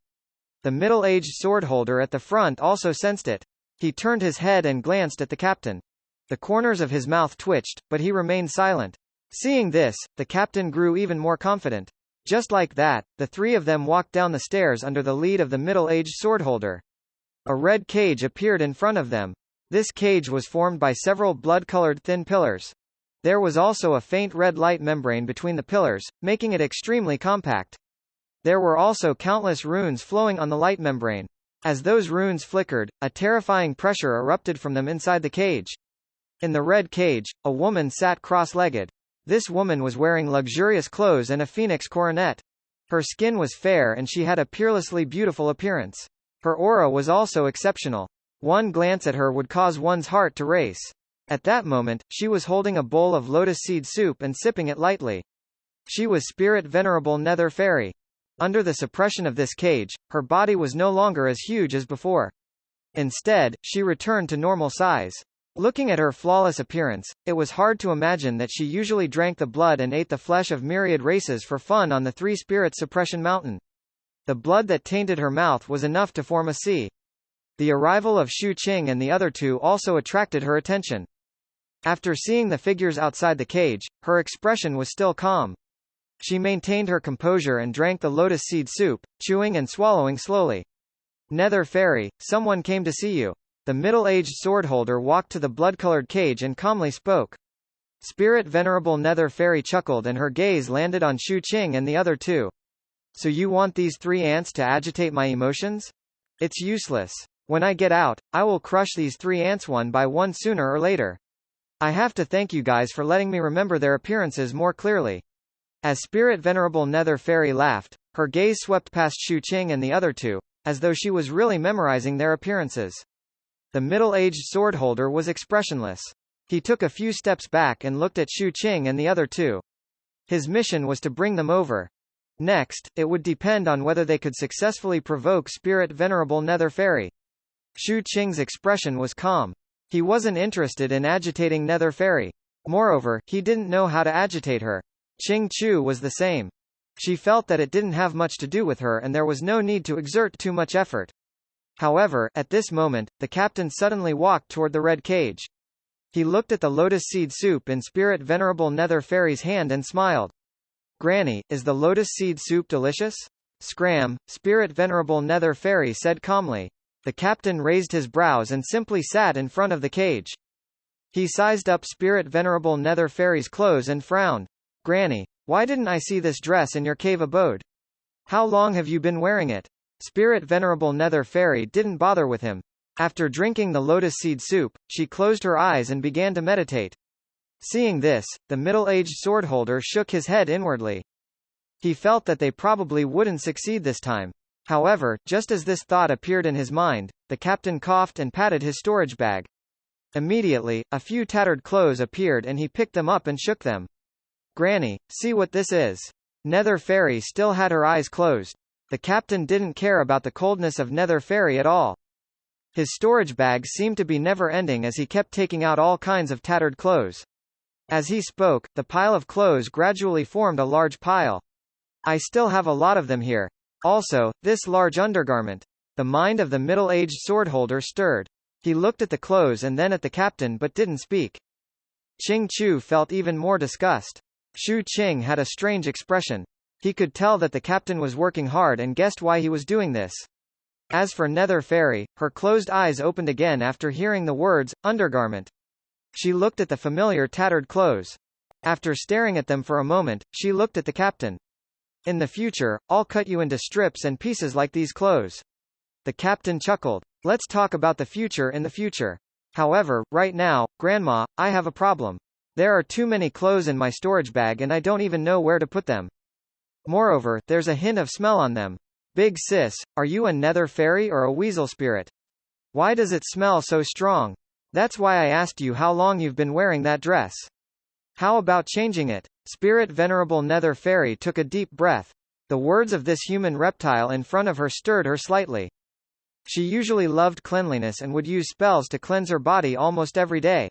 Speaker 1: The middle-aged swordholder at the front also sensed it. He turned his head and glanced at the captain. The corners of his mouth twitched, but he remained silent. Seeing this, the captain grew even more confident. Just like that, the three of them walked down the stairs under the lead of the middle-aged swordholder. A red cage appeared in front of them. This cage was formed by several blood-colored thin pillars. There was also a faint red light membrane between the pillars, making it extremely compact. There were also countless runes flowing on the light membrane. As those runes flickered, a terrifying pressure erupted from them inside the cage. In the red cage, a woman sat cross-legged. This woman was wearing luxurious clothes and a phoenix coronet. Her skin was fair and she had a peerlessly beautiful appearance. Her aura was also exceptional. One glance at her would cause one's heart to race. At that moment, she was holding a bowl of lotus seed soup and sipping it lightly. She was Spirit Venerable Nether Fairy. Under the suppression of this cage, her body was no longer as huge as before. Instead, she returned to normal size. Looking at her flawless appearance, it was hard to imagine that she usually drank the blood and ate the flesh of myriad races for fun on the Three-Spirit Suppression Mountain. The blood that tainted her mouth was enough to form a sea. The arrival of Shu Qing and the other two also attracted her attention. After seeing the figures outside the cage, her expression was still calm. She maintained her composure and drank the lotus seed soup, chewing and swallowing slowly. Nether Fairy, someone came to see you. The middle-aged swordholder walked to the blood-colored cage and calmly spoke. Spirit Venerable Nether Fairy chuckled and her gaze landed on Shu Qing and the other two. So you want these 3 ants to agitate my emotions? It's useless. When I get out, I will crush these 3 ants one by one sooner or later. I have to thank you guys for letting me remember their appearances more clearly. As Spirit Venerable Nether Fairy laughed, her gaze swept past Shu Qing and the other two, as though she was really memorizing their appearances. The middle-aged swordholder was expressionless. He took a few steps back and looked at Shu Qing and the other two. His mission was to bring them over. Next, it would depend on whether they could successfully provoke Spirit Venerable Nether Fairy. Shu Qing's expression was calm. He wasn't interested in agitating Nether Fairy. Moreover, he didn't know how to agitate her. Qing Chu was the same. She felt that it didn't have much to do with her and there was no need to exert too much effort. However, at this moment, the captain suddenly walked toward the red cage. He looked at the lotus seed soup in Spirit Venerable Nether Fairy's hand and smiled. Granny, is the lotus seed soup delicious? Scram, Spirit Venerable Nether Fairy said calmly. The captain raised his brows and simply sat in front of the cage. He sized up Spirit Venerable Nether Fairy's clothes and frowned. Granny, why didn't I see this dress in your cave abode? How long have you been wearing it? Spirit Venerable Nether Fairy didn't bother with him. After drinking the lotus seed soup, she closed her eyes and began to meditate. Seeing this, the middle-aged swordholder shook his head inwardly. He felt that they probably wouldn't succeed this time. However, just as this thought appeared in his mind, the captain coughed and patted his storage bag. Immediately, a few tattered clothes appeared and he picked them up and shook them. Granny, see what this is. Nether Fairy still had her eyes closed. The captain didn't care about the coldness of Nether Fairy at all. His storage bag seemed to be never-ending as he kept taking out all kinds of tattered clothes. As he spoke, the pile of clothes gradually formed a large pile. I still have a lot of them here. Also, this large undergarment. The mind of the middle-aged swordholder stirred. He looked at the clothes and then at the captain but didn't speak. Qing Chu felt even more disgust. Shu Qing had a strange expression. He could tell that the captain was working hard and guessed why he was doing this. As for Nether Fairy, her closed eyes opened again after hearing the words, undergarment. She looked at the familiar tattered clothes. After staring at them for a moment, she looked at the captain. In the future, I'll cut you into strips and pieces like these clothes. The captain chuckled. Let's talk about the future in the future. However, right now, Grandma, I have a problem. There are too many clothes in my storage bag and I don't even know where to put them. Moreover, there's a hint of smell on them. Big sis, are you a Nether Fairy or a weasel spirit? Why does it smell so strong? That's why I asked you how long you've been wearing that dress. How about changing it? Spirit Venerable Nether Fairy took a deep breath. The words of this human reptile in front of her stirred her slightly. She usually loved cleanliness and would use spells to cleanse her body almost every day.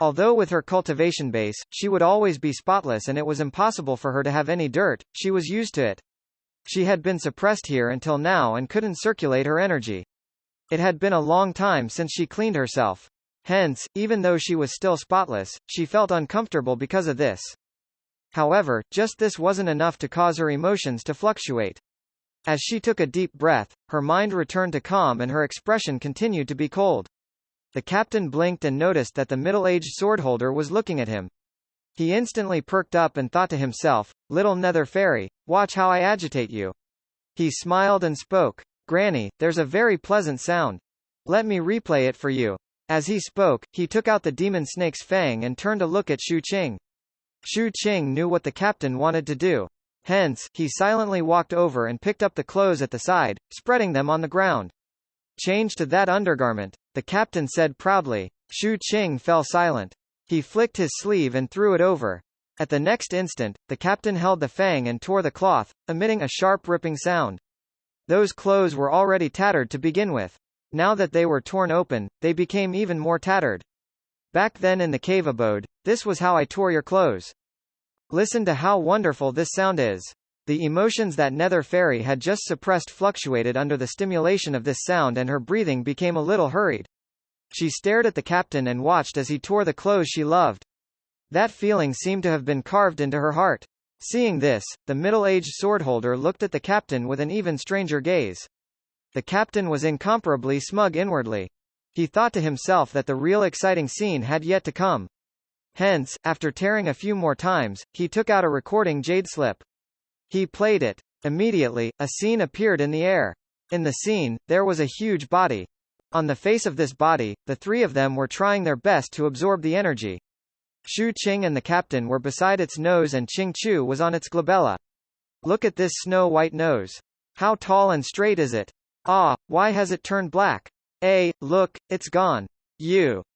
Speaker 1: Although with her cultivation base, she would always be spotless and it was impossible for her to have any dirt, she was used to it. She had been suppressed here until now and couldn't circulate her energy. It had been a long time since she cleaned herself. Hence, even though she was still spotless, she felt uncomfortable because of this. However, just this wasn't enough to cause her emotions to fluctuate. As she took a deep breath, her mind returned to calm and her expression continued to be cold. The captain blinked and noticed that the middle-aged swordholder was looking at him. He instantly perked up and thought to himself, "Little Nether Fairy, watch how I agitate you." He smiled and spoke. "Granny, there's a very pleasant sound. Let me replay it for you." As he spoke, he took out the demon snake's fang and turned to look at Shu Qing. Shu Qing knew what the captain wanted to do. Hence, he silently walked over and picked up the clothes at the side, spreading them on the ground. "Change to that undergarment," the captain said proudly. Shu Qing fell silent. He flicked his sleeve and threw it over. At the next instant, the captain held the fang and tore the cloth, emitting a sharp ripping sound. Those clothes were already tattered to begin with. Now that they were torn open, they became even more tattered. "Back then in the cave abode, this was how I tore your clothes." Listen to how wonderful this sound is. The emotions that Nether Fairy had just suppressed fluctuated under the stimulation of this sound and her breathing became a little hurried. She stared at the captain and watched as he tore the clothes she loved. That feeling seemed to have been carved into her heart. Seeing this, the middle-aged swordholder looked at the captain with an even stranger gaze. The captain was incomparably smug inwardly. He thought to himself that the real exciting scene had yet to come. Hence, after tearing a few more times, he took out a recording jade slip. He played it. Immediately, a scene appeared in the air. In the scene, there was a huge body. On the face of this body, the three of them were trying their best to absorb the energy. Shu Qing and the captain were beside its nose and Qing Chu was on its glabella. "Look at this snow-white nose. How tall and straight is it? Ah, why has it turned black? Look, it's gone."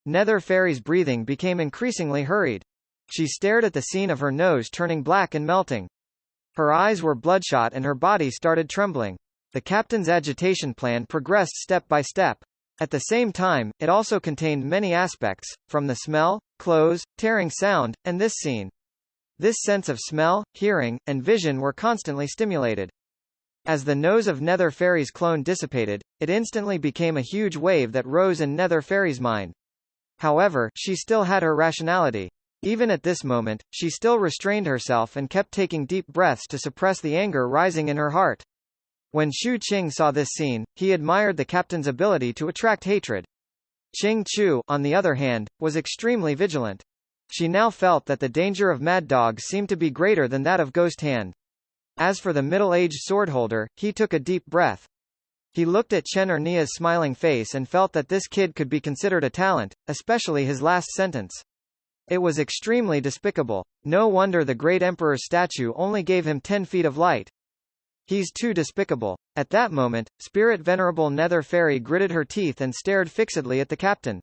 Speaker 1: Nether Fairy's breathing became increasingly hurried. She stared at the scene of her nose turning black and melting. Her eyes were bloodshot and her body started trembling. The captain's agitation plan progressed step by step. At the same time, it also contained many aspects, from the smell, clothes, tearing sound, and this scene. This sense of smell, hearing, and vision were constantly stimulated. As the nose of Nether Fairy's clone dissipated, it instantly became a huge wave that rose in Nether Fairy's mind. However, she still had her rationality. Even at this moment, she still restrained herself and kept taking deep breaths to suppress the anger rising in her heart. When Shu Qing saw this scene, he admired the captain's ability to attract hatred. Qing Chu, on the other hand, was extremely vigilant. She now felt that the danger of Mad Dog seemed to be greater than that of Ghost Hand. As for the middle-aged swordholder, he took a deep breath. He looked at Chen Ernia's smiling face and felt that this kid could be considered a talent, especially his last sentence. It was extremely despicable. No wonder the great emperor's statue only gave him 10 feet of light. He's too despicable. At that moment, Spirit Venerable Nether Fairy gritted her teeth and stared fixedly at the captain.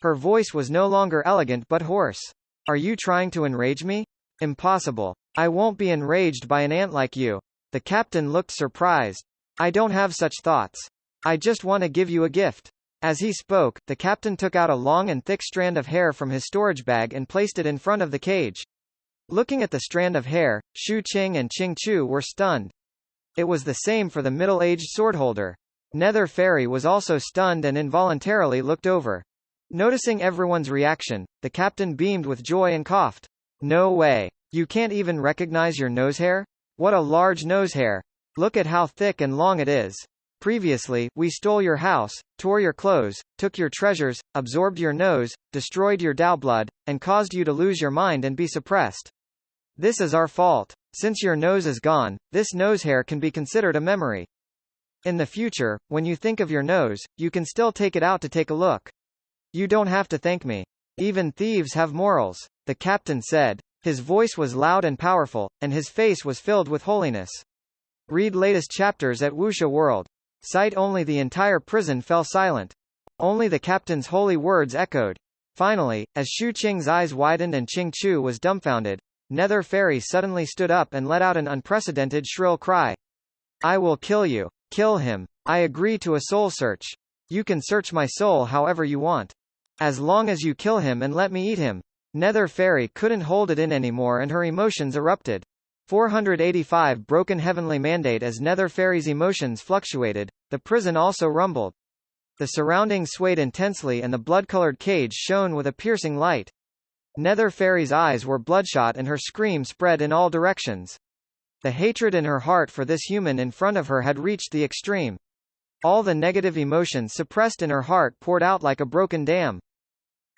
Speaker 1: Her voice was no longer elegant but hoarse. "Are you trying to enrage me? Impossible. I won't be enraged by an ant like you." The captain looked surprised. "I don't have such thoughts. I just want to give you a gift." As he spoke, the captain took out a long and thick strand of hair from his storage bag and placed it in front of the cage. Looking at the strand of hair, Shu Qing and Qing Chu were stunned. It was the same for the middle-aged swordholder. Nether Fairy was also stunned and involuntarily looked over. Noticing everyone's reaction, the captain beamed with joy and coughed. "No way. You can't even recognize your nose hair? What a large nose hair. Look at how thick and long it is. Previously, we stole your house, tore your clothes, took your treasures, absorbed your nose, destroyed your Dao blood, and caused you to lose your mind and be suppressed. This is our fault. Since your nose is gone, this nose hair can be considered a memory. In the future, when you think of your nose, you can still take it out to take a look. You don't have to thank me. Even thieves have morals," the captain said. His voice was loud and powerful, and his face was filled with holiness. Read latest chapters at Wuxia World. Sight only. The entire prison fell silent. Only the captain's holy words echoed. Finally, as Shu Qing's eyes widened and Qing Chu was dumbfounded, Nether Fairy suddenly stood up and let out an unprecedented shrill cry. "I will kill you. Kill him. I agree to a soul search. You can search my soul however you want. As long as you kill him and let me eat him." Nether Fairy couldn't hold it in anymore and her emotions erupted. 485 Broken Heavenly Mandate. As Nether Fairy's emotions fluctuated, the prison also rumbled. The surroundings swayed intensely and the blood-colored cage shone with a piercing light. Nether Fairy's eyes were bloodshot and her scream spread in all directions. The hatred in her heart for this human in front of her had reached the extreme. All the negative emotions suppressed in her heart poured out like a broken dam.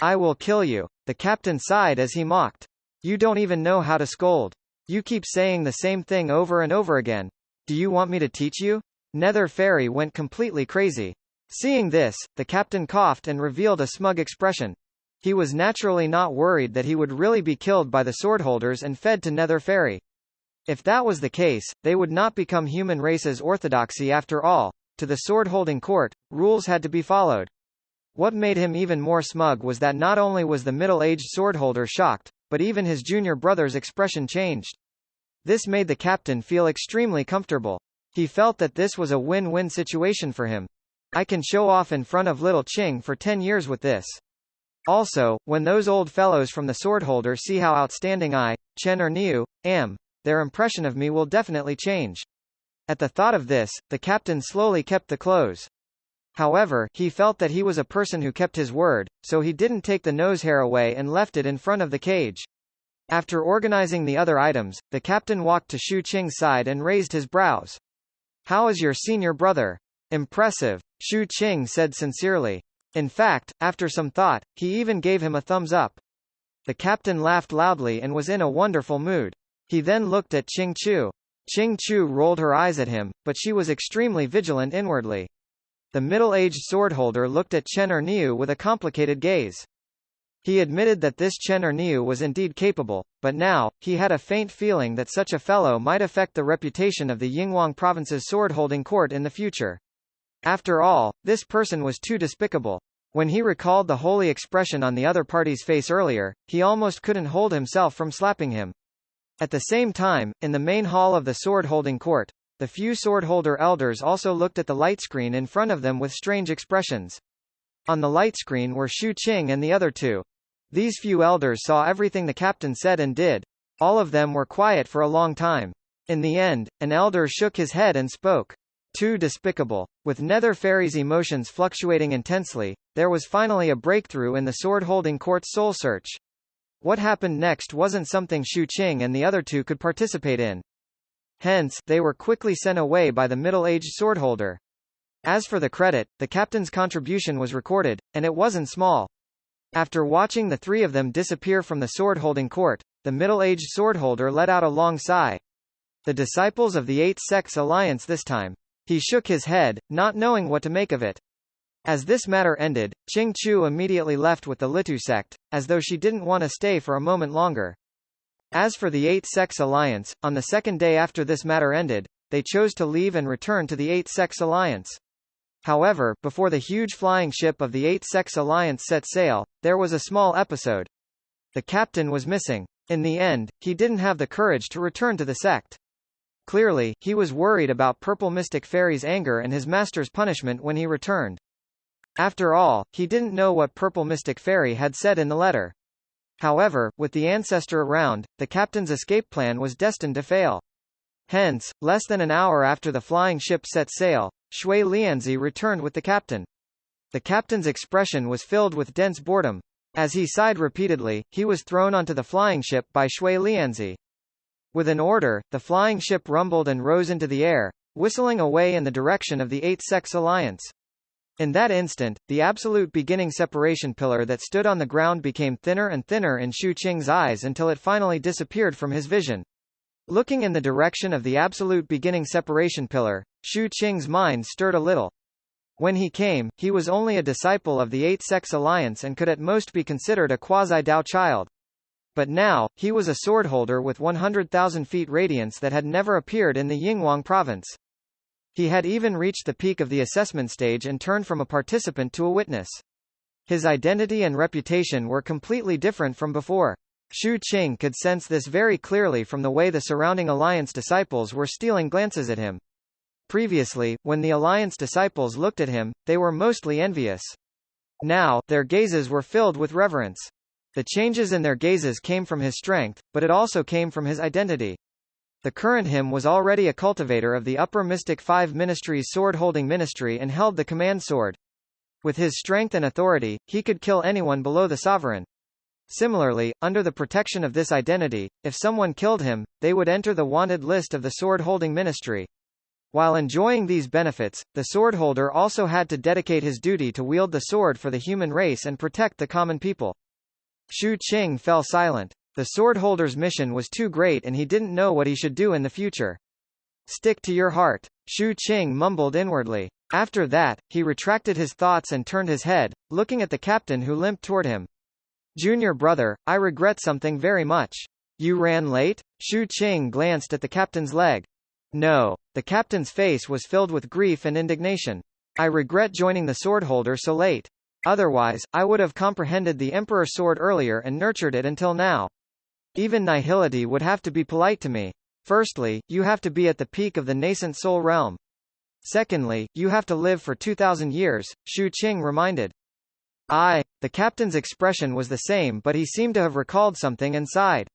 Speaker 1: I will kill you. The captain sighed as he mocked. You don't even know how to scold. You keep saying the same thing over and over again. Do you want me to teach you? Nether Fairy went completely crazy. Seeing this, the captain coughed and revealed a smug expression. He was naturally not worried that he would really be killed by the swordholders and fed to Nether Fairy. If that was the case, they would not become human race's orthodoxy after all. To the sword-holding court, rules had to be followed. What made him even more smug was that not only was the middle-aged swordholder shocked, but even his junior brother's expression changed. This made the captain feel extremely comfortable. He felt that this was a win-win situation for him. I can show off in front of little Ching for 10 years with this. Also, when those old fellows from the swordholder see how outstanding I, Chen or Niu, am, their impression of me will definitely change. At the thought of this, the captain slowly kept the clothes. However, he felt that he was a person who kept his word, so he didn't take the nose hair away and left it in front of the cage. After organizing the other items, the captain walked to Shu Qing's side and raised his brows. How is your senior brother? Impressive, Shu Qing said sincerely. In fact, after some thought, he even gave him a thumbs up. The captain laughed loudly and was in a wonderful mood. He then looked at Qing Chu. Qing Chu rolled her eyes at him, but she was extremely vigilant inwardly. The middle-aged swordholder looked at Chen or Niu with a complicated gaze. He admitted that this Chen or Niu was indeed capable, but now, he had a faint feeling that such a fellow might affect the reputation of the Yinghuang province's sword-holding court in the future. After all, this person was too despicable. When he recalled the holy expression on the other party's face earlier, he almost couldn't hold himself from slapping him. At the same time, in the main hall of the sword-holding court, the few sword-holder elders also looked at the light screen in front of them with strange expressions. On the light screen were Shu Qing and the other two. These few elders saw everything the captain said and did. All of them were quiet for a long time. In the end, an elder shook his head and spoke. Too despicable. With Nether Fairy's emotions fluctuating intensely, there was finally a breakthrough in the sword-holding court's soul search. What happened next wasn't something Shu Qing and the other two could participate in. Hence, they were quickly sent away by the middle-aged swordholder. As for the credit, the captain's contribution was recorded, and it wasn't small. After watching the three of them disappear from the sword-holding court, the middle-aged swordholder let out a long sigh. The disciples of the Eight Sects Alliance this time. He shook his head, not knowing what to make of it. As this matter ended, Qing Chu immediately left with the Litu sect, as though she didn't want to stay for a moment longer. As for the Eight Sects Alliance, on the second day after this matter ended, they chose to leave and return to the Eight Sects Alliance. However, before the huge flying ship of the Eight Sects Alliance set sail, there was a small episode. The captain was missing. In the end, he didn't have the courage to return to the sect. Clearly, he was worried about Purple Mystic Fairy's anger and his master's punishment when he returned. After all, he didn't know what Purple Mystic Fairy had said in the letter. However, with the ancestor around, the captain's escape plan was destined to fail. Hence, less than an hour after the flying ship set sail, Shui Lianzi returned with the captain. The captain's expression was filled with dense boredom. As he sighed repeatedly, he was thrown onto the flying ship by Shui Lianzi. With an order, the flying ship rumbled and rose into the air, whistling away in the direction of the Eight Sects Alliance. In that instant, the absolute beginning separation pillar that stood on the ground became thinner and thinner in Shu Qing's eyes until it finally disappeared from his vision. Looking in the direction of the absolute beginning separation pillar, Shu Qing's mind stirred a little. When he came, he was only a disciple of the Eight Sects Alliance and could at most be considered a quasi-Dao child. But now, he was a swordholder with 100,000 feet radiance that had never appeared in the Yinghuang province. He had even reached the peak of the assessment stage and turned from a participant to a witness. His identity and reputation were completely different from before. Shu Qing could sense this very clearly from the way the surrounding Alliance disciples were stealing glances at him. Previously, when the Alliance disciples looked at him, they were mostly envious. Now, their gazes were filled with reverence. The changes in their gazes came from his strength, but it also came from his identity. The current him was already a cultivator of the Upper Mystic Five Ministry's sword-holding ministry and held the command sword. With his strength and authority, he could kill anyone below the sovereign. Similarly, under the protection of this identity, if someone killed him, they would enter the wanted list of the sword-holding ministry. While enjoying these benefits, the swordholder also had to dedicate his duty to wield the sword for the human race and protect the common people. Shu Qing fell silent. The swordholder's mission was too great and he didn't know what he should do in the future. Stick to your heart, Shu Qing mumbled inwardly. After that, he retracted his thoughts and turned his head, looking at the captain who limped toward him. Junior brother, I regret something very much. You ran late? Shu Qing glanced at the captain's leg. No. The captain's face was filled with grief and indignation. I regret joining the swordholder so late. Otherwise, I would have comprehended the Emperor's sword earlier and nurtured it until now. Even nihility would have to be polite to me. Firstly, you have to be at the peak of the nascent soul realm. Secondly, you have to live for 2,000 years, Shu Qing reminded. The captain's expression was the same, but he seemed to have recalled something and sighed.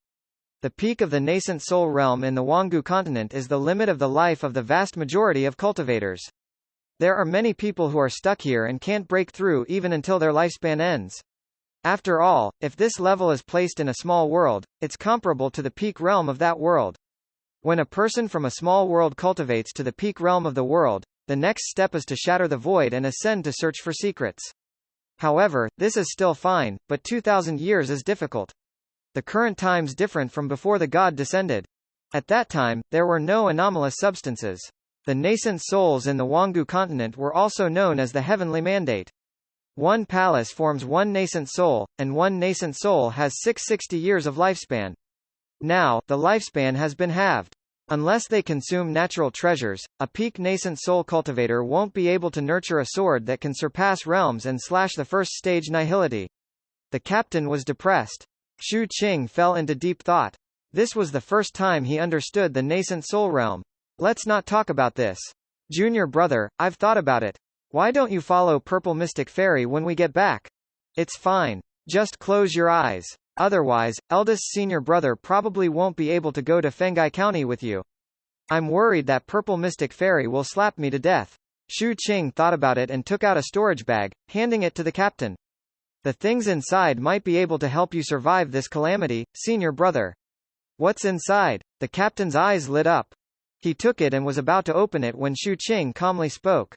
Speaker 1: The peak of the nascent soul realm in the Wangu continent is the limit of the life of the vast majority of cultivators. There are many people who are stuck here and can't break through even until their lifespan ends. After all, if this level is placed in a small world, it's comparable to the peak realm of that world. When a person from a small world cultivates to the peak realm of the world, the next step is to shatter the void and ascend to search for secrets. However, this is still fine, but 2,000 years is difficult. The current time's different from before the god descended. At that time, there were no anomalous substances. The nascent souls in the Wangu continent were also known as the heavenly mandate. One palace forms one nascent soul, and one nascent soul has 660 years of lifespan. Now, the lifespan has been halved. Unless they consume natural treasures, a peak nascent soul cultivator won't be able to nurture a sword that can surpass realms and slash the first stage nihility. The captain was depressed. Shu Qing fell into deep thought. This was the first time he understood the nascent soul realm. Let's not talk about this. Junior brother, I've thought about it. Why don't you follow Purple Mystic Fairy when we get back? It's fine. Just close your eyes. Otherwise, eldest senior brother probably won't be able to go to Fengai County with you. I'm worried that Purple Mystic Fairy will slap me to death. Shu Qing thought about it and took out a storage bag, handing it to the captain. The things inside might be able to help you survive this calamity, senior brother. What's inside? The captain's eyes lit up. He took it and was about to open it when Shu Qing calmly spoke.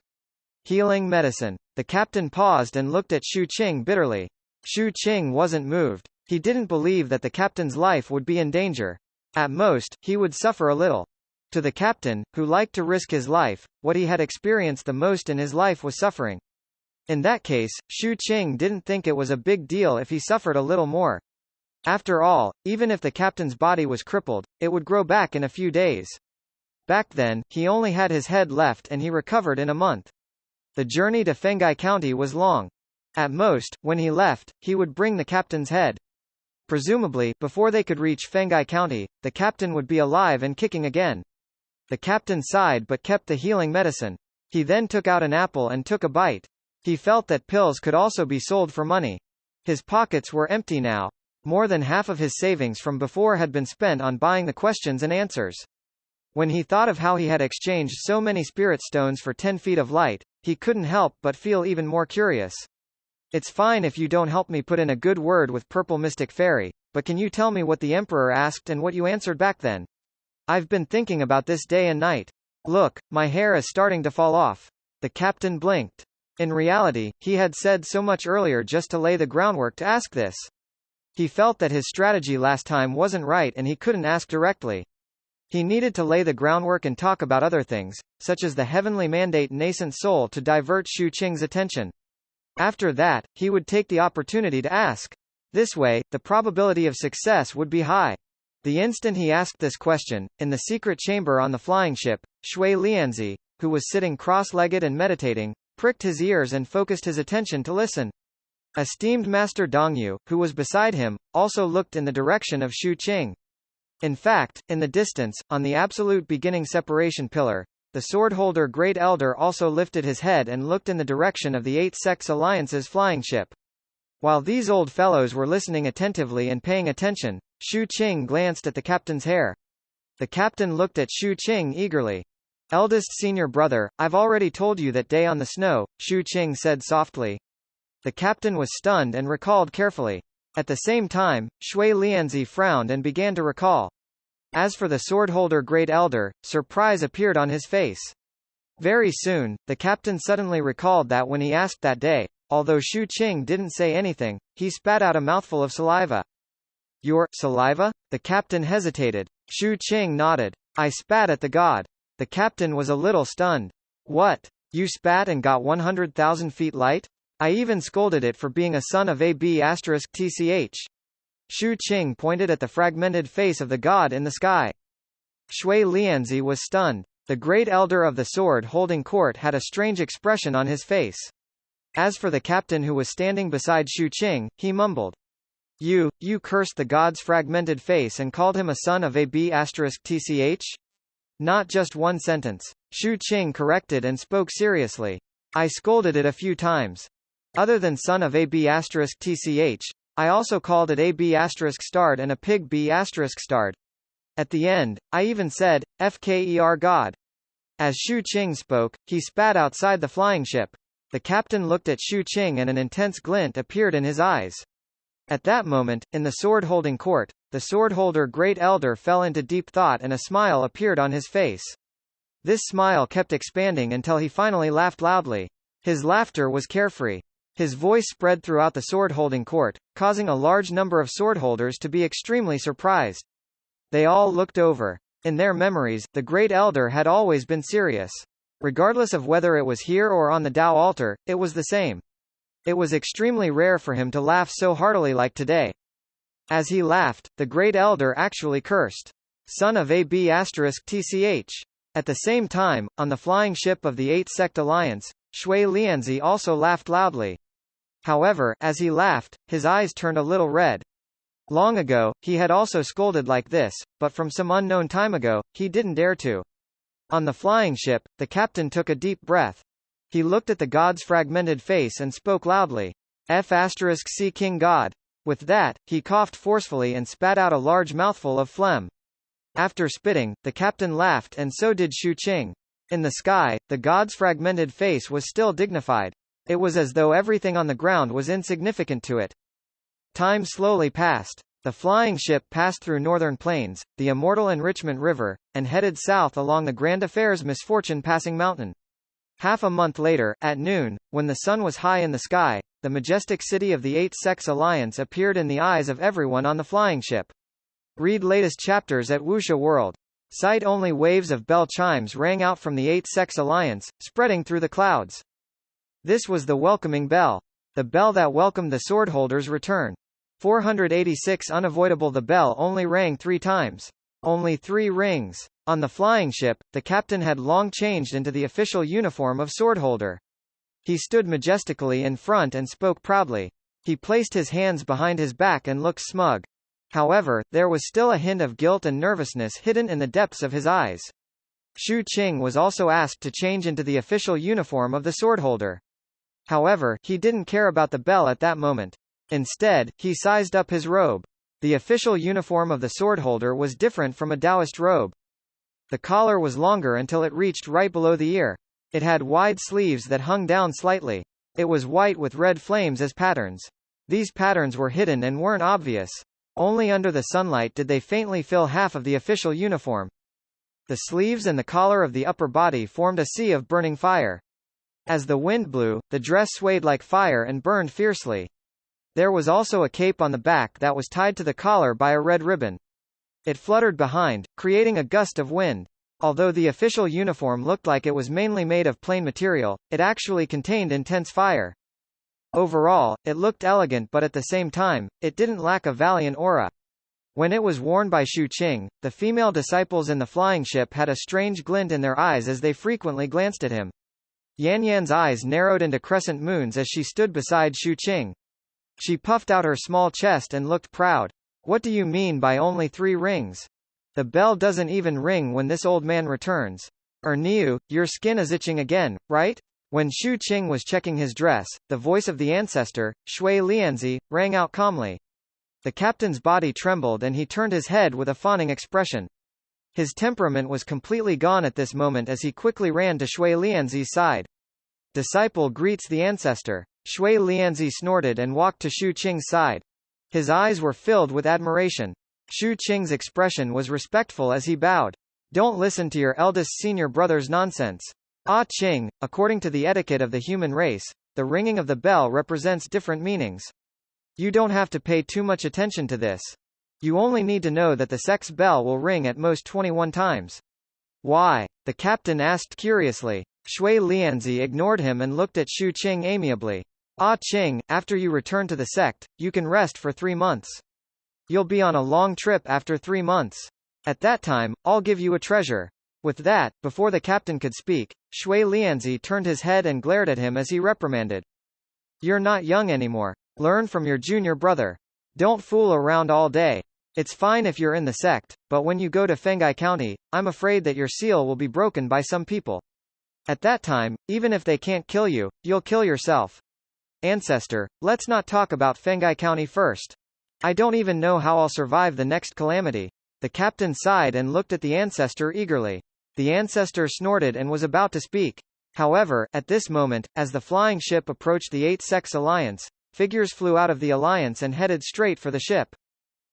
Speaker 1: Healing medicine. The captain paused and looked at Shu Qing bitterly. Shu Qing wasn't moved. He didn't believe that the captain's life would be in danger. At most, he would suffer a little. To the captain, who liked to risk his life, what he had experienced the most in his life was suffering. In that case, Shu Qing didn't think it was a big deal if he suffered a little more. After all, even if the captain's body was crippled, it would grow back in a few days. Back then, he only had his head left and he recovered in a month. The journey to Fengai County was long. At most, when he left, he would bring the captain's head. Presumably, before they could reach Fengai County, the captain would be alive and kicking again. The captain sighed but kept the healing medicine. He then took out an apple and took a bite. He felt that pills could also be sold for money. His pockets were empty now. More than half of his savings from before had been spent on buying the questions and answers. When he thought of how he had exchanged so many spirit stones for 10 feet of light, he couldn't help but feel even more curious. It's fine if you don't help me put in a good word with Purple Mystic Fairy, but can you tell me what the Emperor asked and what you answered back then? I've been thinking about this day and night. Look, my hair is starting to fall off. The captain blinked. In reality, he had said so much earlier just to lay the groundwork to ask this. He felt that his strategy last time wasn't right and he couldn't ask directly. He needed to lay the groundwork and talk about other things, such as the heavenly mandate nascent soul to divert Shu Qing's attention. After that, he would take the opportunity to ask. This way, the probability of success would be high. The instant he asked this question, in the secret chamber on the flying ship, Shui Lianzi, who was sitting cross-legged and meditating, pricked his ears and focused his attention to listen. Esteemed Master Dongyu, who was beside him, also looked in the direction of Shu Qing. In fact, in the distance, on the absolute beginning separation pillar, the sword-holder Great Elder also lifted his head and looked in the direction of the Eight Sects Alliance's flying ship. While these old fellows were listening attentively and paying attention, Shu Qing glanced at the captain's hair. The captain looked at Shu Qing eagerly. Eldest senior brother, I've already told you that day on the snow, Shu Qing said softly. The captain was stunned and recalled carefully. At the same time, Shui Lianzi frowned and began to recall. As for the sword-holder Great Elder, surprise appeared on his face. Very soon, the captain suddenly recalled that when he asked that day, although Shu Qing didn't say anything, he spat out a mouthful of saliva. Your saliva? The captain hesitated. Shu Qing nodded. I spat at the god. The captain was a little stunned. What? You spat and got 100,000 feet light? I even scolded it for being a son of AB*TCH. Shu Qing pointed at the fragmented face of the god in the sky. Shui Lianzi was stunned. The great elder of the sword-holding court had a strange expression on his face. As for the captain who was standing beside Shu Qing, he mumbled. You cursed the god's fragmented face and called him a son of AB*TCH? Not just one sentence. Shu Qing corrected and spoke seriously. I scolded it a few times. Other than son of AB*TCH, I also called it AB****, and a pig B****. At the end, I even said, FKER God. As Shu Qing spoke, he spat outside the flying ship. The captain looked at Shu Qing and an intense glint appeared in his eyes. At that moment, in the sword-holding court, the sword-holder Great Elder fell into deep thought and a smile appeared on his face. This smile kept expanding until he finally laughed loudly. His laughter was carefree. His voice spread throughout the sword-holding court, causing a large number of swordholders to be extremely surprised. They all looked over. In their memories, the Great Elder had always been serious. Regardless of whether it was here or on the Tao altar, it was the same. It was extremely rare for him to laugh so heartily like today. As he laughed, the Great Elder actually cursed. Son of AB***TCH. At the same time, on the flying ship of the 8 Sect Alliance, Shui Lianzi also laughed loudly. However, as he laughed, his eyes turned a little red. Long ago, he had also scolded like this, but from some unknown time ago, he didn't dare to. On the flying ship, the captain took a deep breath. He looked at the god's fragmented face and spoke loudly. F***C King God. With that, he coughed forcefully and spat out a large mouthful of phlegm. After spitting, the captain laughed and so did Shu Qing. In the sky, the god's fragmented face was still dignified. It was as though everything on the ground was insignificant to it. Time slowly passed. The flying ship passed through northern plains, the immortal Enrichment River, and headed south along the Grand Affairs Misfortune Passing Mountain. Half a month later, at noon, when the sun was high in the sky, the majestic city of the 8 Sects Alliance appeared in the eyes of everyone on the flying ship. Read latest chapters at Wuxia World. Sight-only waves of bell chimes rang out from the 8 Sects Alliance, spreading through the clouds. This was the welcoming bell. The bell that welcomed the swordholder's return. 486 unavoidable. The bell only rang 3 times. Only 3 rings. On the flying ship, the captain had long changed into the official uniform of swordholder. He stood majestically in front and spoke proudly. He placed his hands behind his back and looked smug. However, there was still a hint of guilt and nervousness hidden in the depths of his eyes. Shu Qing was also asked to change into the official uniform of the swordholder. However, he didn't care about the bell at that moment. Instead, he sized up his robe. The official uniform of the swordholder was different from a Taoist robe. The collar was longer until it reached right below the ear. It had wide sleeves that hung down slightly. It was white with red flames as patterns. These patterns were hidden and weren't obvious. Only under the sunlight did they faintly fill half of the official uniform. The sleeves and the collar of the upper body formed a sea of burning fire. As the wind blew, the dress swayed like fire and burned fiercely. There was also a cape on the back that was tied to the collar by a red ribbon. It fluttered behind, creating a gust of wind. Although the official uniform looked like it was mainly made of plain material, it actually contained intense fire. Overall, it looked elegant, but at the same time, it didn't lack a valiant aura. When it was worn by Shu Qing, the female disciples in the flying ship had a strange glint in their eyes as they frequently glanced at him. Yan Yan's eyes narrowed into crescent moons as she stood beside Shu Qing. She puffed out her small chest and looked proud. What do you mean by only 3 rings? The bell doesn't even ring when this old man returns. Niu, your skin is itching again, right? When Shu Qing was checking his dress, the voice of the ancestor, Shui Lianzi, rang out calmly. The captain's body trembled and he turned his head with a fawning expression. His temperament was completely gone at this moment as he quickly ran to Shui Lianzi's side. Disciple greets the ancestor. Shui Lianzi snorted and walked to Shu Qing's side. His eyes were filled with admiration. Shu Qing's expression was respectful as he bowed. Don't listen to your eldest senior brother's nonsense. Ah Qing, according to the etiquette of the human race, the ringing of the bell represents different meanings. You don't have to pay too much attention to this. You only need to know that the sex bell will ring at most 21 times. Why? The captain asked curiously. Shui Lianzi ignored him and looked at Shu Qing amiably. Ah Qing, after you return to the sect, you can rest for 3 months. You'll be on a long trip after 3 months. At that time, I'll give you a treasure. With that, before the captain could speak, Shui Lianzi turned his head and glared at him as he reprimanded. You're not young anymore. Learn from your junior brother. Don't fool around all day. It's fine if you're in the sect, but when you go to Fengai County, I'm afraid that your seal will be broken by some people. At that time, even if they can't kill you, you'll kill yourself. Ancestor, let's not talk about Fengai County first. I don't even know how I'll survive the next calamity. The captain sighed and looked at the ancestor eagerly. The ancestor snorted and was about to speak. However, at this moment, as the flying ship approached the 8 Sex Alliance, figures flew out of the alliance and headed straight for the ship.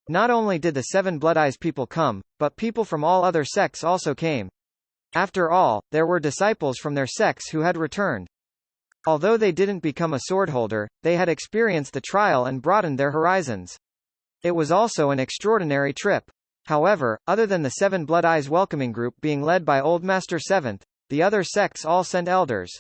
Speaker 1: Not only did the 7 Blood Eyes people come, but people from all other sects also came. After all, there were disciples from their sects who had returned. Although they didn't become a swordholder, they had experienced the trial and broadened their horizons. It was also an extraordinary trip. However, other than the 7 Blood Eyes welcoming group being led by Old Master 7th, the other sects all sent elders.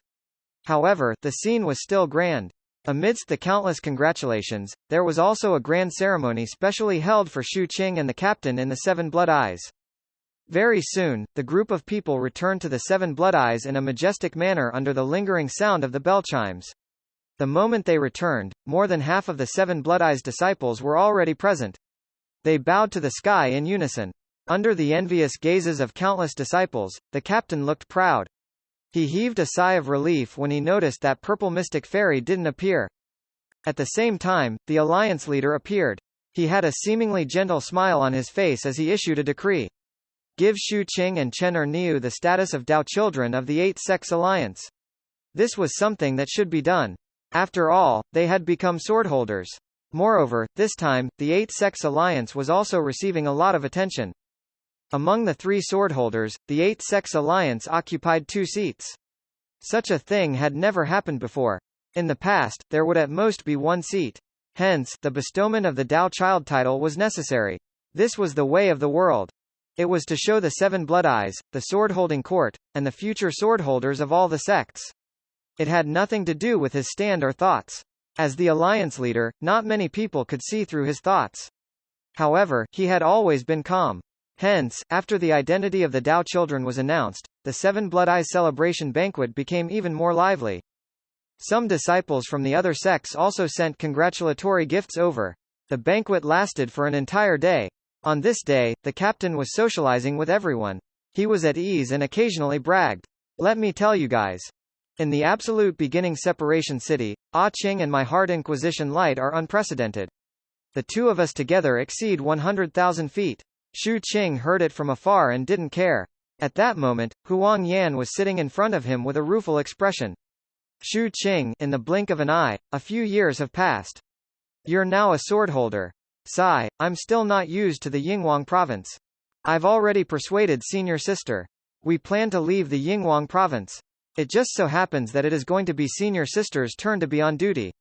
Speaker 1: However, the scene was still grand. Amidst the countless congratulations, there was also a grand ceremony specially held for Shu Qing and the captain in the 7 Blood Eyes. Very soon, the group of people returned to the 7 Blood Eyes in a majestic manner under the lingering sound of the bell chimes. The moment they returned, more than half of the 7 Blood Eyes disciples were already present. They bowed to the sky in unison. Under the envious gazes of countless disciples, the captain looked proud. He heaved a sigh of relief when he noticed that purple mystic fairy didn't appear. At the same time, the alliance leader appeared. He had a seemingly gentle smile on his face as he issued a decree. Give Shu Qing and Chen Niu the status of Dao children of the 8 Sex Alliance. This was something that should be done. After all, they had become swordholders. Moreover, this time, the 8 Sex Alliance was also receiving a lot of attention. Among the 3 swordholders, the 8 Sex Alliance occupied 2 seats. Such a thing had never happened before. In the past, there would at most be 1 seat. Hence, the bestowment of the Dao Child title was necessary. This was the way of the world. It was to show the 7 Blood Eyes, the sword-holding court, and the future swordholders of all the sects. It had nothing to do with his stand or thoughts. As the alliance leader, not many people could see through his thoughts. However, he had always been calm. Hence, after the identity of the Dao children was announced, the 7 Blood Eyes celebration banquet became even more lively. Some disciples from the other sects also sent congratulatory gifts over. The banquet lasted for an entire day. On this day, the captain was socializing with everyone. He was at ease and occasionally bragged. Let me tell you guys. In the absolute beginning separation city, Ah Qing and my hard Inquisition light are unprecedented. The 2 of us together exceed 100,000 feet. Shu Qing heard it from afar and didn't care. At that moment, Huang Yan was sitting in front of him with a rueful expression. Shu Qing, in the blink of an eye, a few years have passed. You're now a swordholder. Sigh, I'm still not used to the Yinghuang province. I've already persuaded senior sister. We plan to leave the Yinghuang province. It just so happens that it is going to be senior sister's turn to be on duty.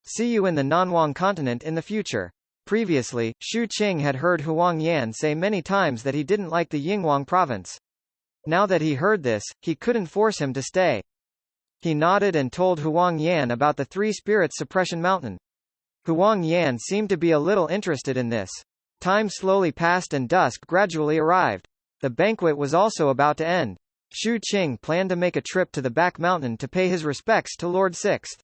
Speaker 1: See you in the Nanhuang continent in the future. Previously, Shu Qing had heard Huang Yan say many times that he didn't like the Yinghuang province. Now that he heard this, he couldn't force him to stay. He nodded and told Huang Yan about the 3 Spirits Suppression Mountain. Huang Yan seemed to be a little interested in this. Time slowly passed and dusk gradually arrived. The banquet was also about to end. Shu Qing planned to make a trip to the back mountain to pay his respects to Lord Sixth.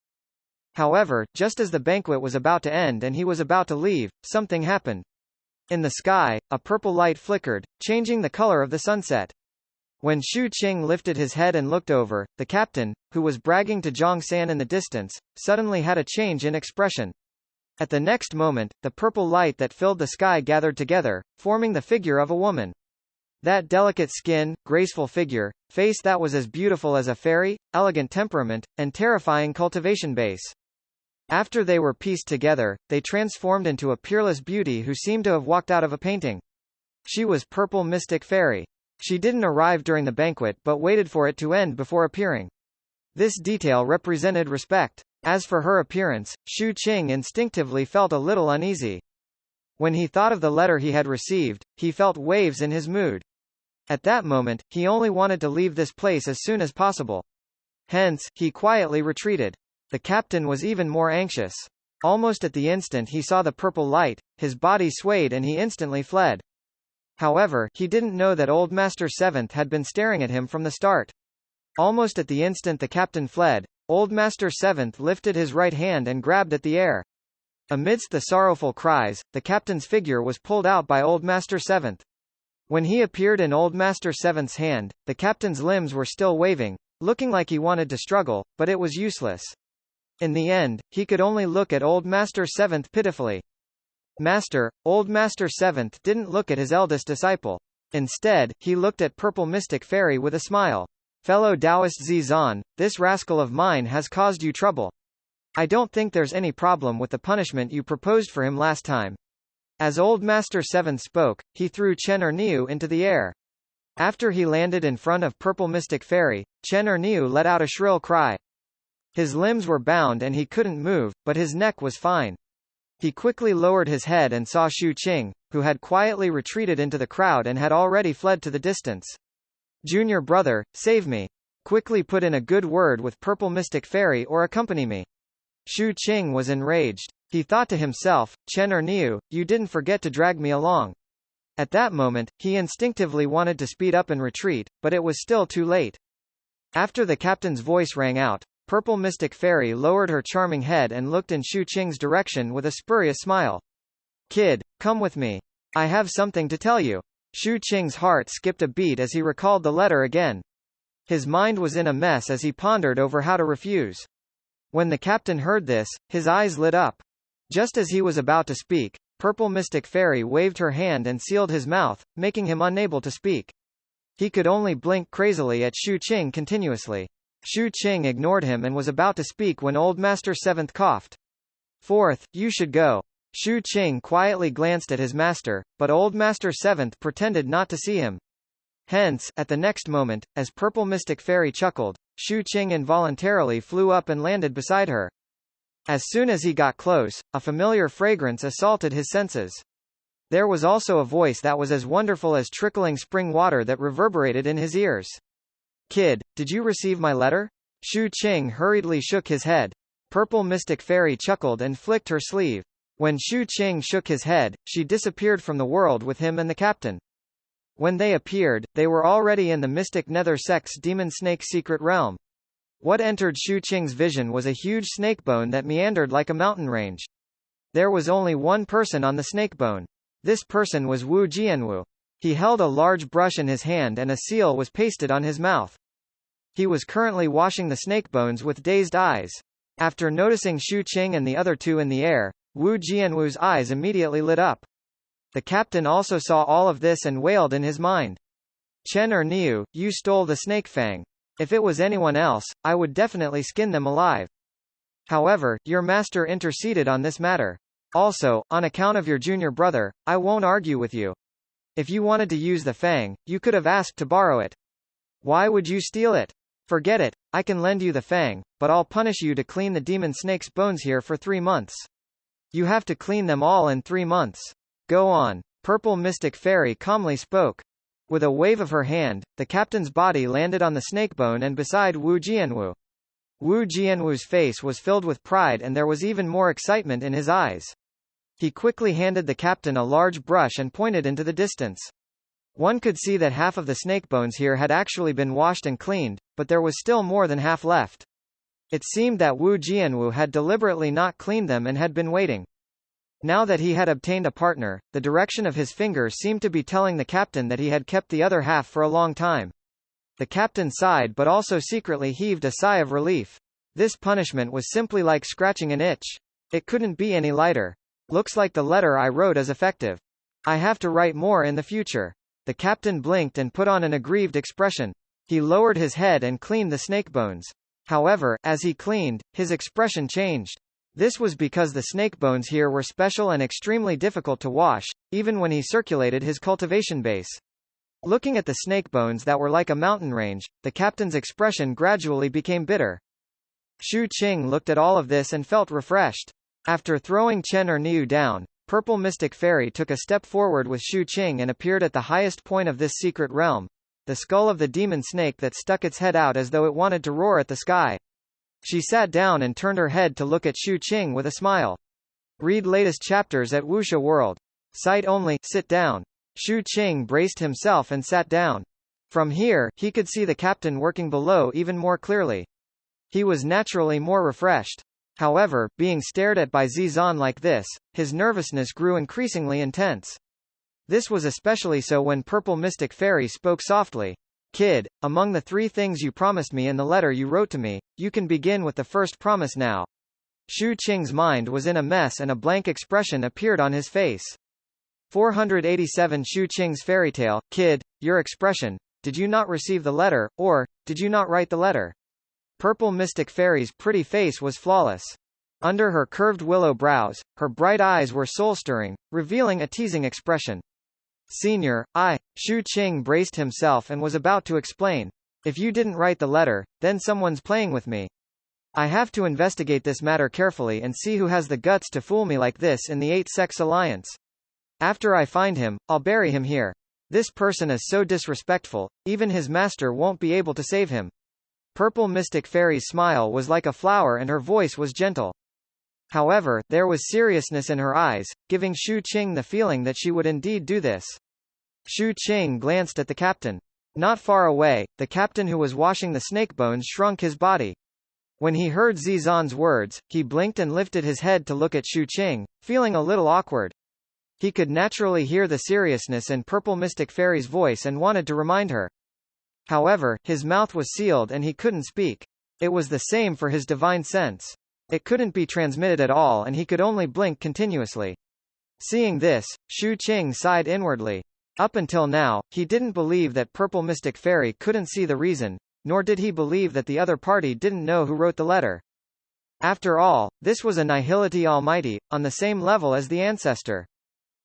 Speaker 1: However, just as the banquet was about to end and he was about to leave, something happened. In the sky, a purple light flickered, changing the color of the sunset. When Shu Qing lifted his head and looked over, the captain, who was bragging to Zhang San in the distance, suddenly had a change in expression. At the next moment, the purple light that filled the sky gathered together, forming the figure of a woman. That delicate skin, graceful figure, face that was as beautiful as a fairy, elegant temperament, and terrifying cultivation base. After they were pieced together, they transformed into a peerless beauty who seemed to have walked out of a painting. She was Purple Mystic Fairy. She didn't arrive during the banquet but waited for it to end before appearing. This detail represented respect. As for her appearance, Shu Qing instinctively felt a little uneasy. When he thought of the letter he had received, he felt waves in his mood. At that moment, he only wanted to leave this place as soon as possible. Hence, he quietly retreated. The captain was even more anxious. Almost at the instant he saw the purple light, his body swayed and he instantly fled. However, he didn't know that Old Master Seventh had been staring at him from the start. Almost at the instant the captain fled, Old Master Seventh lifted his right hand and grabbed at the air. Amidst the sorrowful cries, the captain's figure was pulled out by Old Master Seventh. When he appeared in Old Master Seventh's hand, the captain's limbs were still waving, looking like he wanted to struggle, but it was useless. In the end, he could only look at Old Master Seventh pitifully. Master, Old Master Seventh didn't look at his eldest disciple. Instead, he looked at Purple Mystic Fairy with a smile. Fellow Taoist Zizan, this rascal of mine has caused you trouble. I don't think there's any problem with the punishment you proposed for him last time. As Old Master Seventh spoke, he threw Chen Erniu into the air. After he landed in front of Purple Mystic Fairy, Chen Erniu let out a shrill cry. His limbs were bound and he couldn't move, but his neck was fine. He quickly lowered his head and saw Shu Qing, who had quietly retreated into the crowd and had already fled to the distance. Junior brother, save me. Quickly put in a good word with Purple Mystic Fairy or accompany me. Shu Qing was enraged. He thought to himself, Chen Erniu, you didn't forget to drag me along. At that moment, he instinctively wanted to speed up and retreat, but it was still too late. After the captain's voice rang out, Purple Mystic Fairy lowered her charming head and looked in Shu Qing's direction with a spurious smile. Kid, come with me. I have something to tell you. Shu Qing's heart skipped a beat as he recalled the letter again. His mind was in a mess as he pondered over how to refuse. When the captain heard this, his eyes lit up. Just as he was about to speak, Purple Mystic Fairy waved her hand and sealed his mouth, making him unable to speak. He could only blink crazily at Shu Qing continuously. Shu Qing ignored him and was about to speak when Old Master Seventh coughed. Fourth, you should go. Shu Qing quietly glanced at his master, but Old Master Seventh pretended not to see him. Hence, at the next moment, as Purple Mystic Fairy chuckled, Shu Qing involuntarily flew up and landed beside her. As soon as he got close, a familiar fragrance assaulted his senses. There was also a voice that was as wonderful as trickling spring water that reverberated in his ears. Kid, did you receive my letter? Shu Qing hurriedly shook his head. Purple Mystic Fairy chuckled and flicked her sleeve. When Shu Qing shook his head, she disappeared from the world with him and the captain. When they appeared, they were already in the mystic nether sex demon snake secret realm. What entered Shu Qing's vision was a huge snakebone that meandered like a mountain range. There was only one person on the snakebone. This person was Wu Jianwu. He held a large brush in his hand and a seal was pasted on his mouth. He was currently washing the snakebones with dazed eyes. After noticing Shu Qing and the other two in the air, Wu Jianwu's eyes immediately lit up. The captain also saw all of this and wailed in his mind. Chen Erniu, you stole the snake fang. If it was anyone else, I would definitely skin them alive. However, your master interceded on this matter. Also, on account of your junior brother, I won't argue with you. If you wanted to use the fang, you could have asked to borrow it. Why would you steal it? Forget it, I can lend you the fang, but I'll punish you to clean the demon snake's bones here for 3 months. You have to clean them all in 3 months. Go on. Purple Mystic Fairy calmly spoke. With a wave of her hand, the captain's body landed on the snakebone and beside Wu Jianwu. Wu Jianwu's face was filled with pride and there was even more excitement in his eyes. He quickly handed the captain a large brush and pointed into the distance. One could see that half of the snakebones here had actually been washed and cleaned, but there was still more than half left. It seemed that Wu Jianwu had deliberately not cleaned them and had been waiting. Now that he had obtained a partner, the direction of his finger seemed to be telling the captain that he had kept the other half for a long time. The captain sighed but also secretly heaved a sigh of relief. This punishment was simply like scratching an itch. It couldn't be any lighter. Looks like the letter I wrote is effective. I have to write more in the future. The captain blinked and put on an aggrieved expression. He lowered his head and cleaned the snake bones. However, as he cleaned, his expression changed. This was because the snake bones here were special and extremely difficult to wash, even when he circulated his cultivation base. Looking at the snake bones that were like a mountain range, the captain's expression gradually became bitter. Shu Qing looked at all of this and felt refreshed. After throwing Chen or Niu down, Purple Mystic Fairy took a step forward with Shu Qing and appeared at the highest point of this secret realm, the skull of the demon snake that stuck its head out as though it wanted to roar at the sky. She sat down and turned her head to look at Shu Qing with a smile. Read latest chapters at Wuxia World. Sight only, sit down. Shu Qing braced himself and sat down. From here, he could see the captain working below even more clearly. He was naturally more refreshed. However, being stared at by Zizan like this, his nervousness grew increasingly intense. This was especially so when Purple Mystic Fairy spoke softly. Kid, among the 3 things you promised me in the letter you wrote to me, you can begin with the first promise now. Shu Qing's mind was in a mess and a blank expression appeared on his face. 487 Shu Qing's fairy tale. Kid, your expression, did you not receive the letter, or, did you not write the letter? Purple Mystic Fairy's pretty face was flawless. Under her curved willow brows, her bright eyes were soul-stirring, revealing a teasing expression. Senior, Shu Qing braced himself and was about to explain. If you didn't write the letter, then someone's playing with me. I have to investigate this matter carefully and see who has the guts to fool me like this in the 8-sex alliance. After I find him, I'll bury him here. This person is so disrespectful, even his master won't be able to save him. Purple Mystic Fairy's smile was like a flower and her voice was gentle. However, there was seriousness in her eyes, giving Shu Qing the feeling that she would indeed do this. Shu Qing glanced at the captain. Not far away, the captain who was washing the snake bones shrunk his body. When he heard Zizan's words, he blinked and lifted his head to look at Shu Qing, feeling a little awkward. He could naturally hear the seriousness in Purple Mystic Fairy's voice and wanted to remind her. However, his mouth was sealed and he couldn't speak. It was the same for his divine sense. It couldn't be transmitted at all and he could only blink continuously. Seeing this, Shu Qing sighed inwardly. Up until now, he didn't believe that Purple Mystic Fairy couldn't see the reason, nor did he believe that the other party didn't know who wrote the letter. After all, this was a nihility almighty, on the same level as the ancestor.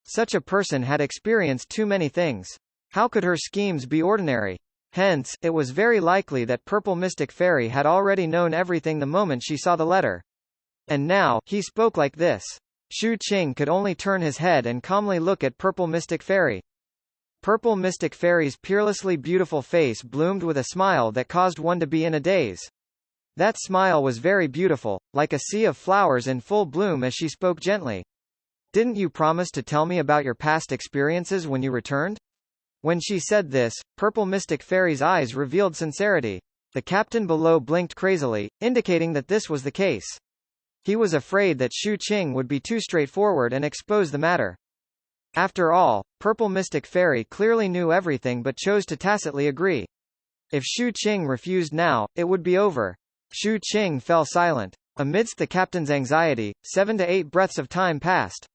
Speaker 1: Such a person had experienced too many things. How could her schemes be ordinary? Hence, it was very likely that Purple Mystic Fairy had already known everything the moment she saw the letter. And now, he spoke like this. Shu Qing could only turn his head and calmly look at Purple Mystic Fairy. Purple Mystic Fairy's peerlessly beautiful face bloomed with a smile that caused one to be in a daze. That smile was very beautiful, like a sea of flowers in full bloom as she spoke gently. Didn't you promise to tell me about your past experiences when you returned? When she said this, Purple Mystic Fairy's eyes revealed sincerity. The captain below blinked crazily, indicating that this was the case. He was afraid that Shu Qing would be too straightforward and expose the matter. After all, Purple Mystic Fairy clearly knew everything but chose to tacitly agree. If Shu Qing refused now, it would be over. Shu Qing fell silent. Amidst the captain's anxiety, 7 to 8 breaths of time passed.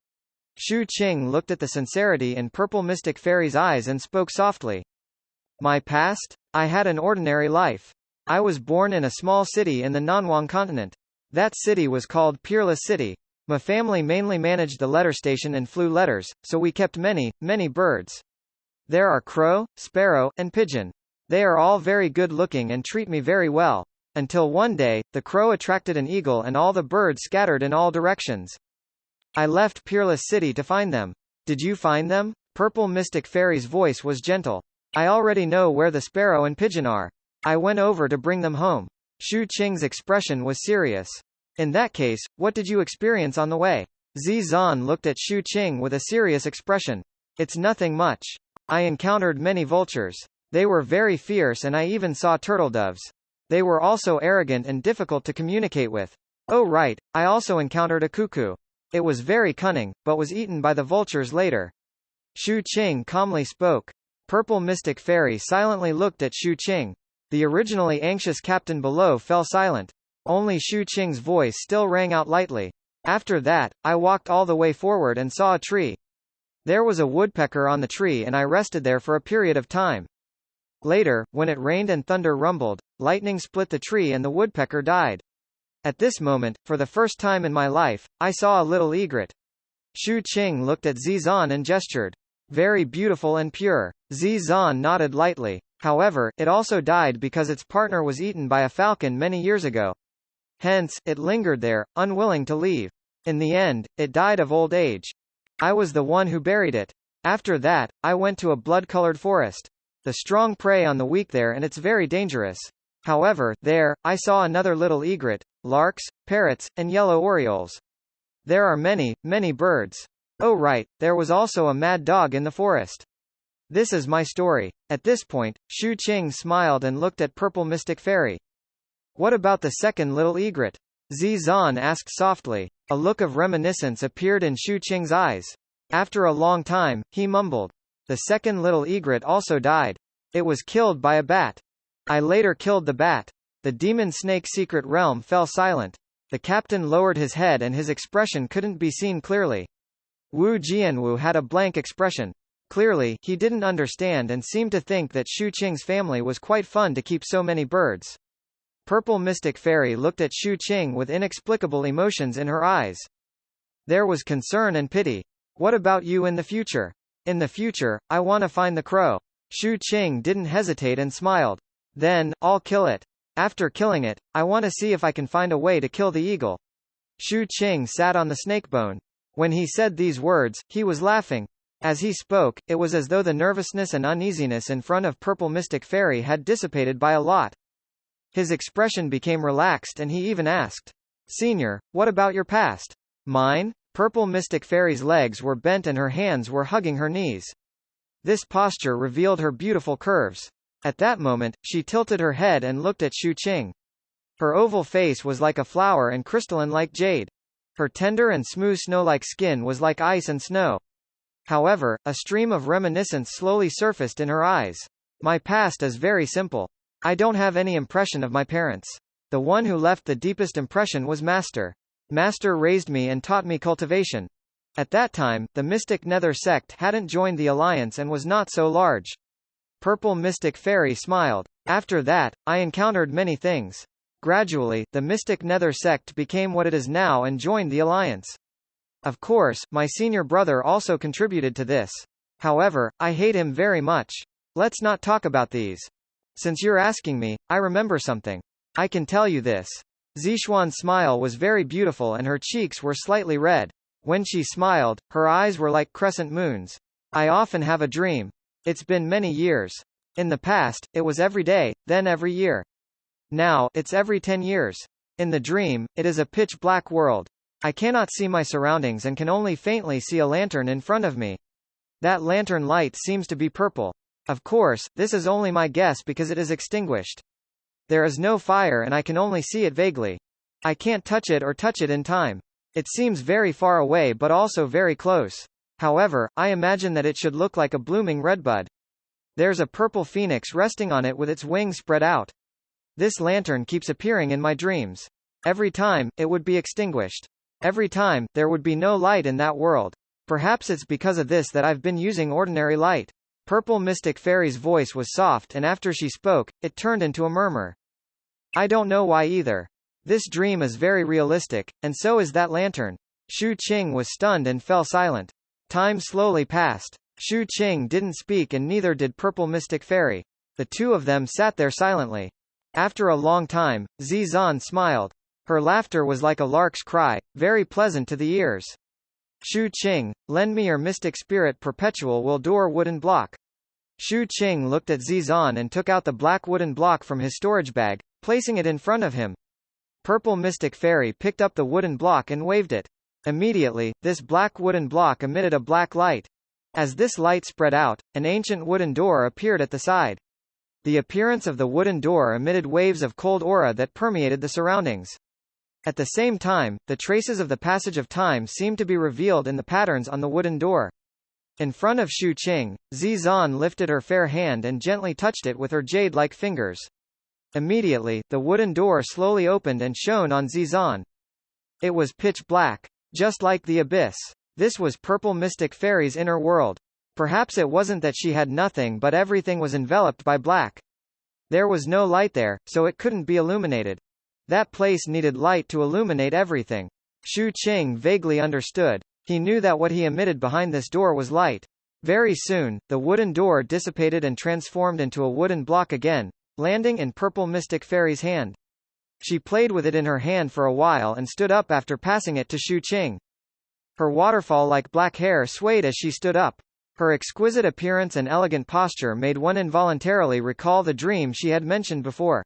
Speaker 1: Shu Qing looked at the sincerity in Purple Mystic Fairy's eyes and spoke softly. My past? I had an ordinary life. I was born in a small city in the Nanwang continent. That city was called Peerless City. My family mainly managed the letter station and flew letters, so we kept many, many birds. There are crow, sparrow, and pigeon. They are all very good-looking and treat me very well. Until one day, the crow attracted an eagle and all the birds scattered in all directions. I left Peerless City to find them. Did you find them? Purple Mystic Fairy's voice was gentle. I already know where the sparrow and pigeon are. I went over to bring them home. Shu Qing's expression was serious. In that case, what did you experience on the way? Zizan looked at Shu Qing with a serious expression. It's nothing much. I encountered many vultures. They were very fierce and I even saw turtledoves. They were also arrogant and difficult to communicate with. Oh right, I also encountered a cuckoo. It was very cunning, but was eaten by the vultures later. Shu Qing calmly spoke. Purple Mystic Fairy silently looked at Shu Qing. The originally anxious captain below fell silent. Only Shu Qing's voice still rang out lightly. After that, I walked all the way forward and saw a tree. There was a woodpecker on the tree and I rested there for a period of time. Later, when it rained and thunder rumbled, lightning split the tree and the woodpecker died. At this moment, for the first time in my life, I saw a little egret. Shu Qing looked at Zizan and gestured. Very beautiful and pure. Zizan nodded lightly. However, it also died because its partner was eaten by a falcon many years ago. Hence, it lingered there, unwilling to leave. In the end, it died of old age. I was the one who buried it. After that, I went to a blood-colored forest. The strong prey on the weak there, and it's very dangerous. However, there, I saw another little egret, larks, parrots, and yellow orioles. There are many, many birds. Oh right, there was also a mad dog in the forest. This is my story. At this point, Shu Qing smiled and looked at Purple Mystic Fairy. What about the second little egret? Zizan asked softly. A look of reminiscence appeared in Shu Qing's eyes. After a long time, he mumbled. The second little egret also died. It was killed by a bat. I later killed the bat. The demon snake secret realm fell silent. The captain lowered his head and his expression couldn't be seen clearly. Wu Jianwu had a blank expression. Clearly, he didn't understand and seemed to think that Shu Qing's family was quite fun to keep so many birds. Purple Mystic Fairy looked at Shu Qing with inexplicable emotions in her eyes. There was concern and pity. What about you in the future? In the future, I want to find the crow. Shu Qing didn't hesitate and smiled. Then, I'll kill it. After killing it, I want to see if I can find a way to kill the eagle. Shu Qing sat on the snakebone. When he said these words, he was laughing. As he spoke, it was as though the nervousness and uneasiness in front of Purple Mystic Fairy had dissipated by a lot. His expression became relaxed and he even asked, Senior, what about your past? Mine? Purple Mystic Fairy's legs were bent and her hands were hugging her knees. This posture revealed her beautiful curves. At that moment, she tilted her head and looked at Shu Qing. Her oval face was like a flower and crystalline like jade. Her tender and smooth snow-like skin was like ice and snow. However, a stream of reminiscence slowly surfaced in her eyes. My past is very simple. I don't have any impression of my parents. The one who left the deepest impression was Master. Master raised me and taught me cultivation. At that time, the Mystic Nether sect hadn't joined the alliance and was not so large. Purple Mystic Fairy smiled. After that, I encountered many things. Gradually, the Mystic Nether sect became what it is now and joined the alliance. Of course, my senior brother also contributed to this. However, I hate him very much. Let's not talk about these. Since you're asking me, I remember something. I can tell you this. Zixuan's smile was very beautiful and her cheeks were slightly red. When she smiled, her eyes were like crescent moons. I often have a dream. It's been many years. In the past, it was every day, then every year. Now, it's every 10 years. In the dream, it is a pitch-black world. I cannot see my surroundings and can only faintly see a lantern in front of me. That lantern light seems to be purple. Of course, this is only my guess because it is extinguished. There is no fire and I can only see it vaguely. I can't touch it or touch it in time. It seems very far away but also very close. However, I imagine that it should look like a blooming redbud. There's a purple phoenix resting on it with its wings spread out. This lantern keeps appearing in my dreams. Every time, it would be extinguished. Every time, there would be no light in that world. Perhaps it's because of this that I've been using ordinary light. Purple Mystic Fairy's voice was soft and after she spoke, it turned into a murmur. I don't know why either. This dream is very realistic, and so is that lantern. Shu Qing was stunned and fell silent. Time slowly passed. Shu Qing didn't speak and neither did Purple Mystic Fairy. The two of them sat there silently. After a long time, Zizan smiled. Her laughter was like a lark's cry, very pleasant to the ears. Shu Qing, lend me your mystic spirit perpetual will door wooden block. Shu Qing looked at Zizan and took out the black wooden block from his storage bag, placing it in front of him. Purple Mystic Fairy picked up the wooden block and waved it. Immediately, this black wooden block emitted a black light. As this light spread out, an ancient wooden door appeared at the side. The appearance of the wooden door emitted waves of cold aura that permeated the surroundings. At the same time, the traces of the passage of time seemed to be revealed in the patterns on the wooden door. In front of Shu Qing, Zizan lifted her fair hand and gently touched it with her jade-like fingers. Immediately, the wooden door slowly opened and shone on Zizan. It was pitch black. Just like the abyss. This was Purple Mystic Fairy's inner world. Perhaps it wasn't that she had nothing but everything was enveloped by black. There was no light there, so it couldn't be illuminated. That place needed light to illuminate everything. Shu Qing vaguely understood. He knew that what he emitted behind this door was light. Very soon, the wooden door dissipated and transformed into a wooden block again, landing in Purple Mystic Fairy's hand. She played with it in her hand for a while and stood up after passing it to Shu Qing. Her waterfall-like black hair swayed as she stood up. Her exquisite appearance and elegant posture made one involuntarily recall the dream she had mentioned before.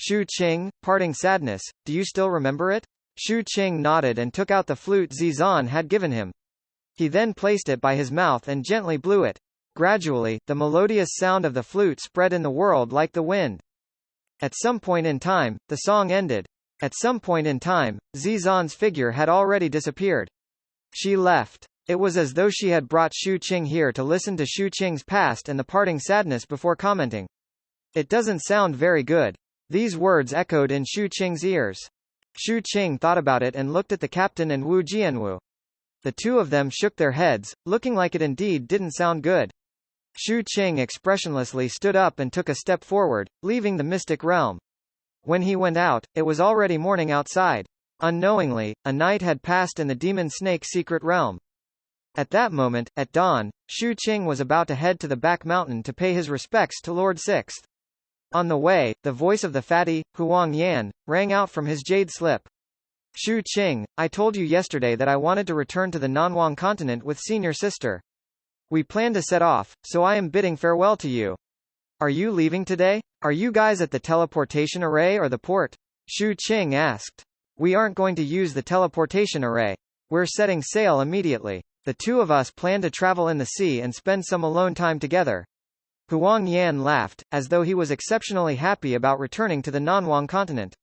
Speaker 1: Shu Qing, parting sadness, do you still remember it? Shu Qing nodded and took out the flute Zizan had given him. He then placed it by his mouth and gently blew it. Gradually, the melodious sound of the flute spread in the world like the wind. At some point in time, the song ended. At some point in time, Zizan's figure had already disappeared. She left. It was as though she had brought Shu Qing here to listen to Shu Qing's past and the parting sadness before commenting. It doesn't sound very good. These words echoed in Shu Qing's ears. Shu Qing thought about it and looked at the captain and Wu Jianwu. The two of them shook their heads, looking like it indeed didn't sound good. Shu Qing expressionlessly stood up and took a step forward, leaving the mystic realm. When he went out, it was already morning outside. Unknowingly, a night had passed in the demon snake secret realm. At that moment, at dawn, Shu Qing was about to head to the back mountain to pay his respects to Lord Sixth. On the way, the voice of the fatty, Huang Yan, rang out from his jade slip. Shu Qing, I told you yesterday that I wanted to return to the Nanwang continent with senior sister. We plan to set off, so I am bidding farewell to you. Are you leaving today? Are you guys at the teleportation array or the port? Shu Qing asked. We aren't going to use the teleportation array. We're setting sail immediately. The two of us plan to travel in the sea and spend some alone time together. Huang Yan laughed, as though he was exceptionally happy about returning to the Nanwang continent.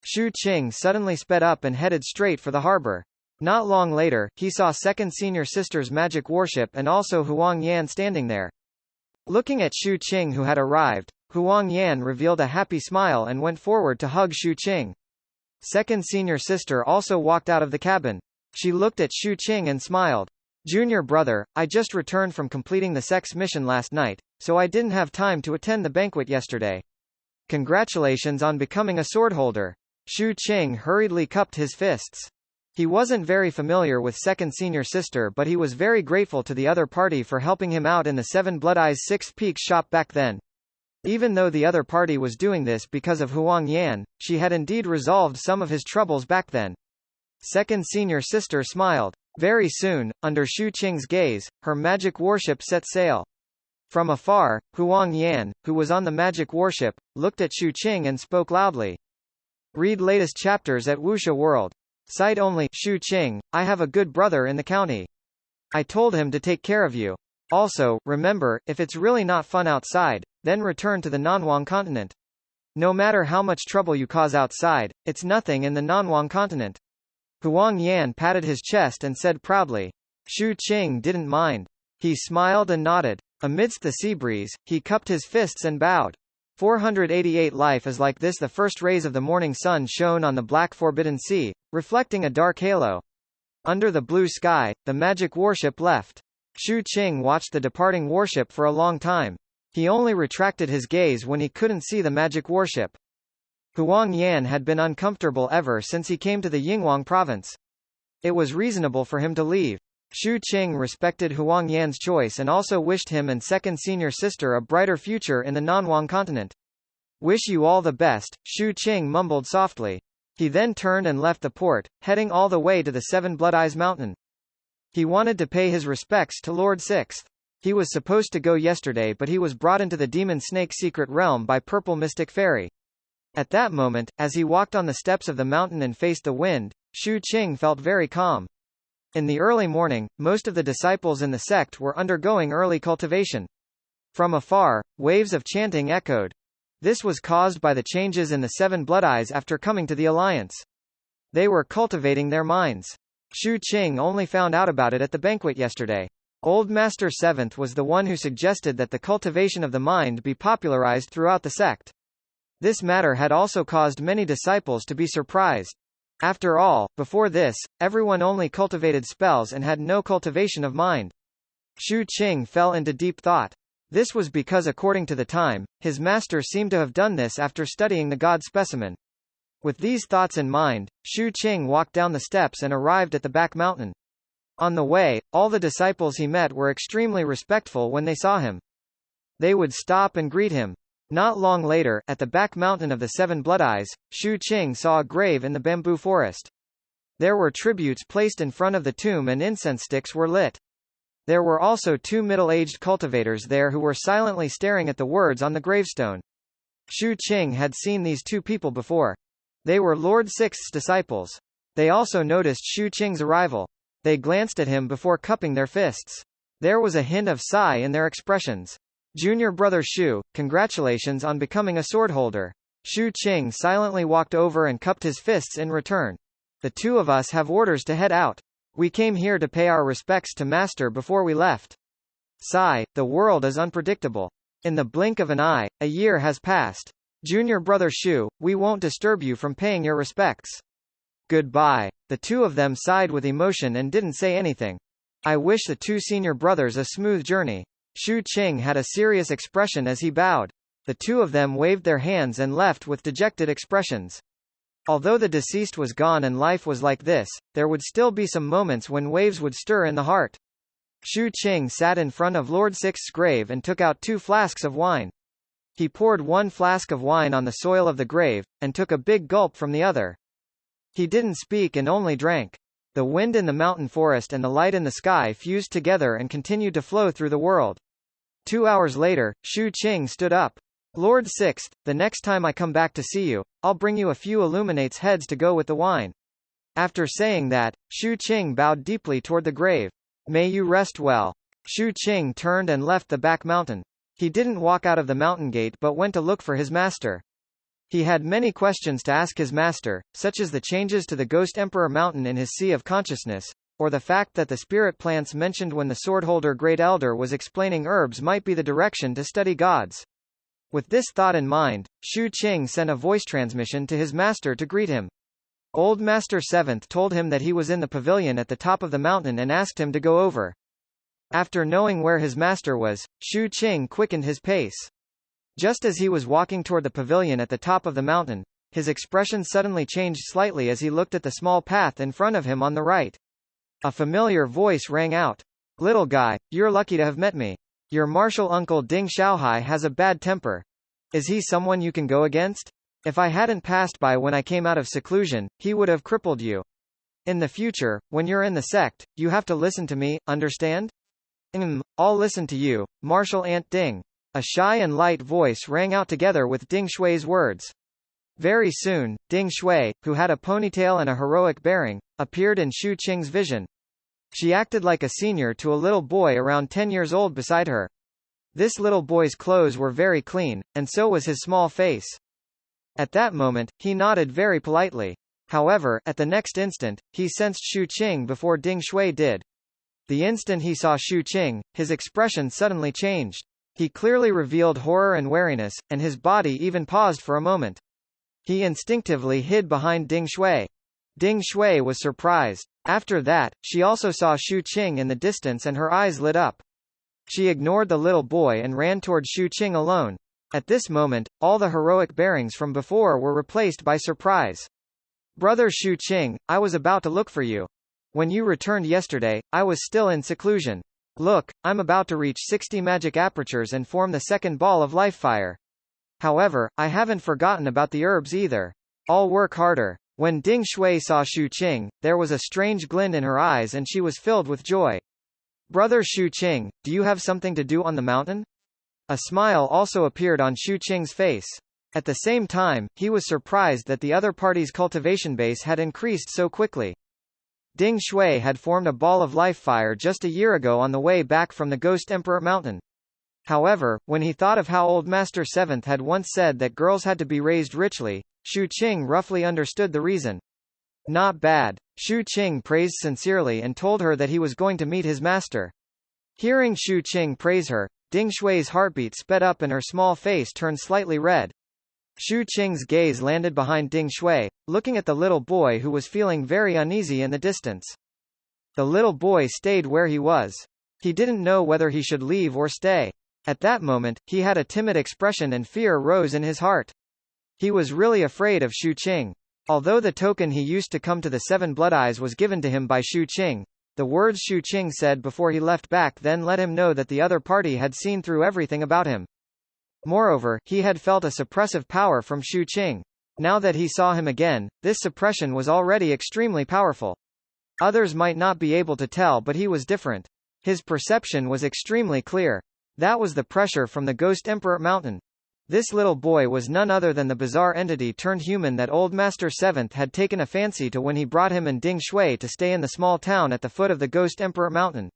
Speaker 1: Shu Qing suddenly sped up and headed straight for the harbor. Not long later, he saw second senior sister's magic warship and also Huang Yan standing there. Looking at Shu Qing who had arrived, Huang Yan revealed a happy smile and went forward to hug Shu Qing. Second senior sister also walked out of the cabin. She looked at Shu Qing and smiled. Junior brother, I just returned from completing the sex mission last night, so I didn't have time to attend the banquet yesterday. Congratulations on becoming a swordholder. Shu Qing hurriedly cupped his fists. He wasn't very familiar with second senior sister, but he was very grateful to the other party for helping him out in the Seven Blood Eyes Six Peaks shop back then. Even though the other party was doing this because of Huang Yan, she had indeed resolved some of his troubles back then. Second senior sister smiled. Very soon, under Shu Qing's gaze, her magic warship set sail. From afar, Huang Yan, who was on the magic warship, looked at Shu Qing and spoke loudly. Read latest chapters at Wuxia World. Cite only, Shu Qing, I have a good brother in the county. I told him to take care of you. Also, remember, if it's really not fun outside, then return to the Nanwang continent. No matter how much trouble you cause outside, it's nothing in the Nanwang continent. Huang Yan patted his chest and said proudly. Shu Qing didn't mind. He smiled and nodded. Amidst the sea breeze, he cupped his fists and bowed. 488 Life is like this. The first rays of the morning sun shone on the black forbidden sea, reflecting a dark halo. Under the blue sky, the magic warship left. Shu Qing watched the departing warship for a long time. He only retracted his gaze when he couldn't see the magic warship. Huang Yan had been uncomfortable ever since he came to the Yinghuang province. It was reasonable for him to leave. Shu Qing respected Huang Yan's choice and also wished him and second senior sister a brighter future in the Nanwang continent. Wish you all the best, Shu Qing mumbled softly. He then turned and left the port, heading all the way to the Seven Blood Eyes Mountain. He wanted to pay his respects to Lord Sixth. He was supposed to go yesterday, but he was brought into the demon snake secret realm by Purple Mystic Fairy. At that moment, as he walked on the steps of the mountain and faced the wind, Shu Qing felt very calm. In the early morning, most of the disciples in the sect were undergoing early cultivation. From afar, waves of chanting echoed. This was caused by the changes in the Seven Blood Eyes after coming to the Alliance. They were cultivating their minds. Shu Qing only found out about it at the banquet yesterday. Old Master Seventh was the one who suggested that the cultivation of the mind be popularized throughout the sect. This matter had also caused many disciples to be surprised. After all, before this, everyone only cultivated spells and had no cultivation of mind. Shu Qing fell into deep thought. This was because according to the time, his master seemed to have done this after studying the god specimen. With these thoughts in mind, Shu Qing walked down the steps and arrived at the back mountain. On the way, all the disciples he met were extremely respectful when they saw him. They would stop and greet him. Not long later, at the back mountain of the Seven Blood Eyes, Shu Qing saw a grave in the bamboo forest. There were tributes placed in front of the tomb and incense sticks were lit. There were also two middle-aged cultivators there who were silently staring at the words on the gravestone. Shu Qing had seen these two people before. They were Lord Sixth's disciples. They also noticed Shu Qing's arrival. They glanced at him before cupping their fists. There was a hint of sigh in their expressions. Junior brother Shu, congratulations on becoming a swordholder. Shu Qing silently walked over and cupped his fists in return. The two of us have orders to head out. We came here to pay our respects to Master before we left. Sigh, the world is unpredictable. In the blink of an eye, a year has passed. Junior brother Shu, we won't disturb you from paying your respects. Goodbye. The two of them sighed with emotion and didn't say anything. I wish the two senior brothers a smooth journey. Shu Qing had a serious expression as he bowed. The two of them waved their hands and left with dejected expressions. Although the deceased was gone and life was like this, there would still be some moments when waves would stir in the heart. Shu Qing sat in front of Lord Sixth's grave and took out 2 flasks of wine. He poured 1 flask of wine on the soil of the grave, and took a big gulp from the other. He didn't speak and only drank. The wind in the mountain forest and the light in the sky fused together and continued to flow through the world. 2 hours later, Shu Qing stood up. Lord Sixth, the next time I come back to see you, I'll bring you a few illuminates heads to go with the wine. After saying that, Shu Qing bowed deeply toward the grave. May you rest well. Shu Qing turned and left the back mountain. He didn't walk out of the mountain gate but went to look for his master. He had many questions to ask his master, such as the changes to the Ghost Emperor Mountain in his Sea of Consciousness, or the fact that the spirit plants mentioned when the swordholder Great Elder was explaining herbs might be the direction to study gods. With this thought in mind, Shu Qing sent a voice transmission to his master to greet him. Old Master Seventh told him that he was in the pavilion at the top of the mountain and asked him to go over. After knowing where his master was, Shu Qing quickened his pace. Just as he was walking toward the pavilion at the top of the mountain, his expression suddenly changed slightly as he looked at the small path in front of him on the right. A familiar voice rang out. Little guy, you're lucky to have met me. Your martial uncle Ding Xiaohai has a bad temper. Is he someone you can go against? If I hadn't passed by when I came out of seclusion, he would have crippled you. In the future, when you're in the sect, you have to listen to me, understand? I'll listen to you, Martial Ant Ding. A shy and light voice rang out together with Ding Shui's words. Very soon, Ding Shui, who had a ponytail and a heroic bearing, appeared in Shu Qing's vision. She acted like a senior to a little boy around 10 years old beside her. This little boy's clothes were very clean, and so was his small face. At that moment, he nodded very politely. However, at the next instant, he sensed Shu Qing before Ding Shui did. The instant he saw Shu Qing, his expression suddenly changed. He clearly revealed horror and wariness, and his body even paused for a moment. He instinctively hid behind Ding Shui. Ding Shui was surprised. After that, she also saw Shu Qing in the distance and her eyes lit up. She ignored the little boy and ran toward Shu Qing alone. At this moment, all the heroic bearings from before were replaced by surprise. Brother Shu Qing, I was about to look for you. When you returned yesterday, I was still in seclusion. Look, I'm about to reach 60 magic apertures and form the second ball of life fire. However, I haven't forgotten about the herbs either. I'll work harder. When Ding Shui saw Shu Qing, there was a strange glint in her eyes and she was filled with joy. Brother Shu Qing, do you have something to do on the mountain? A smile also appeared on Shu Qing's face. At the same time, he was surprised that the other party's cultivation base had increased so quickly. Ding Shui had formed a ball of life fire just a year ago on the way back from the Ghost Emperor Mountain. However, when he thought of how Old Master Seventh had once said that girls had to be raised richly, Shu Qing roughly understood the reason. Not bad. Shu Qing praised sincerely and told her that he was going to meet his master. Hearing Shu Qing praise her, Ding Shui's heartbeat sped up and her small face turned slightly red. Shu Qing's gaze landed behind Ding Shui, looking at the little boy who was feeling very uneasy in the distance. The little boy stayed where he was. He didn't know whether he should leave or stay. At that moment, he had a timid expression and fear rose in his heart. He was really afraid of Shu Qing. Although the token he used to come to the Seven Blood Eyes was given to him by Shu Qing, the words Shu Qing said before he left back then let him know that the other party had seen through everything about him. Moreover, he had felt a suppressive power from Shu Qing. Now that he saw him again, this suppression was already extremely powerful. Others might not be able to tell, but he was different. His perception was extremely clear. That was the pressure from the Ghost Emperor Mountain. This little boy was none other than the bizarre entity turned human that Old Master Seventh had taken a fancy to when he brought him and Ding Shui to stay in the small town at the foot of the Ghost Emperor Mountain.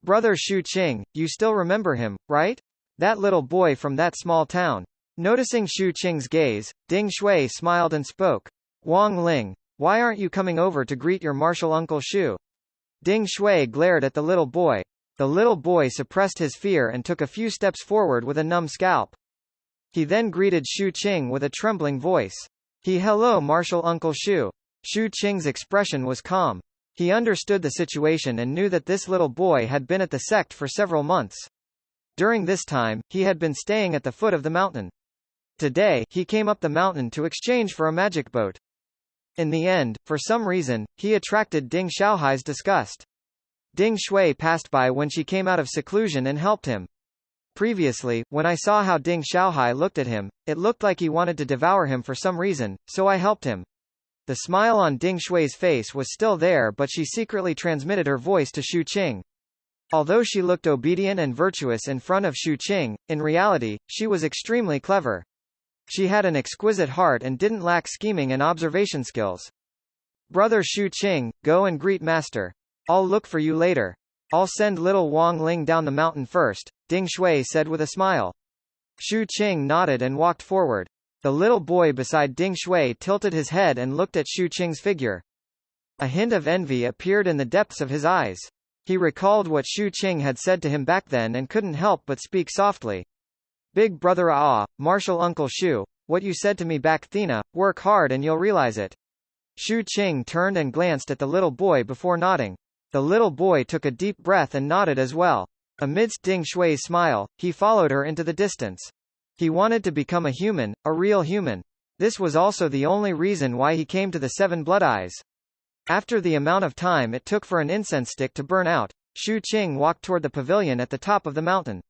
Speaker 1: Brother Shu Qing, you still remember him, right? That little boy from that small town. Noticing Shu Qing's gaze, Ding Shui smiled and spoke. Wang Ling, why aren't you coming over to greet your martial uncle Shu? Ding Shui glared at the little boy. The little boy suppressed his fear and took a few steps forward with a numb scalp. He then greeted Shu Qing with a trembling voice. Hello martial uncle Shu. Shu Qing's expression was calm. He understood the situation and knew that this little boy had been at the sect for several months. During this time, he had been staying at the foot of the mountain. Today, he came up the mountain to exchange for a magic boat. In the end, for some reason, he attracted Ding Xiaohai's disgust. Ding Shui passed by when she came out of seclusion and helped him. Previously, when I saw how Ding Xiaohai looked at him, it looked like he wanted to devour him for some reason, so I helped him. The smile on Ding Shui's face was still there, but she secretly transmitted her voice to Shu Qing. Although she looked obedient and virtuous in front of Shu Qing, in reality, she was extremely clever. She had an exquisite heart and didn't lack scheming and observation skills. Brother Shu Qing, go and greet master. I'll look for you later. I'll send little Wang Ling down the mountain first, Ding Shui said with a smile. Shu Qing nodded and walked forward. The little boy beside Ding Shui tilted his head and looked at Shu Qing's figure. A hint of envy appeared in the depths of his eyes. He recalled what Shu Qing had said to him back then and couldn't help but speak softly. Big brother martial uncle Shu, what you said to me back then, work hard and you'll realize it. Shu Qing turned and glanced at the little boy before nodding. The little boy took a deep breath and nodded as well. Amidst Ding Shui's smile, he followed her into the distance. He wanted to become a human, a real human. This was also the only reason why he came to the Seven Blood Eyes. After the amount of time it took for an incense stick to burn out, Shu Qing walked toward the pavilion at the top of the mountain.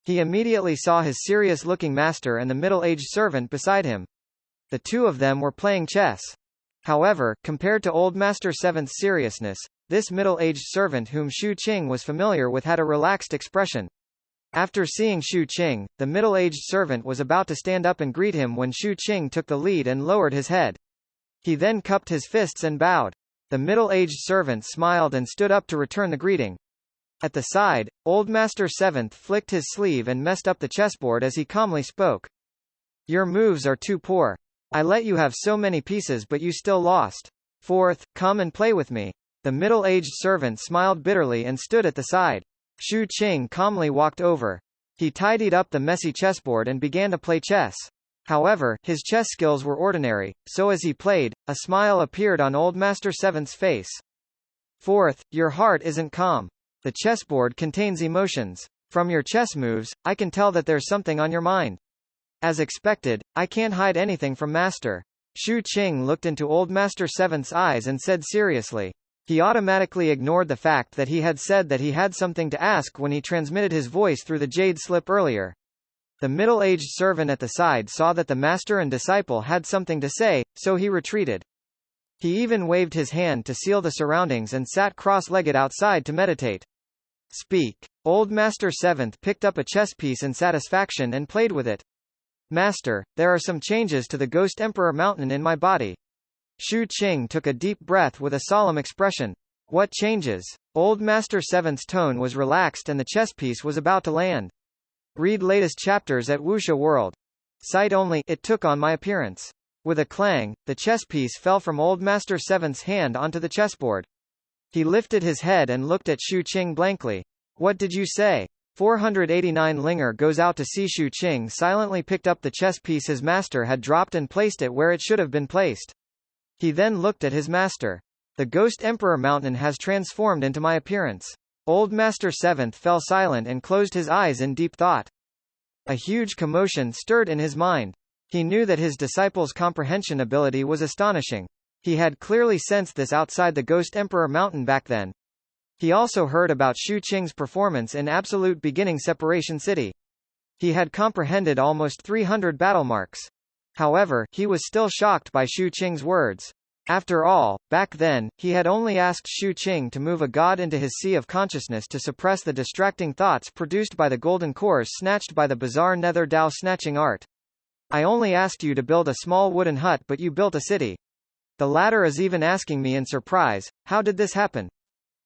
Speaker 1: He immediately saw his serious-looking master and the middle-aged servant beside him. The two of them were playing chess. However, compared to Old Master Seventh's seriousness, this middle-aged servant whom Shu Qing was familiar with had a relaxed expression. After seeing Shu Qing, the middle-aged servant was about to stand up and greet him when Shu Qing took the lead and lowered his head. He then cupped his fists and bowed. The middle-aged servant smiled and stood up to return the greeting. At the side, Old Master Seventh flicked his sleeve and messed up the chessboard as he calmly spoke. Your moves are too poor. I let you have so many pieces but you still lost. Fourth, come and play with me. The middle-aged servant smiled bitterly and stood at the side. Shu Qing calmly walked over. He tidied up the messy chessboard and began to play chess. However, his chess skills were ordinary, so as he played, a smile appeared on Old Master Seventh's face. Fourth, your heart isn't calm. The chessboard contains emotions. From your chess moves, I can tell that there's something on your mind. As expected, I can't hide anything from Master. Shu Qing looked into Old Master Seventh's eyes and said seriously. He automatically ignored the fact that he had said that he had something to ask when he transmitted his voice through the jade slip earlier. The middle-aged servant at the side saw that the master and disciple had something to say, so he retreated. He even waved his hand to seal the surroundings and sat cross-legged outside to meditate. Speak. Old Master Seventh picked up a chess piece in satisfaction and played with it. Master, there are some changes to the Ghost Emperor Mountain in my body. Shu Qing took a deep breath with a solemn expression. What changes? Old Master Seventh's tone was relaxed and the chess piece was about to land. Read latest chapters at Wuxia World. Sight only, it took on my appearance. With a clang, the chess piece fell from Old Master Seventh's hand onto the chessboard. He lifted his head and looked at Shu Qing blankly. What did you say? 489 Linger goes out to see. Shu Qing silently picked up the chess piece his master had dropped and placed it where it should have been placed. He then looked at his master. The Ghost Emperor Mountain has transformed into my appearance. Old Master Seventh fell silent and closed his eyes in deep thought. A huge commotion stirred in his mind. He knew that his disciple's comprehension ability was astonishing. He had clearly sensed this outside the Ghost Emperor Mountain back then. He also heard about Shu Qing's performance in Absolute Beginning Separation City. He had comprehended almost 300 battle marks. However, he was still shocked by Shu Qing's words. After all, back then, he had only asked Shu Qing to move a god into his sea of consciousness to suppress the distracting thoughts produced by the golden cores snatched by the bizarre nether Dao snatching art. I only asked you to build a small wooden hut, but you built a city. The latter is even asking me in surprise, how did this happen?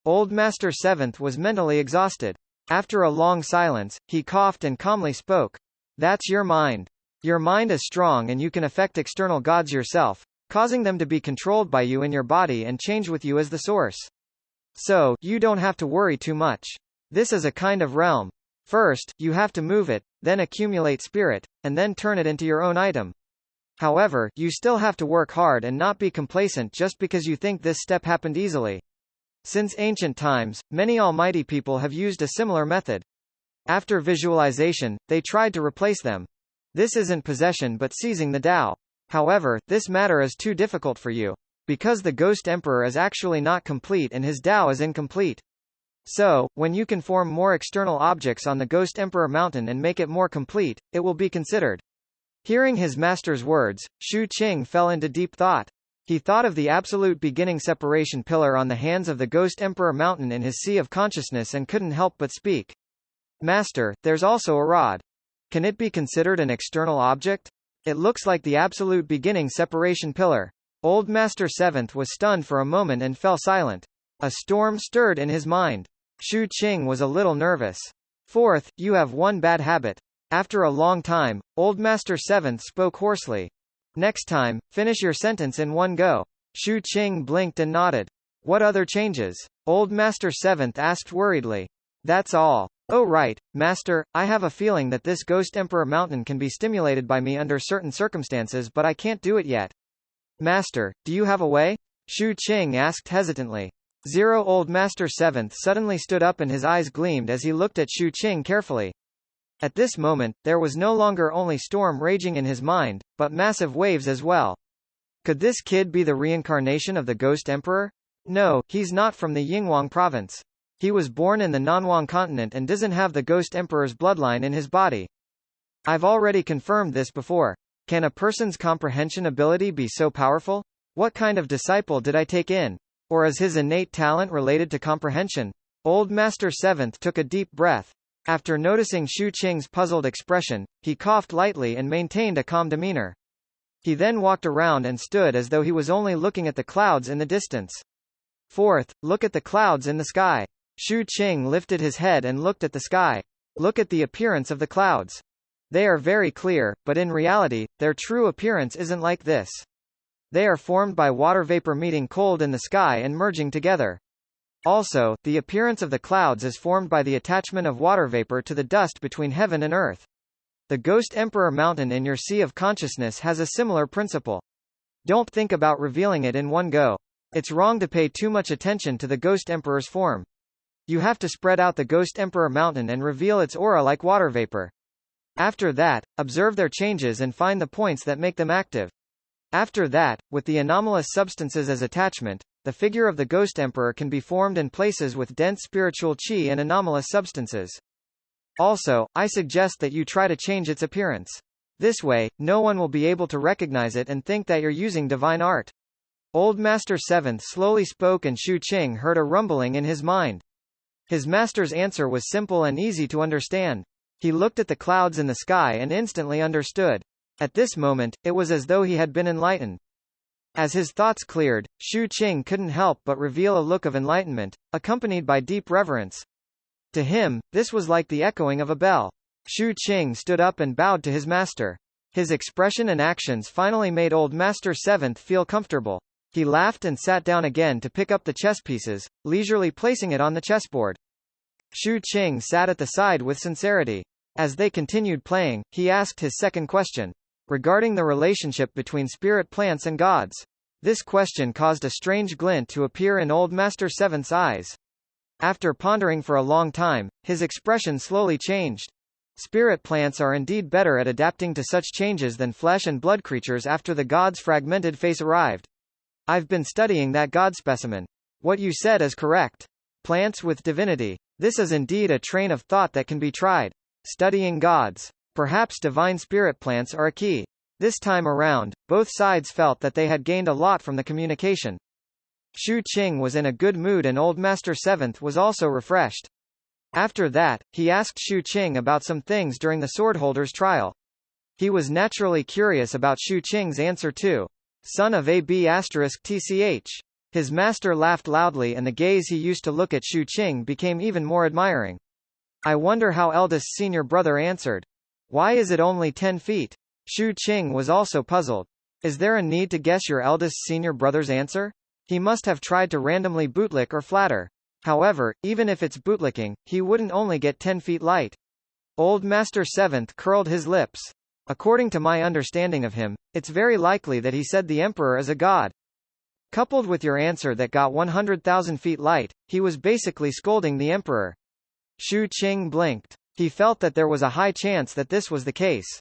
Speaker 1: Old Master Seventh was mentally exhausted. After a long silence, he coughed and calmly spoke. That's your mind. Your mind is strong and you can affect external gods yourself, causing them to be controlled by you in your body and change with you as the source. So, you don't have to worry too much. This is a kind of realm. First, you have to move it, then accumulate spirit, and then turn it into your own item. However, you still have to work hard and not be complacent just because you think this step happened easily. Since ancient times, many almighty people have used a similar method. After visualization, they tried to replace them. This isn't possession but seizing the Tao. However, this matter is too difficult for you. Because the Ghost Emperor is actually not complete and his Tao is incomplete. So, when you can form more external objects on the Ghost Emperor Mountain and make it more complete, it will be considered. Hearing his master's words, Shu Qing fell into deep thought. He thought of the absolute beginning separation pillar on the hands of the Ghost Emperor Mountain in his sea of consciousness and couldn't help but speak. Master, there's also a rod. Can it be considered an external object? It looks like the absolute beginning separation pillar. Old Master Seventh was stunned for a moment and fell silent. A storm stirred in his mind. Shu Qing was a little nervous. Fourth, you have one bad habit. After a long time, Old Master Seventh spoke hoarsely. Next time, finish your sentence in one go. Shu Qing blinked and nodded. What other changes? Old Master Seventh asked worriedly. That's all. Oh right, Master, I have a feeling that this Ghost Emperor Mountain can be stimulated by me under certain circumstances but I can't do it yet. Master, do you have a way? Shu Qing asked hesitantly. Old Master Seventh suddenly stood up and his eyes gleamed as he looked at Shu Qing carefully. At this moment, there was no longer only storm raging in his mind, but massive waves as well. Could this kid be the reincarnation of the Ghost Emperor? No, he's not from the Yinghuang province. He was born in the Nanhuang continent and doesn't have the Ghost Emperor's bloodline in his body. I've already confirmed this before. Can a person's comprehension ability be so powerful? What kind of disciple did I take in? Or is his innate talent related to comprehension? Old Master Seventh took a deep breath. After noticing Shu Qing's puzzled expression, he coughed lightly and maintained a calm demeanor. He then walked around and stood as though he was only looking at the clouds in the distance. Fourth, look at the clouds in the sky. Shu Qing lifted his head and looked at the sky. Look at the appearance of the clouds. They are very clear, but in reality, their true appearance isn't like this. They are formed by water vapor meeting cold in the sky and merging together. Also, the appearance of the clouds is formed by the attachment of water vapor to the dust between heaven and earth. The Ghost Emperor Mountain in your sea of consciousness has a similar principle. Don't think about revealing it in one go. It's wrong to pay too much attention to the Ghost Emperor's form. You have to spread out the Ghost Emperor Mountain and reveal its aura like water vapor. After that, observe their changes and find the points that make them active. After that, with the anomalous substances as attachment, the figure of the Ghost Emperor can be formed in places with dense spiritual qi and anomalous substances. Also, I suggest that you try to change its appearance. This way, no one will be able to recognize it and think that you're using divine art. Old Master Seventh slowly spoke and Shu Qing heard a rumbling in his mind. His master's answer was simple and easy to understand. He looked at the clouds in the sky and instantly understood. At this moment, it was as though he had been enlightened. As his thoughts cleared, Shu Qing couldn't help but reveal a look of enlightenment, accompanied by deep reverence. To him, this was like the echoing of a bell. Shu Qing stood up and bowed to his master. His expression and actions finally made Old Master Seventh feel comfortable. He laughed and sat down again to pick up the chess pieces, leisurely placing it on the chessboard. Shu Qing sat at the side with sincerity. As they continued playing, he asked his second question. Regarding the relationship between spirit plants and gods. This question caused a strange glint to appear in Old Master Seventh's eyes. After pondering for a long time, his expression slowly changed. Spirit plants are indeed better at adapting to such changes than flesh and blood creatures after the god's fragmented face arrived. I've been studying that god specimen. What you said is correct. Plants with divinity. This is indeed a train of thought that can be tried. Studying gods. Perhaps divine spirit plants are a key. This time around, both sides felt that they had gained a lot from the communication. Shu Qing was in a good mood and Old Master Seventh was also refreshed. After that, he asked Shu Qing about some things during the swordholder's trial. He was naturally curious about Shu Qing's answer too. Son of AB*TCH. His master laughed loudly and the gaze he used to look at Shu Qing became even more admiring. I wonder how eldest senior brother answered. Why is it only 10 feet? Shu Qing was also puzzled. Is there a need to guess your eldest senior brother's answer? He must have tried to randomly bootlick or flatter. However, even if it's bootlicking, he wouldn't only get 10 feet light. Old Master Seventh curled his lips. According to my understanding of him, it's very likely that he said the Emperor is a god. Coupled with your answer that got 100,000 feet light, he was basically scolding the Emperor. Shu Qing blinked. He felt that there was a high chance that this was the case.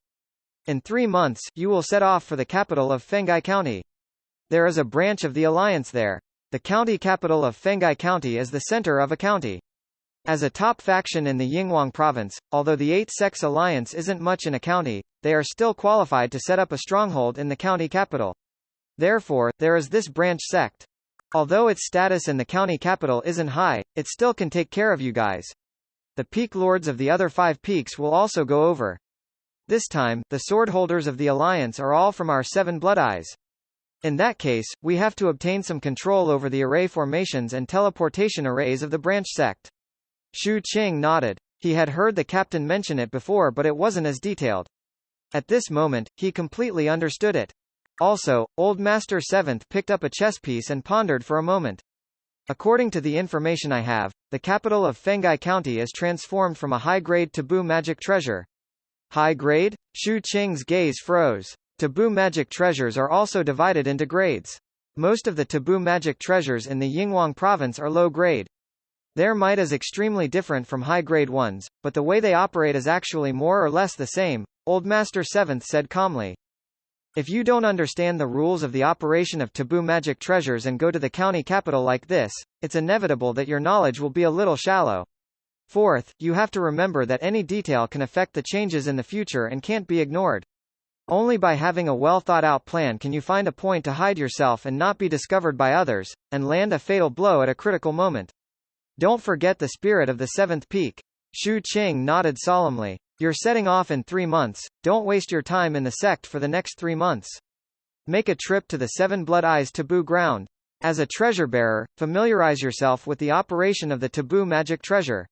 Speaker 1: In 3 months, you will set off for the capital of Fengai County. There is a branch of the Alliance there. The county capital of Fengai County is the center of a county. As a top faction in the Yinghuang province, although the 8-sex alliance isn't much in a county, they are still qualified to set up a stronghold in the county capital. Therefore, there is this branch sect. Although its status in the county capital isn't high, it still can take care of you guys. The peak lords of the other 5 peaks will also go over. This time, the sword holders of the alliance are all from our 7 blood eyes. In that case, we have to obtain some control over the array formations and teleportation arrays of the branch sect. Shu Qing nodded. He had heard the captain mention it before but it wasn't as detailed. At this moment, he completely understood it. Also, Old Master Seventh picked up a chess piece and pondered for a moment. According to the information I have, the capital of Fengai County is transformed from a high-grade taboo magic treasure. High-grade? Shu Qing's gaze froze. Taboo magic treasures are also divided into grades. Most of the taboo magic treasures in the Yinghuang province are low-grade. Their might is extremely different from high-grade ones, but the way they operate is actually more or less the same, Old Master Seventh said calmly. If you don't understand the rules of the operation of taboo magic treasures and go to the county capital like this, it's inevitable that your knowledge will be a little shallow. Fourth, you have to remember that any detail can affect the changes in the future and can't be ignored. Only by having a well-thought-out plan can you find a point to hide yourself and not be discovered by others, and land a fatal blow at a critical moment. Don't forget the spirit of the 7th peak. Shu Qing nodded solemnly. You're setting off in 3 months, don't waste your time in the sect for the next 3 months. Make a trip to the 7 Blood Eyes taboo ground. As a treasure bearer, familiarize yourself with the operation of the taboo magic treasure.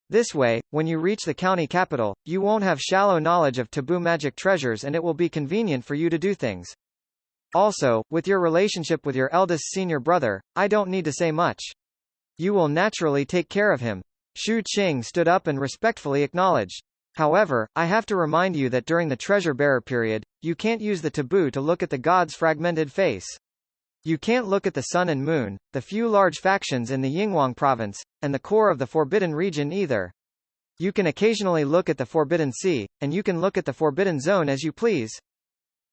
Speaker 1: This way, when you reach the county capital, you won't have shallow knowledge of taboo magic treasures and it will be convenient for you to do things. Also, with your relationship with your eldest senior brother, I don't need to say much. You will naturally take care of him. Shu Qing stood up and respectfully acknowledged. However, I have to remind you that during the treasure bearer period, you can't use the taboo to look at the god's fragmented face. You can't look at the sun and moon, the few large factions in the Yinghuang province, and the core of the Forbidden region either. You can occasionally look at the Forbidden Sea, and you can look at the Forbidden Zone as you please.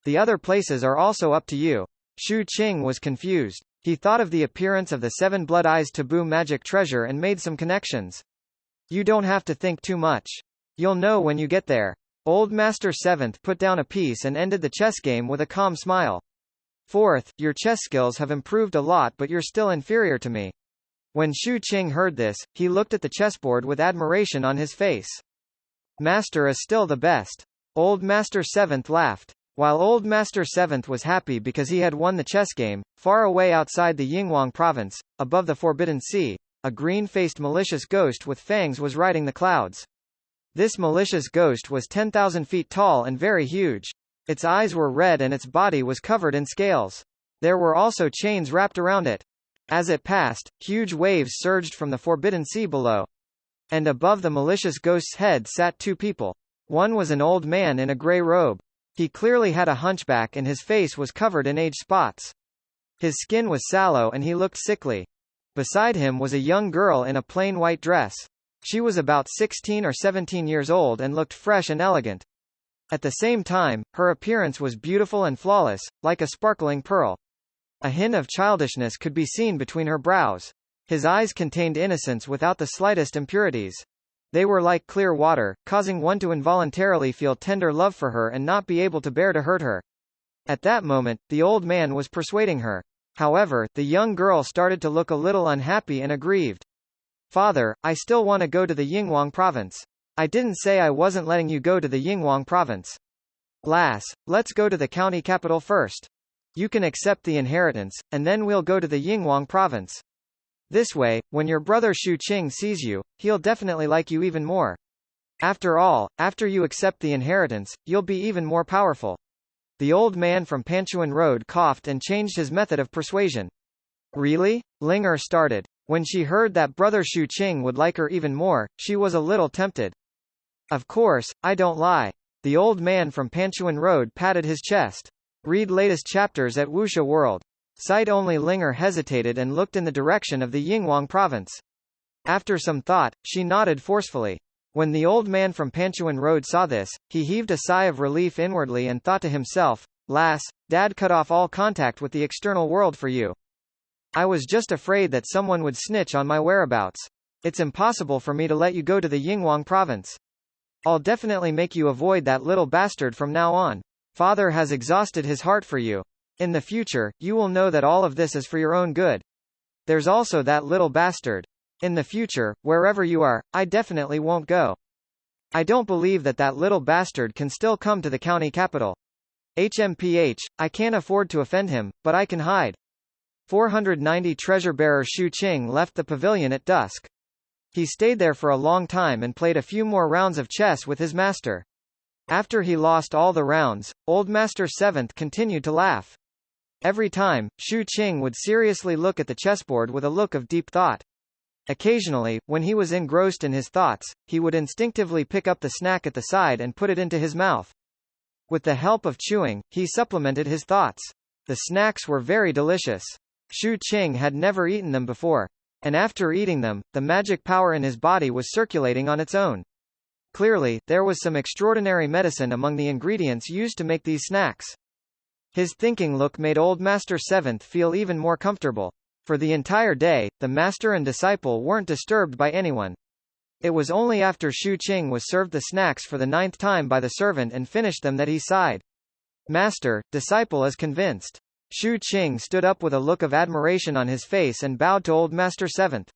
Speaker 1: The other places are also up to you. Shu Qing was confused. He thought of the appearance of the 7 Blood Eyes taboo magic treasure and made some connections. You don't have to think too much. You'll know when you get there. Old Master Seventh put down a piece and ended the chess game with a calm smile. Fourth, your chess skills have improved a lot but you're still inferior to me. When Shu Qing heard this, he looked at the chessboard with admiration on his face. Master is still the best. Old Master Seventh laughed. While Old Master Seventh was happy because he had won the chess game, far away outside the Yinghuang province, above the Forbidden Sea, a green-faced malicious ghost with fangs was riding the clouds. This malicious ghost was 10,000 feet tall and very huge. Its eyes were red and its body was covered in scales. There were also chains wrapped around it. As it passed, huge waves surged from the Forbidden Sea below. And above the malicious ghost's head sat 2 people. One was an old man in a grey robe. He clearly had a hunchback and his face was covered in age spots. His skin was sallow and he looked sickly. Beside him was a young girl in a plain white dress. She was about 16 or 17 years old and looked fresh and elegant. At the same time, her appearance was beautiful and flawless, like a sparkling pearl. A hint of childishness could be seen between her brows. His eyes contained innocence without the slightest impurities. They were like clear water, causing one to involuntarily feel tender love for her and not be able to bear to hurt her. At that moment, the old man was persuading her. However, the young girl started to look a little unhappy and aggrieved. Father, I still want to go to the Yinghuang province. I didn't say I wasn't letting you go to the Yinghuang province. Lass, let's go to the county capital first. You can accept the inheritance, and then we'll go to the Yinghuang province. This way, when your brother Shu Qing sees you, he'll definitely like you even more. After all, after you accept the inheritance, you'll be even more powerful. The old man from Panchuan Road coughed and changed his method of persuasion. Really? Linger started. When she heard that brother Shu Qing would like her even more, she was a little tempted. Of course, I don't lie. The old man from Panchuan Road patted his chest. Read latest chapters at Wuxia World. Sight-only Linger hesitated and looked in the direction of the Yinghuang province. After some thought, she nodded forcefully. When the old man from Panchuan Road saw this, he heaved a sigh of relief inwardly and thought to himself, Lass, Dad cut off all contact with the external world for you. I was just afraid that someone would snitch on my whereabouts. It's impossible for me to let you go to the Yinghuang province. I'll definitely make you avoid that little bastard from now on. Father has exhausted his heart for you. In the future, you will know that all of this is for your own good. There's also that little bastard. In the future, wherever you are, I definitely won't go. I don't believe that that little bastard can still come to the county capital. HMPH, I can't afford to offend him, but I can hide. 490 treasure-bearer Shu Qing left the pavilion at dusk. He stayed there for a long time and played a few more rounds of chess with his master. After he lost all the rounds, Old Master 7th continued to laugh. Every time, Shu Qing would seriously look at the chessboard with a look of deep thought. Occasionally, when he was engrossed in his thoughts, he would instinctively pick up the snack at the side and put it into his mouth. With the help of chewing, he supplemented his thoughts. The snacks were very delicious. Shu Qing had never eaten them before. And after eating them, the magic power in his body was circulating on its own. Clearly, there was some extraordinary medicine among the ingredients used to make these snacks. His thinking look made Old Master 7th feel even more comfortable. For the entire day, the master and disciple weren't disturbed by anyone. It was only after Shu Qing was served the snacks for the 9th time by the servant and finished them that he sighed. Master, disciple is convinced. Shu Qing stood up with a look of admiration on his face and bowed to Old Master 7th.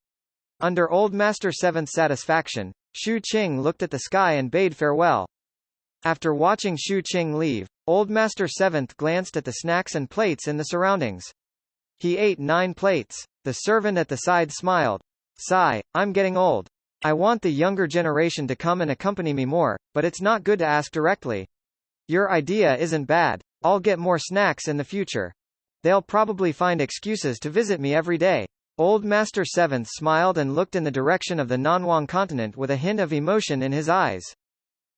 Speaker 1: Under Old Master 7th's satisfaction, Shu Qing looked at the sky and bade farewell. After watching Shu Qing leave, Old Master 7th glanced at the snacks and plates in the surroundings. He ate 9 plates. The servant at the side smiled. Sigh, I'm getting old. I want the younger generation to come and accompany me more, but it's not good to ask directly. Your idea isn't bad. I'll get more snacks in the future. They'll probably find excuses to visit me every day. Old Master 7th smiled and looked in the direction of the Nanhuang continent with a hint of emotion in his eyes.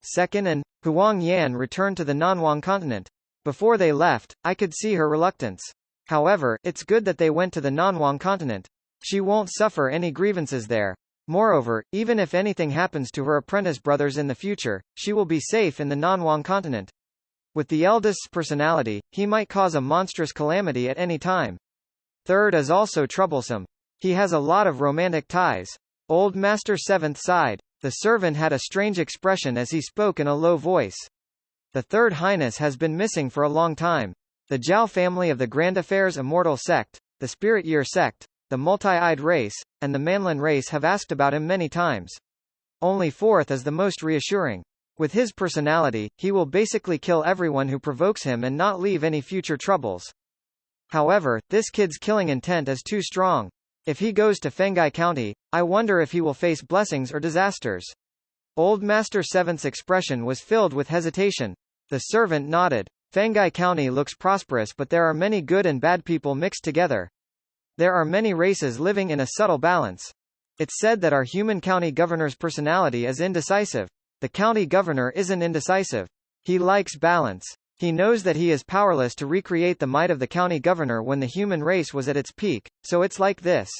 Speaker 1: Second and Huang Yan returned to the Nanhuang continent. Before they left, I could see her reluctance. However, it's good that they went to the Nanhuang continent. She won't suffer any grievances there. Moreover, even if anything happens to her apprentice brothers in the future, she will be safe in the Nanhuang continent. With the eldest's personality, he might cause a monstrous calamity at any time. Third is also troublesome. He has a lot of romantic ties. Old Master 7th sighed. The servant had a strange expression as he spoke in a low voice. The Third Highness has been missing for a long time. The Zhao family of the Grand Affairs Immortal Sect, the Spirit Year Sect, the Multi-Eyed Race, and the Manlin Race have asked about him many times. Only Fourth is the most reassuring. With his personality, he will basically kill everyone who provokes him and not leave any future troubles. However, this kid's killing intent is too strong. If he goes to Fengai County, I wonder if he will face blessings or disasters. Old Master 7th's expression was filled with hesitation. The servant nodded. Fengai County looks prosperous, but there are many good and bad people mixed together. There are many races living in a subtle balance. It's said that our human county governor's personality is indecisive. The county governor isn't indecisive. He likes balance. He knows that he is powerless to recreate the might of the county governor when the human race was at its peak, so it's like this.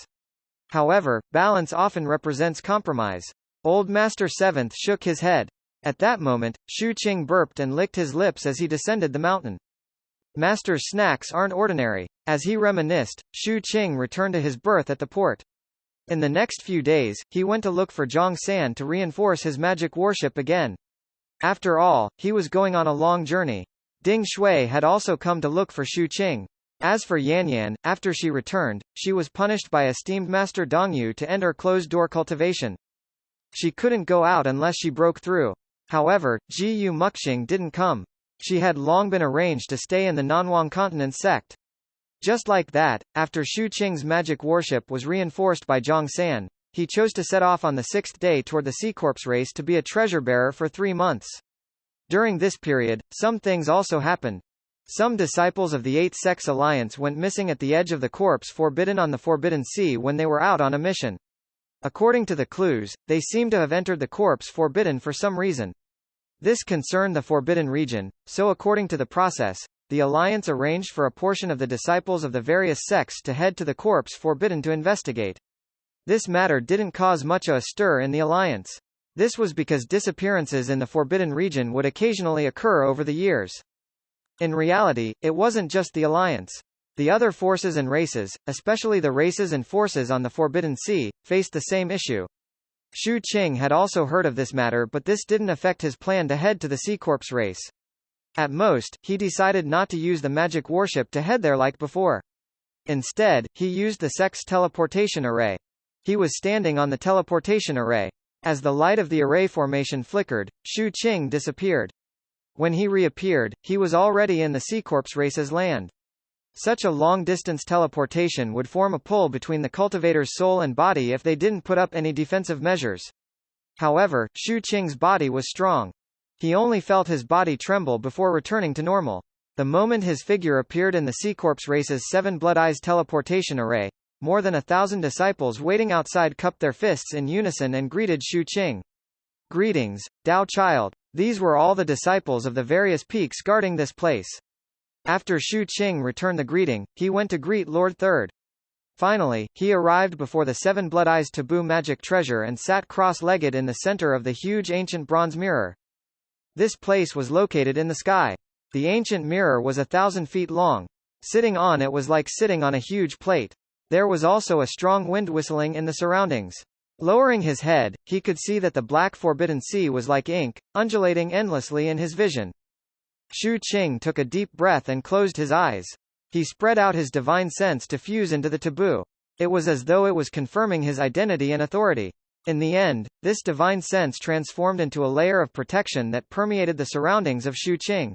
Speaker 1: However, balance often represents compromise. Old Master Seventh shook his head. At that moment, Shu Qing burped and licked his lips as he descended the mountain. Master's snacks aren't ordinary. As he reminisced, Shu Qing returned to his berth at the port. In the next few days, he went to look for Zhang San to reinforce his magic warship again. After all, he was going on a long journey. Ding Shui had also come to look for Shu Qing. As for Yan Yan, after she returned, she was punished by esteemed Master Dongyu to end her closed-door cultivation. She couldn't go out unless she broke through. However, Ji Yu Muxing didn't come. She had long been arranged to stay in the Nanwang Continent sect. Just like that, after Shu Qing's magic warship was reinforced by Zhang San, he chose to set off on the 6th day toward the Sea-Corps race to be a treasure-bearer for 3 months. During this period, some things also happened. Some disciples of the 8th Sex Alliance went missing at the edge of the Corps Forbidden on the Forbidden Sea when they were out on a mission. According to the clues, they seem to have entered the Corps Forbidden for some reason. This concerned the Forbidden region, so according to the process, the Alliance arranged for a portion of the disciples of the various sects to head to the Corps Forbidden to investigate. This matter didn't cause much of a stir in the Alliance. This was because disappearances in the Forbidden region would occasionally occur over the years. In reality, it wasn't just the Alliance. The other forces and races, especially the races and forces on the Forbidden Sea, faced the same issue. Shu Qing had also heard of this matter, but this didn't affect his plan to head to the Sea-Corps race. At most, he decided not to use the magic warship to head there like before. Instead, he used the Sect's teleportation array. He was standing on the teleportation array. As the light of the array formation flickered, Shu Qing disappeared. When he reappeared, he was already in the Sea-Corps race's land. Such a long-distance teleportation would form a pull between the cultivator's soul and body if they didn't put up any defensive measures. However, Shu Qing's body was strong. He only felt his body tremble before returning to normal. The moment his figure appeared in the Sea-Corps race's 7 Blood Eyes teleportation array, more than 1,000 disciples waiting outside cupped their fists in unison and greeted Shu Qing. Greetings, Dao Child. These were all the disciples of the various peaks guarding this place. After Shu Qing returned the greeting, he went to greet Lord Third. Finally, he arrived before the 7 Blood Eyes taboo magic treasure and sat cross-legged in the center of the huge ancient bronze mirror. This place was located in the sky. The ancient mirror was 1,000 feet long. Sitting on it was like sitting on a huge plate. There was also a strong wind whistling in the surroundings. Lowering his head, he could see that the black Forbidden Sea was like ink, undulating endlessly in his vision. Shu Qing took a deep breath and closed his eyes. He spread out his divine sense to fuse into the taboo. It was as though it was confirming his identity and authority. In the end, this divine sense transformed into a layer of protection that permeated the surroundings of Shu Qing.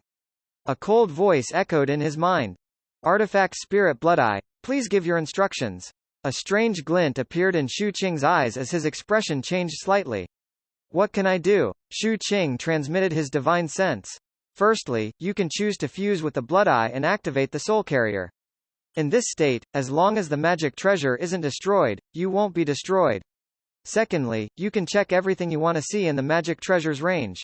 Speaker 1: A cold voice echoed in his mind. Artifact Spirit Blood Eye, please give your instructions. A strange glint appeared in Shu Qing's eyes as his expression changed slightly. What can I do? Shu Qing transmitted his divine sense. Firstly, you can choose to fuse with the Blood Eye and activate the Soul Carrier. In this state, as long as the magic treasure isn't destroyed, you won't be destroyed. Secondly, you can check everything you want to see in the magic treasure's range.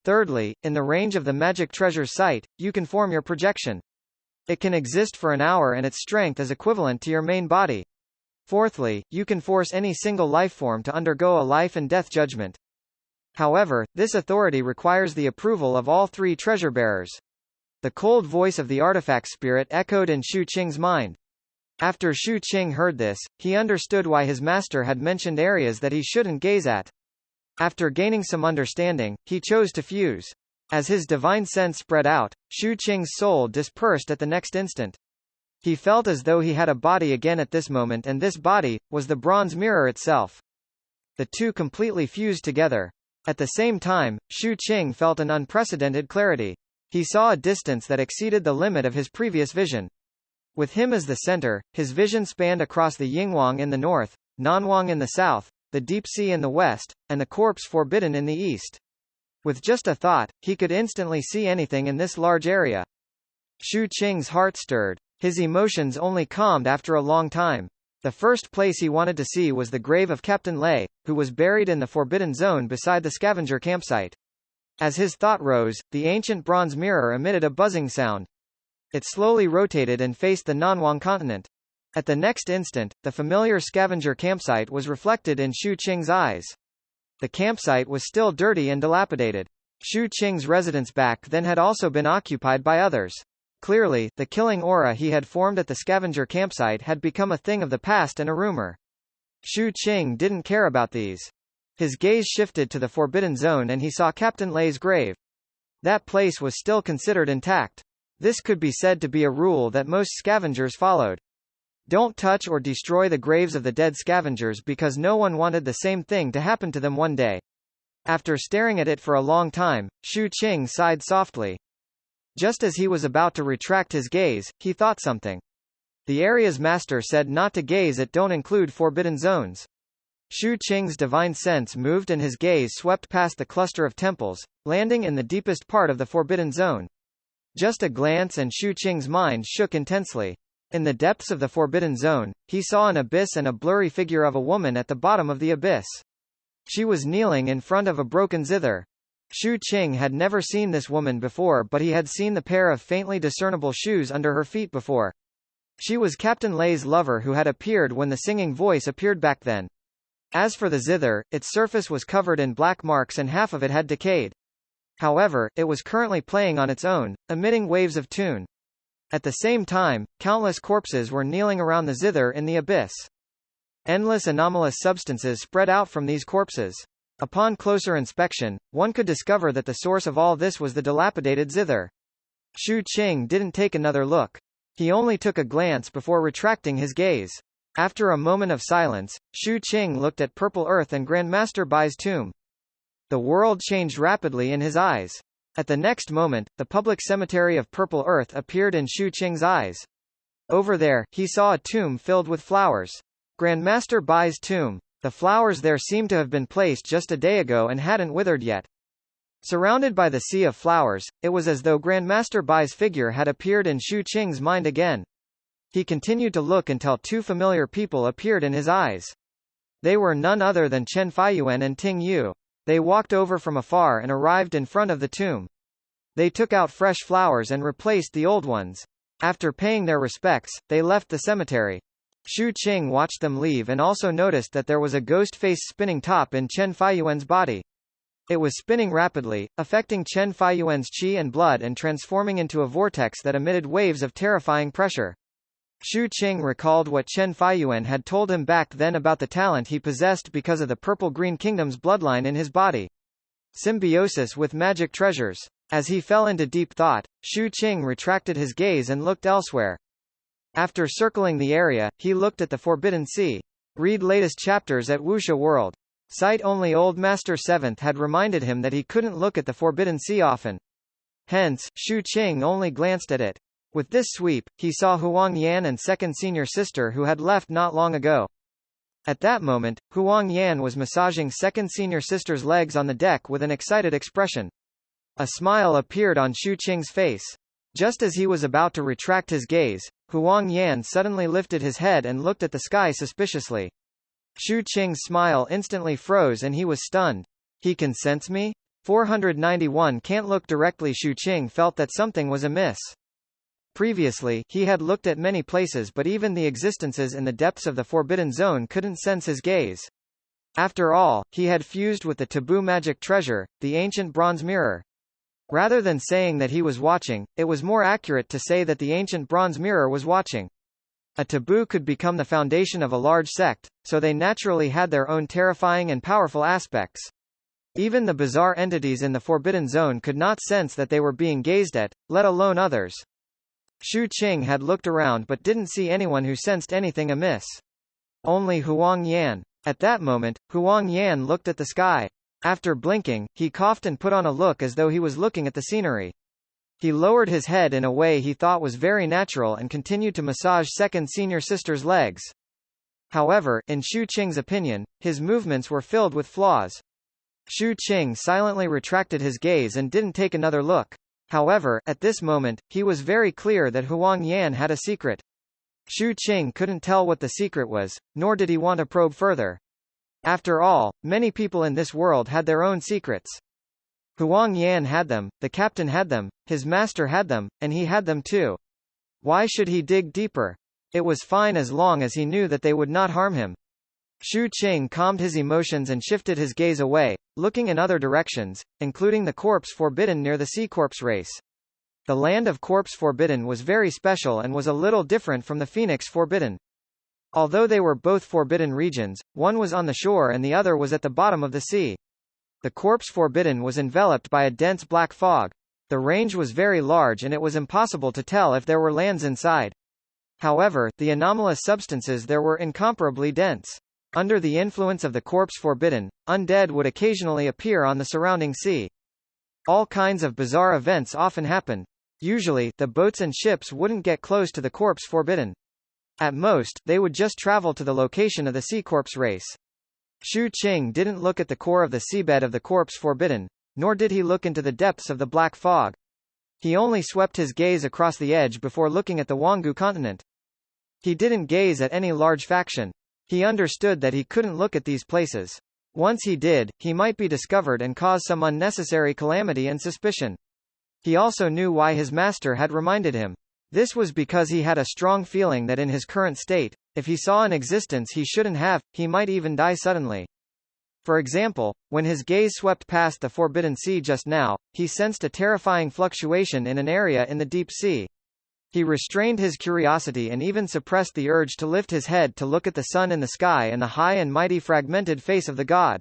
Speaker 1: Thirdly, in the range of the magic treasure's sight, you can form your projection. It can exist for an hour and its strength is equivalent to your main body. Fourthly, you can force any single lifeform to undergo a life and death judgment. However, this authority requires the approval of all 3 treasure bearers. The cold voice of the artifact spirit echoed in Shu Qing's mind. After Shu Qing heard this, he understood why his master had mentioned areas that he shouldn't gaze at. After gaining some understanding, he chose to fuse. As his divine sense spread out, Shu Qing's soul dispersed at the next instant. He felt as though he had a body again at this moment, and this body was the bronze mirror itself. The two completely fused together. At the same time, Shu Qing felt an unprecedented clarity. He saw a distance that exceeded the limit of his previous vision. With him as the center, his vision spanned across the Yingwang in the north, Nanwang in the south, the Deep Sea in the west, and the Corpse Forbidden in the east. With just a thought, he could instantly see anything in this large area. Shu Qing's heart stirred. His emotions only calmed after a long time. The first place he wanted to see was the grave of Captain Lei, who was buried in the Forbidden Zone beside the scavenger campsite. As his thought rose, the ancient bronze mirror emitted a buzzing sound. It slowly rotated and faced the Nanwang continent. At the next instant, the familiar scavenger campsite was reflected in Shu Qing's eyes. The campsite was still dirty and dilapidated. Shu Qing's residence back then had also been occupied by others. Clearly, the killing aura he had formed at the scavenger campsite had become a thing of the past and a rumor. Shu Qing didn't care about these. His gaze shifted to the Forbidden Zone and he saw Captain Lei's grave. That place was still considered intact. This could be said to be a rule that most scavengers followed. Don't touch or destroy the graves of the dead scavengers because no one wanted the same thing to happen to them one day. After staring at it for a long time, Shu Qing sighed softly. Just as he was about to retract his gaze, he thought something. The area's master said not to gaze at don't include forbidden zones. Shu Qing's divine sense moved and his gaze swept past the cluster of temples, landing in the deepest part of the forbidden zone. Just a glance and Shu Qing's mind shook intensely. In the depths of the forbidden zone, he saw an abyss and a blurry figure of a woman at the bottom of the abyss. She was kneeling in front of a broken zither. Shu Qing had never seen this woman before, but he had seen the pair of faintly discernible shoes under her feet before. She was Captain Lei's lover who had appeared when the singing voice appeared back then. As for the zither, its surface was covered in black marks and half of it had decayed. However, it was currently playing on its own, emitting waves of tune. At the same time, countless corpses were kneeling around the zither in the abyss. Endless anomalous substances spread out from these corpses. Upon closer inspection, one could discover that the source of all this was the dilapidated zither. Shu Qing didn't take another look. He only took a glance before retracting his gaze. After a moment of silence, Shu Qing looked at Purple Earth and Grandmaster Bai's tomb. The world changed rapidly in his eyes. At the next moment, the public cemetery of Purple Earth appeared in Shu Qing's eyes. Over there, he saw a tomb filled with flowers. Grandmaster Bai's tomb. The flowers there seemed to have been placed just a day ago and hadn't withered yet. Surrounded by the sea of flowers, it was as though Grandmaster Bai's figure had appeared in Shu Qing's mind again. He continued to look until two familiar people appeared in his eyes. They were none other than Chen Feiyuan and Ting Yu. They walked over from afar and arrived in front of the tomb. They took out fresh flowers and replaced the old ones. After paying their respects, they left the cemetery. Shu Qing watched them leave and also noticed that there was a ghost face spinning top in Chen Feiyuan's body. It was spinning rapidly, affecting Chen Feiyuan's qi and blood and transforming into a vortex that emitted waves of terrifying pressure. Shu Qing recalled what Chen Feiyuan had told him back then about the talent he possessed because of the Purple-Green Kingdom's bloodline in his body. Symbiosis with magic treasures. As he fell into deep thought, Shu Qing retracted his gaze and looked elsewhere. After circling the area, he looked at the Forbidden Sea. Read latest chapters at Wuxia World. Sight only Old Master 7th had reminded him that he couldn't look at the Forbidden Sea often. Hence, Shu Qing only glanced at it. With this sweep, he saw Huang Yan and second senior sister who had left not long ago. At that moment, Huang Yan was massaging second senior sister's legs on the deck with an excited expression. A smile appeared on Shu Qing's face. Just as he was about to retract his gaze, Huang Yan suddenly lifted his head and looked at the sky suspiciously. Shu Qing's smile instantly froze and he was stunned. He can sense me? 491 can't look directly. Shu Qing felt that something was amiss. Previously, he had looked at many places but even the existences in the depths of the Forbidden Zone couldn't sense his gaze. After all, he had fused with the taboo magic treasure, the ancient bronze mirror. Rather than saying that he was watching, it was more accurate to say that the ancient bronze mirror was watching. A taboo could become the foundation of a large sect, so they naturally had their own terrifying and powerful aspects. Even the bizarre entities in the Forbidden Zone could not sense that they were being gazed at, let alone others. Shu Qing had looked around but didn't see anyone who sensed anything amiss. Only Huang Yan. At that moment, Huang Yan looked at the sky. After blinking, he coughed and put on a look as though he was looking at the scenery. He lowered his head in a way he thought was very natural and continued to massage second senior sister's legs. However, in Shu Qing's opinion, his movements were filled with flaws. Shu Qing silently retracted his gaze and didn't take another look. However, at this moment, he was very clear that Huang Yan had a secret. Shu Qing couldn't tell what the secret was, nor did he want to probe further. After all, many people in this world had their own secrets. Huang Yan had them, the captain had them, his master had them, and he had them too. Why should he dig deeper? It was fine as long as he knew that they would not harm him. Shu Qing calmed his emotions and shifted his gaze away, looking in other directions, including the corpse forbidden near the sea corpse race. The land of corpse forbidden was very special and was a little different from the phoenix forbidden. Although they were both forbidden regions, one was on the shore and the other was at the bottom of the sea. The corpse forbidden was enveloped by a dense black fog. The range was very large and it was impossible to tell if there were lands inside. However, the anomalous substances there were incomparably dense. Under the influence of the corpse forbidden, undead would occasionally appear on the surrounding sea. All kinds of bizarre events often happened. Usually, the boats and ships wouldn't get close to the corpse forbidden. At most, they would just travel to the location of the sea corpse race. Shu Qing didn't look at the core of the seabed of the corpse forbidden, nor did he look into the depths of the black fog. He only swept his gaze across the edge before looking at the Wanggu continent. He didn't gaze at any large faction. He understood that he couldn't look at these places. Once he did, he might be discovered and cause some unnecessary calamity and suspicion. He also knew why his master had reminded him. This was because he had a strong feeling that in his current state, if he saw an existence he shouldn't have, he might even die suddenly. For example, when his gaze swept past the Forbidden Sea just now, he sensed a terrifying fluctuation in an area in the deep sea. He restrained his curiosity and even suppressed the urge to lift his head to look at the sun in the sky and the high and mighty fragmented face of the god.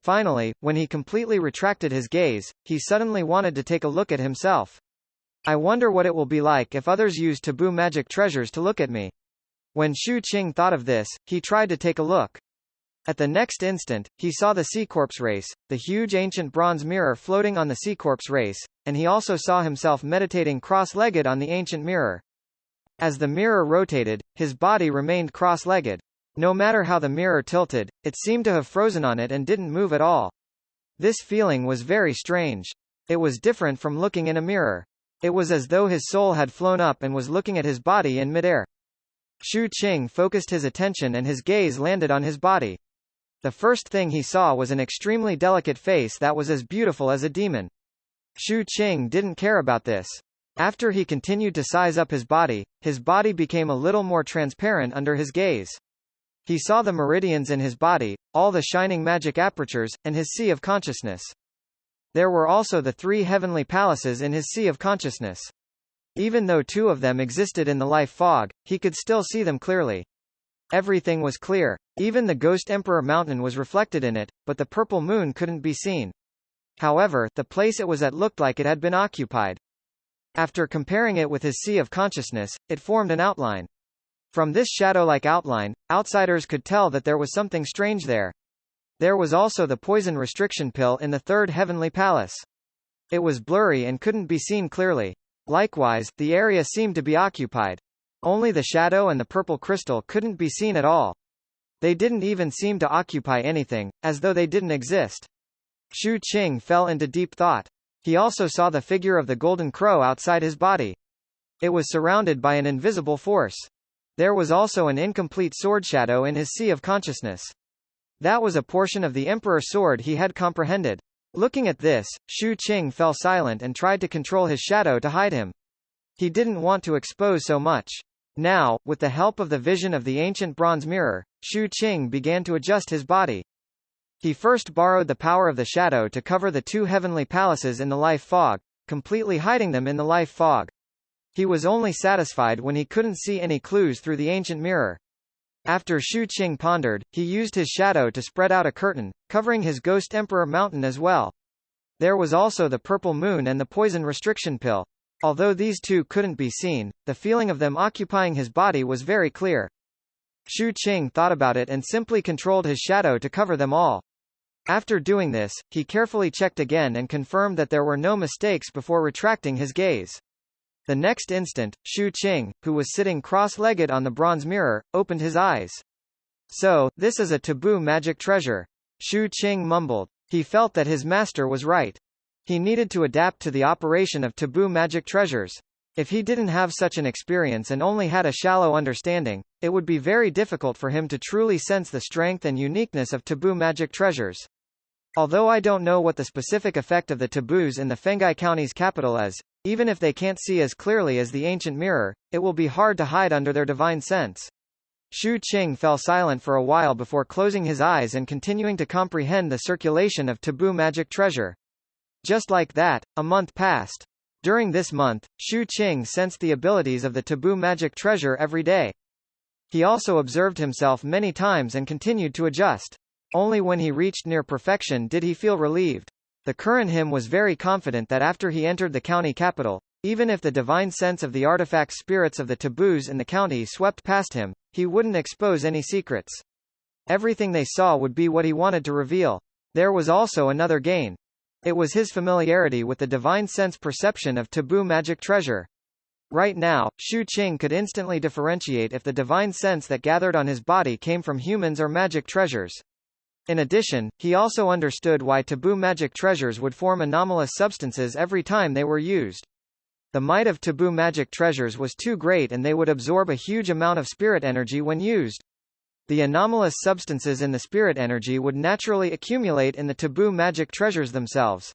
Speaker 1: Finally, when he completely retracted his gaze, he suddenly wanted to take a look at himself. I wonder what it will be like if others use taboo magic treasures to look at me. When Shu Qing thought of this, he tried to take a look. At the next instant, he saw the sea corpse race, the huge ancient bronze mirror floating on the sea corpse race, and he also saw himself meditating cross-legged on the ancient mirror. As the mirror rotated, his body remained cross-legged. No matter how the mirror tilted, it seemed to have frozen on it and didn't move at all. This feeling was very strange. It was different from looking in a mirror. It was as though his soul had flown up and was looking at his body in midair. Shu Qing focused his attention and his gaze landed on his body. The first thing he saw was an extremely delicate face that was as beautiful as a demon. Shu Qing didn't care about this. After he continued to size up his body became a little more transparent under his gaze. He saw the meridians in his body, all the shining magic apertures, and his sea of consciousness. There were also the 3 heavenly palaces in his sea of consciousness. Even though 2 of them existed in the life fog, he could still see them clearly. Everything was clear. Even the Ghost Emperor Mountain was reflected in it, but the purple moon couldn't be seen. However, the place it was at looked like it had been occupied. After comparing it with his sea of consciousness, it formed an outline. From this shadow-like outline, outsiders could tell that there was something strange there. There was also the poison restriction pill in the 3rd heavenly palace. It was blurry and couldn't be seen clearly. Likewise, the area seemed to be occupied. Only the shadow and the purple crystal couldn't be seen at all. They didn't even seem to occupy anything, as though they didn't exist. Shu Qing fell into deep thought. He also saw the figure of the golden crow outside his body. It was surrounded by an invisible force. There was also an incomplete sword shadow in his sea of consciousness. That was a portion of the Emperor's sword he had comprehended. Looking at this, Shu Qing fell silent and tried to control his shadow to hide him. He didn't want to expose so much. Now, with the help of the vision of the ancient bronze mirror, Shu Qing began to adjust his body. He first borrowed the power of the shadow to cover the 2 heavenly palaces in the life fog, completely hiding them in the life fog. He was only satisfied when he couldn't see any clues through the ancient mirror. After Shu Qing pondered, he used his shadow to spread out a curtain, covering his Ghost Emperor Mountain as well. There was also the purple moon and the poison restriction pill. Although these 2 couldn't be seen, the feeling of them occupying his body was very clear. Shu Qing thought about it and simply controlled his shadow to cover them all. After doing this, he carefully checked again and confirmed that there were no mistakes before retracting his gaze. The next instant, Shu Qing, who was sitting cross-legged on the bronze mirror, opened his eyes. So, this is a taboo magic treasure. Shu Qing mumbled. He felt that his master was right. He needed to adapt to the operation of taboo magic treasures. If he didn't have such an experience and only had a shallow understanding, it would be very difficult for him to truly sense the strength and uniqueness of taboo magic treasures. Although I don't know what the specific effect of the taboos in the Fengai County's capital is, even if they can't see as clearly as the ancient mirror, it will be hard to hide under their divine sense. Xu Qing fell silent for a while before closing his eyes and continuing to comprehend the circulation of taboo magic treasure. Just like that, a month passed. During this month, Xu Qing sensed the abilities of the taboo magic treasure every day. He also observed himself many times and continued to adjust. Only when he reached near perfection did he feel relieved. The current him was very confident that after he entered the county capital, even if the divine sense of the artifact spirits of the taboos in the county swept past him, he wouldn't expose any secrets. Everything they saw would be what he wanted to reveal. There was also another gain. It was his familiarity with the divine sense perception of taboo magic treasure. Right now, Xu Qing could instantly differentiate if the divine sense that gathered on his body came from humans or magic treasures. In addition, he also understood why taboo magic treasures would form anomalous substances every time they were used. The might of taboo magic treasures was too great and they would absorb a huge amount of spirit energy when used. The anomalous substances in the spirit energy would naturally accumulate in the taboo magic treasures themselves.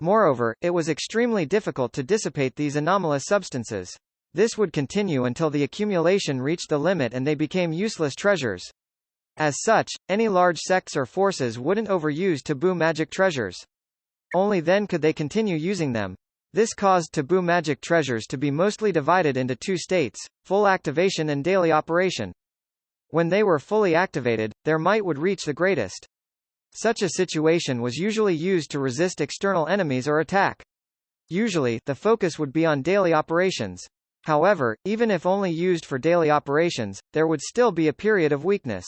Speaker 1: Moreover, it was extremely difficult to dissipate these anomalous substances. This would continue until the accumulation reached the limit and they became useless treasures. As such, any large sects or forces wouldn't overuse taboo magic treasures. Only then could they continue using them. This caused taboo magic treasures to be mostly divided into two states, full activation and daily operation. When they were fully activated, their might would reach the greatest. Such a situation was usually used to resist external enemies or attack. Usually, the focus would be on daily operations. However, even if only used for daily operations, there would still be a period of weakness.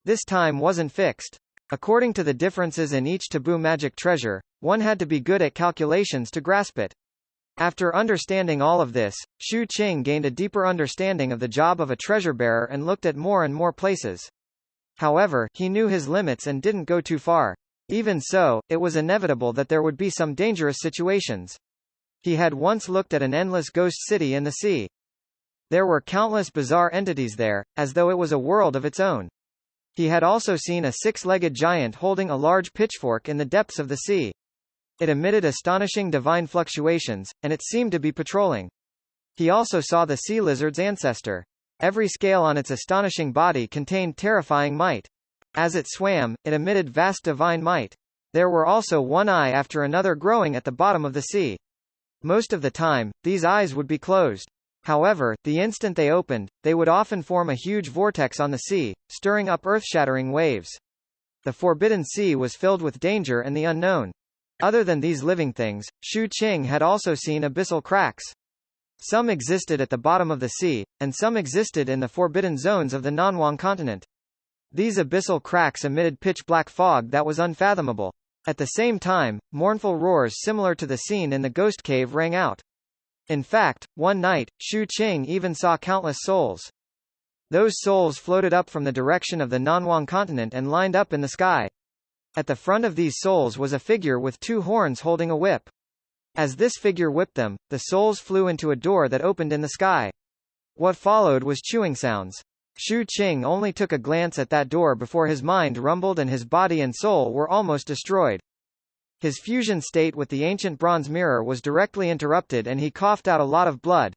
Speaker 1: This time wasn't fixed. According to the differences in each taboo magic treasure, one had to be good at calculations to grasp it. After understanding all of this, Xu Qing gained a deeper understanding of the job of a treasure bearer and looked at more and more places. However, he knew his limits and didn't go too far. Even so, it was inevitable that there would be some dangerous situations. He had once looked at an endless ghost city in the sea. There were countless bizarre entities there, as though it was a world of its own. He had also seen a six-legged giant holding a large pitchfork in the depths of the sea. It emitted astonishing divine fluctuations, and it seemed to be patrolling. He also saw the sea lizard's ancestor. Every scale on its astonishing body contained terrifying might. As it swam, it emitted vast divine might. There were also one eye after another growing at the bottom of the sea. Most of the time, these eyes would be closed. However, the instant they opened, they would often form a huge vortex on the sea, stirring up earth-shattering waves. The forbidden sea was filled with danger and the unknown. Other than these living things, Xu Qing had also seen abyssal cracks. Some existed at the bottom of the sea, and some existed in the forbidden zones of the Nanwang continent. These abyssal cracks emitted pitch-black fog that was unfathomable. At the same time, mournful roars similar to the scene in the ghost cave rang out. In fact, one night, Xu Qing even saw countless souls. Those souls floated up from the direction of the Nanwang continent and lined up in the sky. At the front of these souls was a figure with two horns holding a whip. As this figure whipped them, the souls flew into a door that opened in the sky. What followed was chewing sounds. Xu Qing only took a glance at that door before his mind rumbled and his body and soul were almost destroyed. His fusion state with the ancient bronze mirror was directly interrupted and he coughed out a lot of blood.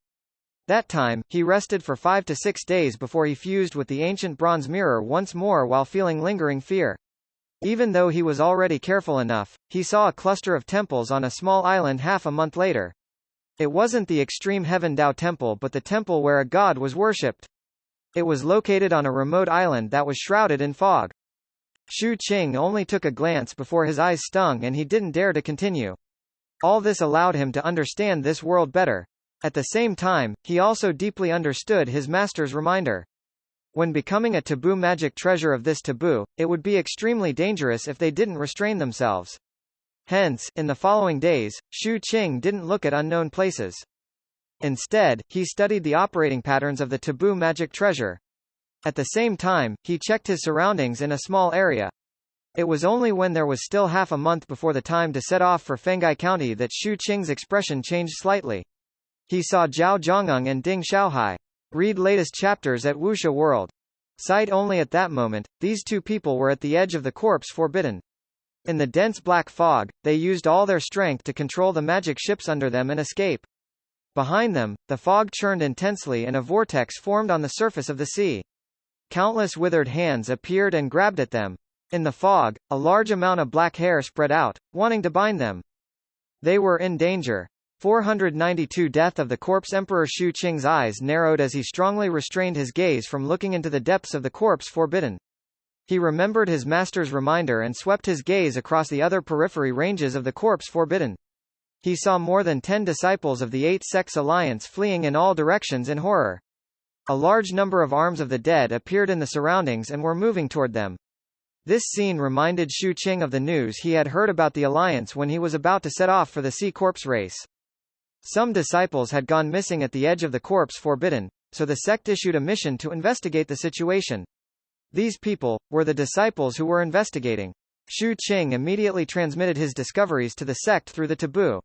Speaker 1: That time, he rested for 5 to 6 days before he fused with the ancient bronze mirror once more while feeling lingering fear. Even though he was already careful enough, he saw a cluster of temples on a small island half a month later. It wasn't the extreme Heaven Dao temple but the temple where a god was worshipped. It was located on a remote island that was shrouded in fog. Xu Qing only took a glance before his eyes stung and he didn't dare to continue. All this allowed him to understand this world better. At the same time, he also deeply understood his master's reminder. When becoming a taboo magic treasure of this taboo, it would be extremely dangerous if they didn't restrain themselves. Hence, in the following days, Xu Qing didn't look at unknown places. Instead, he studied the operating patterns of the taboo magic treasure. At the same time, he checked his surroundings in a small area. It was only when there was still half a month before the time to set off for Fengai County that Xu Qing's expression changed slightly. He saw Zhao Zhongyang and Ding Xiaohai. Read latest chapters at Wuxia World. Sight only at that moment, these two people were at the edge of the corpse forbidden. In the dense black fog, they used all their strength to control the magic ships under them and escape. Behind them, the fog churned intensely and a vortex formed on the surface of the sea. Countless withered hands appeared and grabbed at them. In the fog, a large amount of black hair spread out, wanting to bind them. They were in danger. 492 Death of the corpse. Emperor Shu Qing's eyes narrowed as he strongly restrained his gaze from looking into the depths of the corpse forbidden. He remembered his master's reminder and swept his gaze across the other periphery ranges of the corpse forbidden. He saw more than 10 disciples of the Eight Sects Alliance fleeing in all directions in horror. A large number of arms of the dead appeared in the surroundings and were moving toward them. This scene reminded Shu Qing of the news he had heard about the Alliance when he was about to set off for the sea corpse race. Some disciples had gone missing at the edge of the corpse forbidden, so the sect issued a mission to investigate the situation. These people were the disciples who were investigating. Shu Qing immediately transmitted his discoveries to the sect through the taboo.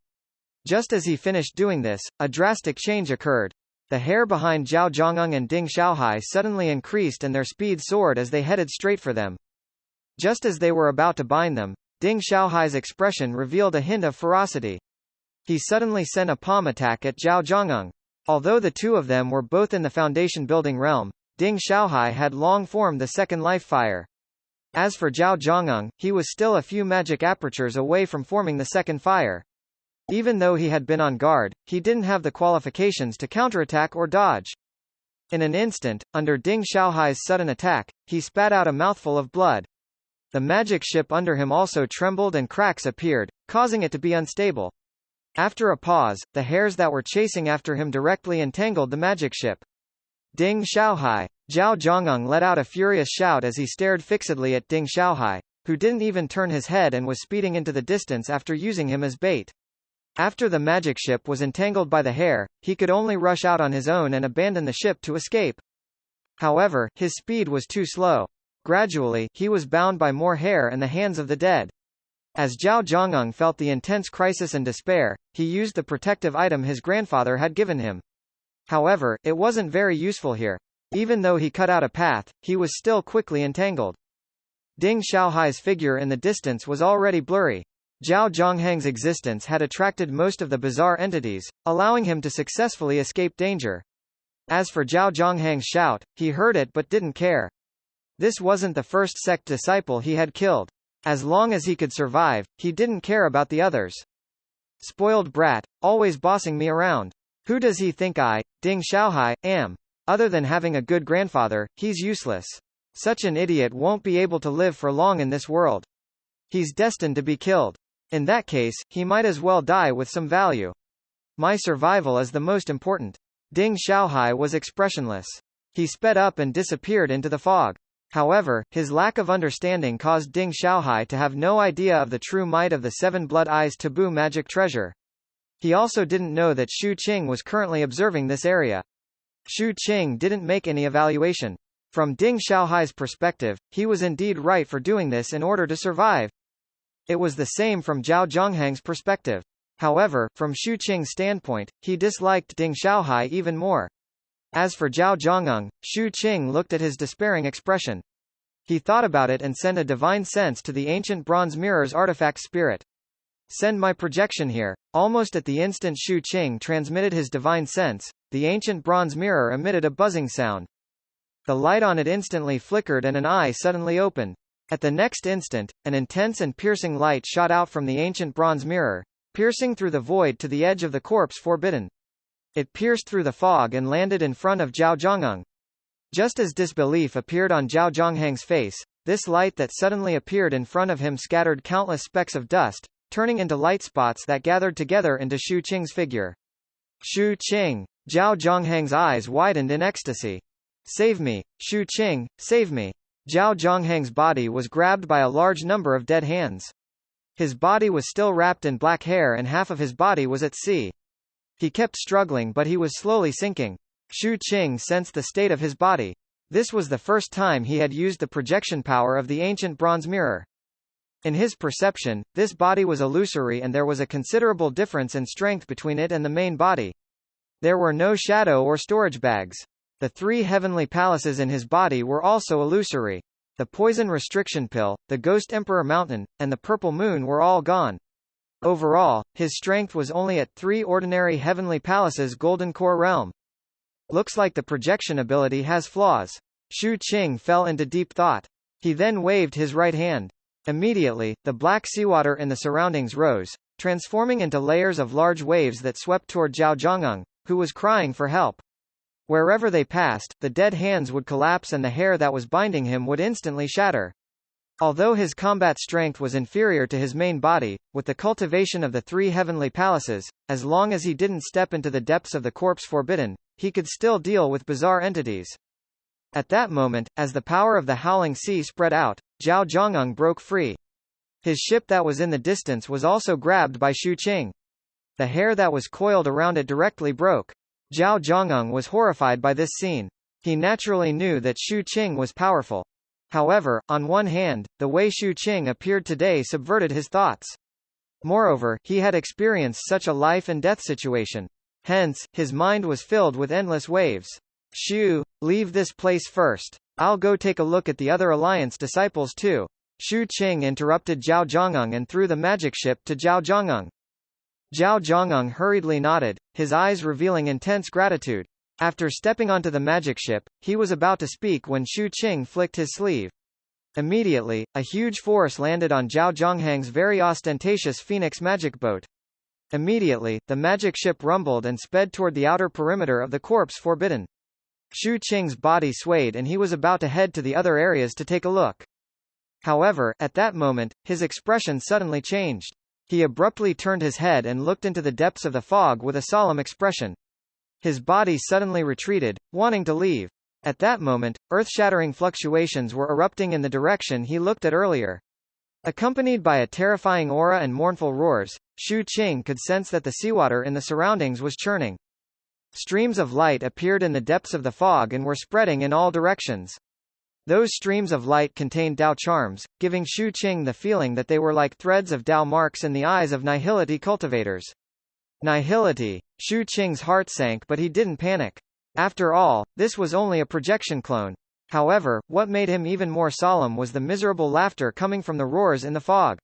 Speaker 1: Just as he finished doing this, a drastic change occurred. The hair behind Zhao Zhongyang and Ding Xiaohai suddenly increased and their speed soared as they headed straight for them. Just as they were about to bind them, Ding Xiaohai's expression revealed a hint of ferocity. He suddenly sent a palm attack at Zhao Zhongyang. Although the two of them were both in the foundation building realm, Ding Xiaohai had long formed the second life fire. As for Zhao Zhongyang, he was still a few magic apertures away from forming the second fire. Even though he had been on guard, he didn't have the qualifications to counterattack or dodge. In an instant, under Ding Xiaohai's sudden attack, he spat out a mouthful of blood. The magic ship under him also trembled and cracks appeared, causing it to be unstable. After a pause, the hairs that were chasing after him directly entangled the magic ship. Ding Xiaohai! Zhao Zhongyang let out a furious shout as he stared fixedly at Ding Xiaohai, who didn't even turn his head and was speeding into the distance after using him as bait. After the magic ship was entangled by the hair, he could only rush out on his own and abandon the ship to escape. However, his speed was too slow. Gradually, he was bound by more hair and the hands of the dead. As Zhao Zhongyang felt the intense crisis and despair, he used the protective item his grandfather had given him. However, it wasn't very useful here. Even though he cut out a path, he was still quickly entangled. Ding Xiaohai's figure in the distance was already blurry. Zhao Zhongyang's existence had attracted most of the bizarre entities, allowing him to successfully escape danger. As for Zhao Zhongyang's shout, he heard it but didn't care. This wasn't the first sect disciple he had killed. As long as he could survive, he didn't care about the others. Spoiled brat, always bossing me around. Who does he think I, Ding Xiaohai, am? Other than having a good grandfather, he's useless. Such an idiot won't be able to live for long in this world. He's destined to be killed. In that case, he might as well die with some value. My survival is the most important. Ding Xiaohai was expressionless. He sped up and disappeared into the fog. However, his lack of understanding caused Ding Xiaohai to have no idea of the true might of the Seven Blood Eyes taboo magic treasure. He also didn't know that Shu Qing was currently observing this area. Shu Qing didn't make any evaluation. From Ding Xiaohai's perspective, he was indeed right for doing this in order to survive. It was the same from Zhao Zhongyang's perspective. However, from Shu Qing's standpoint, he disliked Ding Xiaohai even more. As for Zhao Zhongyang, Shu Qing looked at his despairing expression. He thought about it and sent a divine sense to the ancient bronze mirror's artifact spirit. Send my projection here. Almost at the instant Shu Qing transmitted his divine sense, the ancient bronze mirror emitted a buzzing sound. The light on it instantly flickered and an eye suddenly opened. At the next instant, an intense and piercing light shot out from the ancient bronze mirror, piercing through the void to the edge of the corpse forbidden. It pierced through the fog and landed in front of Zhao Zhongyang. Just as disbelief appeared on Zhao Zhongyang's face, this light that suddenly appeared in front of him scattered countless specks of dust, turning into light spots that gathered together into Shu Qing's figure. Shu Qing! Zhao Zhongyang's eyes widened in ecstasy. Save me, Shu Qing, save me! Zhao Zhongyang's body was grabbed by a large number of dead hands. His body was still wrapped in black hair and half of his body was at sea. He kept struggling but he was slowly sinking. Shu Qing sensed the state of his body. This was the first time he had used the projection power of the ancient bronze mirror. In his perception, this body was illusory and there was a considerable difference in strength between it and the main body. There were no shadow or storage bags. The 3 heavenly palaces in his body were also illusory. The poison restriction pill, the ghost emperor mountain, and the purple moon were all gone. Overall, his strength was only at 3 ordinary heavenly palaces golden core realm. Looks like the projection ability has flaws. Shu Qing fell into deep thought. He then waved his right hand. Immediately, the black seawater in the surroundings rose, transforming into layers of large waves that swept toward Zhao Zhongyang, who was crying for help. Wherever they passed, the dead hands would collapse and the hair that was binding him would instantly shatter. Although his combat strength was inferior to his main body, with the cultivation of the 3 heavenly palaces, as long as he didn't step into the depths of the corpse forbidden, he could still deal with bizarre entities. At that moment, as the power of the howling sea spread out, Zhao Zhongyang broke free. His ship that was in the distance was also grabbed by Shu Qing. The hair that was coiled around it directly broke. Zhao Zhongyang was horrified by this scene. He naturally knew that Shu Qing was powerful. However, on one hand, the way Shu Qing appeared today subverted his thoughts. Moreover, he had experienced such a life-and-death situation. Hence, his mind was filled with endless waves. Shu, leave this place first. I'll go take a look at the other Alliance disciples too. Shu Qing interrupted Zhao Zhongyang and threw the magic ship to Zhao Zhongyang. Zhao Zhongyang hurriedly nodded, his eyes revealing intense gratitude. After stepping onto the magic ship, he was about to speak when Shu Qing flicked his sleeve. Immediately, a huge force landed on Zhao Zhongyang's very ostentatious Phoenix magic boat. Immediately, the magic ship rumbled and sped toward the outer perimeter of the corpse forbidden. Shu Qing's body swayed and he was about to head to the other areas to take a look. However, at that moment, his expression suddenly changed. He abruptly turned his head and looked into the depths of the fog with a solemn expression. His body suddenly retreated, wanting to leave. At that moment, earth-shattering fluctuations were erupting in the direction he looked at earlier. Accompanied by a terrifying aura and mournful roars, Shu Qing could sense that the seawater in the surroundings was churning. Streams of light appeared in the depths of the fog and were spreading in all directions. Those streams of light contained Dao charms, giving Shu Qing the feeling that they were like threads of Dao marks in the eyes of nihility cultivators. Nihility. Shu Qing's heart sank, but he didn't panic. After all, this was only a projection clone. However, what made him even more solemn was the miserable laughter coming from the roars in the fog.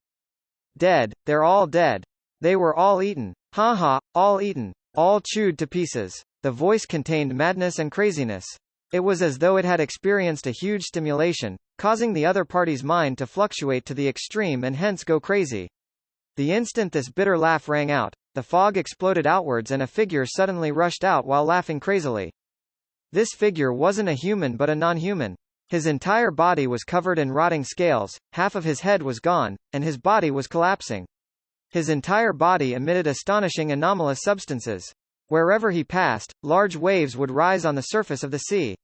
Speaker 1: Dead, they're all dead. They were all eaten. Ha ha, all eaten. All chewed to pieces. The voice contained madness and craziness. It was as though it had experienced a huge stimulation, causing the other party's mind to fluctuate to the extreme and hence go crazy. The instant this bitter laugh rang out, the fog exploded outwards and a figure suddenly rushed out while laughing crazily. This figure wasn't a human but a non-human. His entire body was covered in rotting scales, half of his head was gone, and his body was collapsing. His entire body emitted astonishing anomalous substances. Wherever he passed, large waves would rise on the surface of the sea.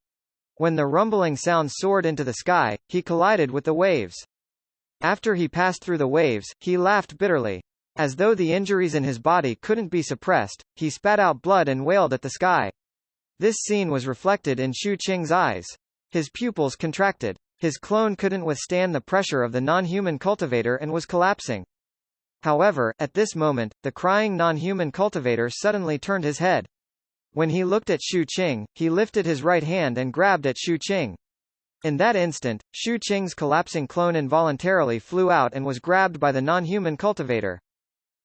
Speaker 1: When the rumbling sound soared into the sky, he collided with the waves. After he passed through the waves, he laughed bitterly. As though the injuries in his body couldn't be suppressed, he spat out blood and wailed at the sky. This scene was reflected in Shu Qing's eyes. His pupils contracted. His clone couldn't withstand the pressure of the non-human cultivator and was collapsing. However, at this moment, the crying non-human cultivator suddenly turned his head. When he looked at Shu Qing, he lifted his right hand and grabbed at Shu Qing. In that instant, Shu Qing's collapsing clone involuntarily flew out and was grabbed by the non-human cultivator.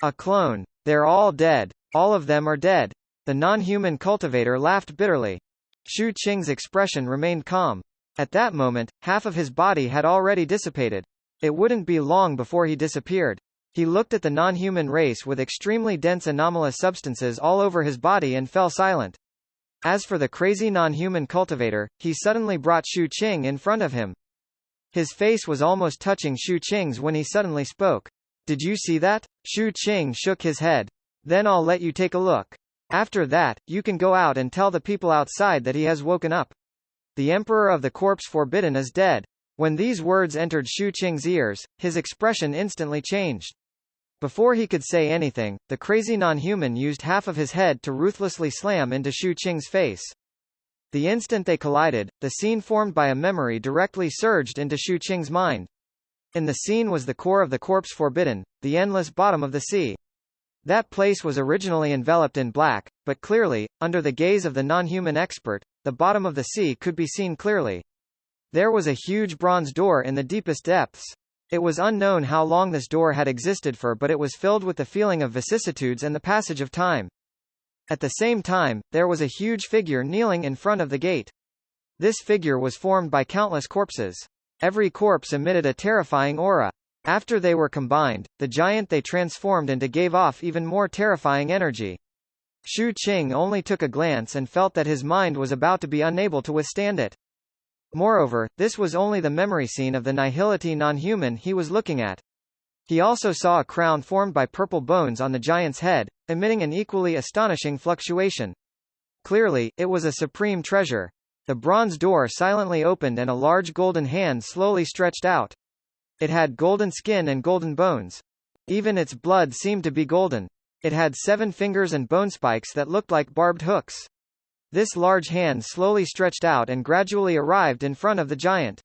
Speaker 1: A clone. They're all dead. All of them are dead. The non-human cultivator laughed bitterly. Shu Qing's expression remained calm. At that moment, half of his body had already dissipated. It wouldn't be long before he disappeared. He looked at the non-human race with extremely dense anomalous substances all over his body and fell silent. As for the crazy non-human cultivator, he suddenly brought Shu Qing in front of him. His face was almost touching Shu Qing's when he suddenly spoke. Did you see that? Shu Qing shook his head. Then I'll let you take a look. After that, you can go out and tell the people outside that he has woken up. The Emperor of the Corpse Forbidden is dead. When these words entered Shu Qing's ears, his expression instantly changed. Before he could say anything, the crazy non-human used half of his head to ruthlessly slam into Shu Qing's face. The instant they collided, the scene formed by a memory directly surged into Shu Qing's mind. In the scene was the core of the Corpse Forbidden, the endless bottom of the sea. That place was originally enveloped in black, but clearly, under the gaze of the non-human expert, the bottom of the sea could be seen clearly. There was a huge bronze door in the deepest depths. It was unknown how long this door had existed for, but it was filled with the feeling of vicissitudes and the passage of time. At the same time, there was a huge figure kneeling in front of the gate. This figure was formed by countless corpses. Every corpse emitted a terrifying aura. After they were combined, the giant they transformed into gave off even more terrifying energy. Xu Qing only took a glance and felt that his mind was about to be unable to withstand it. Moreover, this was only the memory scene of the nihility non-human he was looking at. He also saw a crown formed by purple bones on the giant's head, emitting an equally astonishing fluctuation. Clearly, it was a supreme treasure. The bronze door silently opened and a large golden hand slowly stretched out. It had golden skin and golden bones. Even its blood seemed to be golden. It had 7 fingers and bone spikes that looked like barbed hooks. This large hand slowly stretched out and gradually arrived in front of the giant.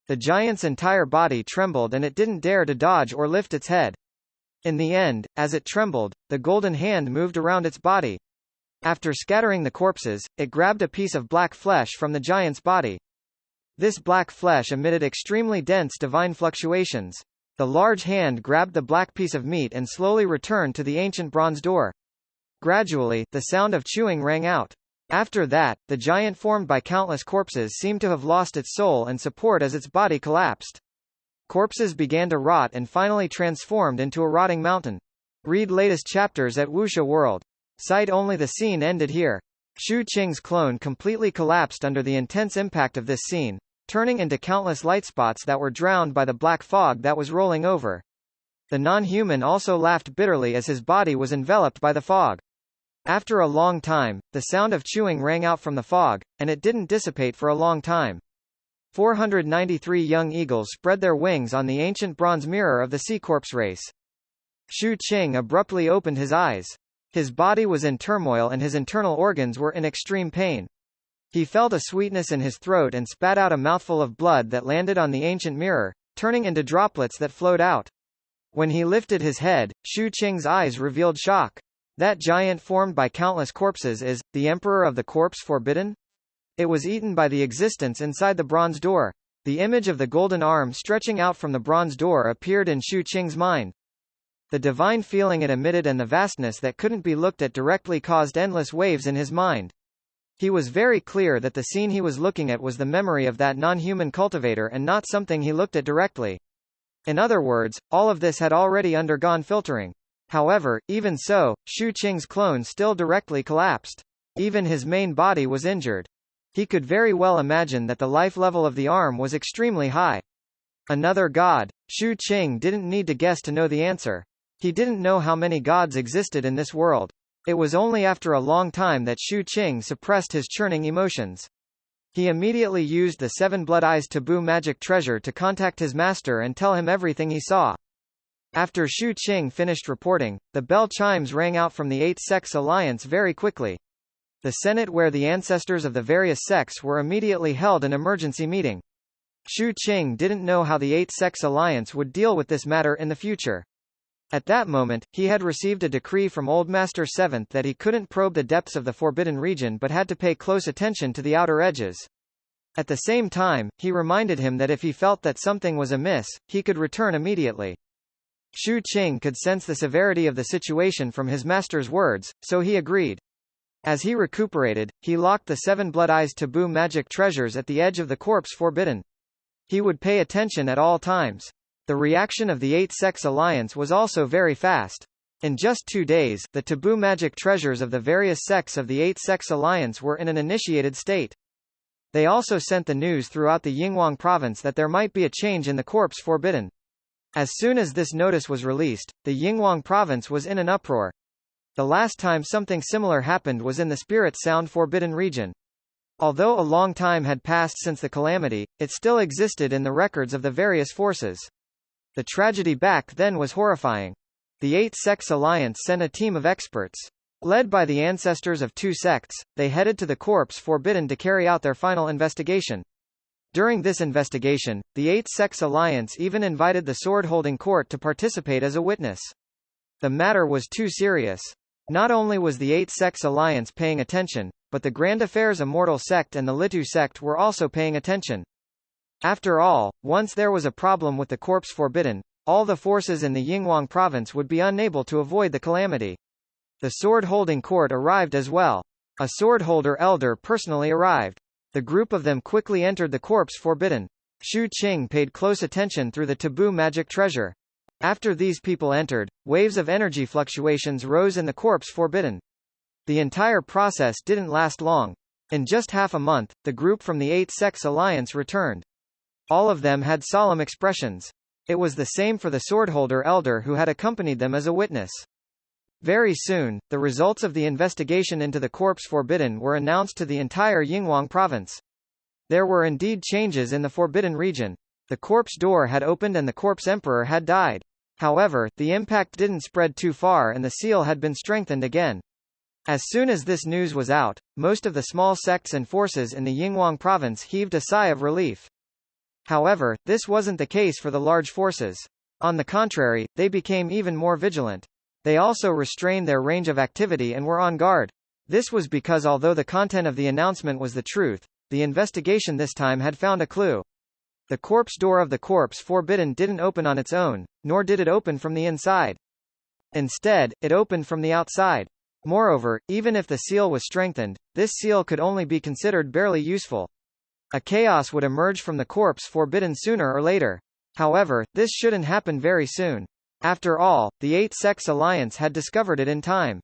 Speaker 1: The giant's entire body trembled and it didn't dare to dodge or lift its head. In the end, as it trembled, the golden hand moved around its body. After scattering the corpses, it grabbed a piece of black flesh from the giant's body. This black flesh emitted extremely dense divine fluctuations. The large hand grabbed the black piece of meat and slowly returned to the ancient bronze door. Gradually, the sound of chewing rang out. After that, the giant formed by countless corpses seemed to have lost its soul and support as its body collapsed. Corpses began to rot and finally transformed into a rotting mountain. Read latest chapters at Wuxia World. Cite only the scene ended here. Xu Qing's clone completely collapsed under the intense impact of this scene, turning into countless light spots that were drowned by the black fog that was rolling over. The non-human also laughed bitterly as his body was enveloped by the fog. After a long time, the sound of chewing rang out from the fog, and it didn't dissipate for a long time. 493 young eagles spread their wings on the ancient bronze mirror of the sea corpse race. Xu Qing abruptly opened his eyes. His body was in turmoil and his internal organs were in extreme pain. He felt a sweetness in his throat and spat out a mouthful of blood that landed on the ancient mirror, turning into droplets that flowed out. When he lifted his head, Xu Qing's eyes revealed shock. That giant formed by countless corpses is the Emperor of the Corpse Forbidden? It was eaten by the existence inside the bronze door. The image of the golden arm stretching out from the bronze door appeared in Xu Qing's mind. The divine feeling it emitted and the vastness that couldn't be looked at directly caused endless waves in his mind. He was very clear that the scene he was looking at was the memory of that non-human cultivator and not something he looked at directly. In other words, all of this had already undergone filtering. However, even so, Xu Qing's clone still directly collapsed. Even his main body was injured. He could very well imagine that the life level of the arm was extremely high. Another god. Xu Qing didn't need to guess to know the answer. He didn't know how many gods existed in this world. It was only after a long time that Xu Qing suppressed his churning emotions. He immediately used the 7 Blood Eyes taboo magic treasure to contact his master and tell him everything he saw. After Xu Qing finished reporting, the bell chimes rang out from the 8 Sects Alliance very quickly. The Senate where the ancestors of the various sects were immediately held an emergency meeting. Xu Qing didn't know how the 8 Sects Alliance would deal with this matter in the future. At that moment, he had received a decree from Old Master Seventh that he couldn't probe the depths of the Forbidden Region but had to pay close attention to the outer edges. At the same time, he reminded him that if he felt that something was amiss, he could return immediately. Xu Qing could sense the severity of the situation from his master's words, so he agreed. As he recuperated, he locked the 7 Blood Eyes taboo magic treasures at the edge of the corpse forbidden. He would pay attention at all times. The reaction of the 8 Sects Alliance was also very fast. In just 2 days, the taboo magic treasures of the various sects of the 8 Sects Alliance were in an initiated state. They also sent the news throughout the Yinghuang province that there might be a change in the corpse forbidden. As soon as this notice was released, the Yinghuang province was in an uproar. The last time something similar happened was in the Spirit Sound Forbidden region. Although a long time had passed since the calamity, it still existed in the records of the various forces. The tragedy back then was horrifying. The 8 Sects Alliance sent a team of experts. Led by the ancestors of 2 sects, they headed to the corpse forbidden to carry out their final investigation. During this investigation, the 8 Sects Alliance even invited the sword-holding court to participate as a witness. The matter was too serious. Not only was the 8 Sects Alliance paying attention, but the Grand Affairs Immortal Sect and the Litu Sect were also paying attention. After all, once there was a problem with the corpse forbidden, all the forces in the Yinghuang province would be unable to avoid the calamity. The sword-holding court arrived as well. A sword-holder elder personally arrived. The group of them quickly entered the corpse forbidden. Shu Qing paid close attention through the taboo magic treasure. After these people entered, waves of energy fluctuations rose in the corpse forbidden. The entire process didn't last long. In just half a month, the group from the Eight Sects Alliance returned. All of them had solemn expressions. It was the same for the swordholder elder who had accompanied them as a witness. Very soon, the results of the investigation into the corpse forbidden were announced to the entire Yinghuang province. There were indeed changes in the forbidden region. The corpse door had opened and the corpse emperor had died. However, the impact didn't spread too far and the seal had been strengthened again. As soon as this news was out, most of the small sects and forces in the Yinghuang province heaved a sigh of relief. However, this wasn't the case for the large forces. On the contrary, they became even more vigilant. They also restrained their range of activity and were on guard. This was because although the content of the announcement was the truth, the investigation this time had found a clue. The corpse door of the corpse forbidden didn't open on its own, nor did it open from the inside. Instead, it opened from the outside. Moreover, even if the seal was strengthened, this seal could only be considered barely useful. A chaos would emerge from the corpse forbidden sooner or later. However, this shouldn't happen very soon. After all, the Eight Sects Alliance had discovered it in time.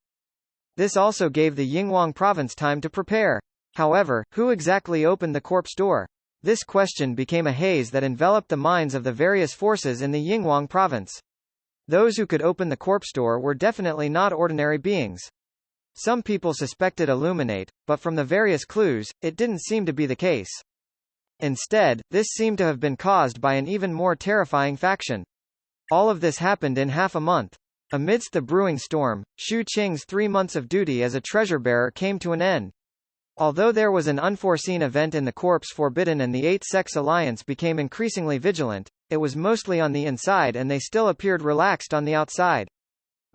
Speaker 1: This also gave the Yinghuang province time to prepare. However, who exactly opened the corpse door? This question became a haze that enveloped the minds of the various forces in the Yinghuang province. Those who could open the corpse door were definitely not ordinary beings. Some people suspected Illuminate, but from the various clues, it didn't seem to be the case. Instead, this seemed to have been caused by an even more terrifying faction. All of this happened in half a month. Amidst the brewing storm, Shu Qing's 3 months of duty as a treasure-bearer came to an end. Although there was an unforeseen event in the corpse forbidden and the Eight Sects Alliance became increasingly vigilant, it was mostly on the inside and they still appeared relaxed on the outside.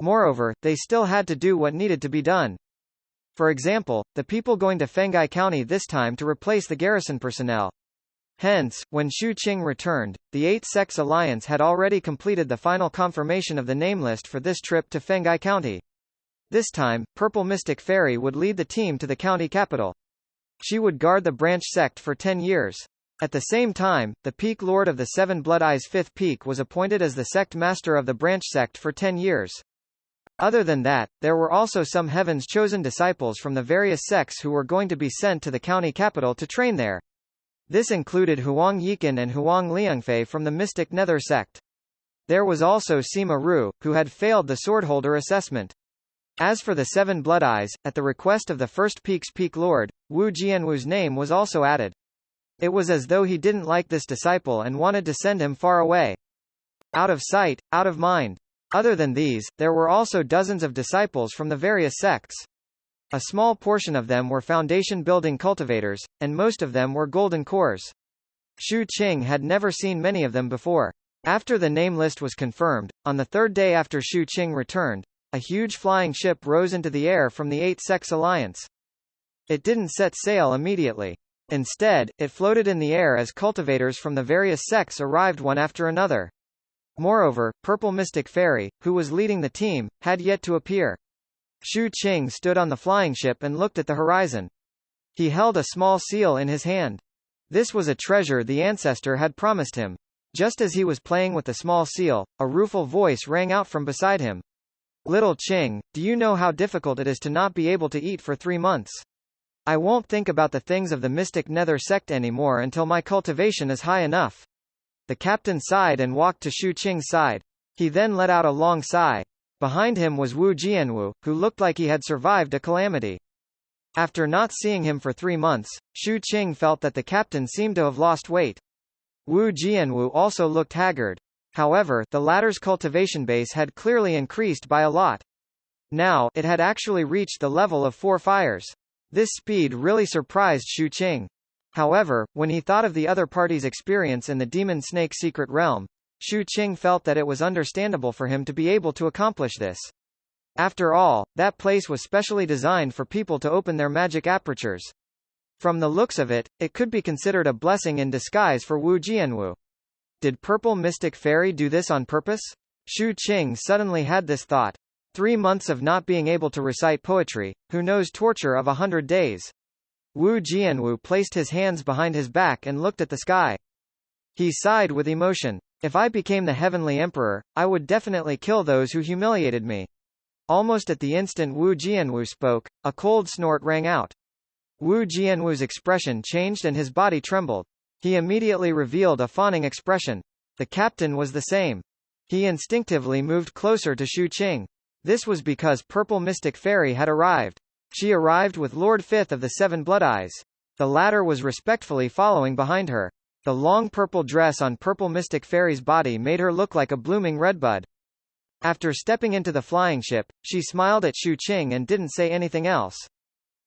Speaker 1: Moreover, they still had to do what needed to be done. For example, the people going to Fenghai County this time to replace the garrison personnel. Hence, when Shu Qing returned, the Eight Sects Alliance had already completed the final confirmation of the name list for this trip to Fenghai County. This time, Purple Mystic Fairy would lead the team to the county capital. She would guard the branch sect for 10 years. At the same time, the Peak Lord of the Seven Blood Eyes Fifth Peak was appointed as the sect master of the branch sect for 10 years. Other than that, there were also some Heaven's chosen disciples from the various sects who were going to be sent to the county capital to train there. This included Huang Yikan and Huang Liangfei from the Mystic Nether sect. There was also Sima Ru, who had failed the swordholder assessment. As for the Seven Blood Eyes, at the request of the First Peak's Peak Lord, Wu Jianwu's name was also added. It was as though he didn't like this disciple and wanted to send him far away. Out of sight, out of mind. Other than these, there were also dozens of disciples from the various sects. A small portion of them were foundation-building cultivators, and most of them were golden cores. Shu Qing had never seen many of them before. After the name list was confirmed, on the third day after Shu Qing returned, a huge flying ship rose into the air from the Eight Sects Alliance. It didn't set sail immediately. Instead, it floated in the air as cultivators from the various sects arrived one after another. Moreover, Purple Mystic Fairy, who was leading the team, had yet to appear. Shu Qing stood on the flying ship and looked at the horizon. He held a small seal in his hand. This was a treasure the ancestor had promised him. Just as he was playing with the small seal, a rueful voice rang out from beside him. Little Qing, do you know how difficult it is to not be able to eat for 3 months? I won't think about the things of the Mystic Nether sect anymore until my cultivation is high enough. The captain sighed and walked to Shu Qing's side. He then let out a long sigh. Behind him was Wu Jianwu, who looked like he had survived a calamity. After not seeing him for 3 months, Shu Qing felt that the captain seemed to have lost weight. Wu Jianwu also looked haggard. However, the latter's cultivation base had clearly increased by a lot. Now, it had actually reached the level of 4 fires. This speed really surprised Shu Qing. However, when he thought of the other party's experience in the Demon Snake Secret Realm, Shu Qing felt that it was understandable for him to be able to accomplish this. After all, that place was specially designed for people to open their magic apertures. From the looks of it, it could be considered a blessing in disguise for Wu Jianwu. Did Purple Mystic Fairy do this on purpose? Shu Qing suddenly had this thought. 3 months of not being able to recite poetry, who knows torture of 100 days? Wu Jianwu placed his hands behind his back and looked at the sky. He sighed with emotion. If I became the heavenly emperor, I would definitely kill those who humiliated me. Almost at the instant Wu Jianwu spoke, a cold snort rang out. Wu Jianwu's expression changed and his body trembled. He immediately revealed a fawning expression. The captain was the same. He instinctively moved closer to Shu Qing. This was because Purple Mystic Fairy had arrived. She arrived with Lord Fifth of the Seven Blood Eyes. The latter was respectfully following behind her. The long purple dress on Purple Mystic Fairy's body made her look like a blooming redbud. After stepping into the flying ship, she smiled at Shu Qing and didn't say anything else.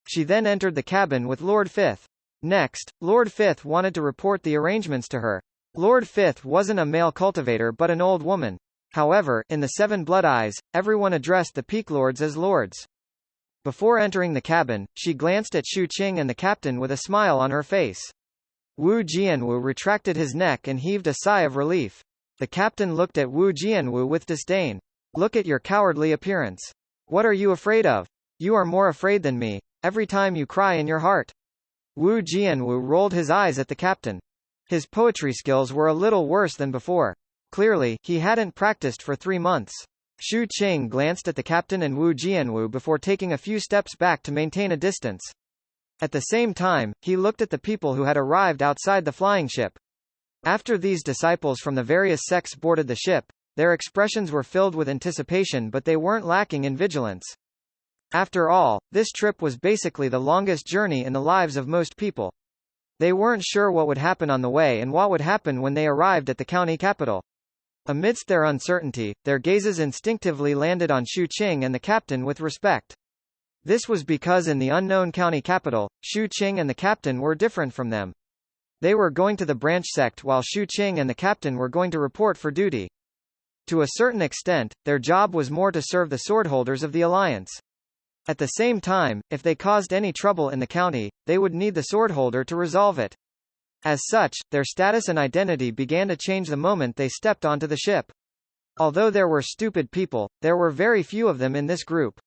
Speaker 1: She then entered the cabin with Lord Fifth. Next, Lord Fifth wanted to report the arrangements to her. Lord Fifth wasn't a male cultivator but an old woman. However, in the Seven Blood Eyes, everyone addressed the Peak Lords as lords. Before entering the cabin, she glanced at Shu Qing and the captain with a smile on her face. Wu Jianwu retracted his neck and heaved a sigh of relief. The captain looked at Wu Jianwu with disdain. Look at your cowardly appearance. What are you afraid of? You are more afraid than me. Every time you cry in your heart. Wu Jianwu rolled his eyes at the captain. His poetry skills were a little worse than before. Clearly, he hadn't practiced for 3 months. Shu Qing glanced at the captain and Wu Jianwu before taking a few steps back to maintain a distance. At the same time, he looked at the people who had arrived outside the flying ship. After these disciples from the various sects boarded the ship, their expressions were filled with anticipation but they weren't lacking in vigilance. After all, this trip was basically the longest journey in the lives of most people. They weren't sure what would happen on the way and what would happen when they arrived at the county capital. Amidst their uncertainty, their gazes instinctively landed on Shu Qing and the captain with respect. This was because in the unknown county capital, Shu Qing and the captain were different from them. They were going to the branch sect while Shu Qing and the captain were going to report for duty. To a certain extent, their job was more to serve the swordholders of the alliance. At the same time, if they caused any trouble in the county, they would need the swordholder to resolve it. As such, their status and identity began to change the moment they stepped onto the ship. Although there were stupid people, there were very few of them in this group.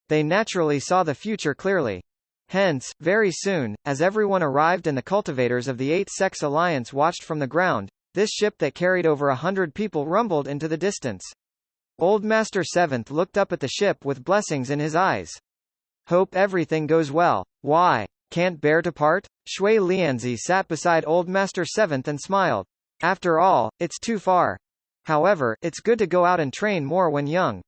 Speaker 1: They naturally saw the future clearly. Hence, very soon, as everyone arrived and the cultivators of the Eight Sects Alliance watched from the ground, this ship that carried over 100 people rumbled into the distance. Old Master Seventh looked up at the ship with blessings in his eyes. Hope everything goes well. Why? Can't bear to part? Shui Lianzi sat beside Old Master Seventh and smiled. After all, it's too far. However, it's good to go out and train more when young.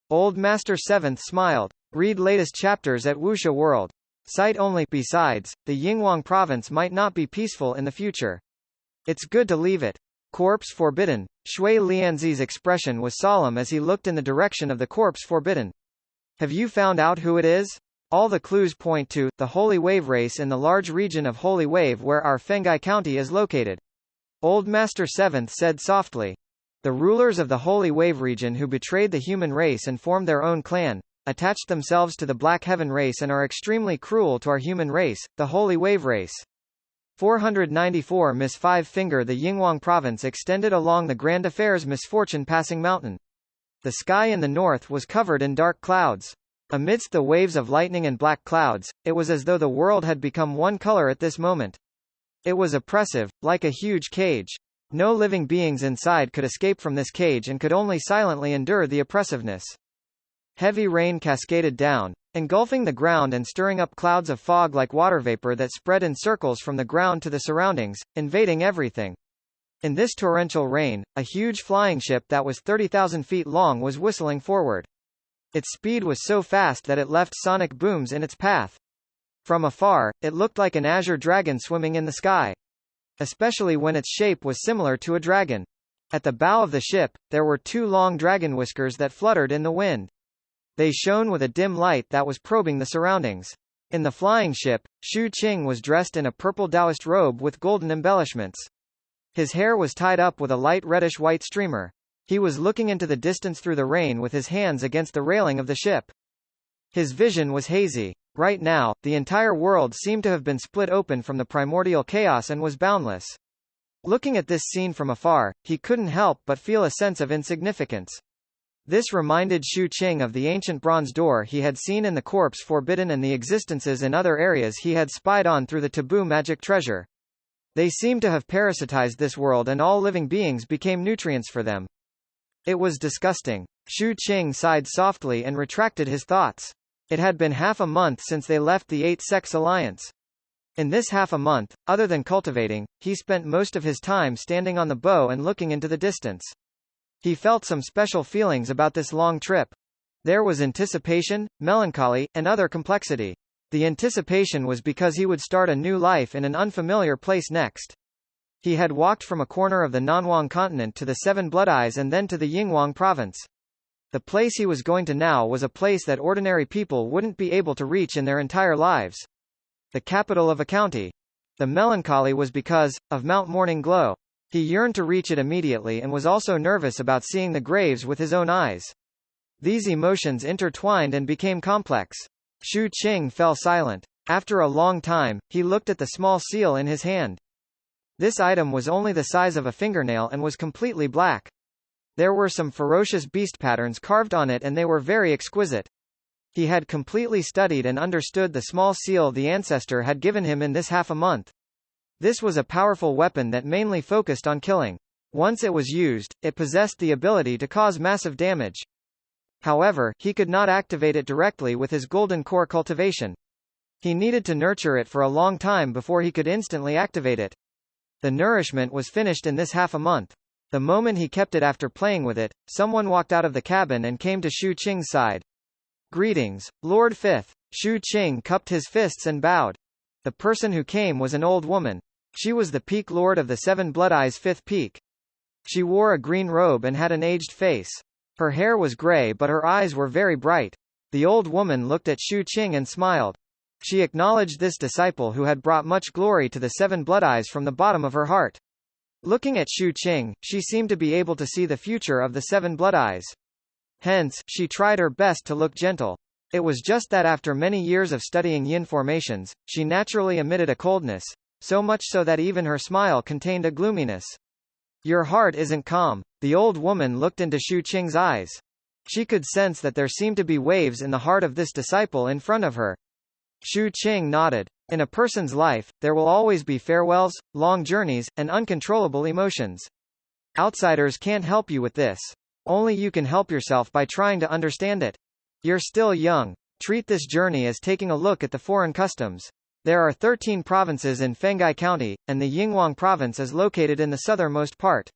Speaker 1: Old Master Seventh smiled. Read latest chapters at Wuxia World. Cite only. Besides, the Yinghuang province might not be peaceful in the future. It's good to leave it. Corpse forbidden. Shui Lianzi's expression was solemn as he looked in the direction of the corpse forbidden. Have you found out who it is? All the clues point to the Holy Wave race in the large region of Holy Wave where our Fengai County is located. Old Master Seventh said softly. The rulers of the Holy Wave region who betrayed the human race and formed their own clan, attached themselves to the Black Heaven race and are extremely cruel to our human race, the Holy Wave race. 494 Miss Five Finger. The Yinghuang province extended along the Grand Affairs Misfortune Passing Mountain. The sky in the north was covered in dark clouds. Amidst the waves of lightning and black clouds, it was as though the world had become one color at this moment. It was oppressive, like a huge cage. No living beings inside could escape from this cage and could only silently endure the oppressiveness. Heavy rain cascaded down, engulfing the ground and stirring up clouds of fog like water vapor that spread in circles from the ground to the surroundings, invading everything. In this torrential rain, a huge flying ship that was 30,000 feet long was whistling forward. Its speed was so fast that it left sonic booms in its path. From afar, it looked like an azure dragon swimming in the sky. Especially when its shape was similar to a dragon. At the bow of the ship, there were 2 long dragon whiskers that fluttered in the wind. They shone with a dim light that was probing the surroundings. In the flying ship, Shu Qing was dressed in a purple Taoist robe with golden embellishments. His hair was tied up with a light reddish-white streamer. He was looking into the distance through the rain with his hands against the railing of the ship. His vision was hazy. Right now, the entire world seemed to have been split open from the primordial chaos and was boundless. Looking at this scene from afar, he couldn't help but feel a sense of insignificance. This reminded Xu Qing of the ancient bronze door he had seen in the corpse forbidden and the existences in other areas he had spied on through the taboo magic treasure. They seemed to have parasitized this world and all living beings became nutrients for them. It was disgusting. Xu Qing sighed softly and retracted his thoughts. It had been half a month since they left the Eight-Sex Alliance. In this half a month, other than cultivating, he spent most of his time standing on the bow and looking into the distance. He felt some special feelings about this long trip. There was anticipation, melancholy, and other complexity. The anticipation was because he would start a new life in an unfamiliar place next. He had walked from a corner of the Nanhuang continent to the Seven Blood Eyes and then to the Yinghuang province. The place he was going to now was a place that ordinary people wouldn't be able to reach in their entire lives. The capital of a county. The melancholy was because, of Mount Morning Glow. He yearned to reach it immediately and was also nervous about seeing the graves with his own eyes. These emotions intertwined and became complex. Xu Qing fell silent. After a long time, he looked at the small seal in his hand. This item was only the size of a fingernail and was completely black. There were some ferocious beast patterns carved on it and they were very exquisite. He had completely studied and understood the small seal the ancestor had given him in this half a month. This was a powerful weapon that mainly focused on killing. Once it was used, it possessed the ability to cause massive damage. However, he could not activate it directly with his golden core cultivation. He needed to nurture it for a long time before he could instantly activate it. The nourishment was finished in this half a month. The moment he kept it after playing with it, someone walked out of the cabin and came to Xu Qing's side. "Greetings, Lord Fifth." Xu Qing cupped his fists and bowed. The person who came was an old woman. She was the Peak Lord of the Seven Blood Eyes' fifth peak. She wore a green robe and had an aged face. Her hair was gray but her eyes were very bright. The old woman looked at Xu Qing and smiled. She acknowledged this disciple who had brought much glory to the Seven Blood Eyes from the bottom of her heart. Looking at Xu Qing, she seemed to be able to see the future of the Seven Blood Eyes. Hence, she tried her best to look gentle. It was just that after many years of studying yin formations, she naturally emitted a coldness, so much so that even her smile contained a gloominess. "Your heart isn't calm." The old woman looked into Xu Qing's eyes. She could sense that there seemed to be waves in the heart of this disciple in front of her. Xu Qing nodded. In a person's life, there will always be farewells, long journeys, and uncontrollable emotions. Outsiders can't help you with this. Only you can help yourself by trying to understand it. You're still young. Treat this journey as taking a look at the foreign customs. There are 13 provinces in Fenghai County, and the Yinghuang province is located in the southernmost part.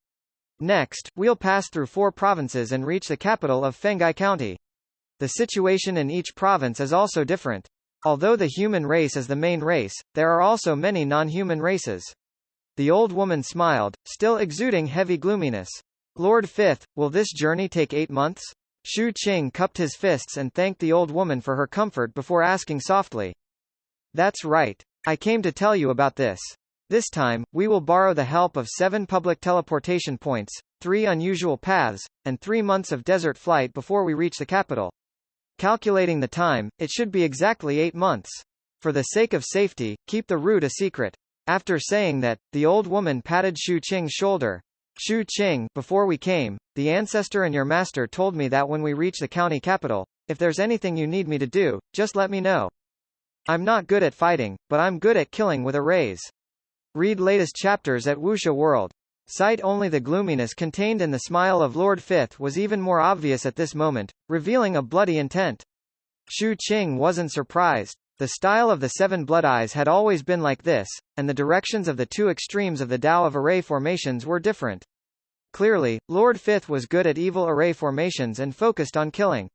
Speaker 1: Next, we'll pass through 4 provinces and reach the capital of Fenghai County. The situation in each province is also different. Although the human race is the main race, there are also many non-human races. The old woman smiled, still exuding heavy gloominess. "Lord Fifth, will this journey take 8 months?" Xu Qing cupped his fists and thanked the old woman for her comfort before asking softly. "That's right. I came to tell you about this. This time, we will borrow the help of 7 public teleportation points, 3 unusual paths, and 3 months of desert flight before we reach the capital. Calculating the time, it should be exactly 8 months. For the sake of safety, keep the route a secret." After saying that, the old woman patted Xu Qing's shoulder. "Xu Qing, before we came, the ancestor and your master told me that when we reach the county capital, if there's anything you need me to do, just let me know. I'm not good at fighting, but I'm good at killing with a raise." Read latest chapters at Wuxia World. Sight only the gloominess contained in the smile of Lord Fifth was even more obvious at this moment, revealing a bloody intent. Xu Qing wasn't surprised. The style of the Seven Blood Eyes had always been like this, and the directions of the 2 extremes of the Tao of array formations were different. Clearly, Lord Fifth was good at evil array formations and focused on killing.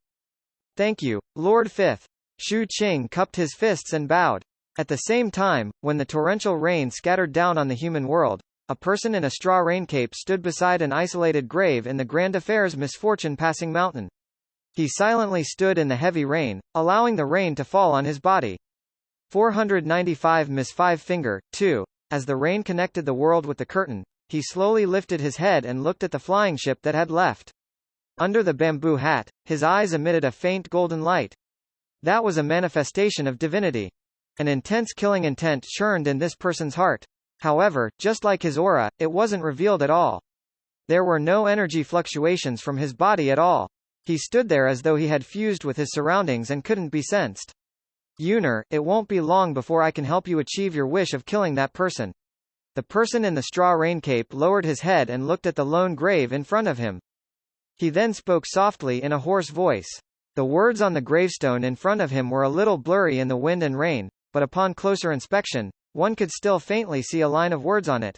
Speaker 1: "Thank you, Lord Fifth." Xu Qing cupped his fists and bowed. At the same time, when the torrential rain scattered down on the human world, a person in a straw raincape stood beside an isolated grave in the Grand Affairs Misfortune Passing Mountain. He silently stood in the heavy rain, allowing the rain to fall on his body. 495 Miss Five Finger, 2. As the rain connected the world with the curtain, he slowly lifted his head and looked at the flying ship that had left. Under the bamboo hat, his eyes emitted a faint golden light. That was a manifestation of divinity. An intense killing intent churned in this person's heart. However, just like his aura, it wasn't revealed at all. There were no energy fluctuations from his body at all. He stood there as though he had fused with his surroundings and couldn't be sensed. Yuner, it won't be long before I can help you achieve your wish of killing that person. The person in the straw rain cape lowered his head and looked at the lone grave in front of him. He then spoke softly in a hoarse voice. The words on the gravestone in front of him were a little blurry in the wind and rain, but upon closer inspection, one could still faintly see a line of words on it.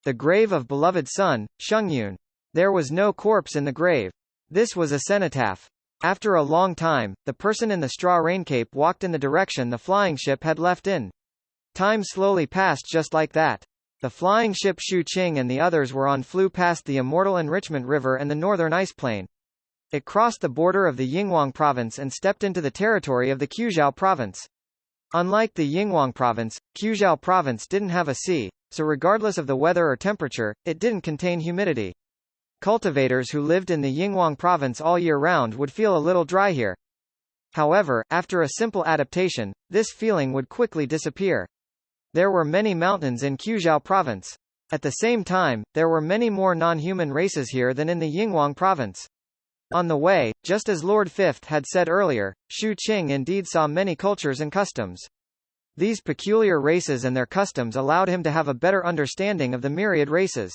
Speaker 1: The grave of beloved son, Shungyun. There was no corpse in the grave. This was a cenotaph. After a long time, the person in the straw raincape walked in the direction the flying ship had left in. Time slowly passed just like that. The flying ship Shu Qing and the others flew past the Immortal Enrichment River and the northern ice plain. It crossed the border of the Yinghuang province and stepped into the territory of the Quzhou province. Unlike the Yinghuang province, Quzhou province didn't have a sea, so regardless of the weather or temperature, it didn't contain humidity. Cultivators who lived in the Yinghuang province all year round would feel a little dry here. However, after a simple adaptation, this feeling would quickly disappear. There were many mountains in Quzhou province. At the same time, there were many more non-human races here than in the Yinghuang province. On the way, just as Lord Fifth had said earlier, Shu Qing indeed saw many cultures and customs. These peculiar races and their customs allowed him to have a better understanding of the myriad races.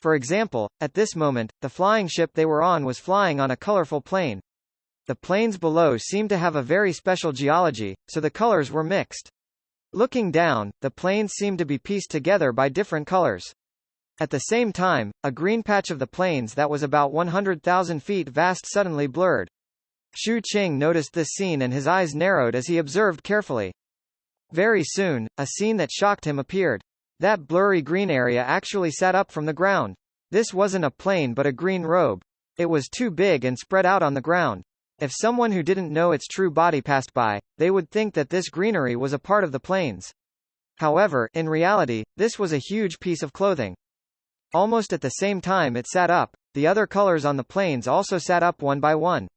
Speaker 1: For example, at this moment, the flying ship they were on was flying on a colorful plain. The plains below seemed to have a very special geology, so the colors were mixed. Looking down, the plains seemed to be pieced together by different colors. At the same time, a green patch of the plains that was about 100,000 feet vast suddenly blurred. Shu Qing noticed this scene and his eyes narrowed as he observed carefully. Very soon, a scene that shocked him appeared. That blurry green area actually sat up from the ground. This wasn't a plain but a green robe. It was too big and spread out on the ground. If someone who didn't know its true body passed by, they would think that this greenery was a part of the plains. However, in reality, this was a huge piece of clothing. Almost at the same time it sat up, the other colors on the plains also sat up one by one.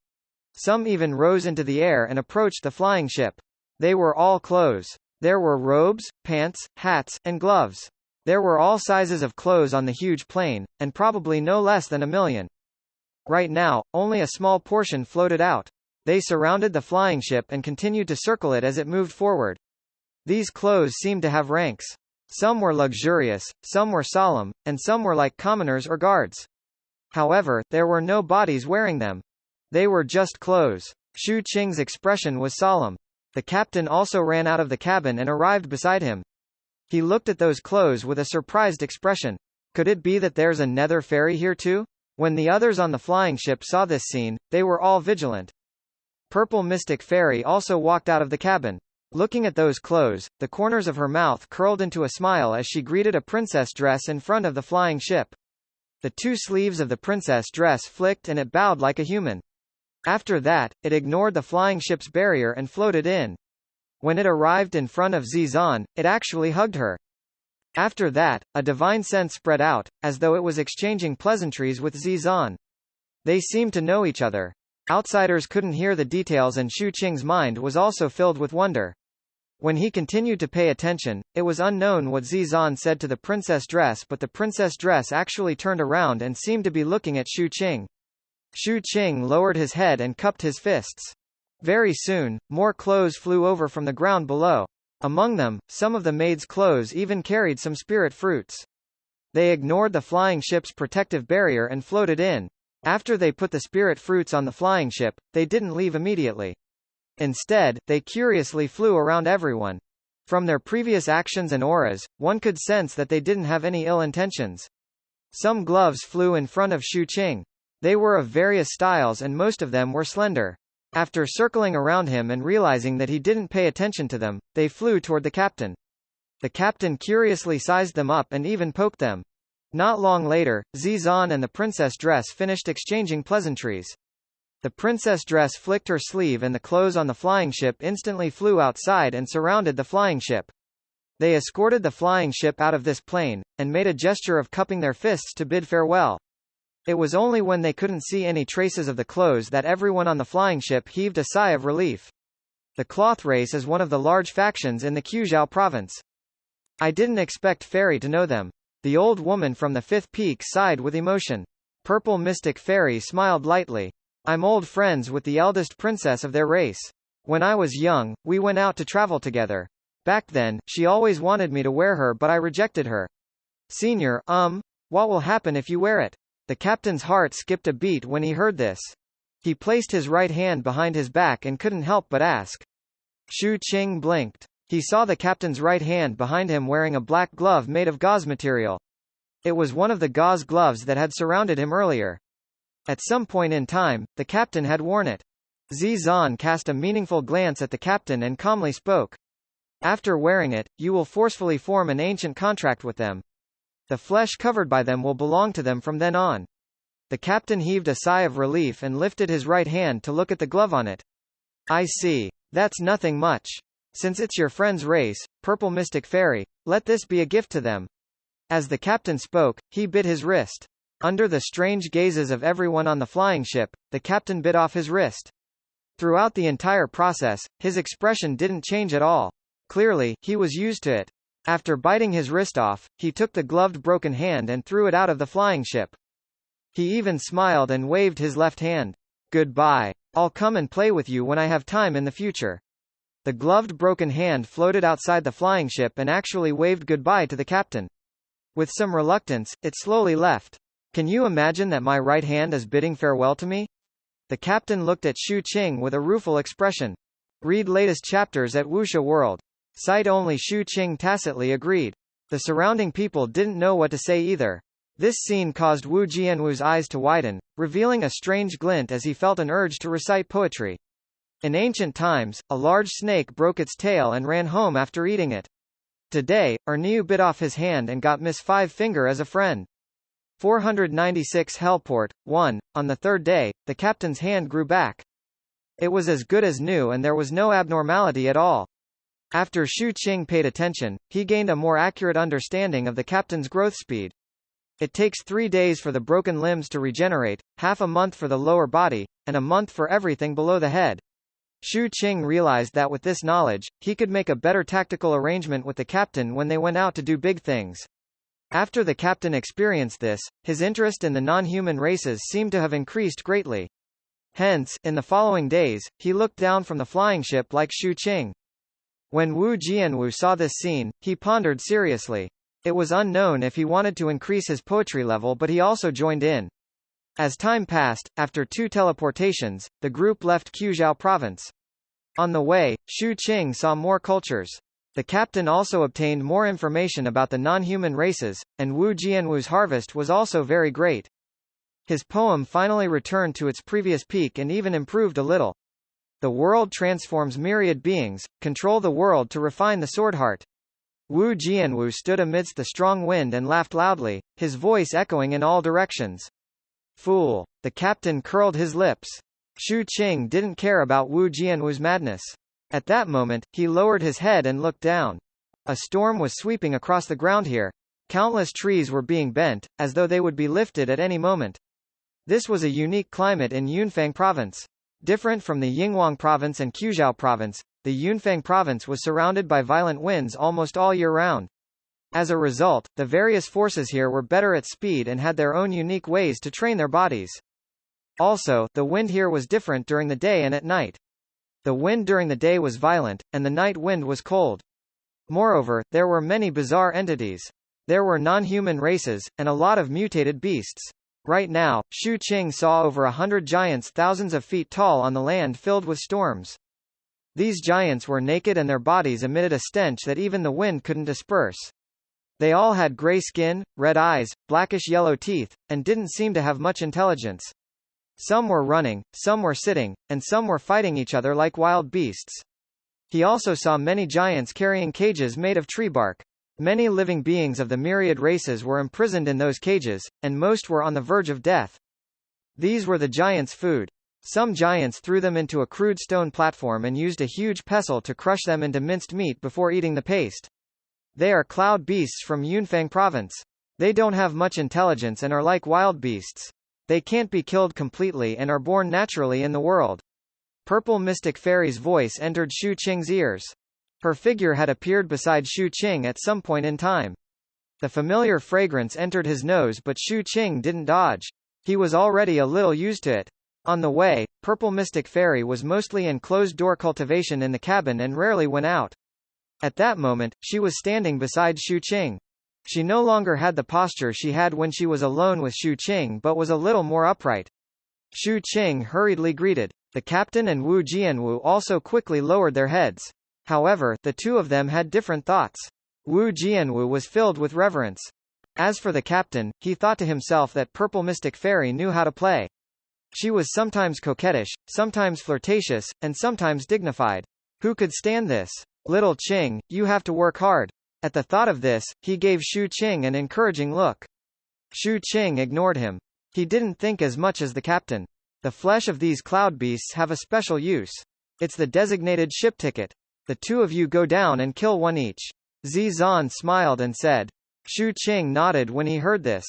Speaker 1: Some even rose into the air and approached the flying ship. They were all clothes. There were robes, pants, hats, and gloves. There were all sizes of clothes on the huge plain, and probably no less than 1 million. Right now, only a small portion floated out. They surrounded the flying ship and continued to circle it as it moved forward. These clothes seemed to have ranks. Some were luxurious, some were solemn, and some were like commoners or guards. However, there were no bodies wearing them. They were just clothes. Shu Qing's expression was solemn. The captain also ran out of the cabin and arrived beside him. He looked at those clothes with a surprised expression. Could it be that there's a nether fairy here too? When the others on the flying ship saw this scene, they were all vigilant. Purple Mystic Fairy also walked out of the cabin. Looking at those clothes, the corners of her mouth curled into a smile as she greeted a princess dress in front of the flying ship. The 2 sleeves of the princess dress flicked and it bowed like a human. After that, it ignored the flying ship's barrier and floated in. When it arrived in front of Zizan, it actually hugged her. After that, a divine sense spread out, as though it was exchanging pleasantries with Zizan. They seemed to know each other. Outsiders couldn't hear the details and Shu Qing's mind was also filled with wonder. When he continued to pay attention, it was unknown what Zizan said to the princess dress, but the princess dress actually turned around and seemed to be looking at Shu Qing. Shu Qing lowered his head and cupped his fists. Very soon, more clothes flew over from the ground below. Among them, some of the maid's clothes even carried some spirit fruits. They ignored the flying ship's protective barrier and floated in. After they put the spirit fruits on the flying ship, they didn't leave immediately. Instead, they curiously flew around everyone. From their previous actions and auras, one could sense that they didn't have any ill intentions. Some gloves flew in front of Shu Qing. They were of various styles and most of them were slender. After circling around him and realizing that he didn't pay attention to them, they flew toward the captain. The captain curiously sized them up and even poked them. Not long later, Zizan and the princess dress finished exchanging pleasantries. The princess dress flicked her sleeve and the clothes on the flying ship instantly flew outside and surrounded the flying ship. They escorted the flying ship out of this plane, and made a gesture of cupping their fists to bid farewell. It was only when they couldn't see any traces of the clothes that everyone on the flying ship heaved a sigh of relief. The cloth race is one of the large factions in the Quzhou province. I didn't expect Fairy to know them. The old woman from the 5th peak sighed with emotion. Purple Mystic Fairy smiled lightly. I'm old friends with the eldest princess of their race. When I was young, we went out to travel together. Back then, she always wanted me to wear her but I rejected her. Senior, what will happen if you wear it? The captain's heart skipped a beat when he heard this. He placed his right hand behind his back and couldn't help but ask. Shu Qing blinked. He saw the captain's right hand behind him wearing a black glove made of gauze material. It was one of the gauze gloves that had surrounded him earlier. At some point in time, the captain had worn it. Zizan cast a meaningful glance at the captain and calmly spoke. After wearing it, you will forcefully form an ancient contract with them. The flesh covered by them will belong to them from then on. The captain heaved a sigh of relief and lifted his right hand to look at the glove on it. I see. That's nothing much. Since it's your friend's race, Purple Mystic Fairy, let this be a gift to them. As the captain spoke, he bit his wrist. Under the strange gazes of everyone on the flying ship, the captain bit off his wrist. Throughout the entire process, his expression didn't change at all. Clearly, he was used to it. After biting his wrist off, he took the gloved broken hand and threw it out of the flying ship. He even smiled and waved his left hand. Goodbye. I'll come and play with you when I have time in the future. The gloved broken hand floated outside the flying ship and actually waved goodbye to the captain. With some reluctance, it slowly left. Can you imagine that my right hand is bidding farewell to me? The captain looked at Shu Qing with a rueful expression. Read latest chapters at Wuxia World. Sight only. Shu Qing tacitly agreed. The surrounding people didn't know what to say either. This scene caused Wu Jianwu's eyes to widen, revealing a strange glint as he felt an urge to recite poetry. In ancient times, a large snake broke its tail and ran home after eating it. Today, Erniu bit off his hand and got Miss Five Finger as a friend. 496 Hellport, 1. On the third day, the captain's hand grew back. It was as good as new and there was no abnormality at all. After Shu Qing paid attention, he gained a more accurate understanding of the captain's growth speed. It takes 3 days for the broken limbs to regenerate, half a month for the lower body, and a month for everything below the head. Shu Qing realized that with this knowledge, he could make a better tactical arrangement with the captain when they went out to do big things. After the captain experienced this, his interest in the non-human races seemed to have increased greatly. Hence, in the following days, he looked down from the flying ship like Shu Qing. When Wu Jianwu saw this scene, he pondered seriously. It was unknown if he wanted to increase his poetry level, but he also joined in. As time passed, after 2 teleportations, the group left Quzhou province. On the way, Shu Qing saw more cultures. The captain also obtained more information about the non-human races, and Wu Jianwu's harvest was also very great. His poem finally returned to its previous peak and even improved a little. The world transforms myriad beings, control the world to refine the sword heart. Wu Jianwu stood amidst the strong wind and laughed loudly, his voice echoing in all directions. Fool. The captain curled his lips. Shu Qing didn't care about Wu Jianwu's madness. At that moment, he lowered his head and looked down. A storm was sweeping across the ground here. Countless trees were being bent, as though they would be lifted at any moment. This was a unique climate in Yunfang province. Different from the Yinghuang province and Quzhou province, the Yunfang province was surrounded by violent winds almost all year round. As a result, the various forces here were better at speed and had their own unique ways to train their bodies. Also, the wind here was different during the day and at night. The wind during the day was violent, and the night wind was cold. Moreover, there were many bizarre entities. There were non-human races, and a lot of mutated beasts. Right now, Shu Qing saw over 100 giants thousands of feet tall on the land filled with storms. These giants were naked and their bodies emitted a stench that even the wind couldn't disperse. They all had gray skin, red eyes, blackish-yellow teeth, and didn't seem to have much intelligence. Some were running, some were sitting, and some were fighting each other like wild beasts. He also saw many giants carrying cages made of tree bark. Many living beings of the myriad races were imprisoned in those cages, and most were on the verge of death. These were the giants' food. Some giants threw them into a crude stone platform and used a huge pestle to crush them into minced meat before eating the paste. They are cloud beasts from Yunfang province. They don't have much intelligence and are like wild beasts. They can't be killed completely and are born naturally in the world. Purple Mystic Fairy's voice entered Shu Qing's ears. Her figure had appeared beside Shu Qing at some point in time. The familiar fragrance entered his nose, but Shu Qing didn't dodge. He was already a little used to it. On the way, Purple Mystic Fairy was mostly in closed-door cultivation in the cabin and rarely went out. At that moment, she was standing beside Shu Qing. She no longer had the posture she had when she was alone with Shu Qing but was a little more upright. Shu Qing hurriedly greeted. The captain and Wu Jianwu also quickly lowered their heads. However, the two of them had different thoughts. Wu Jianwu was filled with reverence. As for the captain, he thought to himself that Purple Mystic Fairy knew how to play. She was sometimes coquettish, sometimes flirtatious, and sometimes dignified. Who could stand this? Little Qing, you have to work hard. At the thought of this, he gave Shu Qing an encouraging look. Shu Qing ignored him. He didn't think as much as the captain. The flesh of these cloud beasts have a special use. It's the designated ship ticket. The two of you go down and kill one each. Zizan smiled and said. Shu Qing nodded when he heard this.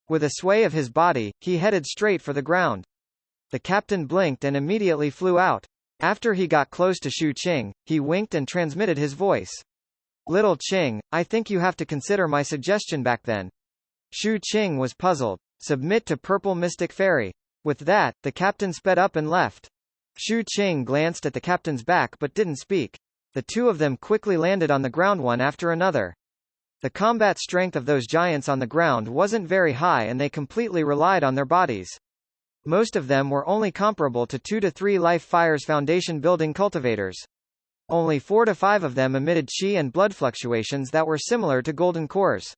Speaker 1: With a sway of his body, he headed straight for the ground. The captain blinked and immediately flew out. After he got close to Shu Qing, he winked and transmitted his voice. Little Qing, I think you have to consider my suggestion back then. Shu Qing was puzzled. Submit to Purple Mystic Fairy. With that, the captain sped up and left. Shu Qing glanced at the captain's back but didn't speak. The two of them quickly landed on the ground one after another. The combat strength of those giants on the ground wasn't very high and they completely relied on their bodies. Most of them were only comparable to 2 to 3 Life Fire's foundation building cultivators. Only 4 to 5 of them emitted chi and blood fluctuations that were similar to golden cores.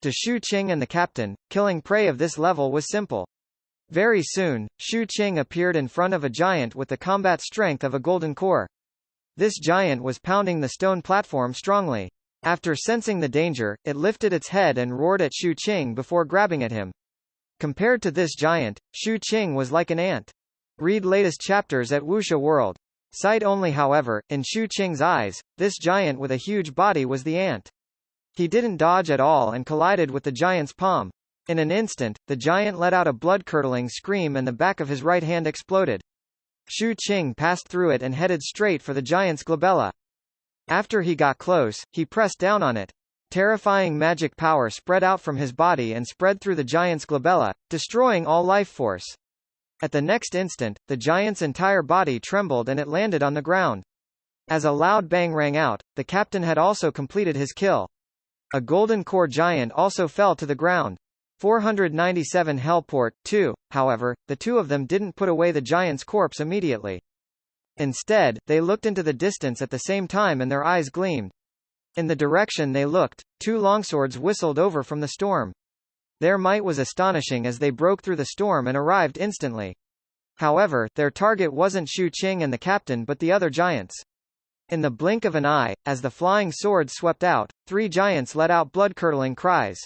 Speaker 1: To Shu Qing and the captain, killing prey of this level was simple. Very soon, Shu Qing appeared in front of a giant with the combat strength of a golden core. This giant was pounding the stone platform strongly. After sensing the danger, it lifted its head and roared at Shu Qing before grabbing at him. Compared to this giant, Shu Qing was like an ant. Read latest chapters at Wuxia World. Sight only. However, in Shu Qing's eyes, this giant with a huge body was the ant. He didn't dodge at all and collided with the giant's palm. In an instant, the giant let out a blood-curdling scream and the back of his right hand exploded. Shu Qing passed through it and headed straight for the giant's glabella. After he got close, he pressed down on it. Terrifying magic power spread out from his body and spread through the giant's glabella, destroying all life force. At the next instant, the giant's entire body trembled and it landed on the ground. As a loud bang rang out, the captain had also completed his kill. A golden core giant also fell to the ground. 497 Hellport, 2, however, the two of them didn't put away the giant's corpse immediately. Instead, they looked into the distance at the same time and their eyes gleamed. In the direction they looked, 2 longswords whistled over from the storm. Their might was astonishing as they broke through the storm and arrived instantly. However, their target wasn't Shu Qing and the captain but the other giants. In the blink of an eye, as the flying swords swept out, 3 giants let out blood-curdling cries.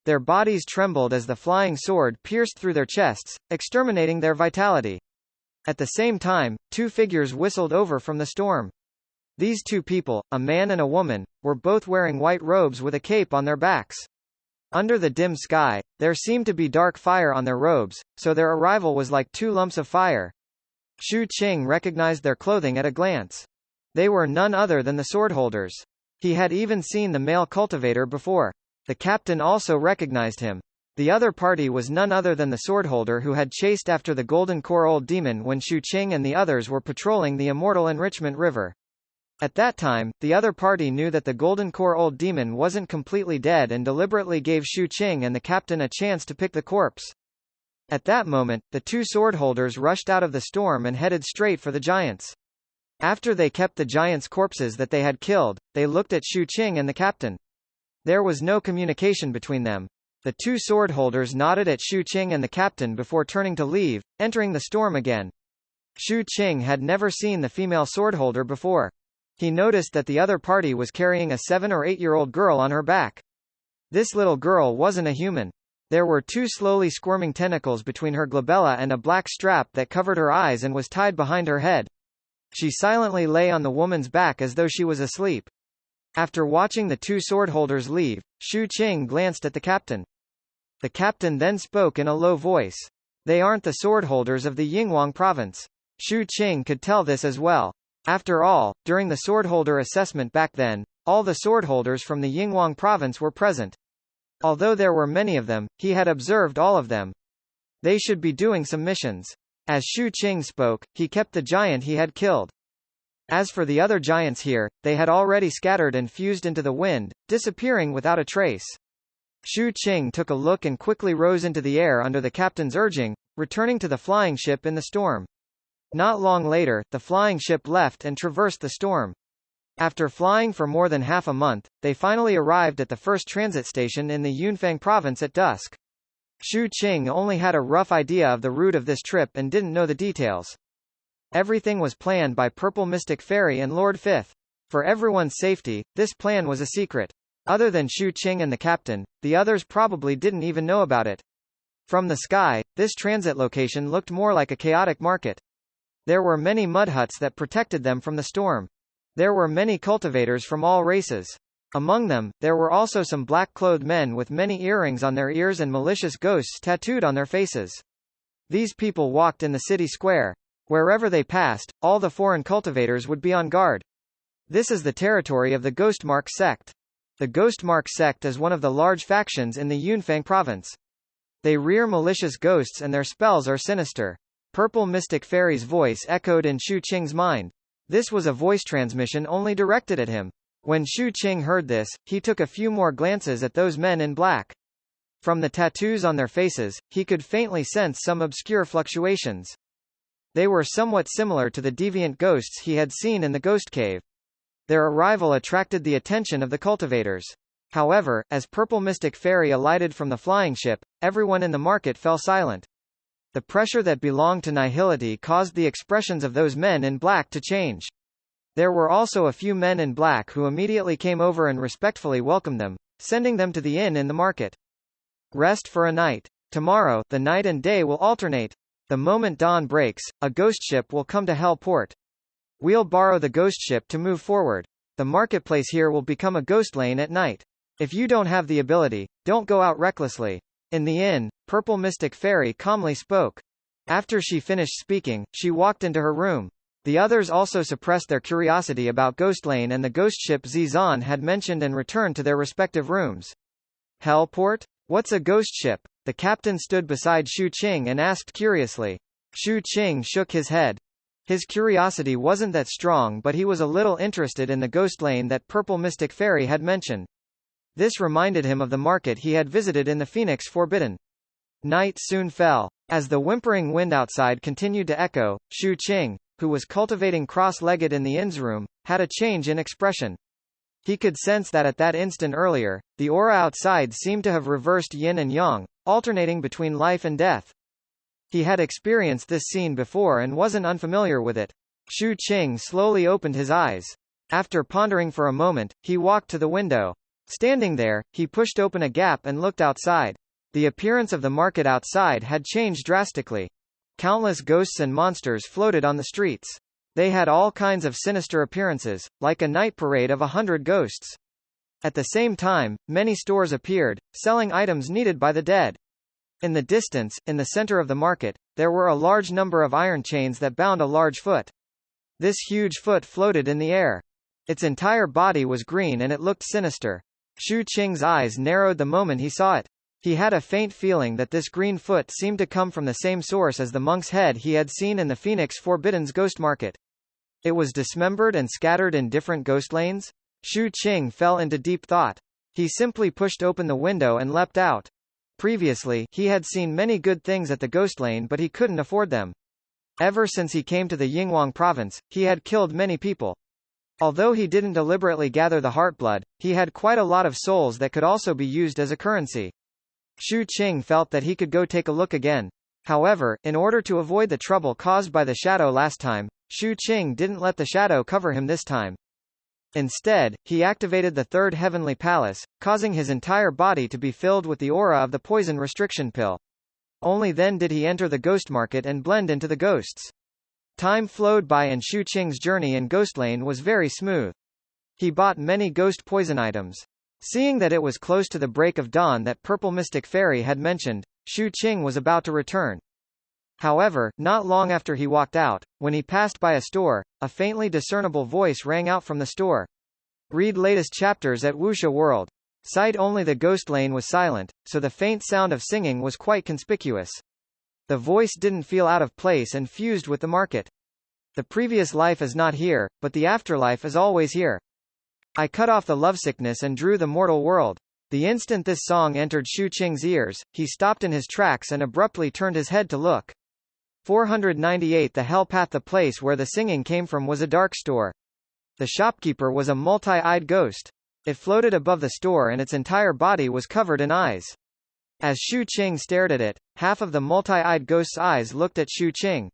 Speaker 1: Their bodies trembled as the flying sword pierced through their chests, exterminating their vitality. At the same time, 2 figures whistled over from the storm. These 2 people, a man and a woman, were both wearing white robes with a cape on their backs. Under the dim sky, there seemed to be dark fire on their robes, so their arrival was like 2 lumps of fire. Shu Qing recognized their clothing at a glance. They were none other than the swordholders. He had even seen the male cultivator before. The captain also recognized him. The other party was none other than the swordholder who had chased after the golden core old demon when Shu Qing and the others were patrolling the Immortal Enrichment River. At that time, the other party knew that the golden core old demon wasn't completely dead and deliberately gave Shu Qing and the captain a chance to pick the corpse. At that moment, the 2 swordholders rushed out of the storm and headed straight for the giants. After they kept the giants' corpses that they had killed, they looked at Shu Qing and the captain. There was no communication between them. The 2 swordholders nodded at Shu Qing and the captain before turning to leave, entering the storm again. Shu Qing had never seen the female swordholder before. He noticed that the other party was carrying a 7 or 8-year-old girl on her back. This little girl wasn't a human. There were 2 slowly squirming tentacles between her glabella and a black strap that covered her eyes and was tied behind her head. She silently lay on the woman's back as though she was asleep. After watching the 2 swordholders leave, Shu Qing glanced at the captain. The captain then spoke in a low voice. They aren't the swordholders of the Yinghuang province. Shu Qing could tell this as well. After all, during the swordholder assessment back then, all the swordholders from the Yinghuang province were present. Although there were many of them, he had observed all of them. They should be doing some missions. As Shu Qing spoke, he kept the giant he had killed. As for the other giants here, they had already scattered and fused into the wind, disappearing without a trace. Shu Qing took a look and quickly rose into the air under the captain's urging, returning to the flying ship in the storm. Not long later, the flying ship left and traversed the storm. After flying for more than half a month, they finally arrived at the first transit station in the Yunfang province at dusk. Shu Qing only had a rough idea of the route of this trip and didn't know the details. Everything was planned by Purple Mystic Fairy and Lord Fifth. For everyone's safety, this plan was a secret. Other than Shu Qing and the captain, the others probably didn't even know about it. From the sky, this transit location looked more like a chaotic market. There were many mud huts that protected them from the storm. There were many cultivators from all races. Among them, there were also some black-clothed men with many earrings on their ears and malicious ghosts tattooed on their faces. These people walked in the city square. Wherever they passed, all the foreign cultivators would be on guard. This is the territory of the Ghostmark sect. The Ghostmark sect is one of the large factions in the Yunfang province. They rear malicious ghosts and their spells are sinister. Purple Mystic Fairy's voice echoed in Shu Qing's mind. This was a voice transmission only directed at him. When Shu Qing heard this, he took a few more glances at those men in black. From the tattoos on their faces, he could faintly sense some obscure fluctuations. They were somewhat similar to the deviant ghosts he had seen in the ghost cave. Their arrival attracted the attention of the cultivators. However, as Purple Mystic Fairy alighted from the flying ship, everyone in the market fell silent. The pressure that belonged to nihility caused the expressions of those men in black to change. There were also a few men in black who immediately came over and respectfully welcomed them, sending them to the inn in the market. Rest for a night. Tomorrow, the night and day will alternate. The moment dawn breaks, a ghost ship will come to Hell Port. We'll borrow the ghost ship to move forward. The marketplace here will become a ghost lane at night. If you don't have the ability, don't go out recklessly. In the inn, Purple Mystic Fairy calmly spoke. After she finished speaking, she walked into her room. The others also suppressed their curiosity about Ghost Lane and the ghost ship Zizan had mentioned and returned to their respective rooms. Hellport? What's a ghost ship? The captain stood beside Shu Qing and asked curiously. Shu Qing shook his head. His curiosity wasn't that strong, but he was a little interested in the ghost lane that Purple Mystic Fairy had mentioned. This reminded him of the market he had visited in the Phoenix Forbidden. Night soon fell. As the whimpering wind outside continued to echo, Shu Qing, who was cultivating cross-legged in the inn's room, had a change in expression. He could sense that at that instant earlier, the aura outside seemed to have reversed yin and yang, alternating between life and death. He had experienced this scene before and wasn't unfamiliar with it. Shu Qing slowly opened his eyes. After pondering for a moment, he walked to the window. Standing there, he pushed open a gap and looked outside. The appearance of the market outside had changed drastically. Countless ghosts and monsters floated on the streets. They had all kinds of sinister appearances, like a night parade of 100 ghosts. At the same time, many stores appeared, selling items needed by the dead. In the distance, in the center of the market, there were a large number of iron chains that bound a large foot. This huge foot floated in the air. Its entire body was green and it looked sinister. Shu Qing's eyes narrowed the moment he saw it. He had a faint feeling that this green foot seemed to come from the same source as the monk's head he had seen in the Phoenix Forbidden's ghost market. It was dismembered and scattered in different ghost lanes? Shu Qing fell into deep thought. He simply pushed open the window and leapt out. Previously, he had seen many good things at the ghost lane, but he couldn't afford them. Ever since he came to the Yinghuang province, he had killed many people. Although he didn't deliberately gather the heartblood, he had quite a lot of souls that could also be used as a currency. Shu Qing felt that he could go take a look again. However, in order to avoid the trouble caused by the shadow last time, Shu Qing didn't let the shadow cover him this time. Instead, he activated the third heavenly palace, causing his entire body to be filled with the aura of the poison restriction pill. Only then did he enter the ghost market and blend into the ghosts. Time flowed by and Shu Qing's journey in Ghost Lane was very smooth. He bought many ghost poison items. Seeing that it was close to the break of dawn that Purple Mystic Fairy had mentioned, Shu Qing was about to return. However, not long after he walked out, when he passed by a store, a faintly discernible voice rang out from the store. Read latest chapters at Wuxia World. Sight only. The ghost lane was silent, so the faint sound of singing was quite conspicuous. The voice didn't feel out of place and fused with the market. The previous life is not here, but the afterlife is always here. I cut off the lovesickness and drew the mortal world. The instant this song entered Shu Qing's ears, he stopped in his tracks and abruptly turned his head to look. 498 The Hell Path. The place where the singing came from was a dark store. The shopkeeper was a multi-eyed ghost. It floated above the store and its entire body was covered in eyes. As Shu Qing stared at it, half of the multi-eyed ghost's eyes looked at Shu Qing.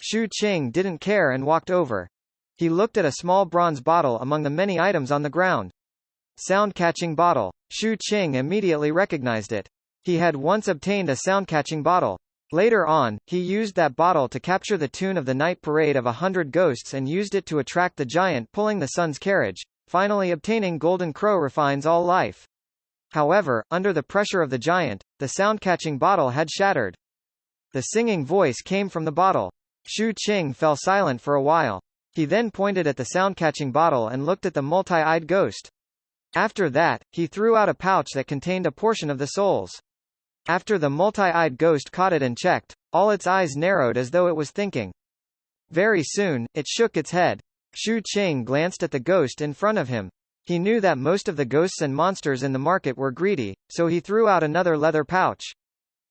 Speaker 1: Shu Qing didn't care and walked over. He looked at a small bronze bottle among the many items on the ground. Sound-catching bottle. Shu Qing immediately recognized it. He had once obtained a sound-catching bottle. Later on, he used that bottle to capture the tune of the night parade of 100 ghosts and used it to attract the giant pulling the sun's carriage, finally obtaining Golden Crow refines all life. However, under the pressure of the giant, the sound-catching bottle had shattered. The singing voice came from the bottle. Shu Qing fell silent for a while. He then pointed at the sound-catching bottle and looked at the multi-eyed ghost. After that, he threw out a pouch that contained a portion of the souls. After the multi-eyed ghost caught it and checked, all its eyes narrowed as though it was thinking. Very soon, it shook its head. Shu Qing glanced at the ghost in front of him. He knew that most of the ghosts and monsters in the market were greedy, so he threw out another leather pouch.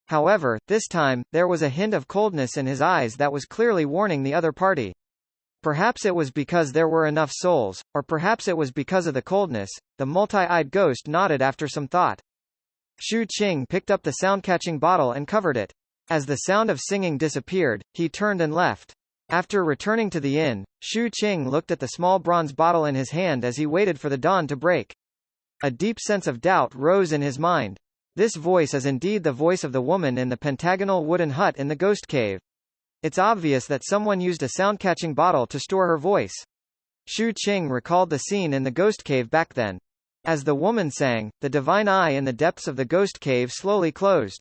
Speaker 1: However, this time, there was a hint of coldness in his eyes that was clearly warning the other party. Perhaps it was because there were enough souls, or perhaps it was because of the coldness. The multi-eyed ghost nodded after some thought. Shu Qing picked up the sound-catching bottle and covered it. As the sound of singing disappeared, he turned and left. After returning to the inn, Shu Qing looked at the small bronze bottle in his hand as he waited for the dawn to break. A deep sense of doubt rose in his mind. This voice is indeed the voice of the woman in the pentagonal wooden hut in the ghost cave. It's obvious that someone used a sound-catching bottle to store her voice. Shu Qing recalled the scene in the ghost cave back then. As the woman sang, the divine eye in the depths of the ghost cave slowly closed.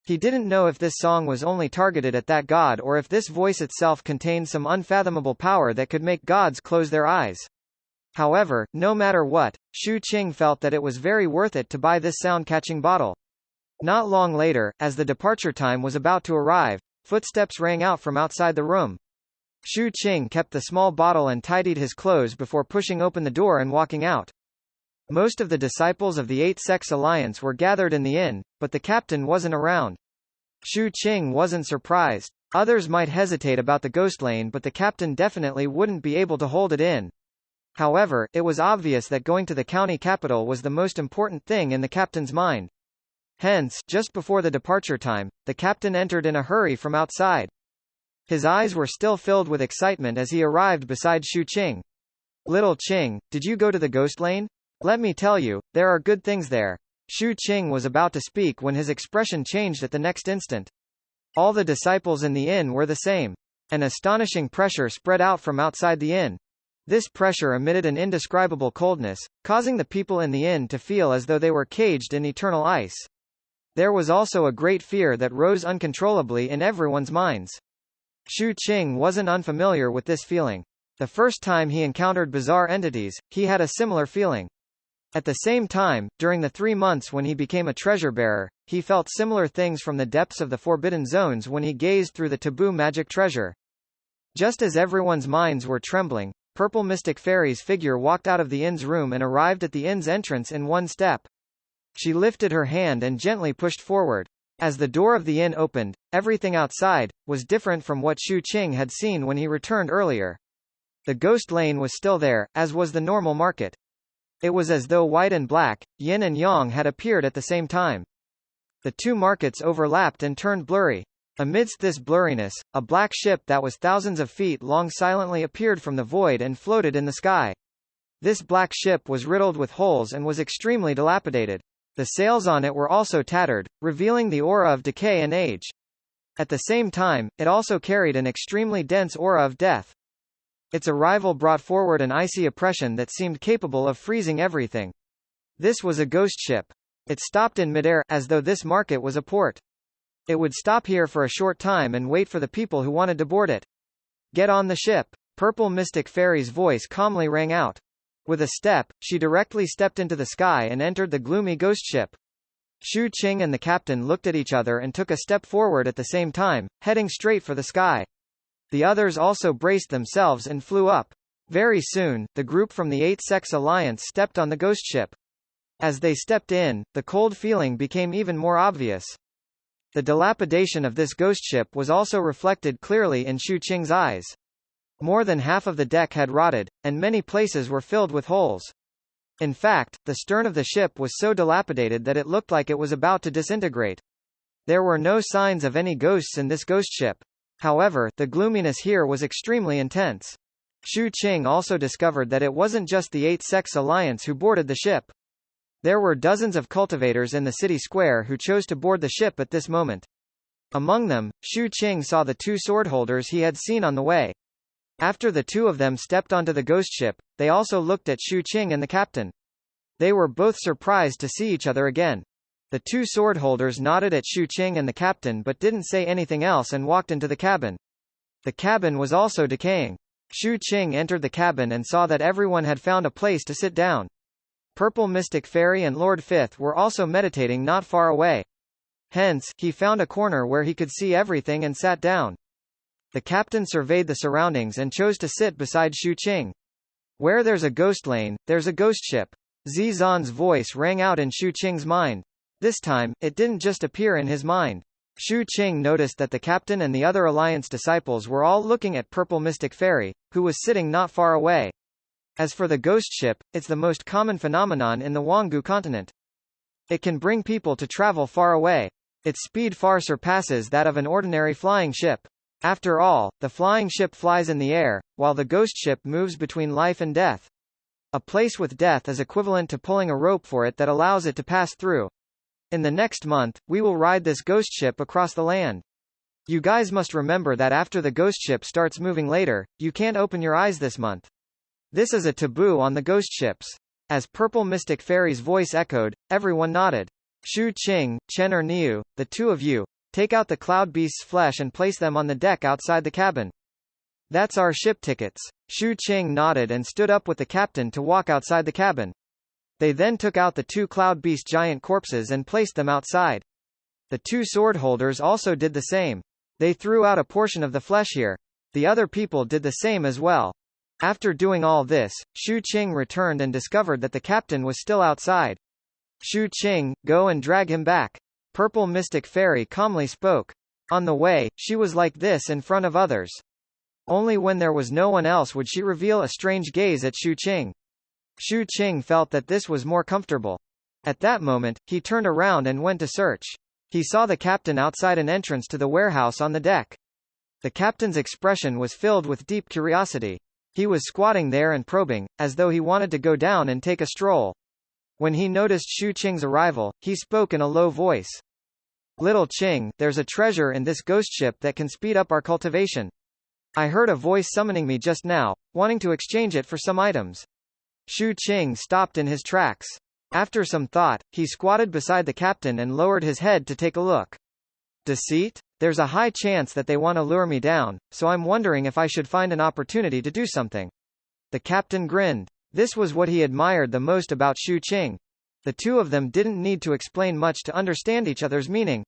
Speaker 1: He didn't know if this song was only targeted at that god or if this voice itself contained some unfathomable power that could make gods close their eyes. However, no matter what, Shu Qing felt that it was very worth it to buy this sound-catching bottle. Not long later, as the departure time was about to arrive, footsteps rang out from outside the room. Shu Qing kept the small bottle and tidied his clothes before pushing open the door and walking out. Most of the disciples of the Eight-Sex Alliance were gathered in the inn, but the captain wasn't around. Shu Qing wasn't surprised. Others might hesitate about the ghost lane, but the captain definitely wouldn't be able to hold it in. However, it was obvious that going to the county capital was the most important thing in the captain's mind. Hence, just before the departure time, the captain entered in a hurry from outside. His eyes were still filled with excitement as he arrived beside Shu Qing. "Little Qing, did you go to the ghost lane? Let me tell you, there are good things there." Shu Qing was about to speak when his expression changed at the next instant. All the disciples in the inn were the same. An astonishing pressure spread out from outside the inn. This pressure emitted an indescribable coldness, causing the people in the inn to feel as though they were caged in eternal ice. There was also a great fear that rose uncontrollably in everyone's minds. Shu Qing wasn't unfamiliar with this feeling. The first time he encountered bizarre entities, he had a similar feeling. At the same time, during the 3 months when he became a treasure-bearer, he felt similar things from the depths of the forbidden zones when he gazed through the taboo magic treasure. Just as everyone's minds were trembling, Purple Mystic Fairy's figure walked out of the inn's room and arrived at the inn's entrance in one step. She lifted her hand and gently pushed forward. As the door of the inn opened, everything outside was different from what Shu Qing had seen when he returned earlier. The ghost lane was still there, as was the normal market. It was as though white and black, yin and yang had appeared at the same time. The two markets overlapped and turned blurry. Amidst this blurriness, a black ship that was thousands of feet long silently appeared from the void and floated in the sky. This black ship was riddled with holes and was extremely dilapidated. The sails on it were also tattered, revealing the aura of decay and age. At the same time, it also carried an extremely dense aura of death. Its arrival brought forward an icy oppression that seemed capable of freezing everything. This was a ghost ship. It stopped in midair, as though this market was a port. It would stop here for a short time and wait for the people who wanted to board it. "Get on the ship." Purple Mystic Fairy's voice calmly rang out. With a step, she directly stepped into the sky and entered the gloomy ghost ship. Shu Qing and the captain looked at each other and took a step forward at the same time, heading straight for the sky. The others also braced themselves and flew up. Very soon, the group from the Eight-Sex Alliance stepped on the ghost ship. As they stepped in, the cold feeling became even more obvious. The dilapidation of this ghost ship was also reflected clearly in Shu Qing's eyes. More than half of the deck had rotted, and many places were filled with holes. In fact, the stern of the ship was so dilapidated that it looked like it was about to disintegrate. There were no signs of any ghosts in this ghost ship. However, the gloominess here was extremely intense. Shu Qing also discovered that it wasn't just the Eight-Sex Alliance who boarded the ship. There were dozens of cultivators in the city square who chose to board the ship at this moment. Among them, Shu Qing saw the two swordholders he had seen on the way. After the two of them stepped onto the ghost ship, they also looked at Shu Qing and the captain. They were both surprised to see each other again. The two swordholders nodded at Shu Qing and the captain but didn't say anything else and walked into the cabin. The cabin was also decaying. Shu Qing entered the cabin and saw that everyone had found a place to sit down. Purple Mystic Fairy and Lord Fifth were also meditating not far away. Hence, he found a corner where he could see everything and sat down. The captain surveyed the surroundings and chose to sit beside Shu Qing. Where there's a ghost lane, there's a ghost ship. Zizan's voice rang out in Shu Qing's mind. This time, it didn't just appear in his mind. Shu Qing noticed that the captain and the other Alliance disciples were all looking at Purple Mystic Fairy, who was sitting not far away. As for the ghost ship, it's the most common phenomenon in the Wanggu continent. It can bring people to travel far away. Its speed far surpasses that of an ordinary flying ship. After all, the flying ship flies in the air, while the ghost ship moves between life and death. A place with death is equivalent to pulling a rope for it that allows it to pass through. In the next month, we will ride this ghost ship across the land. You guys must remember that after the ghost ship starts moving later, you can't open your eyes this month. This is a taboo on the ghost ships. As Purple Mystic Fairy's voice echoed, everyone nodded. Shu Qing, Chen or Niu, the two of you, take out the cloud beast's flesh and place them on the deck outside the cabin. That's our ship tickets. Shu Qing nodded and stood up with the captain to walk outside the cabin. They then took out the two cloud beast giant corpses and placed them outside. The two sword holders also did the same. They threw out a portion of the flesh here. The other people did the same as well. After doing all this, Shu Qing returned and discovered that the captain was still outside. Shu Qing, go and drag him back. Purple Mystic Fairy calmly spoke. On the way, she was like this in front of others. Only when there was no one else would she reveal a strange gaze at Shu Qing. Shu Qing felt that this was more comfortable. At that moment, he turned around and went to search. He saw the captain outside an entrance to the warehouse on the deck. The captain's expression was filled with deep curiosity. He was squatting there and probing, as though he wanted to go down and take a stroll. When he noticed Shu Qing's arrival, he spoke in a low voice. Little Qing, there's a treasure in this ghost ship that can speed up our cultivation. I heard a voice summoning me just now, wanting to exchange it for some items. Shu Qing stopped in his tracks. After some thought, he squatted beside the captain and lowered his head to take a look. Deceit? There's a high chance that they want to lure me down, so I'm wondering if I should find an opportunity to do something. The captain grinned. This was what he admired the most about Shu Qing. The two of them didn't need to explain much to understand each other's meaning.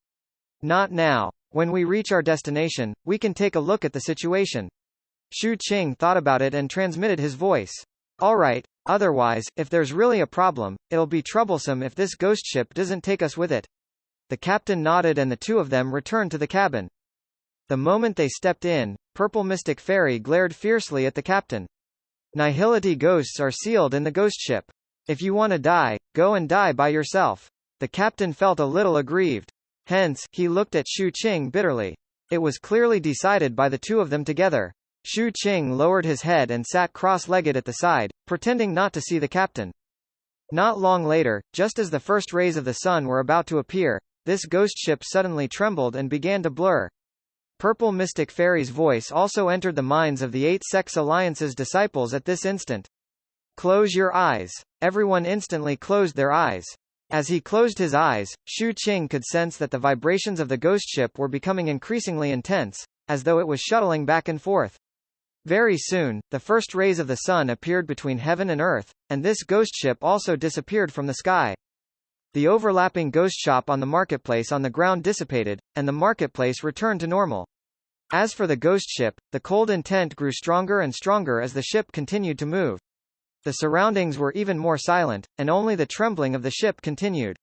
Speaker 1: Not now. When we reach our destination, we can take a look at the situation. Shu Qing thought about it and transmitted his voice. All right. Otherwise, if there's really a problem, it'll be troublesome if this ghost ship doesn't take us with it. The captain nodded and the two of them returned to the cabin. The moment they stepped in, Purple Mystic Fairy glared fiercely at the captain. Nihility ghosts are sealed in the ghost ship. If you want to die, go and die by yourself. The captain felt a little aggrieved. Hence, he looked at Shu Qing bitterly. It was clearly decided by the two of them together. Shu Qing lowered his head and sat cross-legged at the side, pretending not to see the captain. Not long later, just as the first rays of the sun were about to appear, this ghost ship suddenly trembled and began to blur. Purple Mystic Fairy's voice also entered the minds of the Eight-Sex Alliance's disciples at this instant. Close your eyes. Everyone instantly closed their eyes. As he closed his eyes, Shu Qing could sense that the vibrations of the ghost ship were becoming increasingly intense, as though it was shuttling back and forth. Very soon, the first rays of the sun appeared between heaven and earth, and this ghost ship also disappeared from the sky. The overlapping ghost shop on the marketplace on the ground dissipated, and the marketplace returned to normal. As for the ghost ship, the cold intent grew stronger and stronger as the ship continued to move. The surroundings were even more silent, and only the trembling of the ship continued.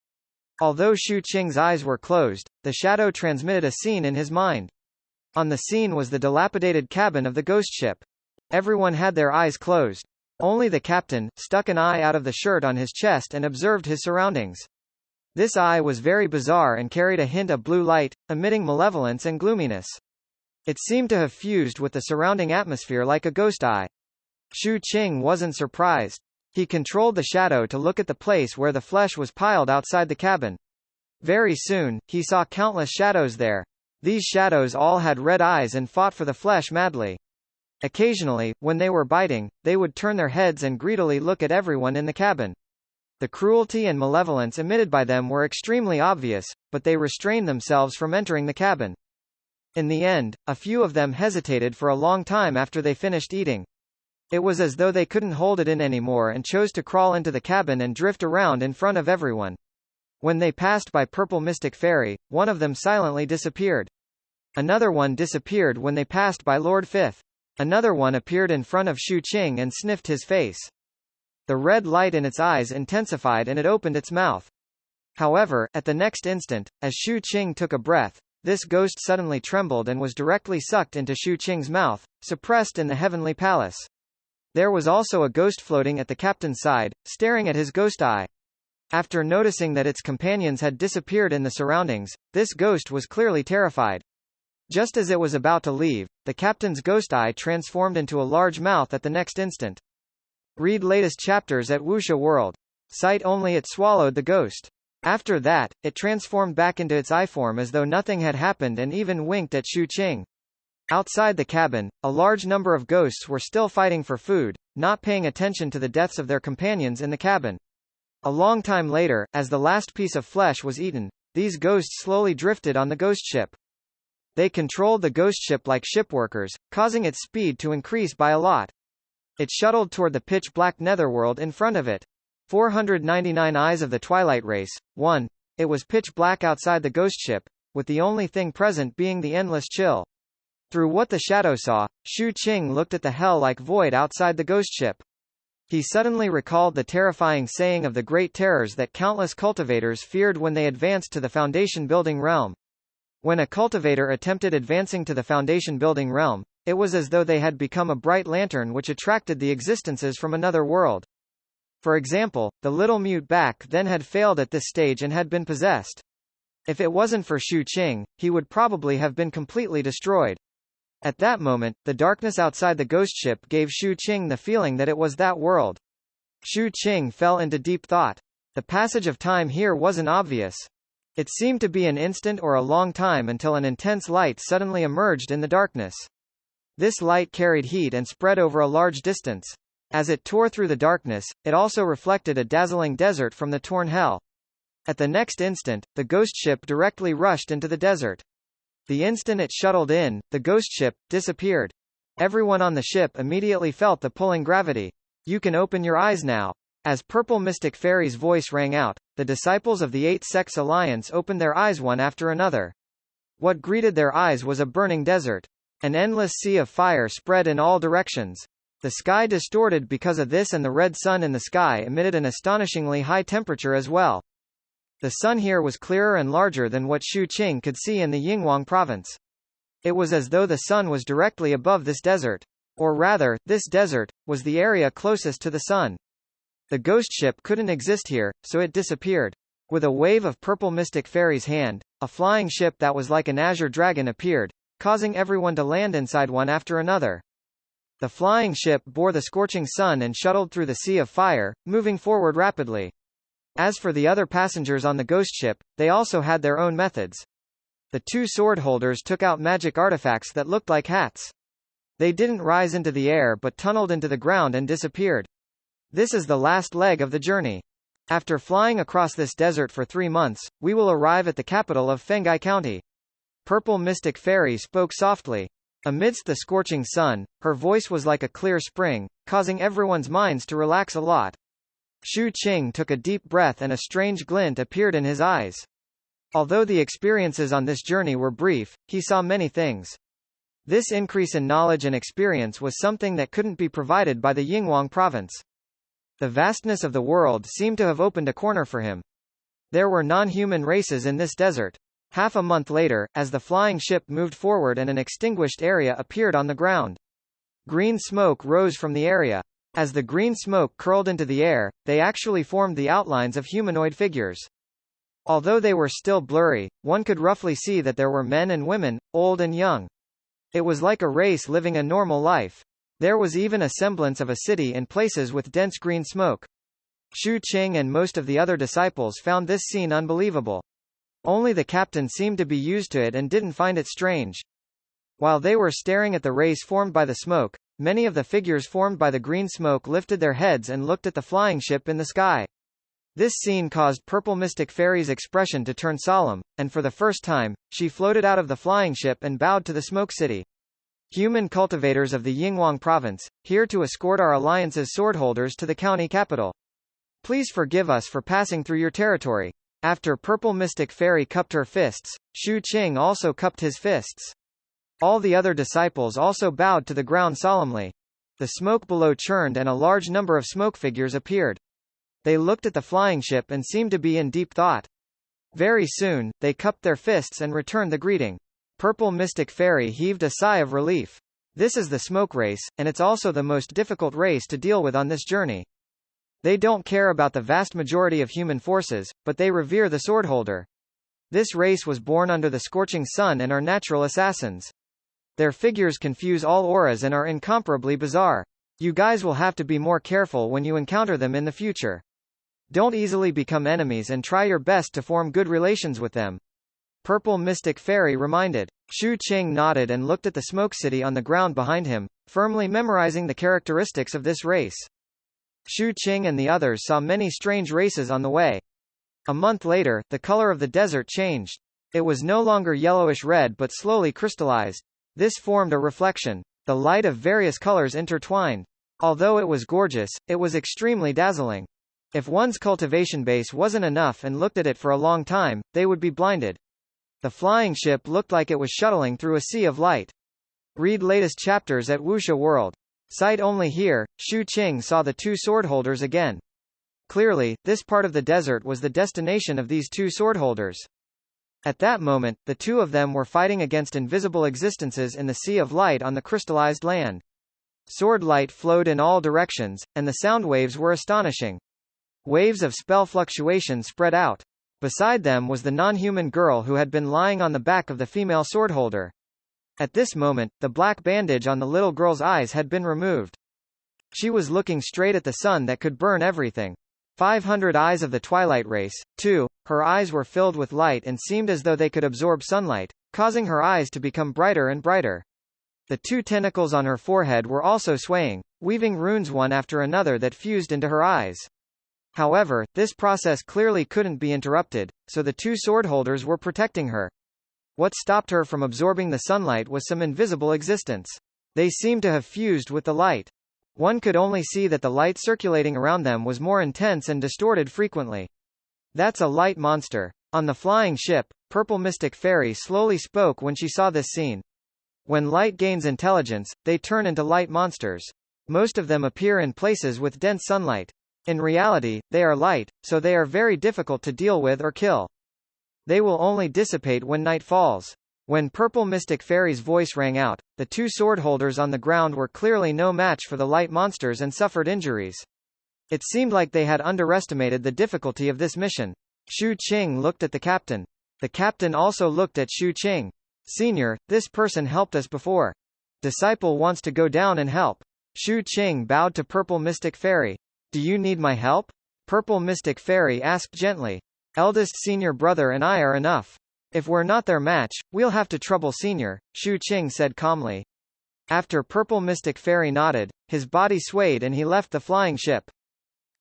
Speaker 1: Although Shu Qing's eyes were closed, the shadow transmitted a scene in his mind. On the scene was the dilapidated cabin of the ghost ship. Everyone had their eyes closed. Only the captain stuck an eye out of the shirt on his chest and observed his surroundings. This eye was very bizarre and carried a hint of blue light, emitting malevolence and gloominess. It seemed to have fused with the surrounding atmosphere like a ghost eye. Shu Qing wasn't surprised. He controlled the shadow to look at the place where the flesh was piled outside the cabin. Very soon, he saw countless shadows there. These shadows all had red eyes and fought for the flesh madly. Occasionally, when they were biting, they would turn their heads and greedily look at everyone in the cabin. The cruelty and malevolence emitted by them were extremely obvious, but they restrained themselves from entering the cabin. In the end, a few of them hesitated for a long time after they finished eating. It was as though they couldn't hold it in anymore and chose to crawl into the cabin and drift around in front of everyone. When they passed by Purple Mystic Fairy, one of them silently disappeared. Another one disappeared when they passed by Lord Fifth. Another one appeared in front of Shu Qing and sniffed his face. The red light in its eyes intensified and it opened its mouth. However, at the next instant, as Shu Qing took a breath, this ghost suddenly trembled and was directly sucked into Shu Qing's mouth, suppressed in the heavenly palace. There was also a ghost floating at the captain's side, staring at his ghost eye. After noticing that its companions had disappeared in the surroundings, this ghost was clearly terrified. Just as it was about to leave, the captain's ghost eye transformed into a large mouth at the next instant. Read latest chapters at Wuxia World. Sight only it swallowed the ghost. After that, it transformed back into its eye form as though nothing had happened and even winked at Shu Qing. Outside the cabin, a large number of ghosts were still fighting for food, not paying attention to the deaths of their companions in the cabin. A long time later, as the last piece of flesh was eaten, these ghosts slowly drifted on the ghost ship. They controlled the ghost ship like shipworkers, causing its speed to increase by a lot. It shuttled toward the pitch-black netherworld in front of it. 499 eyes of the Twilight Race. 1. It was pitch black outside the ghost ship, with the only thing present being the endless chill. Through what the shadow saw, Shu Qing looked at the hell-like void outside the ghost ship. He suddenly recalled the terrifying saying of the Great Terrors that countless cultivators feared when they advanced to the foundation-building realm. When a cultivator attempted advancing to the foundation-building realm, it was as though they had become a bright lantern which attracted the existences from another world. For example, the little mute back then had failed at this stage and had been possessed. If it wasn't for Shu Qing, he would probably have been completely destroyed. At that moment, the darkness outside the ghost ship gave Shu Qing the feeling that it was that world. Shu Qing fell into deep thought. The passage of time here wasn't obvious. It seemed to be an instant or a long time until an intense light suddenly emerged in the darkness. This light carried heat and spread over a large distance. As it tore through the darkness, it also reflected a dazzling desert from the torn hell. At the next instant, the ghost ship directly rushed into the desert. The instant it shuttled in, the ghost ship disappeared. Everyone on the ship immediately felt the pulling gravity. You can open your eyes now. As Purple Mystic Fairy's voice rang out, the disciples of the Eight Sects Alliance opened their eyes one after another. What greeted their eyes was a burning desert. An endless sea of fire spread in all directions. The sky distorted because of this, and the red sun in the sky emitted an astonishingly high temperature as well. The sun here was clearer and larger than what Shu Qing could see in the Yinghuang province. It was as though the sun was directly above this desert. Or rather, this desert was the area closest to the sun. The ghost ship couldn't exist here, so it disappeared. With a wave of Purple Mystic Fairy's hand, a flying ship that was like an azure dragon appeared, causing everyone to land inside one after another. The flying ship bore the scorching sun and shuttled through the sea of fire, moving forward rapidly. As for the other passengers on the ghost ship, they also had their own methods. The two sword holders took out magic artifacts that looked like hats. They didn't rise into the air but tunneled into the ground and disappeared. This is the last leg of the journey. After flying across this desert for 3 months, we will arrive at the capital of Fengai County. Purple Mystic Fairy spoke softly. Amidst the scorching sun, her voice was like a clear spring, causing everyone's minds to relax a lot. Shu Qing took a deep breath and a strange glint appeared in his eyes. Although the experiences on this journey were brief, he saw many things. This increase in knowledge and experience was something that couldn't be provided by the Yinghuang province. The vastness of the world seemed to have opened a corner for him. There were non-human races in this desert. Half a month later, as the flying ship moved forward and an extinguished area appeared on the ground. Green smoke rose from the area. As the green smoke curled into the air, they actually formed the outlines of humanoid figures. Although they were still blurry, one could roughly see that there were men and women, old and young. It was like a race living a normal life. There was even a semblance of a city in places with dense green smoke. Shu Qing and most of the other disciples found this scene unbelievable. Only the captain seemed to be used to it and didn't find it strange. While they were staring at the race formed by the smoke, many of the figures formed by the green smoke lifted their heads and looked at the flying ship in the sky. This scene caused Purple Mystic Fairy's expression to turn solemn, and for the first time, she floated out of the flying ship and bowed to the smoke city. Human cultivators of the Yinghuang province, here to escort our alliance's swordholders to the county capital. Please forgive us for passing through your territory. After Purple Mystic Fairy cupped her fists, Shu Qing also cupped his fists. All the other disciples also bowed to the ground solemnly. The smoke below churned and a large number of smoke figures appeared. They looked at the flying ship and seemed to be in deep thought. Very soon, they cupped their fists and returned the greeting. Purple Mystic Fairy heaved a sigh of relief. This is the smoke race, and it's also the most difficult race to deal with on this journey. They don't care about the vast majority of human forces, but they revere the swordholder. This race was born under the scorching sun and are natural assassins. Their figures confuse all auras and are incomparably bizarre. You guys will have to be more careful when you encounter them in the future. Don't easily become enemies and try your best to form good relations with them. Purple Mystic Fairy reminded. Shu Qing nodded and looked at the smoke city on the ground behind him, firmly memorizing the characteristics of this race. Shu Qing and the others saw many strange races on the way. A month later, the color of the desert changed. It was no longer yellowish-red but slowly crystallized. This formed a reflection. The light of various colors intertwined. Although it was gorgeous, it was extremely dazzling. If one's cultivation base wasn't enough and looked at it for a long time, they would be blinded. The flying ship looked like it was shuttling through a sea of light. Read latest chapters at Wuxia World. Sight only here, Shu Qing saw the two swordholders again. Clearly, this part of the desert was the destination of these two swordholders. At that moment, the two of them were fighting against invisible existences in the sea of light on the crystallized land. Sword light flowed in all directions, and the sound waves were astonishing. Waves of spell fluctuation spread out. Beside them was the non-human girl who had been lying on the back of the female swordholder. At this moment, the black bandage on the little girl's eyes had been removed. She was looking straight at the sun that could burn everything. 500 eyes of the twilight race, too. Her eyes were filled with light and seemed as though they could absorb sunlight, causing her eyes to become brighter and brighter. The two tentacles on her forehead were also swaying, weaving runes one after another that fused into her eyes. However, this process clearly couldn't be interrupted, so the two swordholders were protecting her. What stopped her from absorbing the sunlight was some invisible existence. They seemed to have fused with the light. One could only see that the light circulating around them was more intense and distorted frequently. That's a light monster. On the flying ship, Purple Mystic Fairy slowly spoke when she saw this scene. When light gains intelligence, they turn into light monsters. Most of them appear in places with dense sunlight. In reality, they are light, so they are very difficult to deal with or kill. They will only dissipate when night falls. When Purple Mystic Fairy's voice rang out, the two swordholders on the ground were clearly no match for the light monsters and suffered injuries. It seemed like they had underestimated the difficulty of this mission. Shu Qing looked at the captain. The captain also looked at Shu Qing. Senior, this person helped us before. Disciple wants to go down and help. Shu Qing bowed to Purple Mystic Fairy. Do you need my help? Purple Mystic Fairy asked gently. Eldest senior brother and I are enough. If we're not their match, we'll have to trouble senior, Shu Qing said calmly. After Purple Mystic Fairy nodded, his body swayed and he left the flying ship.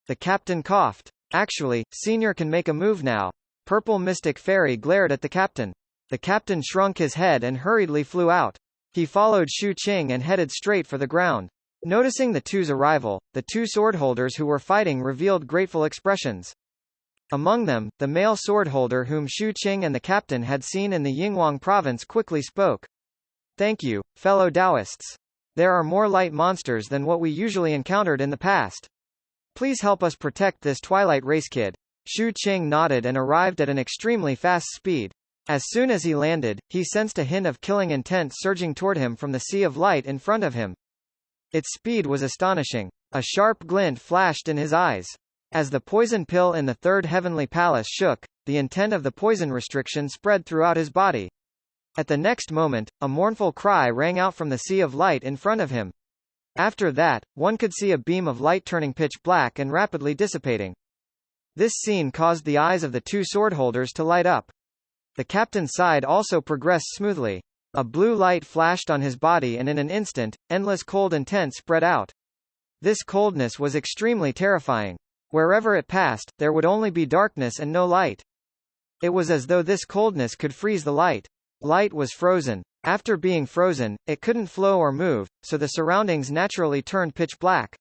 Speaker 1: The captain coughed. Actually, senior can make a move now. Purple Mystic Fairy glared at the captain. The captain shrunk his head and hurriedly flew out. He followed Shu Qing and headed straight for the ground. Noticing the two's arrival, the two swordholders who were fighting revealed grateful expressions. Among them, the male swordholder whom Shu Qing and the captain had seen in the Yinghuang province quickly spoke. Thank you, fellow Taoists. There are more light monsters than what we usually encountered in the past. Please help us protect this Twilight Race kid. Shu Qing nodded and arrived at an extremely fast speed. As soon as he landed, he sensed a hint of killing intent surging toward him from the sea of light in front of him. Its speed was astonishing. A sharp glint flashed in his eyes. As the poison pill in the third heavenly palace shook, the intent of the poison restriction spread throughout his body. At the next moment, a mournful cry rang out from the sea of light in front of him. After that, one could see a beam of light turning pitch black and rapidly dissipating. This scene caused the eyes of the two swordholders to light up. The captain's side also progressed smoothly. A blue light flashed on his body and in an instant, endless cold intent spread out. This coldness was extremely terrifying. Wherever it passed, there would only be darkness and no light. It was as though this coldness could freeze the light. Light was frozen. After being frozen, it couldn't flow or move, so the surroundings naturally turned pitch black.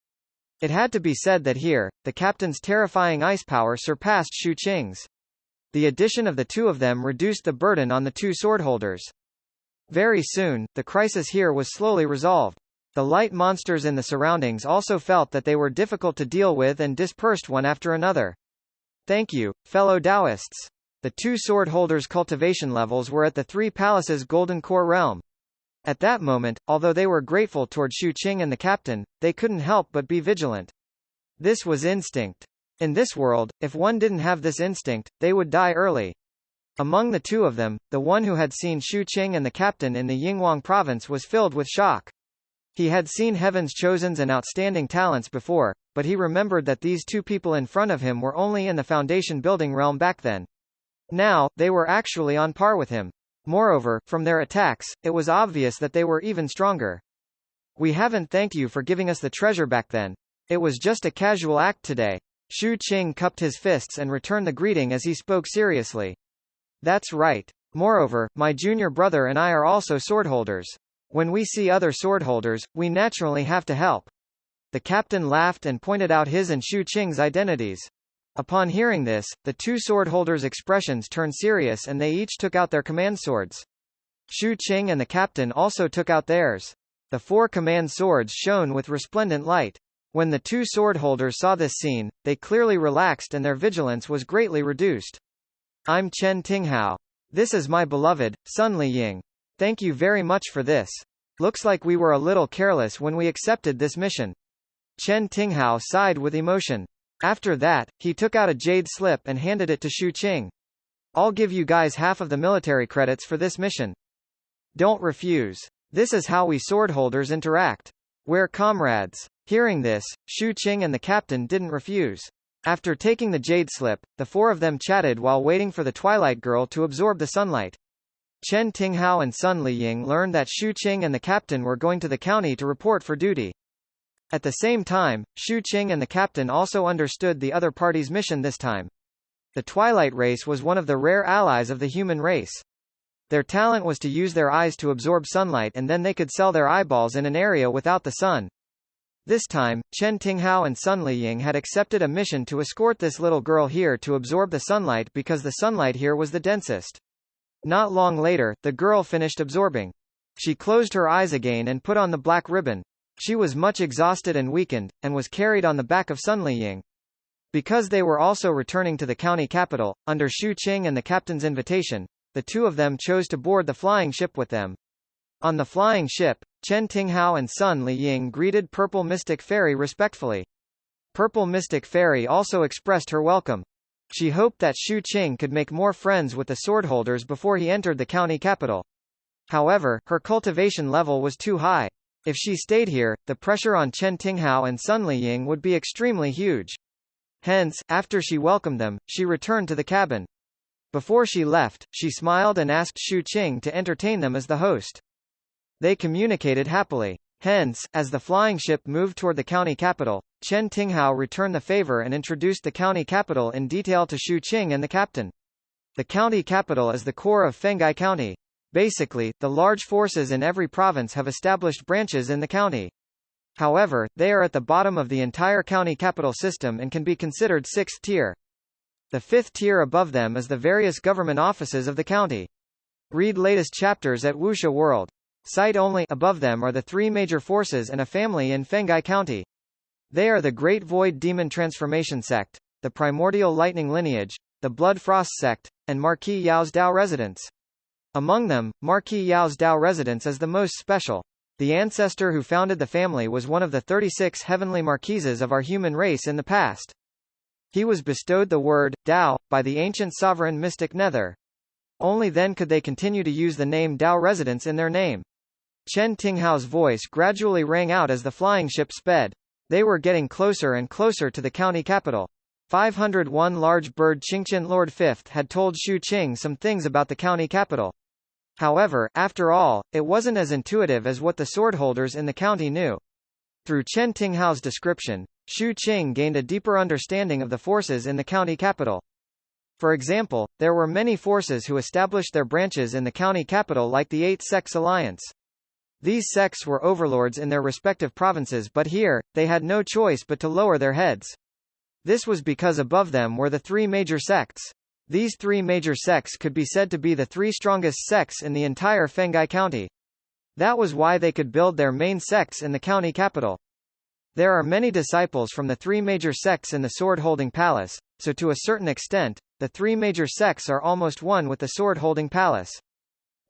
Speaker 1: It had to be said that here, the captain's terrifying ice power surpassed Shu Qing's. The addition of the two of them reduced the burden on the two swordholders. Very soon, the crisis here was slowly resolved. The light monsters in the surroundings also felt that they were difficult to deal with and dispersed one after another. Thank you, fellow Taoists. The two swordholders' cultivation levels were at the three palaces' golden core realm. At that moment, although they were grateful toward Shu Qing and the captain, they couldn't help but be vigilant. This was instinct. In this world, if one didn't have this instinct, they would die early. Among the two of them, the one who had seen Shu Qing and the captain in the Yinghuang province was filled with shock. He had seen Heaven's Chosens and outstanding talents before, but he remembered that these two people in front of him were only in the foundation building realm back then. Now, they were actually on par with him. Moreover, from their attacks, it was obvious that they were even stronger. We haven't thanked you for giving us the treasure back then. It was just a casual act today. Shu Qing cupped his fists and returned the greeting as he spoke seriously. That's right. Moreover, my junior brother and I are also swordholders. When we see other swordholders, we naturally have to help. The captain laughed and pointed out his and Shu Qing's identities. Upon hearing this, the two swordholders' expressions turned serious and they each took out their command swords. Shu Qing and the captain also took out theirs. The four command swords shone with resplendent light. When the two swordholders saw this scene, they clearly relaxed and their vigilance was greatly reduced. I'm Chen Tinghao. This is my beloved, Sun Liying. Thank you very much for this. Looks like we were a little careless when we accepted this mission. Chen Tinghao sighed with emotion. After that, he took out a jade slip and handed it to Shu Qing. I'll give you guys half of the military credits for this mission. Don't refuse. This is how we swordholders interact. We're comrades. Hearing this, Shu Qing and the captain didn't refuse. After taking the jade slip, the four of them chatted while waiting for the Twilight Girl to absorb the sunlight. Chen Tinghao and Sun Liying learned that Shu Qing and the captain were going to the county to report for duty. At the same time, Shu Qing and the captain also understood the other party's mission this time. The Twilight Race was one of the rare allies of the human race. Their talent was to use their eyes to absorb sunlight and then they could sell their eyeballs in an area without the sun. This time, Chen Tinghao and Sun Liying had accepted a mission to escort this little girl here to absorb the sunlight because the sunlight here was the densest. Not long later, the girl finished absorbing. She closed her eyes again and put on the black ribbon. She was much exhausted and weakened, and was carried on the back of Sun Liying. Because they were also returning to the county capital, under Shu Qing and the captain's invitation, the two of them chose to board the flying ship with them. On the flying ship, Chen Tinghao and Sun Liying greeted Purple Mystic Fairy respectfully. Purple Mystic Fairy also expressed her welcome. She hoped that Shu Qing could make more friends with the swordholders before he entered the county capital. However, her cultivation level was too high. If she stayed here, the pressure on Chen Tinghao and Sun Liying would be extremely huge. Hence, after she welcomed them, she returned to the cabin. Before she left, she smiled and asked Shu Qing to entertain them as the host. They communicated happily. Hence, as the flying ship moved toward the county capital, Chen Tinghao returned the favor and introduced the county capital in detail to Shu Qing and the captain. The county capital is the core of Fenghai County. Basically, the large forces in every province have established branches in the county. However, they are at the bottom of the entire county capital system and can be considered sixth tier. The fifth tier above them is the various government offices of the county. Read latest chapters at Wuxia World. Cite only. Above them are the three major forces and a family in Fengai County. They are the Great Void Demon Transformation Sect, the Primordial Lightning Lineage, the Blood Frost Sect, and Marquis Yao's Dao Residence. Among them, Marquis Yao's Dao Residence is the most special. The ancestor who founded the family was one of the 36 heavenly marquises of our human race in the past. He was bestowed the word, Dao, by the ancient sovereign mystic Nether. Only then could they continue to use the name Dao Residence in their name. Chen Tinghao's voice gradually rang out as the flying ship sped. They were getting closer and closer to the county capital. 501 Large Bird Qingqian Lord Fifth had told Xu Qing some things about the county capital. However, after all, it wasn't as intuitive as what the swordholders in the county knew. Through Chen Tinghao's description, Xu Qing gained a deeper understanding of the forces in the county capital. For example, there were many forces who established their branches in the county capital, like the Eight Sects Alliance. These sects were overlords in their respective provinces, but here, they had no choice but to lower their heads. This was because above them were the three major sects. These three major sects could be said to be the three strongest sects in the entire Fengai County. That was why they could build their main sects in the county capital. There are many disciples from the three major sects in the sword-holding palace, so to a certain extent, the three major sects are almost one with the sword-holding palace.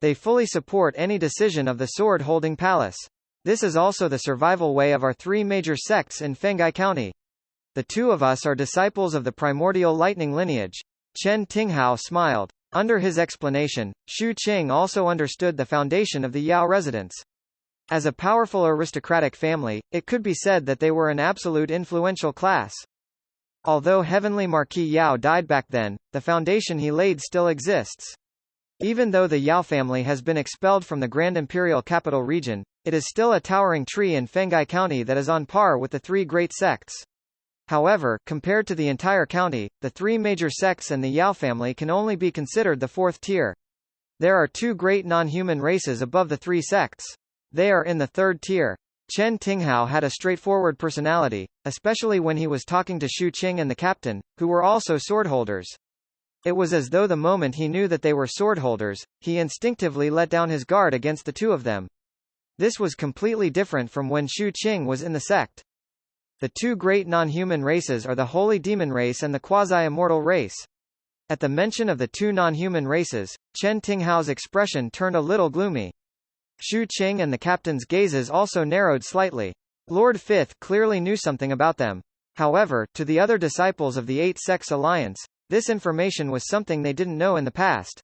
Speaker 1: They fully support any decision of the sword-holding palace. This is also the survival way of our three major sects in Fengai County. The two of us are disciples of the primordial lightning lineage. Chen Tinghao smiled. Under his explanation, Xu Qing also understood the foundation of the Yao residence. As a powerful aristocratic family, it could be said that they were an absolute influential class. Although Heavenly Marquis Yao died back then, the foundation he laid still exists. Even though the Yao family has been expelled from the Grand Imperial Capital region, it is still a towering tree in Fengai County that is on par with the three great sects. However, compared to the entire county, the three major sects and the Yao family can only be considered the fourth tier. There are two great non-human races above the three sects. They are in the third tier. Chen Tinghao had a straightforward personality, especially when he was talking to Xu Qing and the captain, who were also swordholders. It was as though the moment he knew that they were swordholders, he instinctively let down his guard against the two of them. This was completely different from when Xu Qing was in the sect. The two great non-human races are the Holy Demon race and the Quasi-Immortal race. At the mention of the two non-human races, Chen Tinghao's expression turned a little gloomy. Xu Qing and the captain's gazes also narrowed slightly. Lord Fifth clearly knew something about them. However, to the other disciples of the Eight Sects Alliance, this information was something they didn't know in the past.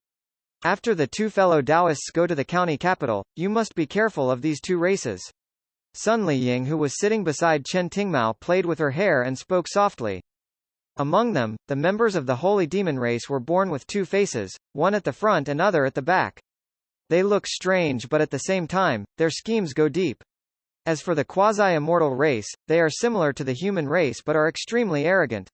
Speaker 1: After the two fellow Taoists go to the county capital, you must be careful of these two races. Sun Liying, who was sitting beside Chen Tingmao, played with her hair and spoke softly. Among them, the members of the Holy Demon race were born with two faces, one at the front and other at the back. They look strange, but at the same time, their schemes go deep. As for the Quasi-Immortal race, they are similar to the human race but are extremely arrogant.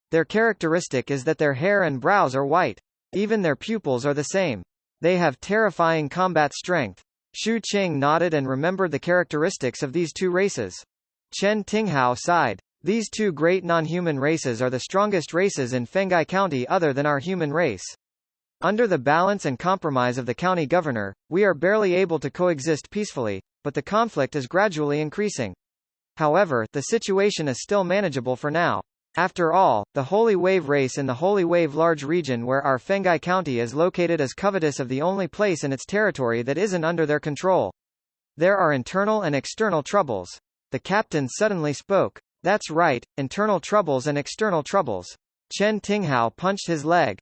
Speaker 1: Their characteristic is that their hair and brows are white. Even their pupils are the same. They have terrifying combat strength. Xu Qing nodded and remembered the characteristics of these two races. Chen Tinghao sighed. These two great non-human races are the strongest races in Fengai County other than our human race. Under the balance and compromise of the county governor, we are barely able to coexist peacefully, but the conflict is gradually increasing. However, the situation is still manageable for now. After all, the Holy Wave race in the Holy Wave large region where our Fengai County is located is covetous of the only place in its territory that isn't under their control. There are internal and external troubles. The captain suddenly spoke. That's right, internal troubles and external troubles. Chen Tinghao punched his leg.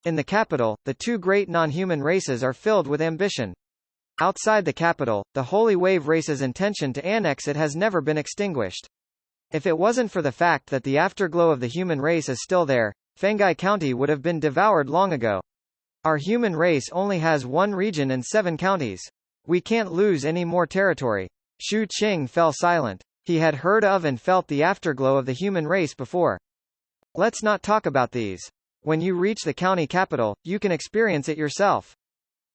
Speaker 1: In the capital, the two great non-human races are filled with ambition. Outside the capital, the Holy Wave race's intention to annex it has never been extinguished. If it wasn't for the fact that the afterglow of the human race is still there, Fengai County would have been devoured long ago. Our human race only has one region and 7 counties. We can't lose any more territory. Xu Qing fell silent. He had heard of and felt the afterglow of the human race before. Let's not talk about these. When you reach the county capital, you can experience it yourself.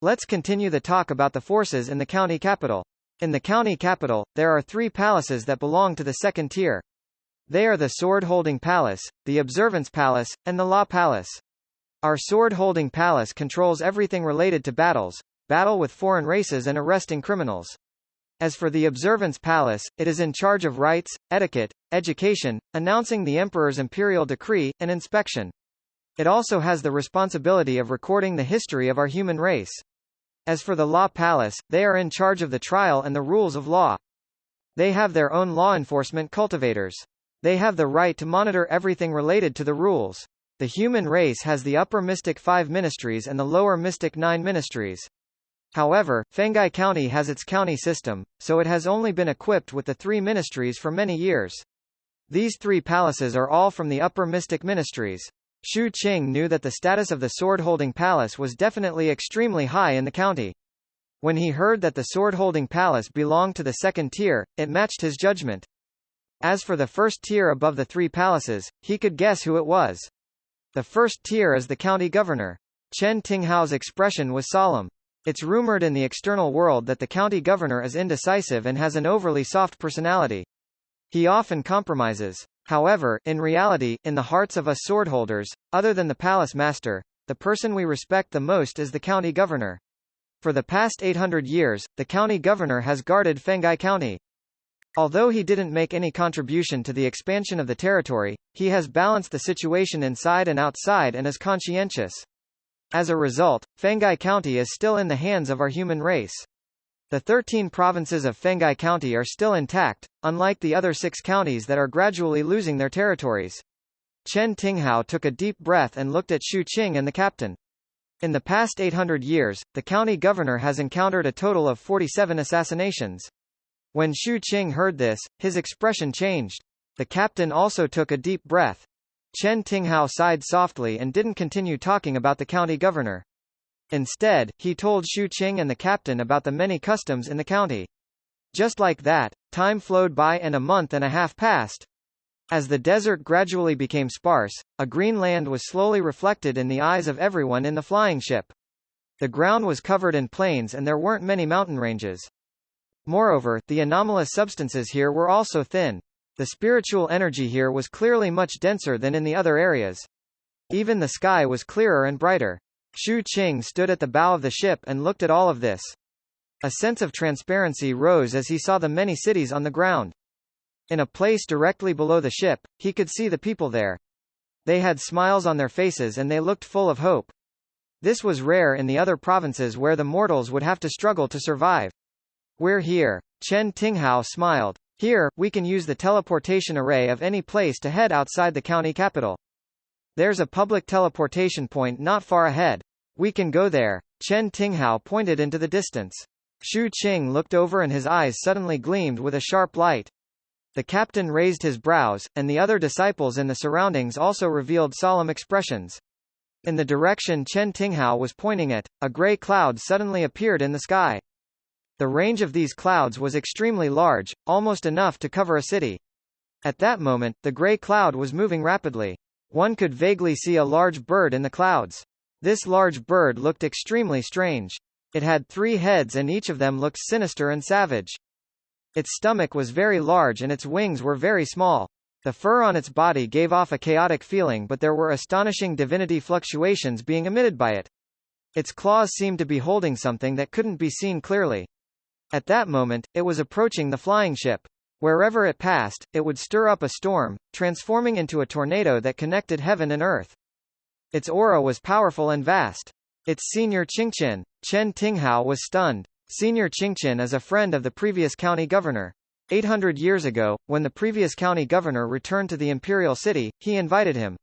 Speaker 1: Let's continue the talk about the forces in the county capital. In the county capital, there are 3 palaces that belong to the second tier. They are the Sword-Holding Palace, the Observance Palace, and the Law Palace. Our Sword-Holding Palace controls everything related to battles, battle with foreign races and arresting criminals. As for the Observance Palace, it is in charge of rites, etiquette, education, announcing the emperor's imperial decree, and inspection. It also has the responsibility of recording the history of our human race. As for the Law Palace, they are in charge of the trial and the rules of law. They have their own law enforcement cultivators. They have the right to monitor everything related to the rules. The human race has the upper mystic 5 ministries and the lower mystic 9 ministries. However, Fengai County has its county system, so it has only been equipped with the 3 ministries for many years. These 3 palaces are all from the upper mystic ministries. Xu Qing knew that the status of the sword-holding palace was definitely extremely high in the county. When he heard that the sword-holding palace belonged to the second tier, it matched his judgment. As for the first tier above the 3 palaces, he could guess who it was. The first tier is the county governor. Chen Tinghao's expression was solemn. It's rumored in the external world that the county governor is indecisive and has an overly soft personality. He often compromises. However, in reality, in the hearts of us swordholders, other than the palace master, the person we respect the most is the county governor. For the past 800 years, the county governor has guarded Fengai County. Although he didn't make any contribution to the expansion of the territory, he has balanced the situation inside and outside and is conscientious. As a result, Fengai County is still in the hands of our human race. The 13 provinces of Fengai County are still intact, unlike the other 6 counties that are gradually losing their territories. Chen Tinghao took a deep breath and looked at Xu Qing and the captain. In the past 800 years, the county governor has encountered a total of 47 assassinations. When Xu Qing heard this, his expression changed. The captain also took a deep breath. Chen Tinghao sighed softly and didn't continue talking about the county governor. Instead, he told Xu Qing and the captain about the many customs in the county. Just like that, time flowed by and a month and a half passed. As the desert gradually became sparse, a green land was slowly reflected in the eyes of everyone in the flying ship. The ground was covered in plains and there weren't many mountain ranges. Moreover, the anomalous substances here were also thin. The spiritual energy here was clearly much denser than in the other areas. Even the sky was clearer and brighter. Xu Qing stood at the bow of the ship and looked at all of this. A sense of transparency rose as he saw the many cities on the ground. In a place directly below the ship, he could see the people there. They had smiles on their faces and they looked full of hope. This was rare in the other provinces where the mortals would have to struggle to survive. We're here. Chen Tinghao smiled. Here, we can use the teleportation array of any place to head outside the county capital. There's a public teleportation point not far ahead. We can go there. Chen Tinghao pointed into the distance. Xu Qing looked over and his eyes suddenly gleamed with a sharp light. The captain raised his brows, and the other disciples in the surroundings also revealed solemn expressions. In the direction Chen Tinghao was pointing at, a gray cloud suddenly appeared in the sky. The range of these clouds was extremely large, almost enough to cover a city. At that moment, the gray cloud was moving rapidly. One could vaguely see a large bird in the clouds. This large bird looked extremely strange. It had 3 heads and each of them looked sinister and savage. Its stomach was very large and its wings were very small. The fur on its body gave off a chaotic feeling, but there were astonishing divinity fluctuations being emitted by it. Its claws seemed to be holding something that couldn't be seen clearly. At that moment, it was approaching the flying ship. Wherever it passed, it would stir up a storm, transforming into a tornado that connected heaven and earth. Its aura was powerful and vast. Its senior Qingqian, Chen Tinghao, was stunned. Senior Qingqian is a friend of the previous county governor. 800 years ago, when the previous county governor returned to the imperial city, he invited him.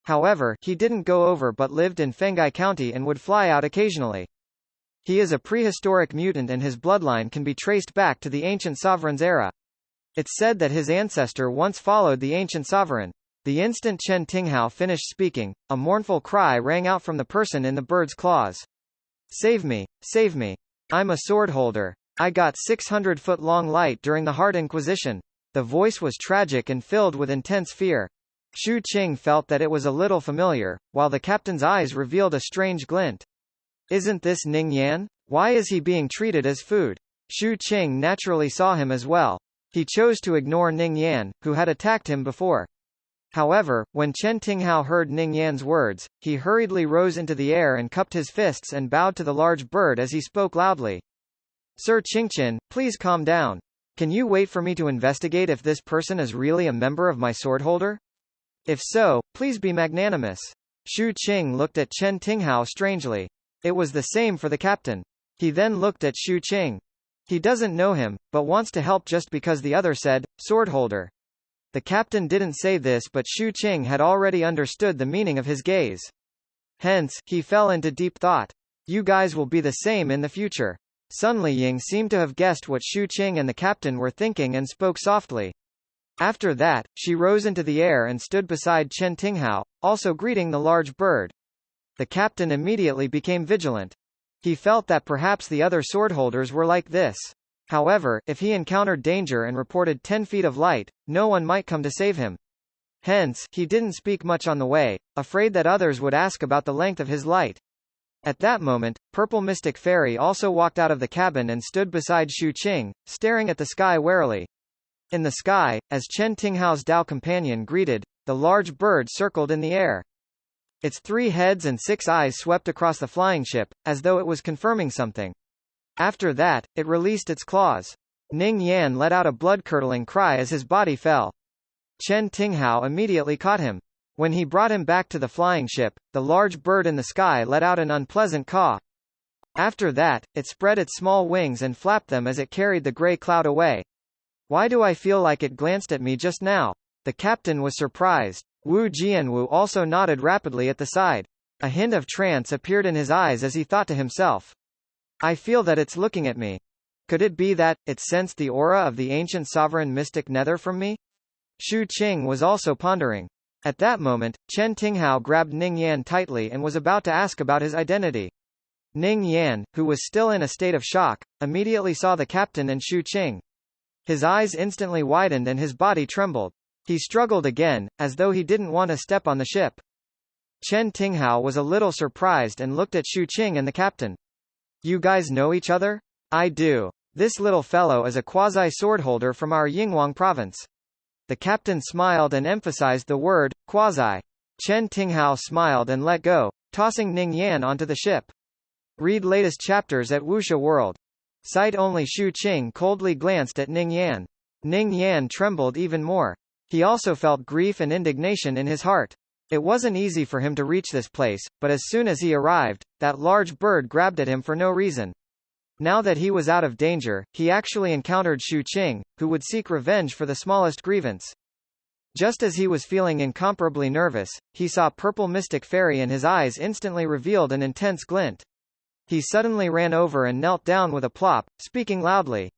Speaker 1: However, he didn't go over but lived in Fengai County and would fly out occasionally. He is a prehistoric mutant and his bloodline can be traced back to the ancient sovereign's era. It's said that his ancestor once followed the ancient sovereign. The instant Chen Tinghao finished speaking, a mournful cry rang out from the person in the bird's claws. Save me, save me. I'm a sword holder. I got 600-foot-long light during the Heart Inquisition. The voice was tragic and filled with intense fear. Xu Qing felt that it was a little familiar, while the captain's eyes revealed a strange glint. Isn't this Ning Yan? Why is he being treated as food? Xu Qing naturally saw him as well. He chose to ignore Ning Yan, who had attacked him before. However, when Chen Tinghao heard Ning Yan's words, he hurriedly rose into the air and cupped his fists and bowed to the large bird as he spoke loudly. Sir Qingqian, please calm down. Can you wait for me to investigate if this person is really a member of my swordholder? If so, please be magnanimous. Xu Qing looked at Chen Tinghao strangely. It was the same for the captain. He then looked at Xu Qing. He doesn't know him, but wants to help just because the other said, swordholder. The captain didn't say this, but Xu Qing had already understood the meaning of his gaze. Hence, he fell into deep thought. You guys will be the same in the future. Sun Liying seemed to have guessed what Xu Qing and the captain were thinking and spoke softly. After that, she rose into the air and stood beside Chen Tinghao, also greeting the large bird. The captain immediately became vigilant. He felt that perhaps the other swordholders were like this. However, if he encountered danger and reported 10 feet of light, no one might come to save him. Hence, he didn't speak much on the way, afraid that others would ask about the length of his light. At that moment, Purple Mystic Fairy also walked out of the cabin and stood beside Xu Qing, staring at the sky warily. In the sky, as Chen Tinghao's Dao companion greeted, the large bird circled in the air. Its 3 heads and 6 eyes swept across the flying ship, as though it was confirming something. After that, it released its claws. Ning Yan let out a blood-curdling cry as his body fell. Chen Tinghao immediately caught him. When he brought him back to the flying ship, the large bird in the sky let out an unpleasant caw. After that, it spread its small wings and flapped them as it carried the gray cloud away. Why do I feel like it glanced at me just now? The captain was surprised. Wu Jianwu also nodded rapidly at the side. A hint of trance appeared in his eyes as he thought to himself. I feel that it's looking at me. Could it be that it sensed the aura of the ancient sovereign mystic nether from me? Xu Qing was also pondering. At that moment, Chen Tinghao grabbed Ning Yan tightly and was about to ask about his identity. Ning Yan, who was still in a state of shock, immediately saw the captain and Xu Qing. His eyes instantly widened and his body trembled. He struggled again, as though he didn't want to step on the ship. Chen Tinghao was a little surprised and looked at Xu Qing and the captain. You guys know each other? I do. This little fellow is a quasi-swordholder from our Yinghuang province. The captain smiled and emphasized the word, quasi. Chen Tinghao smiled and let go, tossing Ning Yan onto the ship. Read latest chapters at Wuxia World. Sight only. Xu Qing coldly glanced at Ning Yan. Ning Yan trembled even more. He also felt grief and indignation in his heart. It wasn't easy for him to reach this place, but as soon as he arrived, that large bird grabbed at him for no reason. Now that he was out of danger, he actually encountered Xu Qing, who would seek revenge for the smallest grievance. Just as he was feeling incomparably nervous, he saw Purple Mystic Fairy and his eyes instantly revealed an intense glint. He suddenly ran over and knelt down with a plop, speaking loudly.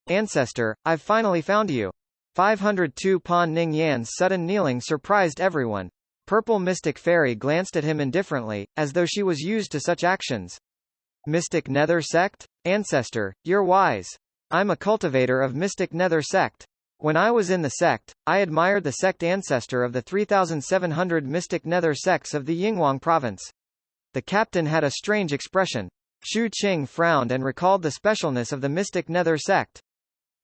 Speaker 1: Ancestor, I've finally found you. 502 Pon Ning Yan's sudden kneeling surprised everyone. Purple Mystic Fairy glanced at him indifferently, as though she was used to such actions. Mystic Nether Sect? Ancestor, you're wise. I'm a cultivator of Mystic Nether Sect. When I was in the sect, I admired the sect ancestor of the 3,700 Mystic Nether sects of the Yinghuang province. The captain had a strange expression. Xu Qing frowned and recalled the specialness of the Mystic Nether sect.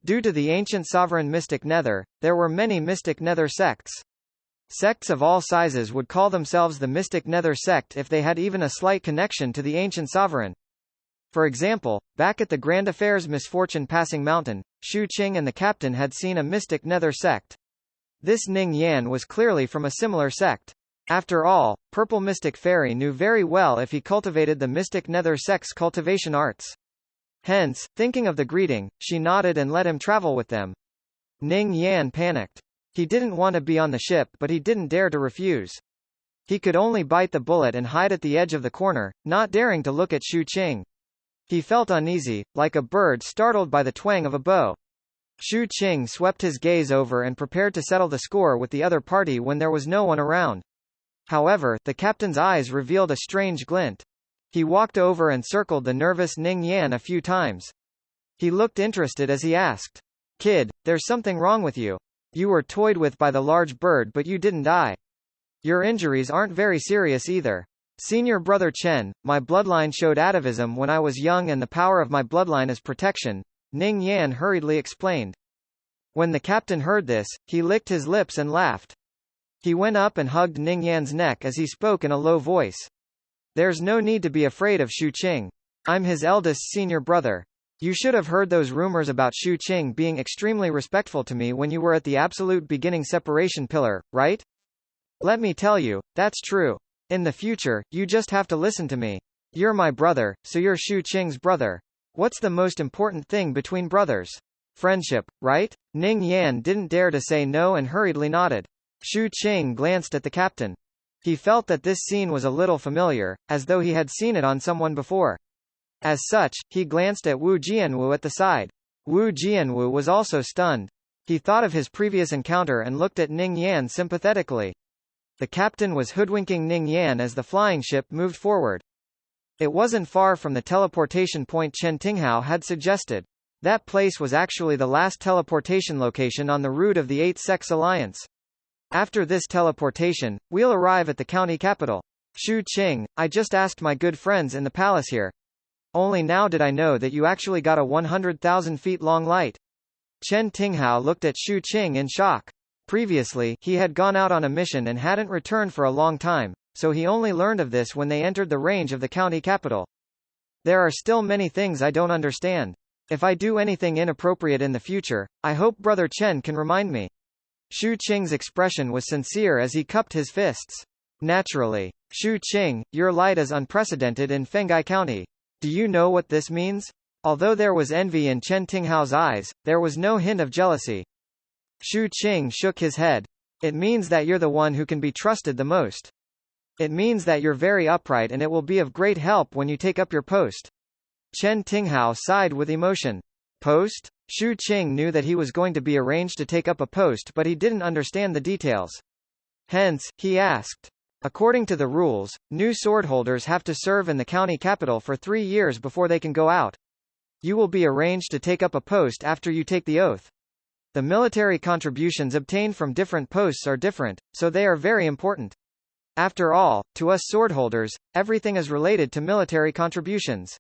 Speaker 1: Due to the ancient sovereign Mystic Nether, there were many Mystic Nether sects. Sects of all sizes would call themselves the Mystic Nether sect if they had even a slight connection to the ancient sovereign. For example, back at the Grand Affairs Misfortune Passing Mountain, Xu Qing and the captain had seen a Mystic Nether sect. This Ning Yan was clearly from a similar sect. After all, Purple Mystic Fairy knew very well if he cultivated the Mystic Nether sect's cultivation arts. Hence, thinking of the greeting, she nodded and let him travel with them. Ning Yan panicked. He didn't want to be on the ship, but he didn't dare to refuse. He could only bite the bullet and hide at the edge of the corner, not daring to look at Xu Qing. He felt uneasy, like a bird startled by the twang of a bow. Xu Qing swept his gaze over and prepared to settle the score with the other party when there was no one around. However, the captain's eyes revealed a strange glint. He walked over and circled the nervous Ning Yan a few times. He looked interested as he asked, "Kid, there's something wrong with you. You were toyed with by the large bird but you didn't die. Your injuries aren't very serious either. Senior brother Chen, my bloodline showed atavism when I was young and the power of my bloodline is protection. Ning Yan hurriedly explained. When the captain heard this, he licked his lips and laughed. He went up and hugged Ning Yan's neck as he spoke in a low voice. There's no need to be afraid of Shu Qing. I'm his eldest senior brother. You should have heard those rumors about Shu Qing being extremely respectful to me when you were at the absolute beginning separation pillar, right? Let me tell you, that's true. In the future, you just have to listen to me. You're my brother, so you're Shu Qing's brother. What's the most important thing between brothers? Friendship, right? Ning Yan didn't dare to say no and hurriedly nodded. Shu Qing glanced at the captain. He felt that this scene was a little familiar, as though he had seen it on someone before. As such, he glanced at Wu Jianwu at the side. Wu Jianwu was also stunned. He thought of his previous encounter and looked at Ning Yan sympathetically. The captain was hoodwinking Ning Yan as the flying ship moved forward. It wasn't far from the teleportation point Chen Tinghao had suggested. That place was actually the last teleportation location on the route of the 8th Sex Alliance. After this teleportation, we'll arrive at the county capital. Shu Qing, I just asked my good friends in the palace here. Only now did I know that you actually got a 100,000 feet long light. Chen Tinghao looked at Shu Qing in shock. Previously, he had gone out on a mission and hadn't returned for a long time, so he only learned of this when they entered the range of the county capital. There are still many things I don't understand. If I do anything inappropriate in the future, I hope Brother Chen can remind me. Shu Qing's expression was sincere as he cupped his fists. Naturally. Shu Qing, your light is unprecedented in Fenghai County. Do you know what this means? Although there was envy in Chen Tinghao's eyes, there was no hint of jealousy. Shu Qing shook his head. It means that you're the one who can be trusted the most. It means that you're very upright and it will be of great help when you take up your post. Chen Tinghao sighed with emotion. Post? Shu Qing knew that he was going to be arranged to take up a post, but he didn't understand the details. Hence, he asked. According to the rules, new swordholders have to serve in the county capital for 3 years before they can go out. You will be arranged to take up a post after you take the oath. The military contributions obtained from different posts are different, so they are very important. After all, to us swordholders, everything is related to military contributions.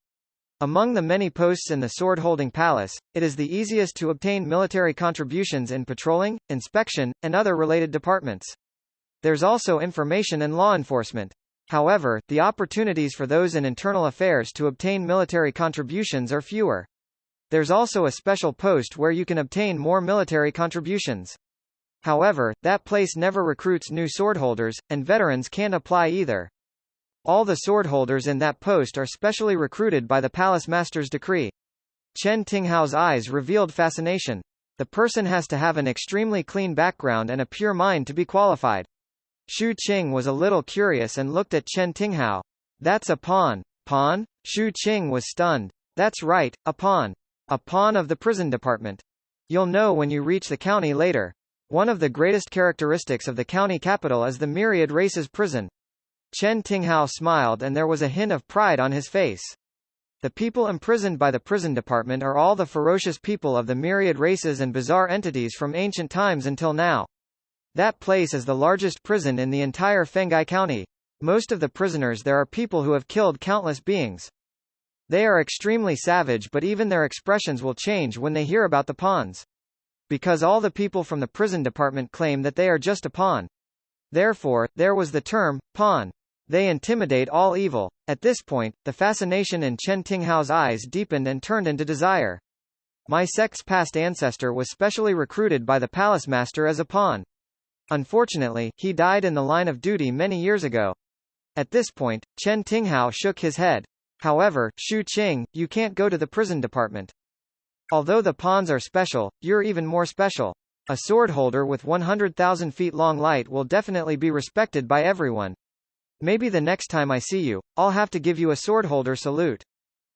Speaker 1: Among the many posts in the sword-holding palace, it is the easiest to obtain military contributions in patrolling, inspection, and other related departments. There's also information and law enforcement. However, the opportunities for those in internal affairs to obtain military contributions are fewer. There's also a special post where you can obtain more military contributions. However, that place never recruits new swordholders, and veterans can't apply either. All the swordholders in that post are specially recruited by the palace master's decree. Chen Tinghao's eyes revealed fascination. The person has to have an extremely clean background and a pure mind to be qualified. Shu Qing was a little curious and looked at Chen Tinghao. That's a pawn. Pawn? Shu Qing was stunned. That's right, a pawn. A pawn of the prison department. You'll know when you reach the county later. One of the greatest characteristics of the county capital is the myriad races prison. Chen Tinghao smiled and there was a hint of pride on his face. The people imprisoned by the prison department are all the ferocious people of the myriad races and bizarre entities from ancient times until now. That place is the largest prison in the entire Fenghai County. Most of the prisoners there are people who have killed countless beings. They are extremely savage, but even their expressions will change when they hear about the pawns. Because all the people from the prison department claim that they are just a pawn. Therefore, there was the term, pawn. They intimidate all evil. At this point, the fascination in Chen Tinghao's eyes deepened and turned into desire. My sect's past ancestor was specially recruited by the palace master as a pawn. Unfortunately, he died in the line of duty many years ago. At this point, Chen Tinghao shook his head. However, Shu Qing, you can't go to the prison department. Although the pawns are special, you're even more special. A sword holder with 100,000 feet long light will definitely be respected by everyone. Maybe the next time I see you, I'll have to give you a swordholder salute.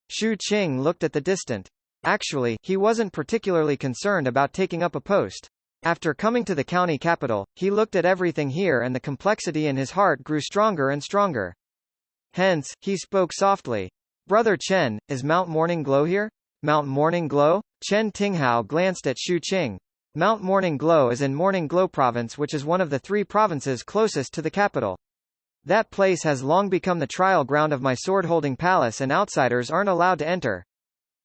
Speaker 1: Shu Qing looked at the distant. Actually, he wasn't particularly concerned about taking up a post. After coming to the county capital, he looked at everything here and the complexity in his heart grew stronger and stronger. Hence, he spoke softly. Brother Chen, is Mount Morning Glow here? Mount Morning Glow? Chen Tinghao glanced at Shu Qing. Mount Morning Glow is in Morning Glow province, which is one of the 3 provinces closest to the capital. That place has long become the trial ground of my sword-holding palace and outsiders aren't allowed to enter.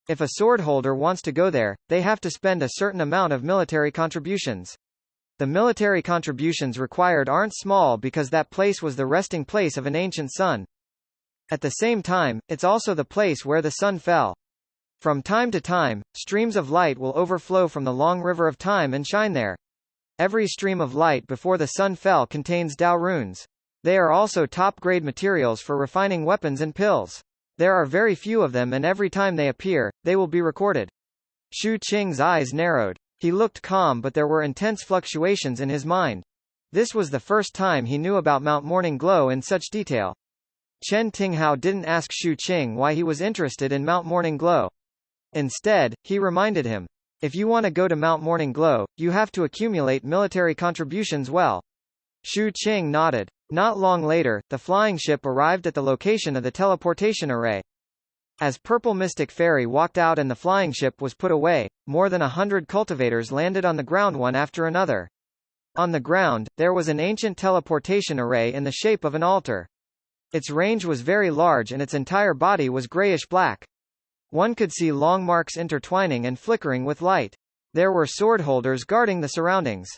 Speaker 1: If a sword holder wants to go there, they have to spend a certain amount of military contributions. The military contributions required aren't small because that place was the resting place of an ancient sun. At the same time, it's also the place where the sun fell. From time to time, streams of light will overflow from the long river of time and shine there. Every stream of light before the sun fell contains Dao runes. They are also top-grade materials for refining weapons and pills. There are very few of them, and every time they appear, they will be recorded. Shu Qing's eyes narrowed. He looked calm, but there were intense fluctuations in his mind. This was the first time he knew about Mount Morning Glow in such detail. Chen Tinghao didn't ask Shu Qing why he was interested in Mount Morning Glow. Instead, he reminded him, if you want to go to Mount Morning Glow, you have to accumulate military contributions well. Shu Qing nodded. Not long later, the flying ship arrived at the location of the teleportation array. As Purple Mystic Fairy walked out and the flying ship was put away, more than 100 cultivators landed on the ground one after another. On the ground, there was an ancient teleportation array in the shape of an altar. Its range was very large and its entire body was grayish-black. One could see long marks intertwining and flickering with light. There were sword holders guarding the surroundings.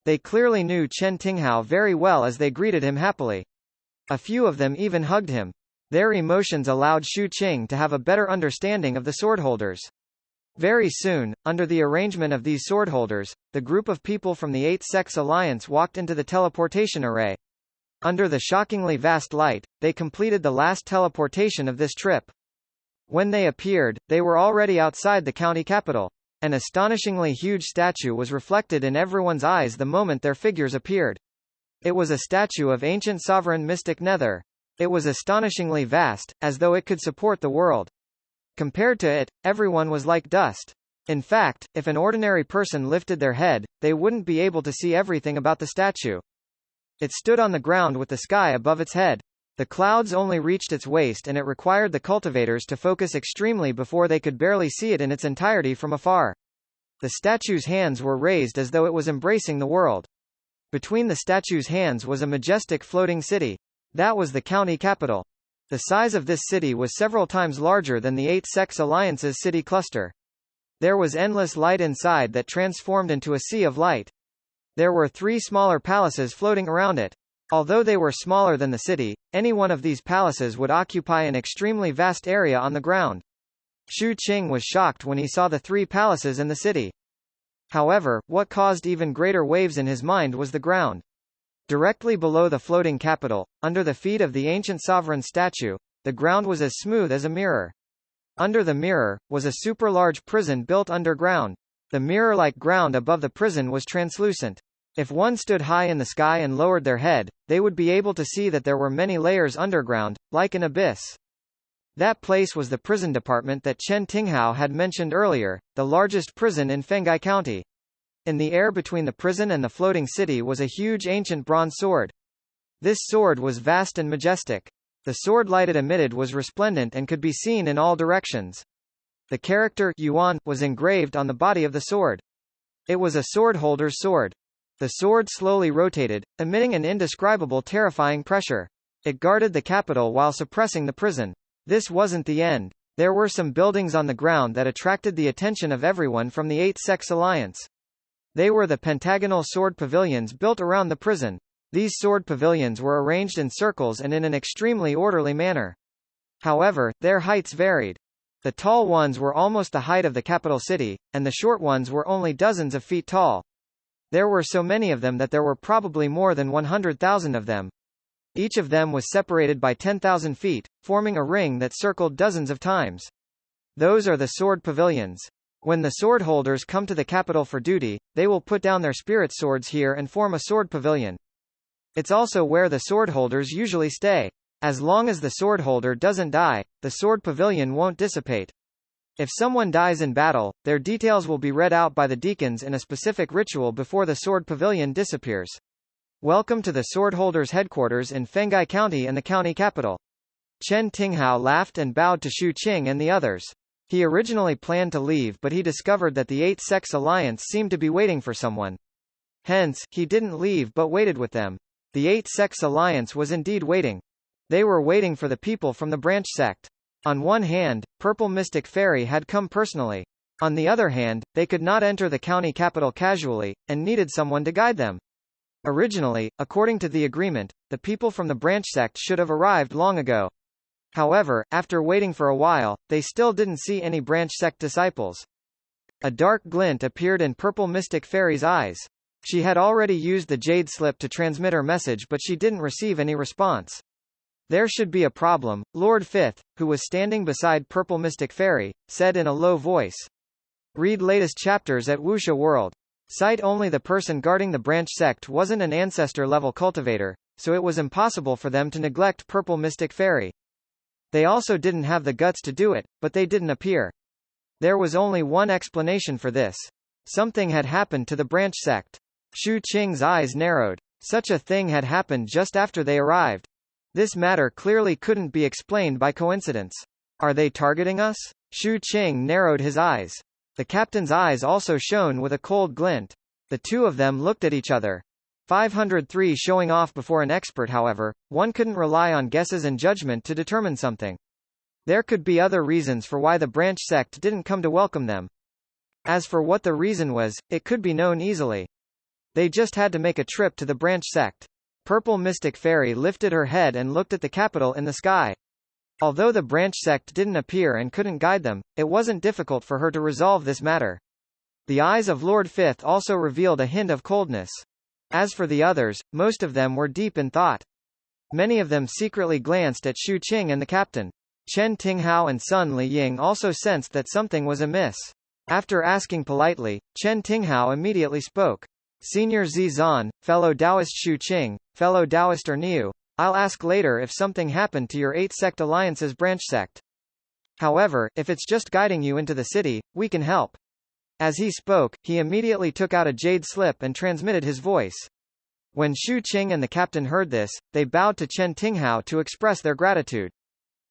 Speaker 1: They clearly knew Chen Tinghao very well as they greeted him happily. A few of them even hugged him. Their emotions allowed Shu Qing to have a better understanding of the swordholders. Very soon, under the arrangement of these swordholders, the group of people from the Eight Sects Alliance walked into the teleportation array. Under the shockingly vast light, they completed the last teleportation of this trip. When they appeared, they were already outside the county capital. An astonishingly huge statue was reflected in everyone's eyes the moment their figures appeared. It was a statue of ancient sovereign mystic Nether. It was astonishingly vast, as though it could support the world. Compared to it, everyone was like dust. In fact, if an ordinary person lifted their head, they wouldn't be able to see everything about the statue. It stood on the ground with the sky above its head. The clouds only reached its waist, and it required the cultivators to focus extremely before they could barely see it in its entirety from afar. The statue's hands were raised as though it was embracing the world. Between the statue's hands was a majestic floating city. That was the county capital. The size of this city was several times larger than the Eight Sects Alliance's city cluster. There was endless light inside that transformed into a sea of light. There were 3 smaller palaces floating around it. Although they were smaller than the city, any one of these palaces would occupy an extremely vast area on the ground. Shu Qing was shocked when he saw the 3 palaces in the city. However, what caused even greater waves in his mind was the ground. Directly below the floating capital, under the feet of the ancient sovereign statue, the ground was as smooth as a mirror. Under the mirror, was a super-large prison built underground. The mirror-like ground above the prison was translucent. If one stood high in the sky and lowered their head, they would be able to see that there were many layers underground, like an abyss. That place was the prison department that Chen Tinghao had mentioned earlier, the largest prison in Fenghai County. In the air between the prison and the floating city was a huge ancient bronze sword. This sword was vast and majestic. The sword light it emitted was resplendent and could be seen in all directions. The character Yuan was engraved on the body of the sword. It was a sword holder's sword. The sword slowly rotated, emitting an indescribable terrifying pressure. It guarded the capital while suppressing the prison. This wasn't the end. There were some buildings on the ground that attracted the attention of everyone from the Eight Sects Alliance. They were the pentagonal sword pavilions built around the prison. These sword pavilions were arranged in circles and in an extremely orderly manner. However, their heights varied. The tall ones were almost the height of the capital city, and the short ones were only dozens of feet tall. There were so many of them that there were probably more than 100,000 of them. Each of them was separated by 10,000 feet, forming a ring that circled dozens of times. Those are the sword pavilions. When the sword holders come to the capital for duty, they will put down their spirit swords here and form a sword pavilion. It's also where the sword holders usually stay. As long as the sword holder doesn't die, the sword pavilion won't dissipate. If someone dies in battle, their details will be read out by the deacons in a specific ritual before the sword pavilion disappears. Welcome to the sword holders' headquarters in Fenghai County and the county capital. Chen Tinghao laughed and bowed to Shu Qing and the others. He originally planned to leave, but he discovered that the Eight Sects Alliance seemed to be waiting for someone. Hence, he didn't leave but waited with them. The Eight Sects Alliance was indeed waiting. They were waiting for the people from the branch sect. On one hand, Purple Mystic Fairy had come personally. On the other hand, they could not enter the county capital casually, and needed someone to guide them. Originally, according to the agreement, the people from the branch sect should have arrived long ago. However, after waiting for a while, they still didn't see any branch sect disciples. A dark glint appeared in Purple Mystic Fairy's eyes. She had already used the jade slip to transmit her message, but she didn't receive any response. There should be a problem, Lord Fifth, who was standing beside Purple Mystic Fairy, said in a low voice. Read latest chapters at Wuxia World. Cite only the person guarding the branch sect wasn't an ancestor-level cultivator, so it was impossible for them to neglect Purple Mystic Fairy. They also didn't have the guts to do it, but they didn't appear. There was only one explanation for this. Something had happened to the branch sect. Shu Qing's eyes narrowed. Such a thing had happened just after they arrived. This matter clearly couldn't be explained by coincidence. Are they targeting us? Shu Qing narrowed his eyes. The captain's eyes also shone with a cold glint. The two of them looked at each other. 503 showing off before an expert. However, one couldn't rely on guesses and judgment to determine something. There could be other reasons for why the branch sect didn't come to welcome them. As for what the reason was, it could be known easily. They just had to make a trip to the branch sect. Purple Mystic Fairy lifted her head and looked at the capital in the sky. Although the branch sect didn't appear and couldn't guide them, it wasn't difficult for her to resolve this matter. The eyes of Lord Fifth also revealed a hint of coldness. As for the others, most of them were deep in thought. Many of them secretly glanced at Shu Qing and the captain. Chen Tinghao and Sun Liying also sensed that something was amiss. After asking politely, Chen Tinghao immediately spoke. Senior Zizan, fellow Taoist Shu Qing, fellow Taoist Erniu, I'll ask later if something happened to your 8-sect alliance's branch sect. However, if it's just guiding you into the city, we can help. As he spoke, he immediately took out a jade slip and transmitted his voice. When Shu Qing and the captain heard this, they bowed to Chen Tinghao to express their gratitude.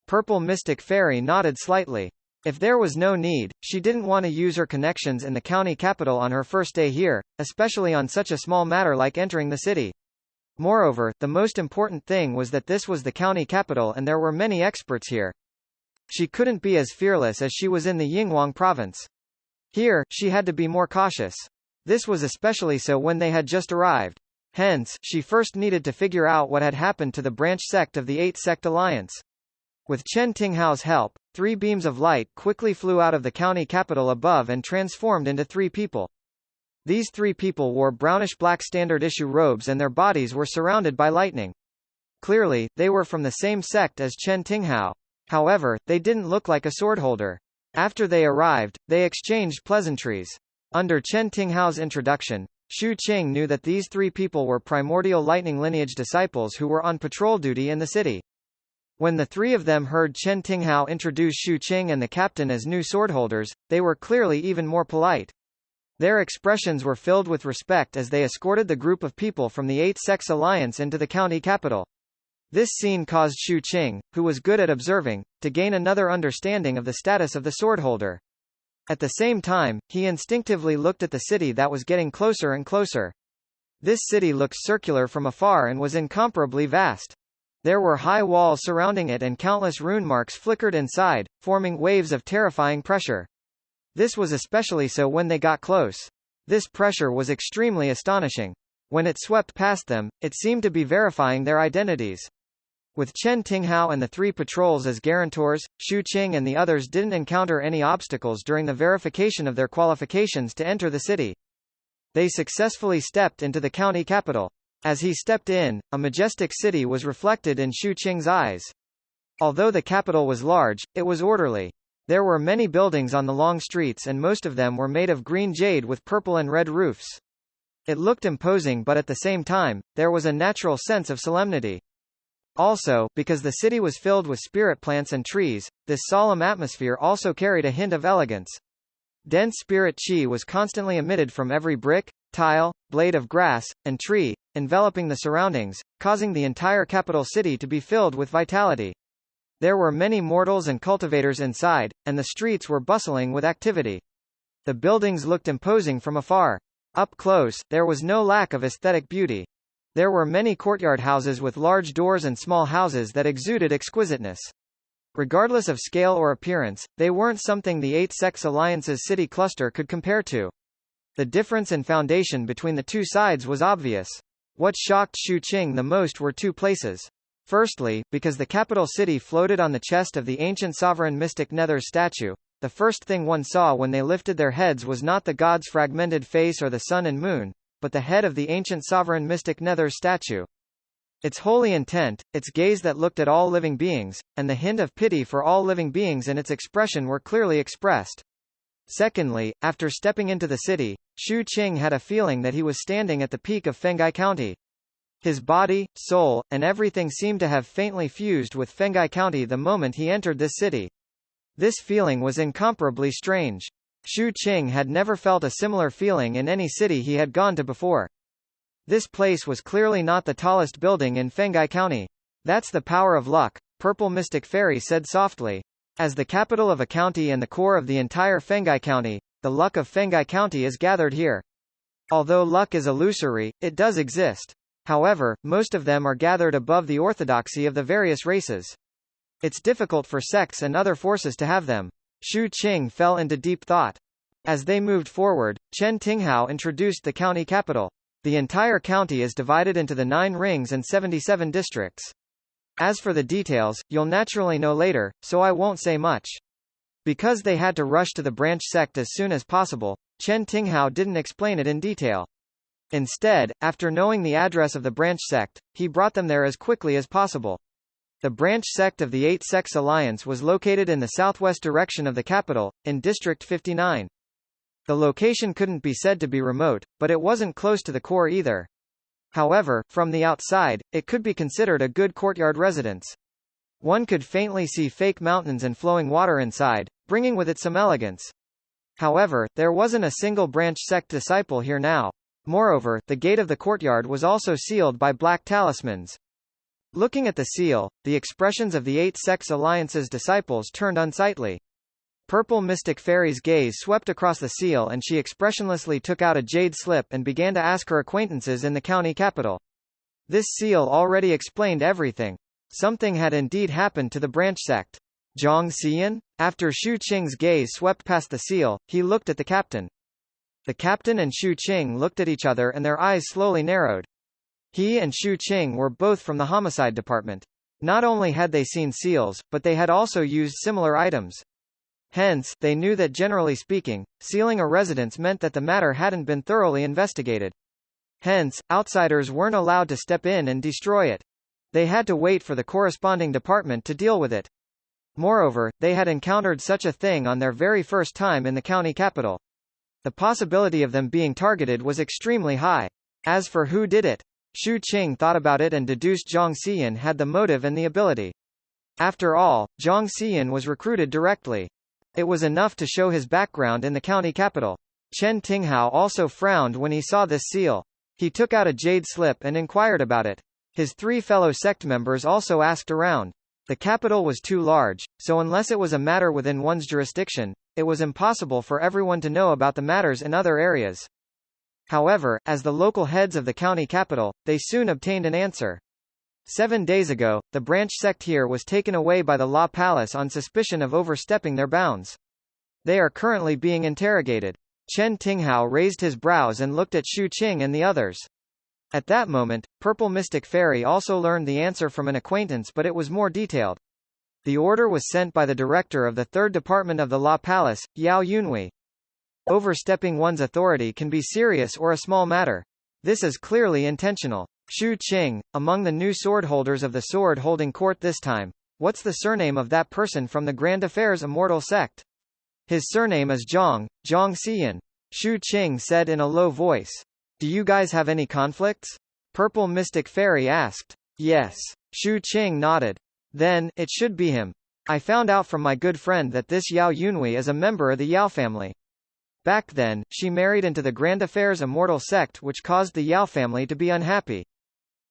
Speaker 1: Purple Mystic Fairy nodded slightly. If there was no need, she didn't want to use her connections in the county capital on her first day here, especially on such a small matter like entering the city. Moreover, the most important thing was that this was the county capital and there were many experts here. She couldn't be as fearless as she was in the Yinghuang province. Here, she had to be more cautious. This was especially so when they had just arrived. Hence, she first needed to figure out what had happened to the branch sect of the 8-sect alliance. With Chen Tinghao's help, 3 beams of light quickly flew out of the county capital above and transformed into 3 people. These 3 people wore brownish-black standard-issue robes and their bodies were surrounded by lightning. Clearly, they were from the same sect as Chen Tinghao. However, they didn't look like a swordholder. After they arrived, they exchanged pleasantries. Under Chen Tinghao's introduction, Shu Qing knew that these 3 people were primordial lightning lineage disciples who were on patrol duty in the city. When the 3 of them heard Chen Tinghao introduce Shu Qing and the captain as new swordholders, they were clearly even more polite. Their expressions were filled with respect as they escorted the group of people from the 8-sect alliance into the county capital. This scene caused Shu Qing, who was good at observing, to gain another understanding of the status of the swordholder. At the same time, he instinctively looked at the city that was getting closer and closer. This city looked circular from afar and was incomparably vast. There were high walls surrounding it and countless rune marks flickered inside, forming waves of terrifying pressure. This was especially so when they got close. This pressure was extremely astonishing. When it swept past them, it seemed to be verifying their identities. With Chen Tinghao and the 3 patrols as guarantors, Shu Qing and the others didn't encounter any obstacles during the verification of their qualifications to enter the city. They successfully stepped into the county capital. As he stepped in, a majestic city was reflected in Shu Qing's eyes. Although the capital was large, it was orderly. There were many buildings on the long streets and most of them were made of green jade with purple and red roofs. It looked imposing but at the same time, there was a natural sense of solemnity. Also, because the city was filled with spirit plants and trees, this solemn atmosphere also carried a hint of elegance. Dense spirit qi was constantly emitted from every brick, tile, blade of grass, and tree, enveloping the surroundings, causing the entire capital city to be filled with vitality. There were many mortals and cultivators inside, and the streets were bustling with activity. The buildings looked imposing from afar. Up close, there was no lack of aesthetic beauty. There were many courtyard houses with large doors and small houses that exuded exquisiteness. Regardless of scale or appearance, they weren't something the Eight Sects Alliance's city cluster could compare to. The difference in foundation between the two sides was obvious. What shocked Xu Qing the most were two places. Firstly, because the capital city floated on the chest of the ancient sovereign mystic Nether's statue, the first thing one saw when they lifted their heads was not the god's fragmented face or the sun and moon, but the head of the ancient sovereign mystic Nether's statue. Its holy intent, its gaze that looked at all living beings, and the hint of pity for all living beings in its expression were clearly expressed. Secondly, after stepping into the city, Xu Qing had a feeling that he was standing at the peak of Fenghai County. His body, soul, and everything seemed to have faintly fused with Fenghai County the moment he entered this city. This feeling was incomparably strange. Xu Qing had never felt a similar feeling in any city he had gone to before. This place was clearly not the tallest building in Fenghai County. That's the power of luck, Purple Mystic Fairy said softly. As the capital of a county and the core of the entire Fenghai County, the luck of Fenghai County is gathered here. Although luck is illusory, it does exist. However, most of them are gathered above the orthodoxy of the various races. It's difficult for sects and other forces to have them. Xu Qing fell into deep thought. As they moved forward, Chen Tinghao introduced the county capital. The entire county is divided into the 9 rings and 77 districts. As for the details, you'll naturally know later, so I won't say much. Because they had to rush to the branch sect as soon as possible, Chen Tinghao didn't explain it in detail. Instead, after knowing the address of the branch sect, he brought them there as quickly as possible. The branch sect of the Eight Sects Alliance was located in the southwest direction of the capital, in District 59. The location couldn't be said to be remote, but it wasn't close to the core either. However, from the outside, it could be considered a good courtyard residence. One could faintly see fake mountains and flowing water inside, bringing with it some elegance. However, there wasn't a single branch sect disciple here now. Moreover, the gate of the courtyard was also sealed by black talismans. Looking at the seal, the expressions of the Eight Sects Alliance's disciples turned unsightly. Purple Mystic Fairy's gaze swept across the seal and she expressionlessly took out a jade slip and began to ask her acquaintances in the county capital. This seal already explained everything. Something had indeed happened to the branch sect. Zhang Xian? After Xu Qing's gaze swept past the seal, he looked at the captain. The captain and Xu Qing looked at each other and their eyes slowly narrowed. He and Xu Qing were both from the homicide department. Not only had they seen seals, but they had also used similar items. Hence, they knew that generally speaking, sealing a residence meant that the matter hadn't been thoroughly investigated. Hence, outsiders weren't allowed to step in and destroy it. They had to wait for the corresponding department to deal with it. Moreover, they had encountered such a thing on their very first time in the county capital. The possibility of them being targeted was extremely high. As for who did it, Xu Qing thought about it and deduced Zhang Xian had the motive and the ability. After all, Zhang Xian was recruited directly. It was enough to show his background in the county capital. Chen Tinghao also frowned when he saw this seal. He took out a jade slip and inquired about it. His 3 fellow sect members also asked around. The capital was too large, so unless it was a matter within one's jurisdiction, it was impossible for everyone to know about the matters in other areas. However, as the local heads of the county capital, they soon obtained an answer. 7 days ago, the branch sect here was taken away by the Law Palace on suspicion of overstepping their bounds. They are currently being interrogated. Chen Tinghao raised his brows and looked at Xu Qing and the others. At that moment, Purple Mystic Fairy also learned the answer from an acquaintance, but it was more detailed. The order was sent by the director of the 3rd Department of the Law Palace, Yao Yunhui. Overstepping one's authority can be serious or a small matter. This is clearly intentional. Xu Qing, among the new sword holders of the sword-holding court this time, what's the surname of that person from the Grand Affairs Immortal sect? His surname is Zhang Xian. Xu Qing said in a low voice. Do you guys have any conflicts? Purple Mystic Fairy asked. Yes. Xu Qing nodded. Then, it should be him. I found out from my good friend that this Yao Yunhui is a member of the Yao family. Back then, she married into the Grand Affairs Immortal sect, which caused the Yao family to be unhappy.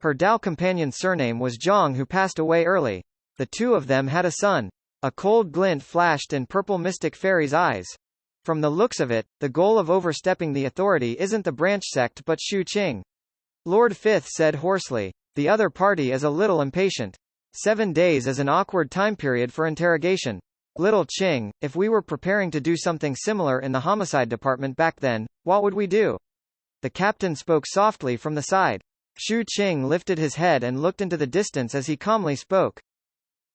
Speaker 1: Her Dao companion's surname was Zhang, who passed away early. The two of them had a son. A cold glint flashed in Purple Mystic Fairy's eyes. From the looks of it, the goal of overstepping the authority isn't the branch sect but Xu Qing. Lord Fifth said hoarsely. The other party is a little impatient. 7 days is an awkward time period for interrogation. Little Ching, if we were preparing to do something similar in the homicide department back then, what would we do? The captain spoke softly from the side. Shu Qing lifted his head and looked into the distance as he calmly spoke.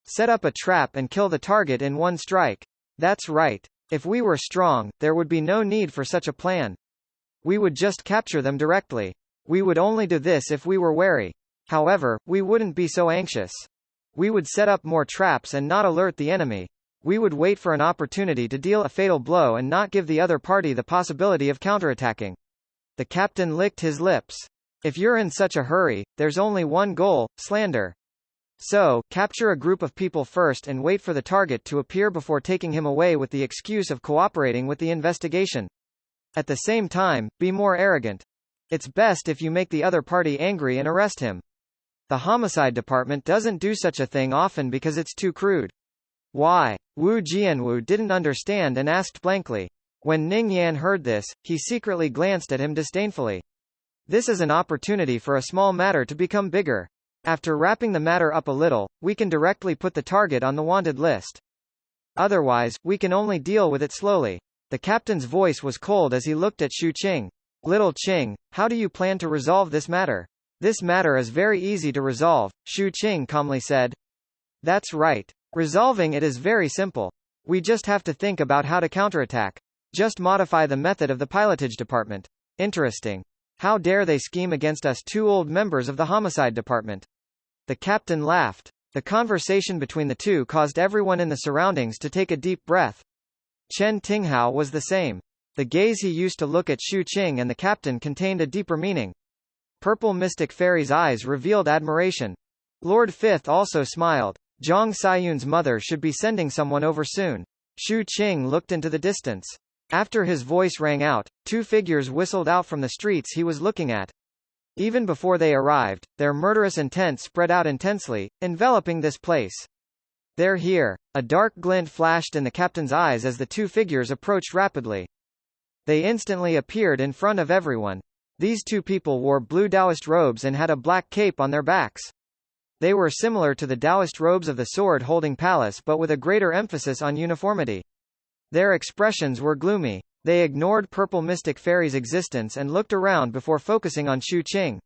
Speaker 1: Set up a trap and kill the target in one strike. That's right. If we were strong, there would be no need for such a plan. We would just capture them directly. We would only do this if we were wary. However, we wouldn't be so anxious. We would set up more traps and not alert the enemy. We would wait for an opportunity to deal a fatal blow and not give the other party the possibility of counterattacking. The captain licked his lips. If you're in such a hurry, there's only one goal: slander. So, capture a group of people first and wait for the target to appear before taking him away with the excuse of cooperating with the investigation. At the same time, be more arrogant. It's best if you make the other party angry and arrest him. The homicide department doesn't do such a thing often because it's too crude. Why? Wu Jianwu didn't understand and asked blankly. When Ning Yan heard this, he secretly glanced at him disdainfully. This is an opportunity for a small matter to become bigger. After wrapping the matter up a little, we can directly put the target on the wanted list. Otherwise, we can only deal with it slowly. The captain's voice was cold as he looked at Shu Qing. Little Qing, how do you plan to resolve this matter? This matter is very easy to resolve, Shu Qing calmly said. That's right. Resolving it is very simple. We just have to think about how to counterattack. Just modify the method of the pilotage department. Interesting. How dare they scheme against us two old members of the homicide department? The captain laughed. The conversation between the two caused everyone in the surroundings to take a deep breath. Chen Tinghao was the same. The gaze he used to look at Shu Qing and the captain contained a deeper meaning. Purple Mystic Fairy's eyes revealed admiration. Lord Fifth also smiled. Zhang Saiyun's mother should be sending someone over soon. Shu Qing looked into the distance. After his voice rang out, two figures whistled out from the streets he was looking at. Even before they arrived, their murderous intent spread out intensely, enveloping this place. They're here. A dark glint flashed in the captain's eyes as the two figures approached rapidly. They instantly appeared in front of everyone. These two people wore blue Taoist robes and had a black cape on their backs. They were similar to the Taoist robes of the sword-holding palace but with a greater emphasis on uniformity. Their expressions were gloomy. They ignored Purple Mystic Fairy's existence and looked around before focusing on Shu Qing.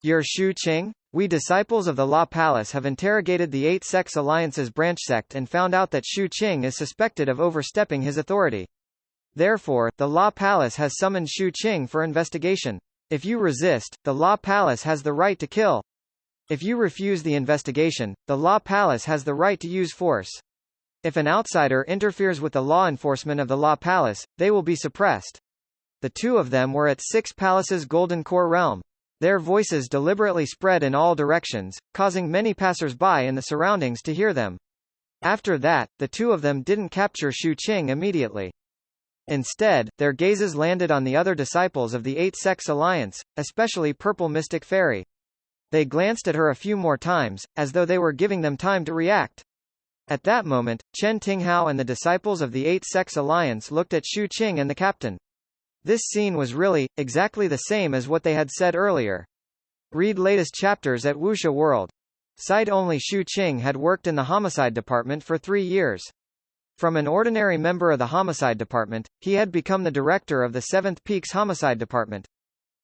Speaker 1: You're Shu Qing? We disciples of the Law Palace have interrogated the Eight Sex Alliance's branch sect and found out that Shu Qing is suspected of overstepping his authority. Therefore, the Law Palace has summoned Shu Qing for investigation. If you resist, the Law Palace has the right to kill. If you refuse the investigation, the Law Palace has the right to use force. If an outsider interferes with the law enforcement of the Law Palace, they will be suppressed. The two of them were at Six Palace's Golden Core realm. Their voices deliberately spread in all directions, causing many passers-by in the surroundings to hear them. After that, the two of them didn't capture Shu Qing immediately. Instead, their gazes landed on the other disciples of the Eight Sex Alliance, especially Purple Mystic Fairy. They glanced at her a few more times, as though they were giving them time to react. At that moment, Chen Tinghao and the disciples of the Eight Sex Alliance looked at Shu Qing and the captain. This scene was really, exactly the same as what they had said earlier. Read latest chapters at Wuxia World. Side only Shu Qing had worked in the homicide department for 3 years. From an ordinary member of the homicide department, he had become the director of the 7th Peaks Homicide Department.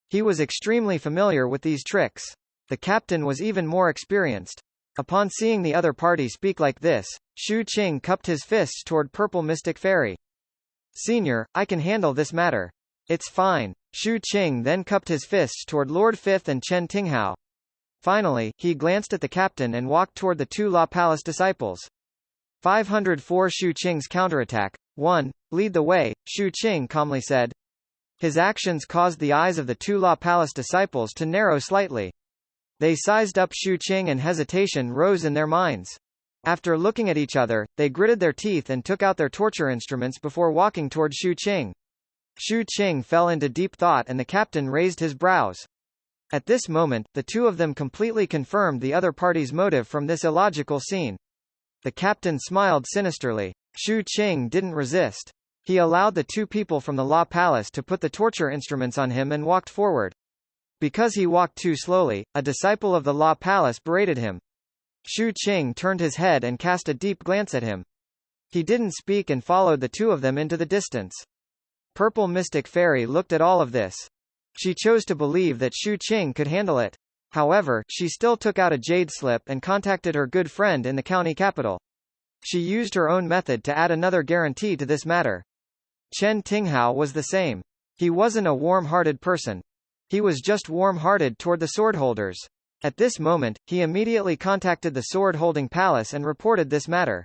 Speaker 1: He was extremely familiar with these tricks. The captain was even more experienced. Upon seeing the other party speak like this, Shu Qing cupped his fists toward Purple Mystic Fairy. Senior, I can handle this matter. It's fine. Shu Qing then cupped his fists toward Lord Fifth and Chen Tinghao. Finally, he glanced at the captain and walked toward the two Law Palace disciples. 504 Shu Qing's counterattack. 1. Lead the way, Shu Qing calmly said. His actions caused the eyes of the two Law Palace disciples to narrow slightly. They sized up Shu Qing and hesitation rose in their minds. After looking at each other, they gritted their teeth and took out their torture instruments before walking toward Shu Qing. Shu Qing fell into deep thought and the captain raised his brows. At this moment, the two of them completely confirmed the other party's motive from this illogical scene. The captain smiled sinisterly. Shu Qing didn't resist. He allowed the two people from the Law Palace to put the torture instruments on him and walked forward. Because he walked too slowly, a disciple of the Law Palace berated him. Shu Qing turned his head and cast a deep glance at him. He didn't speak and followed the two of them into the distance. Purple Mystic Fairy looked at all of this. She chose to believe that Shu Qing could handle it. However, she still took out a jade slip and contacted her good friend in the county capital. She used her own method to add another guarantee to this matter. Chen Tinghao was the same. He wasn't a warm-hearted person. He was just warm-hearted toward the sword-holders. At this moment, he immediately contacted the sword-holding palace and reported this matter.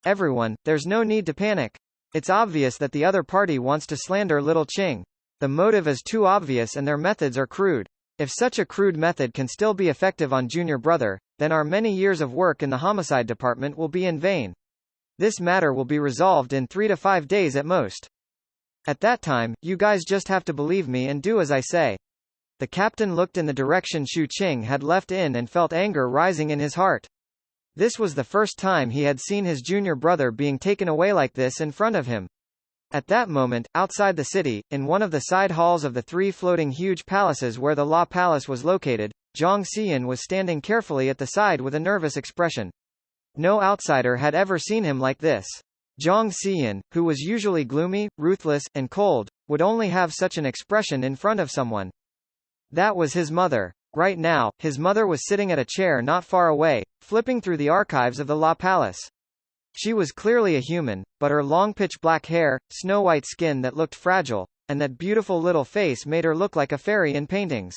Speaker 1: Everyone, there's no need to panic. It's obvious that the other party wants to slander little Qing. The motive is too obvious and their methods are crude. If such a crude method can still be effective on junior brother, then our many years of work in the homicide department will be in vain. This matter will be resolved in 3 to 5 days at most. At that time, you guys just have to believe me and do as I say. The captain looked in the direction Shu Qing had left in and felt anger rising in his heart. This was the first time he had seen his junior brother being taken away like this in front of him. At that moment, outside the city, in one of the side halls of the 3 floating huge palaces where the Law Palace was located, Zhang Xian was standing carefully at the side with a nervous expression. No outsider had ever seen him like this. Zhang Xian, who was usually gloomy, ruthless, and cold, would only have such an expression in front of someone. That was his mother. Right now, his mother was sitting at a chair not far away, flipping through the archives of the Law Palace. She was clearly a human, but her long pitch black hair, snow-white skin that looked fragile, and that beautiful little face made her look like a fairy in paintings.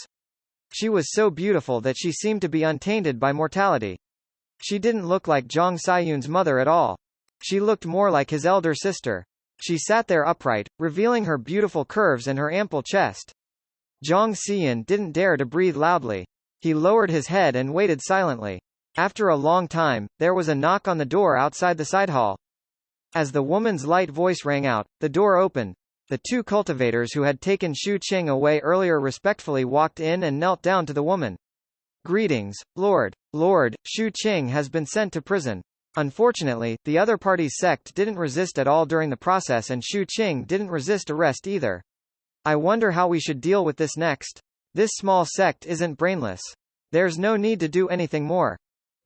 Speaker 1: She was so beautiful that she seemed to be untainted by mortality. She didn't look like Zhang Xian's mother at all. She looked more like his elder sister. She sat there upright, revealing her beautiful curves and her ample chest. Zhang Xian didn't dare to breathe loudly. He lowered his head and waited silently. After a long time, there was a knock on the door outside the side hall. As the woman's light voice rang out, the door opened. The 2 cultivators who had taken Shu Qing away earlier respectfully walked in and knelt down to the woman. Greetings, Lord. Lord, Shu Qing has been sent to prison. Unfortunately, the other party's sect didn't resist at all during the process and Shu Qing didn't resist arrest either. I wonder how we should deal with this next. This small sect isn't brainless. There's no need to do anything more.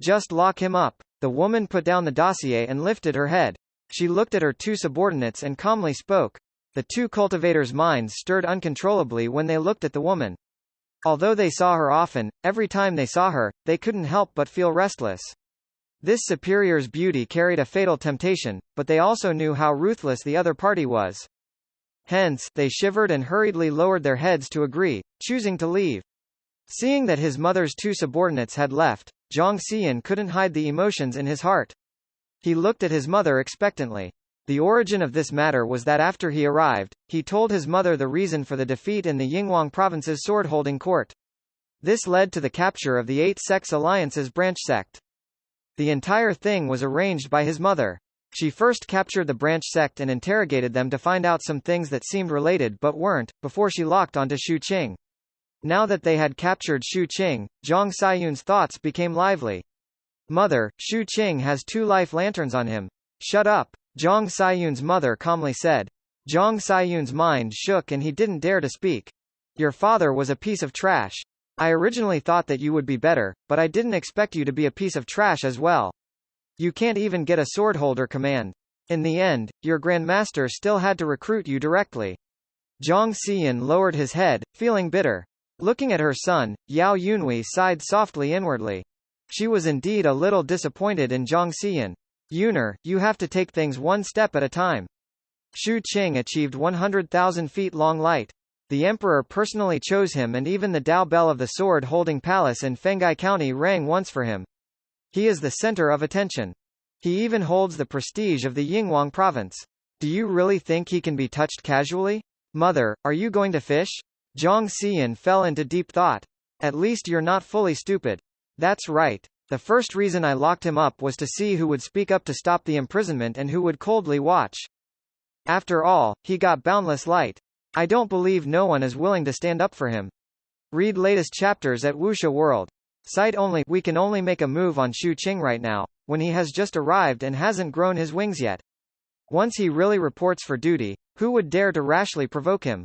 Speaker 1: Just lock him up. The woman put down the dossier and lifted her head. She looked at her 2 subordinates and calmly spoke. The 2 cultivators' minds stirred uncontrollably when they looked at the woman. Although they saw her often, every time they saw her, they couldn't help but feel restless. This superior's beauty carried a fatal temptation, but they also knew how ruthless the other party was. Hence, they shivered and hurriedly lowered their heads to agree, choosing to leave. Seeing that his mother's 2 subordinates had left, Zhang Xian couldn't hide the emotions in his heart. He looked at his mother expectantly. The origin of this matter was that after he arrived, he told his mother the reason for the defeat in the Yinghuang province's sword-holding court. This led to the capture of the 8 Sects Alliance's branch sect. The entire thing was arranged by his mother. She first captured the branch sect and interrogated them to find out some things that seemed related but weren't, before she locked onto Shu Qing. Now that they had captured Shu Qing, Zhang Xian's thoughts became lively. Mother, Shu Qing has 2 life lanterns on him. Shut up, Zhang Xian's mother calmly said. Zhang Xian's mind shook and he didn't dare to speak. Your father was a piece of trash. I originally thought that you would be better, but I didn't expect you to be a piece of trash as well. You can't even get a swordholder command. In the end, your grandmaster still had to recruit you directly. Zhang Xian lowered his head, feeling bitter. Looking at her son, Yao Yunhui sighed softly inwardly. She was indeed a little disappointed in Zhang Xian. Yuner, you have to take things one step at a time. Shu Qing achieved 100,000 feet long light. The emperor personally chose him and even the Dao bell of the sword-holding palace in Fenghai County rang once for him. He is the center of attention. He even holds the prestige of the Yinghuang province. Do you really think he can be touched casually? Mother, are you going to fish? Zhang Xian fell into deep thought. At least you're not fully stupid. That's right. The first reason I locked him up was to see who would speak up to stop the imprisonment and who would coldly watch. After all, he got boundless light. I don't believe no one is willing to stand up for him. Read latest chapters at Wuxia World. Site only. We can only make a move on Shu Qing right now, when he has just arrived and hasn't grown his wings yet. Once he really reports for duty, who would dare to rashly provoke him?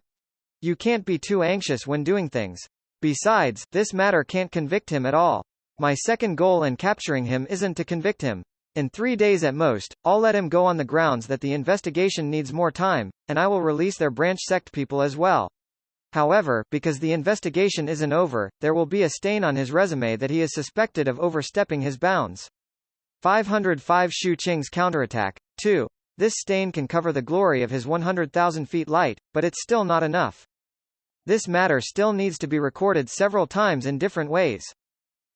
Speaker 1: You can't be too anxious when doing things. Besides, this matter can't convict him at all. My second goal in capturing him isn't to convict him. In 3 days at most, I'll let him go on the grounds that the investigation needs more time, and I will release their branch sect people as well. However, because the investigation isn't over, there will be a stain on his resume that he is suspected of overstepping his bounds. 505 Xu Qing's counterattack. 2. This stain can cover the glory of his 100,000 feet light, but it's still not enough. This matter still needs to be recorded several times in different ways.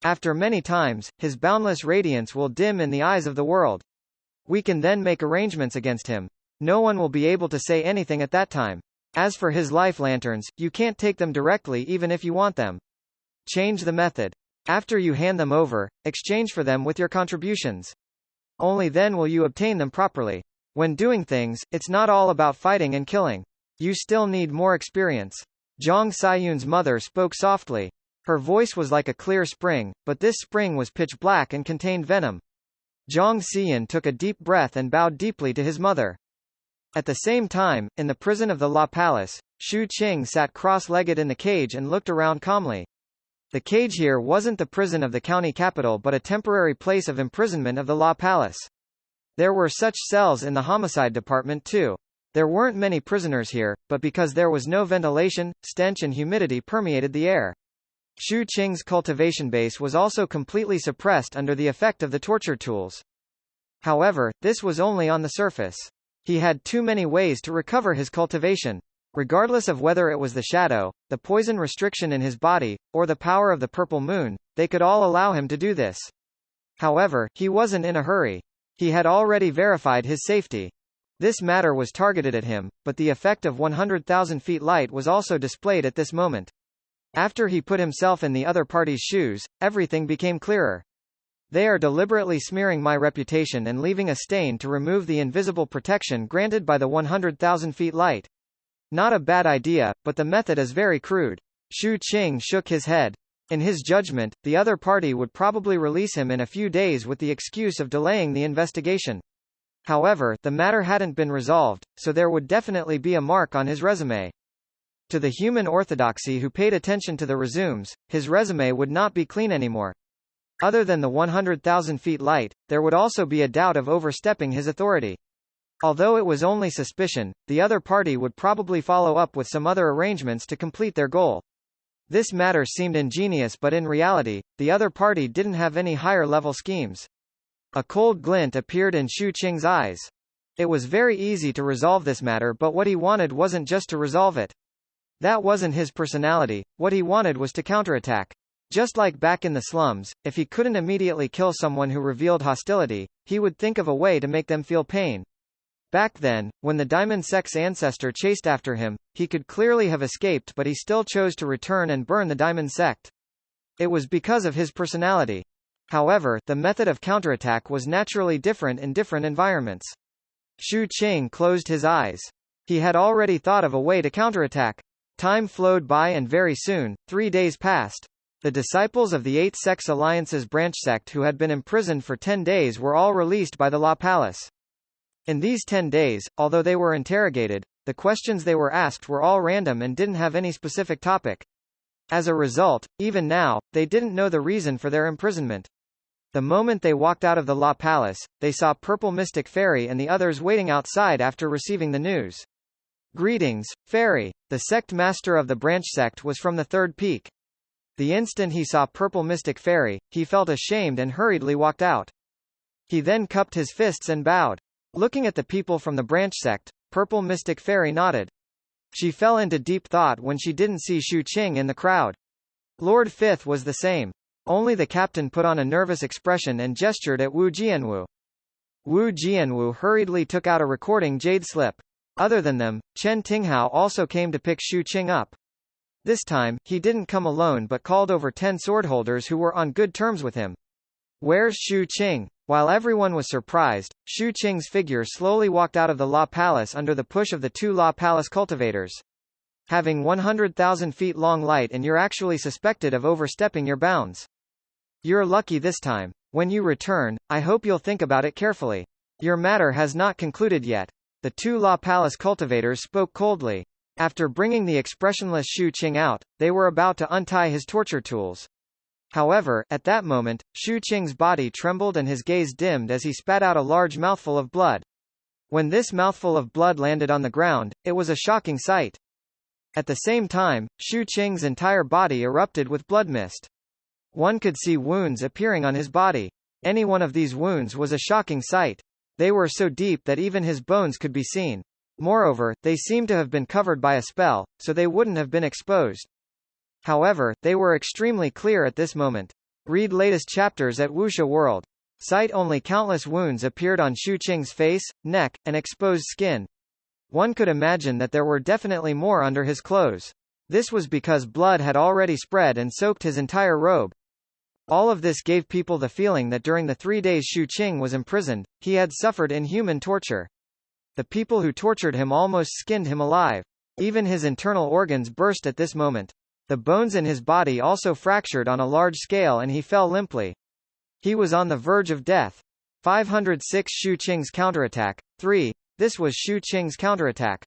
Speaker 1: After many times, his boundless radiance will dim in the eyes of the world. We can then make arrangements against him. No one will be able to say anything at that time. As for his life lanterns, you can't take them directly even if you want them. Change the method. After you hand them over, exchange for them with your contributions. Only then will you obtain them properly. When doing things, it's not all about fighting and killing. You still need more experience. Zhang Saiyun's mother spoke softly. Her voice was like a clear spring, but this spring was pitch black and contained venom. Zhang Xian took a deep breath and bowed deeply to his mother. At the same time, in the prison of the La Palace, Xu Qing sat cross-legged in the cage and looked around calmly. The cage here wasn't the prison of the county capital but a temporary place of imprisonment of the La Palace. There were such cells in the homicide department too. There weren't many prisoners here, but because there was no ventilation, stench and humidity permeated the air. Xu Qing's cultivation base was also completely suppressed under the effect of the torture tools. However, this was only on the surface. He had too many ways to recover his cultivation. Regardless of whether it was the shadow, the poison restriction in his body, or the power of the purple moon, they could all allow him to do this. However, he wasn't in a hurry. He had already verified his safety. This matter was targeted at him, but the effect of 100,000 feet light was also displayed at this moment. After he put himself in the other party's shoes, everything became clearer. They are deliberately smearing my reputation and leaving a stain to remove the invisible protection granted by the 100,000 feet light. Not a bad idea, but the method is very crude. Xu Qing shook his head. In his judgment, the other party would probably release him in a few days with the excuse of delaying the investigation. However, the matter hadn't been resolved, so there would definitely be a mark on his resume. To the human orthodoxy who paid attention to the resumes, his resume would not be clean anymore. Other than the 100,000 feet light, there would also be a doubt of overstepping his authority. Although it was only suspicion, the other party would probably follow up with some other arrangements to complete their goal. This matter seemed ingenious but in reality, the other party didn't have any higher-level schemes. A cold glint appeared in Xu Qing's eyes. It was very easy to resolve this matter but what he wanted wasn't just to resolve it. That wasn't his personality, what he wanted was to counterattack. Just like back in the slums, if he couldn't immediately kill someone who revealed hostility, he would think of a way to make them feel pain. Back then, when the Diamond Sect's ancestor chased after him, he could clearly have escaped but he still chose to return and burn the Diamond Sect. It was because of his personality. However, the method of counterattack was naturally different in different environments. Xu Qing closed his eyes. He had already thought of a way to counterattack. Time flowed by and very soon, 3 days passed. The disciples of the 8 Sects Alliance's branch sect who had been imprisoned for 10 days were all released by the La Palace. In these 10 days, although they were interrogated, the questions they were asked were all random and didn't have any specific topic. As a result, even now, they didn't know the reason for their imprisonment. The moment they walked out of the La Palace, they saw Purple Mystic Fairy and the others waiting outside after receiving the news. Greetings, Fairy. The sect master of the branch sect was from the third peak. The instant he saw Purple Mystic Fairy, he felt ashamed and hurriedly walked out. He then cupped his fists and bowed. Looking at the people from the branch sect, Purple Mystic Fairy nodded. She fell into deep thought when she didn't see Xu Qing in the crowd. Lord Fifth was the same. Only the captain put on a nervous expression and gestured at Wu Jianwu. Wu Jianwu hurriedly took out a recording jade slip. Other than them, Chen Tinghao also came to pick Xu Qing up. This time, he didn't come alone but called over 10 swordholders who were on good terms with him. Where's Xu Qing? While everyone was surprised, Xu Qing's figure slowly walked out of the La Palace under the push of the 2 La Palace cultivators. Having 100,000 feet long light and you're actually suspected of overstepping your bounds. You're lucky this time. When you return, I hope you'll think about it carefully. Your matter has not concluded yet. The 2 La Palace cultivators spoke coldly. After bringing the expressionless Xu Qing out, they were about to untie his torture tools. However, at that moment, Shu Qing's body trembled and his gaze dimmed as he spat out a large mouthful of blood. When this mouthful of blood landed on the ground, it was a shocking sight. At the same time, Shu Qing's entire body erupted with blood mist. One could see wounds appearing on his body. Any one of these wounds was a shocking sight. They were so deep that even his bones could be seen. Moreover, they seemed to have been covered by a spell, so they wouldn't have been exposed. However, they were extremely clear at this moment. Read latest chapters at Wuxia World. Sight only countless wounds appeared on Shu Qing's face, neck, and exposed skin. One could imagine that there were definitely more under his clothes. This was because blood had already spread and soaked his entire robe. All of this gave people the feeling that during the 3 days Shu Qing was imprisoned, he had suffered inhuman torture. The people who tortured him almost skinned him alive. Even his internal organs burst at this moment. The bones in his body also fractured on a large scale and he fell limply. He was on the verge of death. 506 Shu Qing's counterattack. 3. This was Shu Qing's counterattack.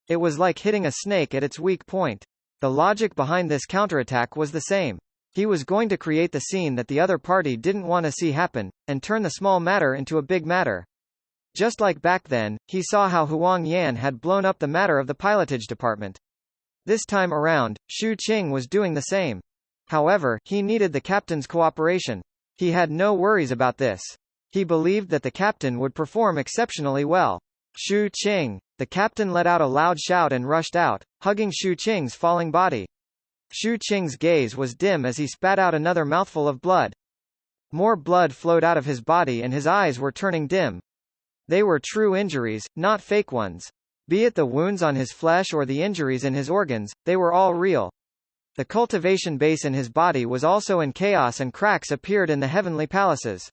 Speaker 1: It was like hitting a snake at its weak point. The logic behind this counterattack was the same. He was going to create the scene that the other party didn't want to see happen, and turn the small matter into a big matter. Just like back then, he saw how Huang Yan had blown up the matter of the pilotage department. This time around, Shu Qing was doing the same. However, he needed the captain's cooperation. He had no worries about this. He believed that the captain would perform exceptionally well. Shu Qing! The captain let out a loud shout and rushed out, hugging Shu Qing's falling body. Shu Qing's gaze was dim as he spat out another mouthful of blood. More blood flowed out of his body and his eyes were turning dim. They were true injuries, not fake ones. Be it the wounds on his flesh or the injuries in his organs, they were all real. The cultivation base in his body was also in chaos and cracks appeared in the heavenly palaces.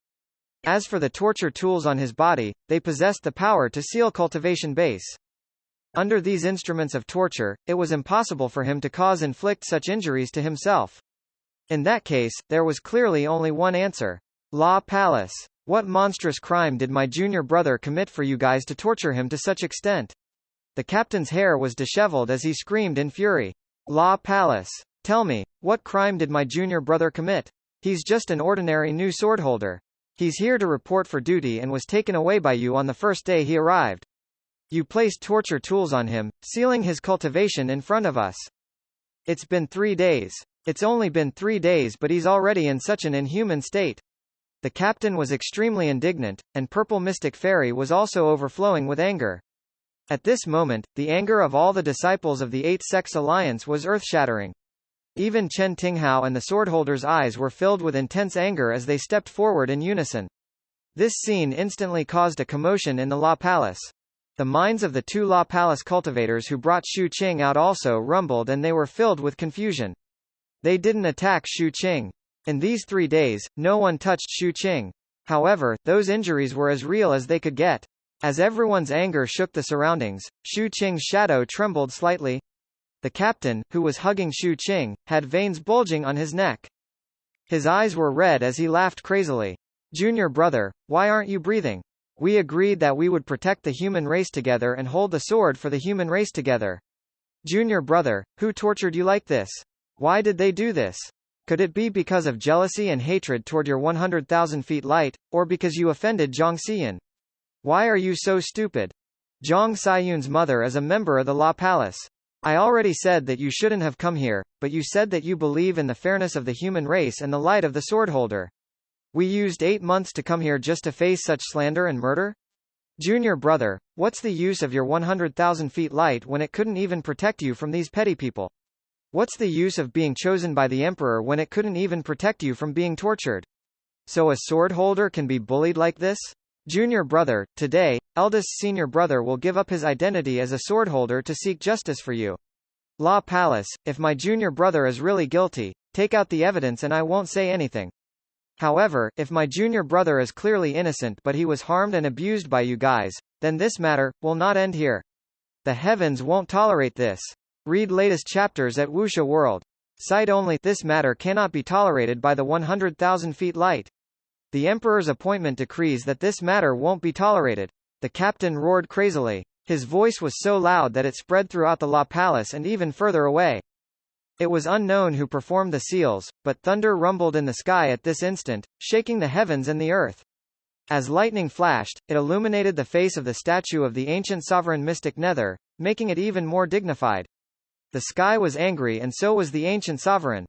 Speaker 1: As for the torture tools on his body, they possessed the power to seal cultivation base. Under these instruments of torture, it was impossible for him to inflict such injuries to himself. In that case, there was clearly only one answer. Law Palace. What monstrous crime did my junior brother commit for you guys to torture him to such extent? The captain's hair was disheveled as he screamed in fury. Law Palace. Tell me, what crime did my junior brother commit? He's just an ordinary new swordholder. He's here to report for duty and was taken away by you on the first day he arrived. You placed torture tools on him, sealing his cultivation in front of us. It's been 3 days. It's only been 3 days but he's already in such an inhuman state. The captain was extremely indignant, and Purple Mystic Fairy was also overflowing with anger. At this moment, the anger of all the disciples of the Eight-Sex Alliance was earth-shattering. Even Chen Tinghao and the swordholders' eyes were filled with intense anger as they stepped forward in unison. This scene instantly caused a commotion in the Law Palace. The minds of the 2 Law Palace cultivators who brought Shu Qing out also rumbled and they were filled with confusion. They didn't attack Shu Qing. In these 3 days, no one touched Shu Qing. However, those injuries were as real as they could get. As everyone's anger shook the surroundings, Shu Qing's shadow trembled slightly. The captain, who was hugging Shu Qing, had veins bulging on his neck. His eyes were red as he laughed crazily. Junior brother, why aren't you breathing? We agreed that we would protect the human race together and hold the sword for the human race together. Junior brother, who tortured you like this? Why did they do this? Could it be because of jealousy and hatred toward your 100,000 feet light, or because you offended Zhang Xiyan? Why are you so stupid? Zhang Xiyun's mother is a member of the Law Palace. I already said that you shouldn't have come here, but you said that you believe in the fairness of the human race and the light of the swordholder. We used 8 months to come here just to face such slander and murder? Junior brother, what's the use of your 100,000 feet light when it couldn't even protect you from these petty people? What's the use of being chosen by the emperor when it couldn't even protect you from being tortured? So a swordholder can be bullied like this? Junior brother, today, eldest senior brother will give up his identity as a swordholder to seek justice for you. Law Palace, if my junior brother is really guilty, take out the evidence and I won't say anything. However, if my junior brother is clearly innocent but he was harmed and abused by you guys, then this matter will not end here. The heavens won't tolerate this. Read latest chapters at Wuxia World. Cite only, this matter cannot be tolerated by the 100,000 feet light. The emperor's appointment decrees that this matter won't be tolerated. The captain roared crazily. His voice was so loud that it spread throughout the Law Palace and even further away. It was unknown who performed the seals, but thunder rumbled in the sky at this instant, shaking the heavens and the earth. As lightning flashed, it illuminated the face of the statue of the ancient sovereign mystic Nether, making it even more dignified. The sky was angry and so was the ancient sovereign.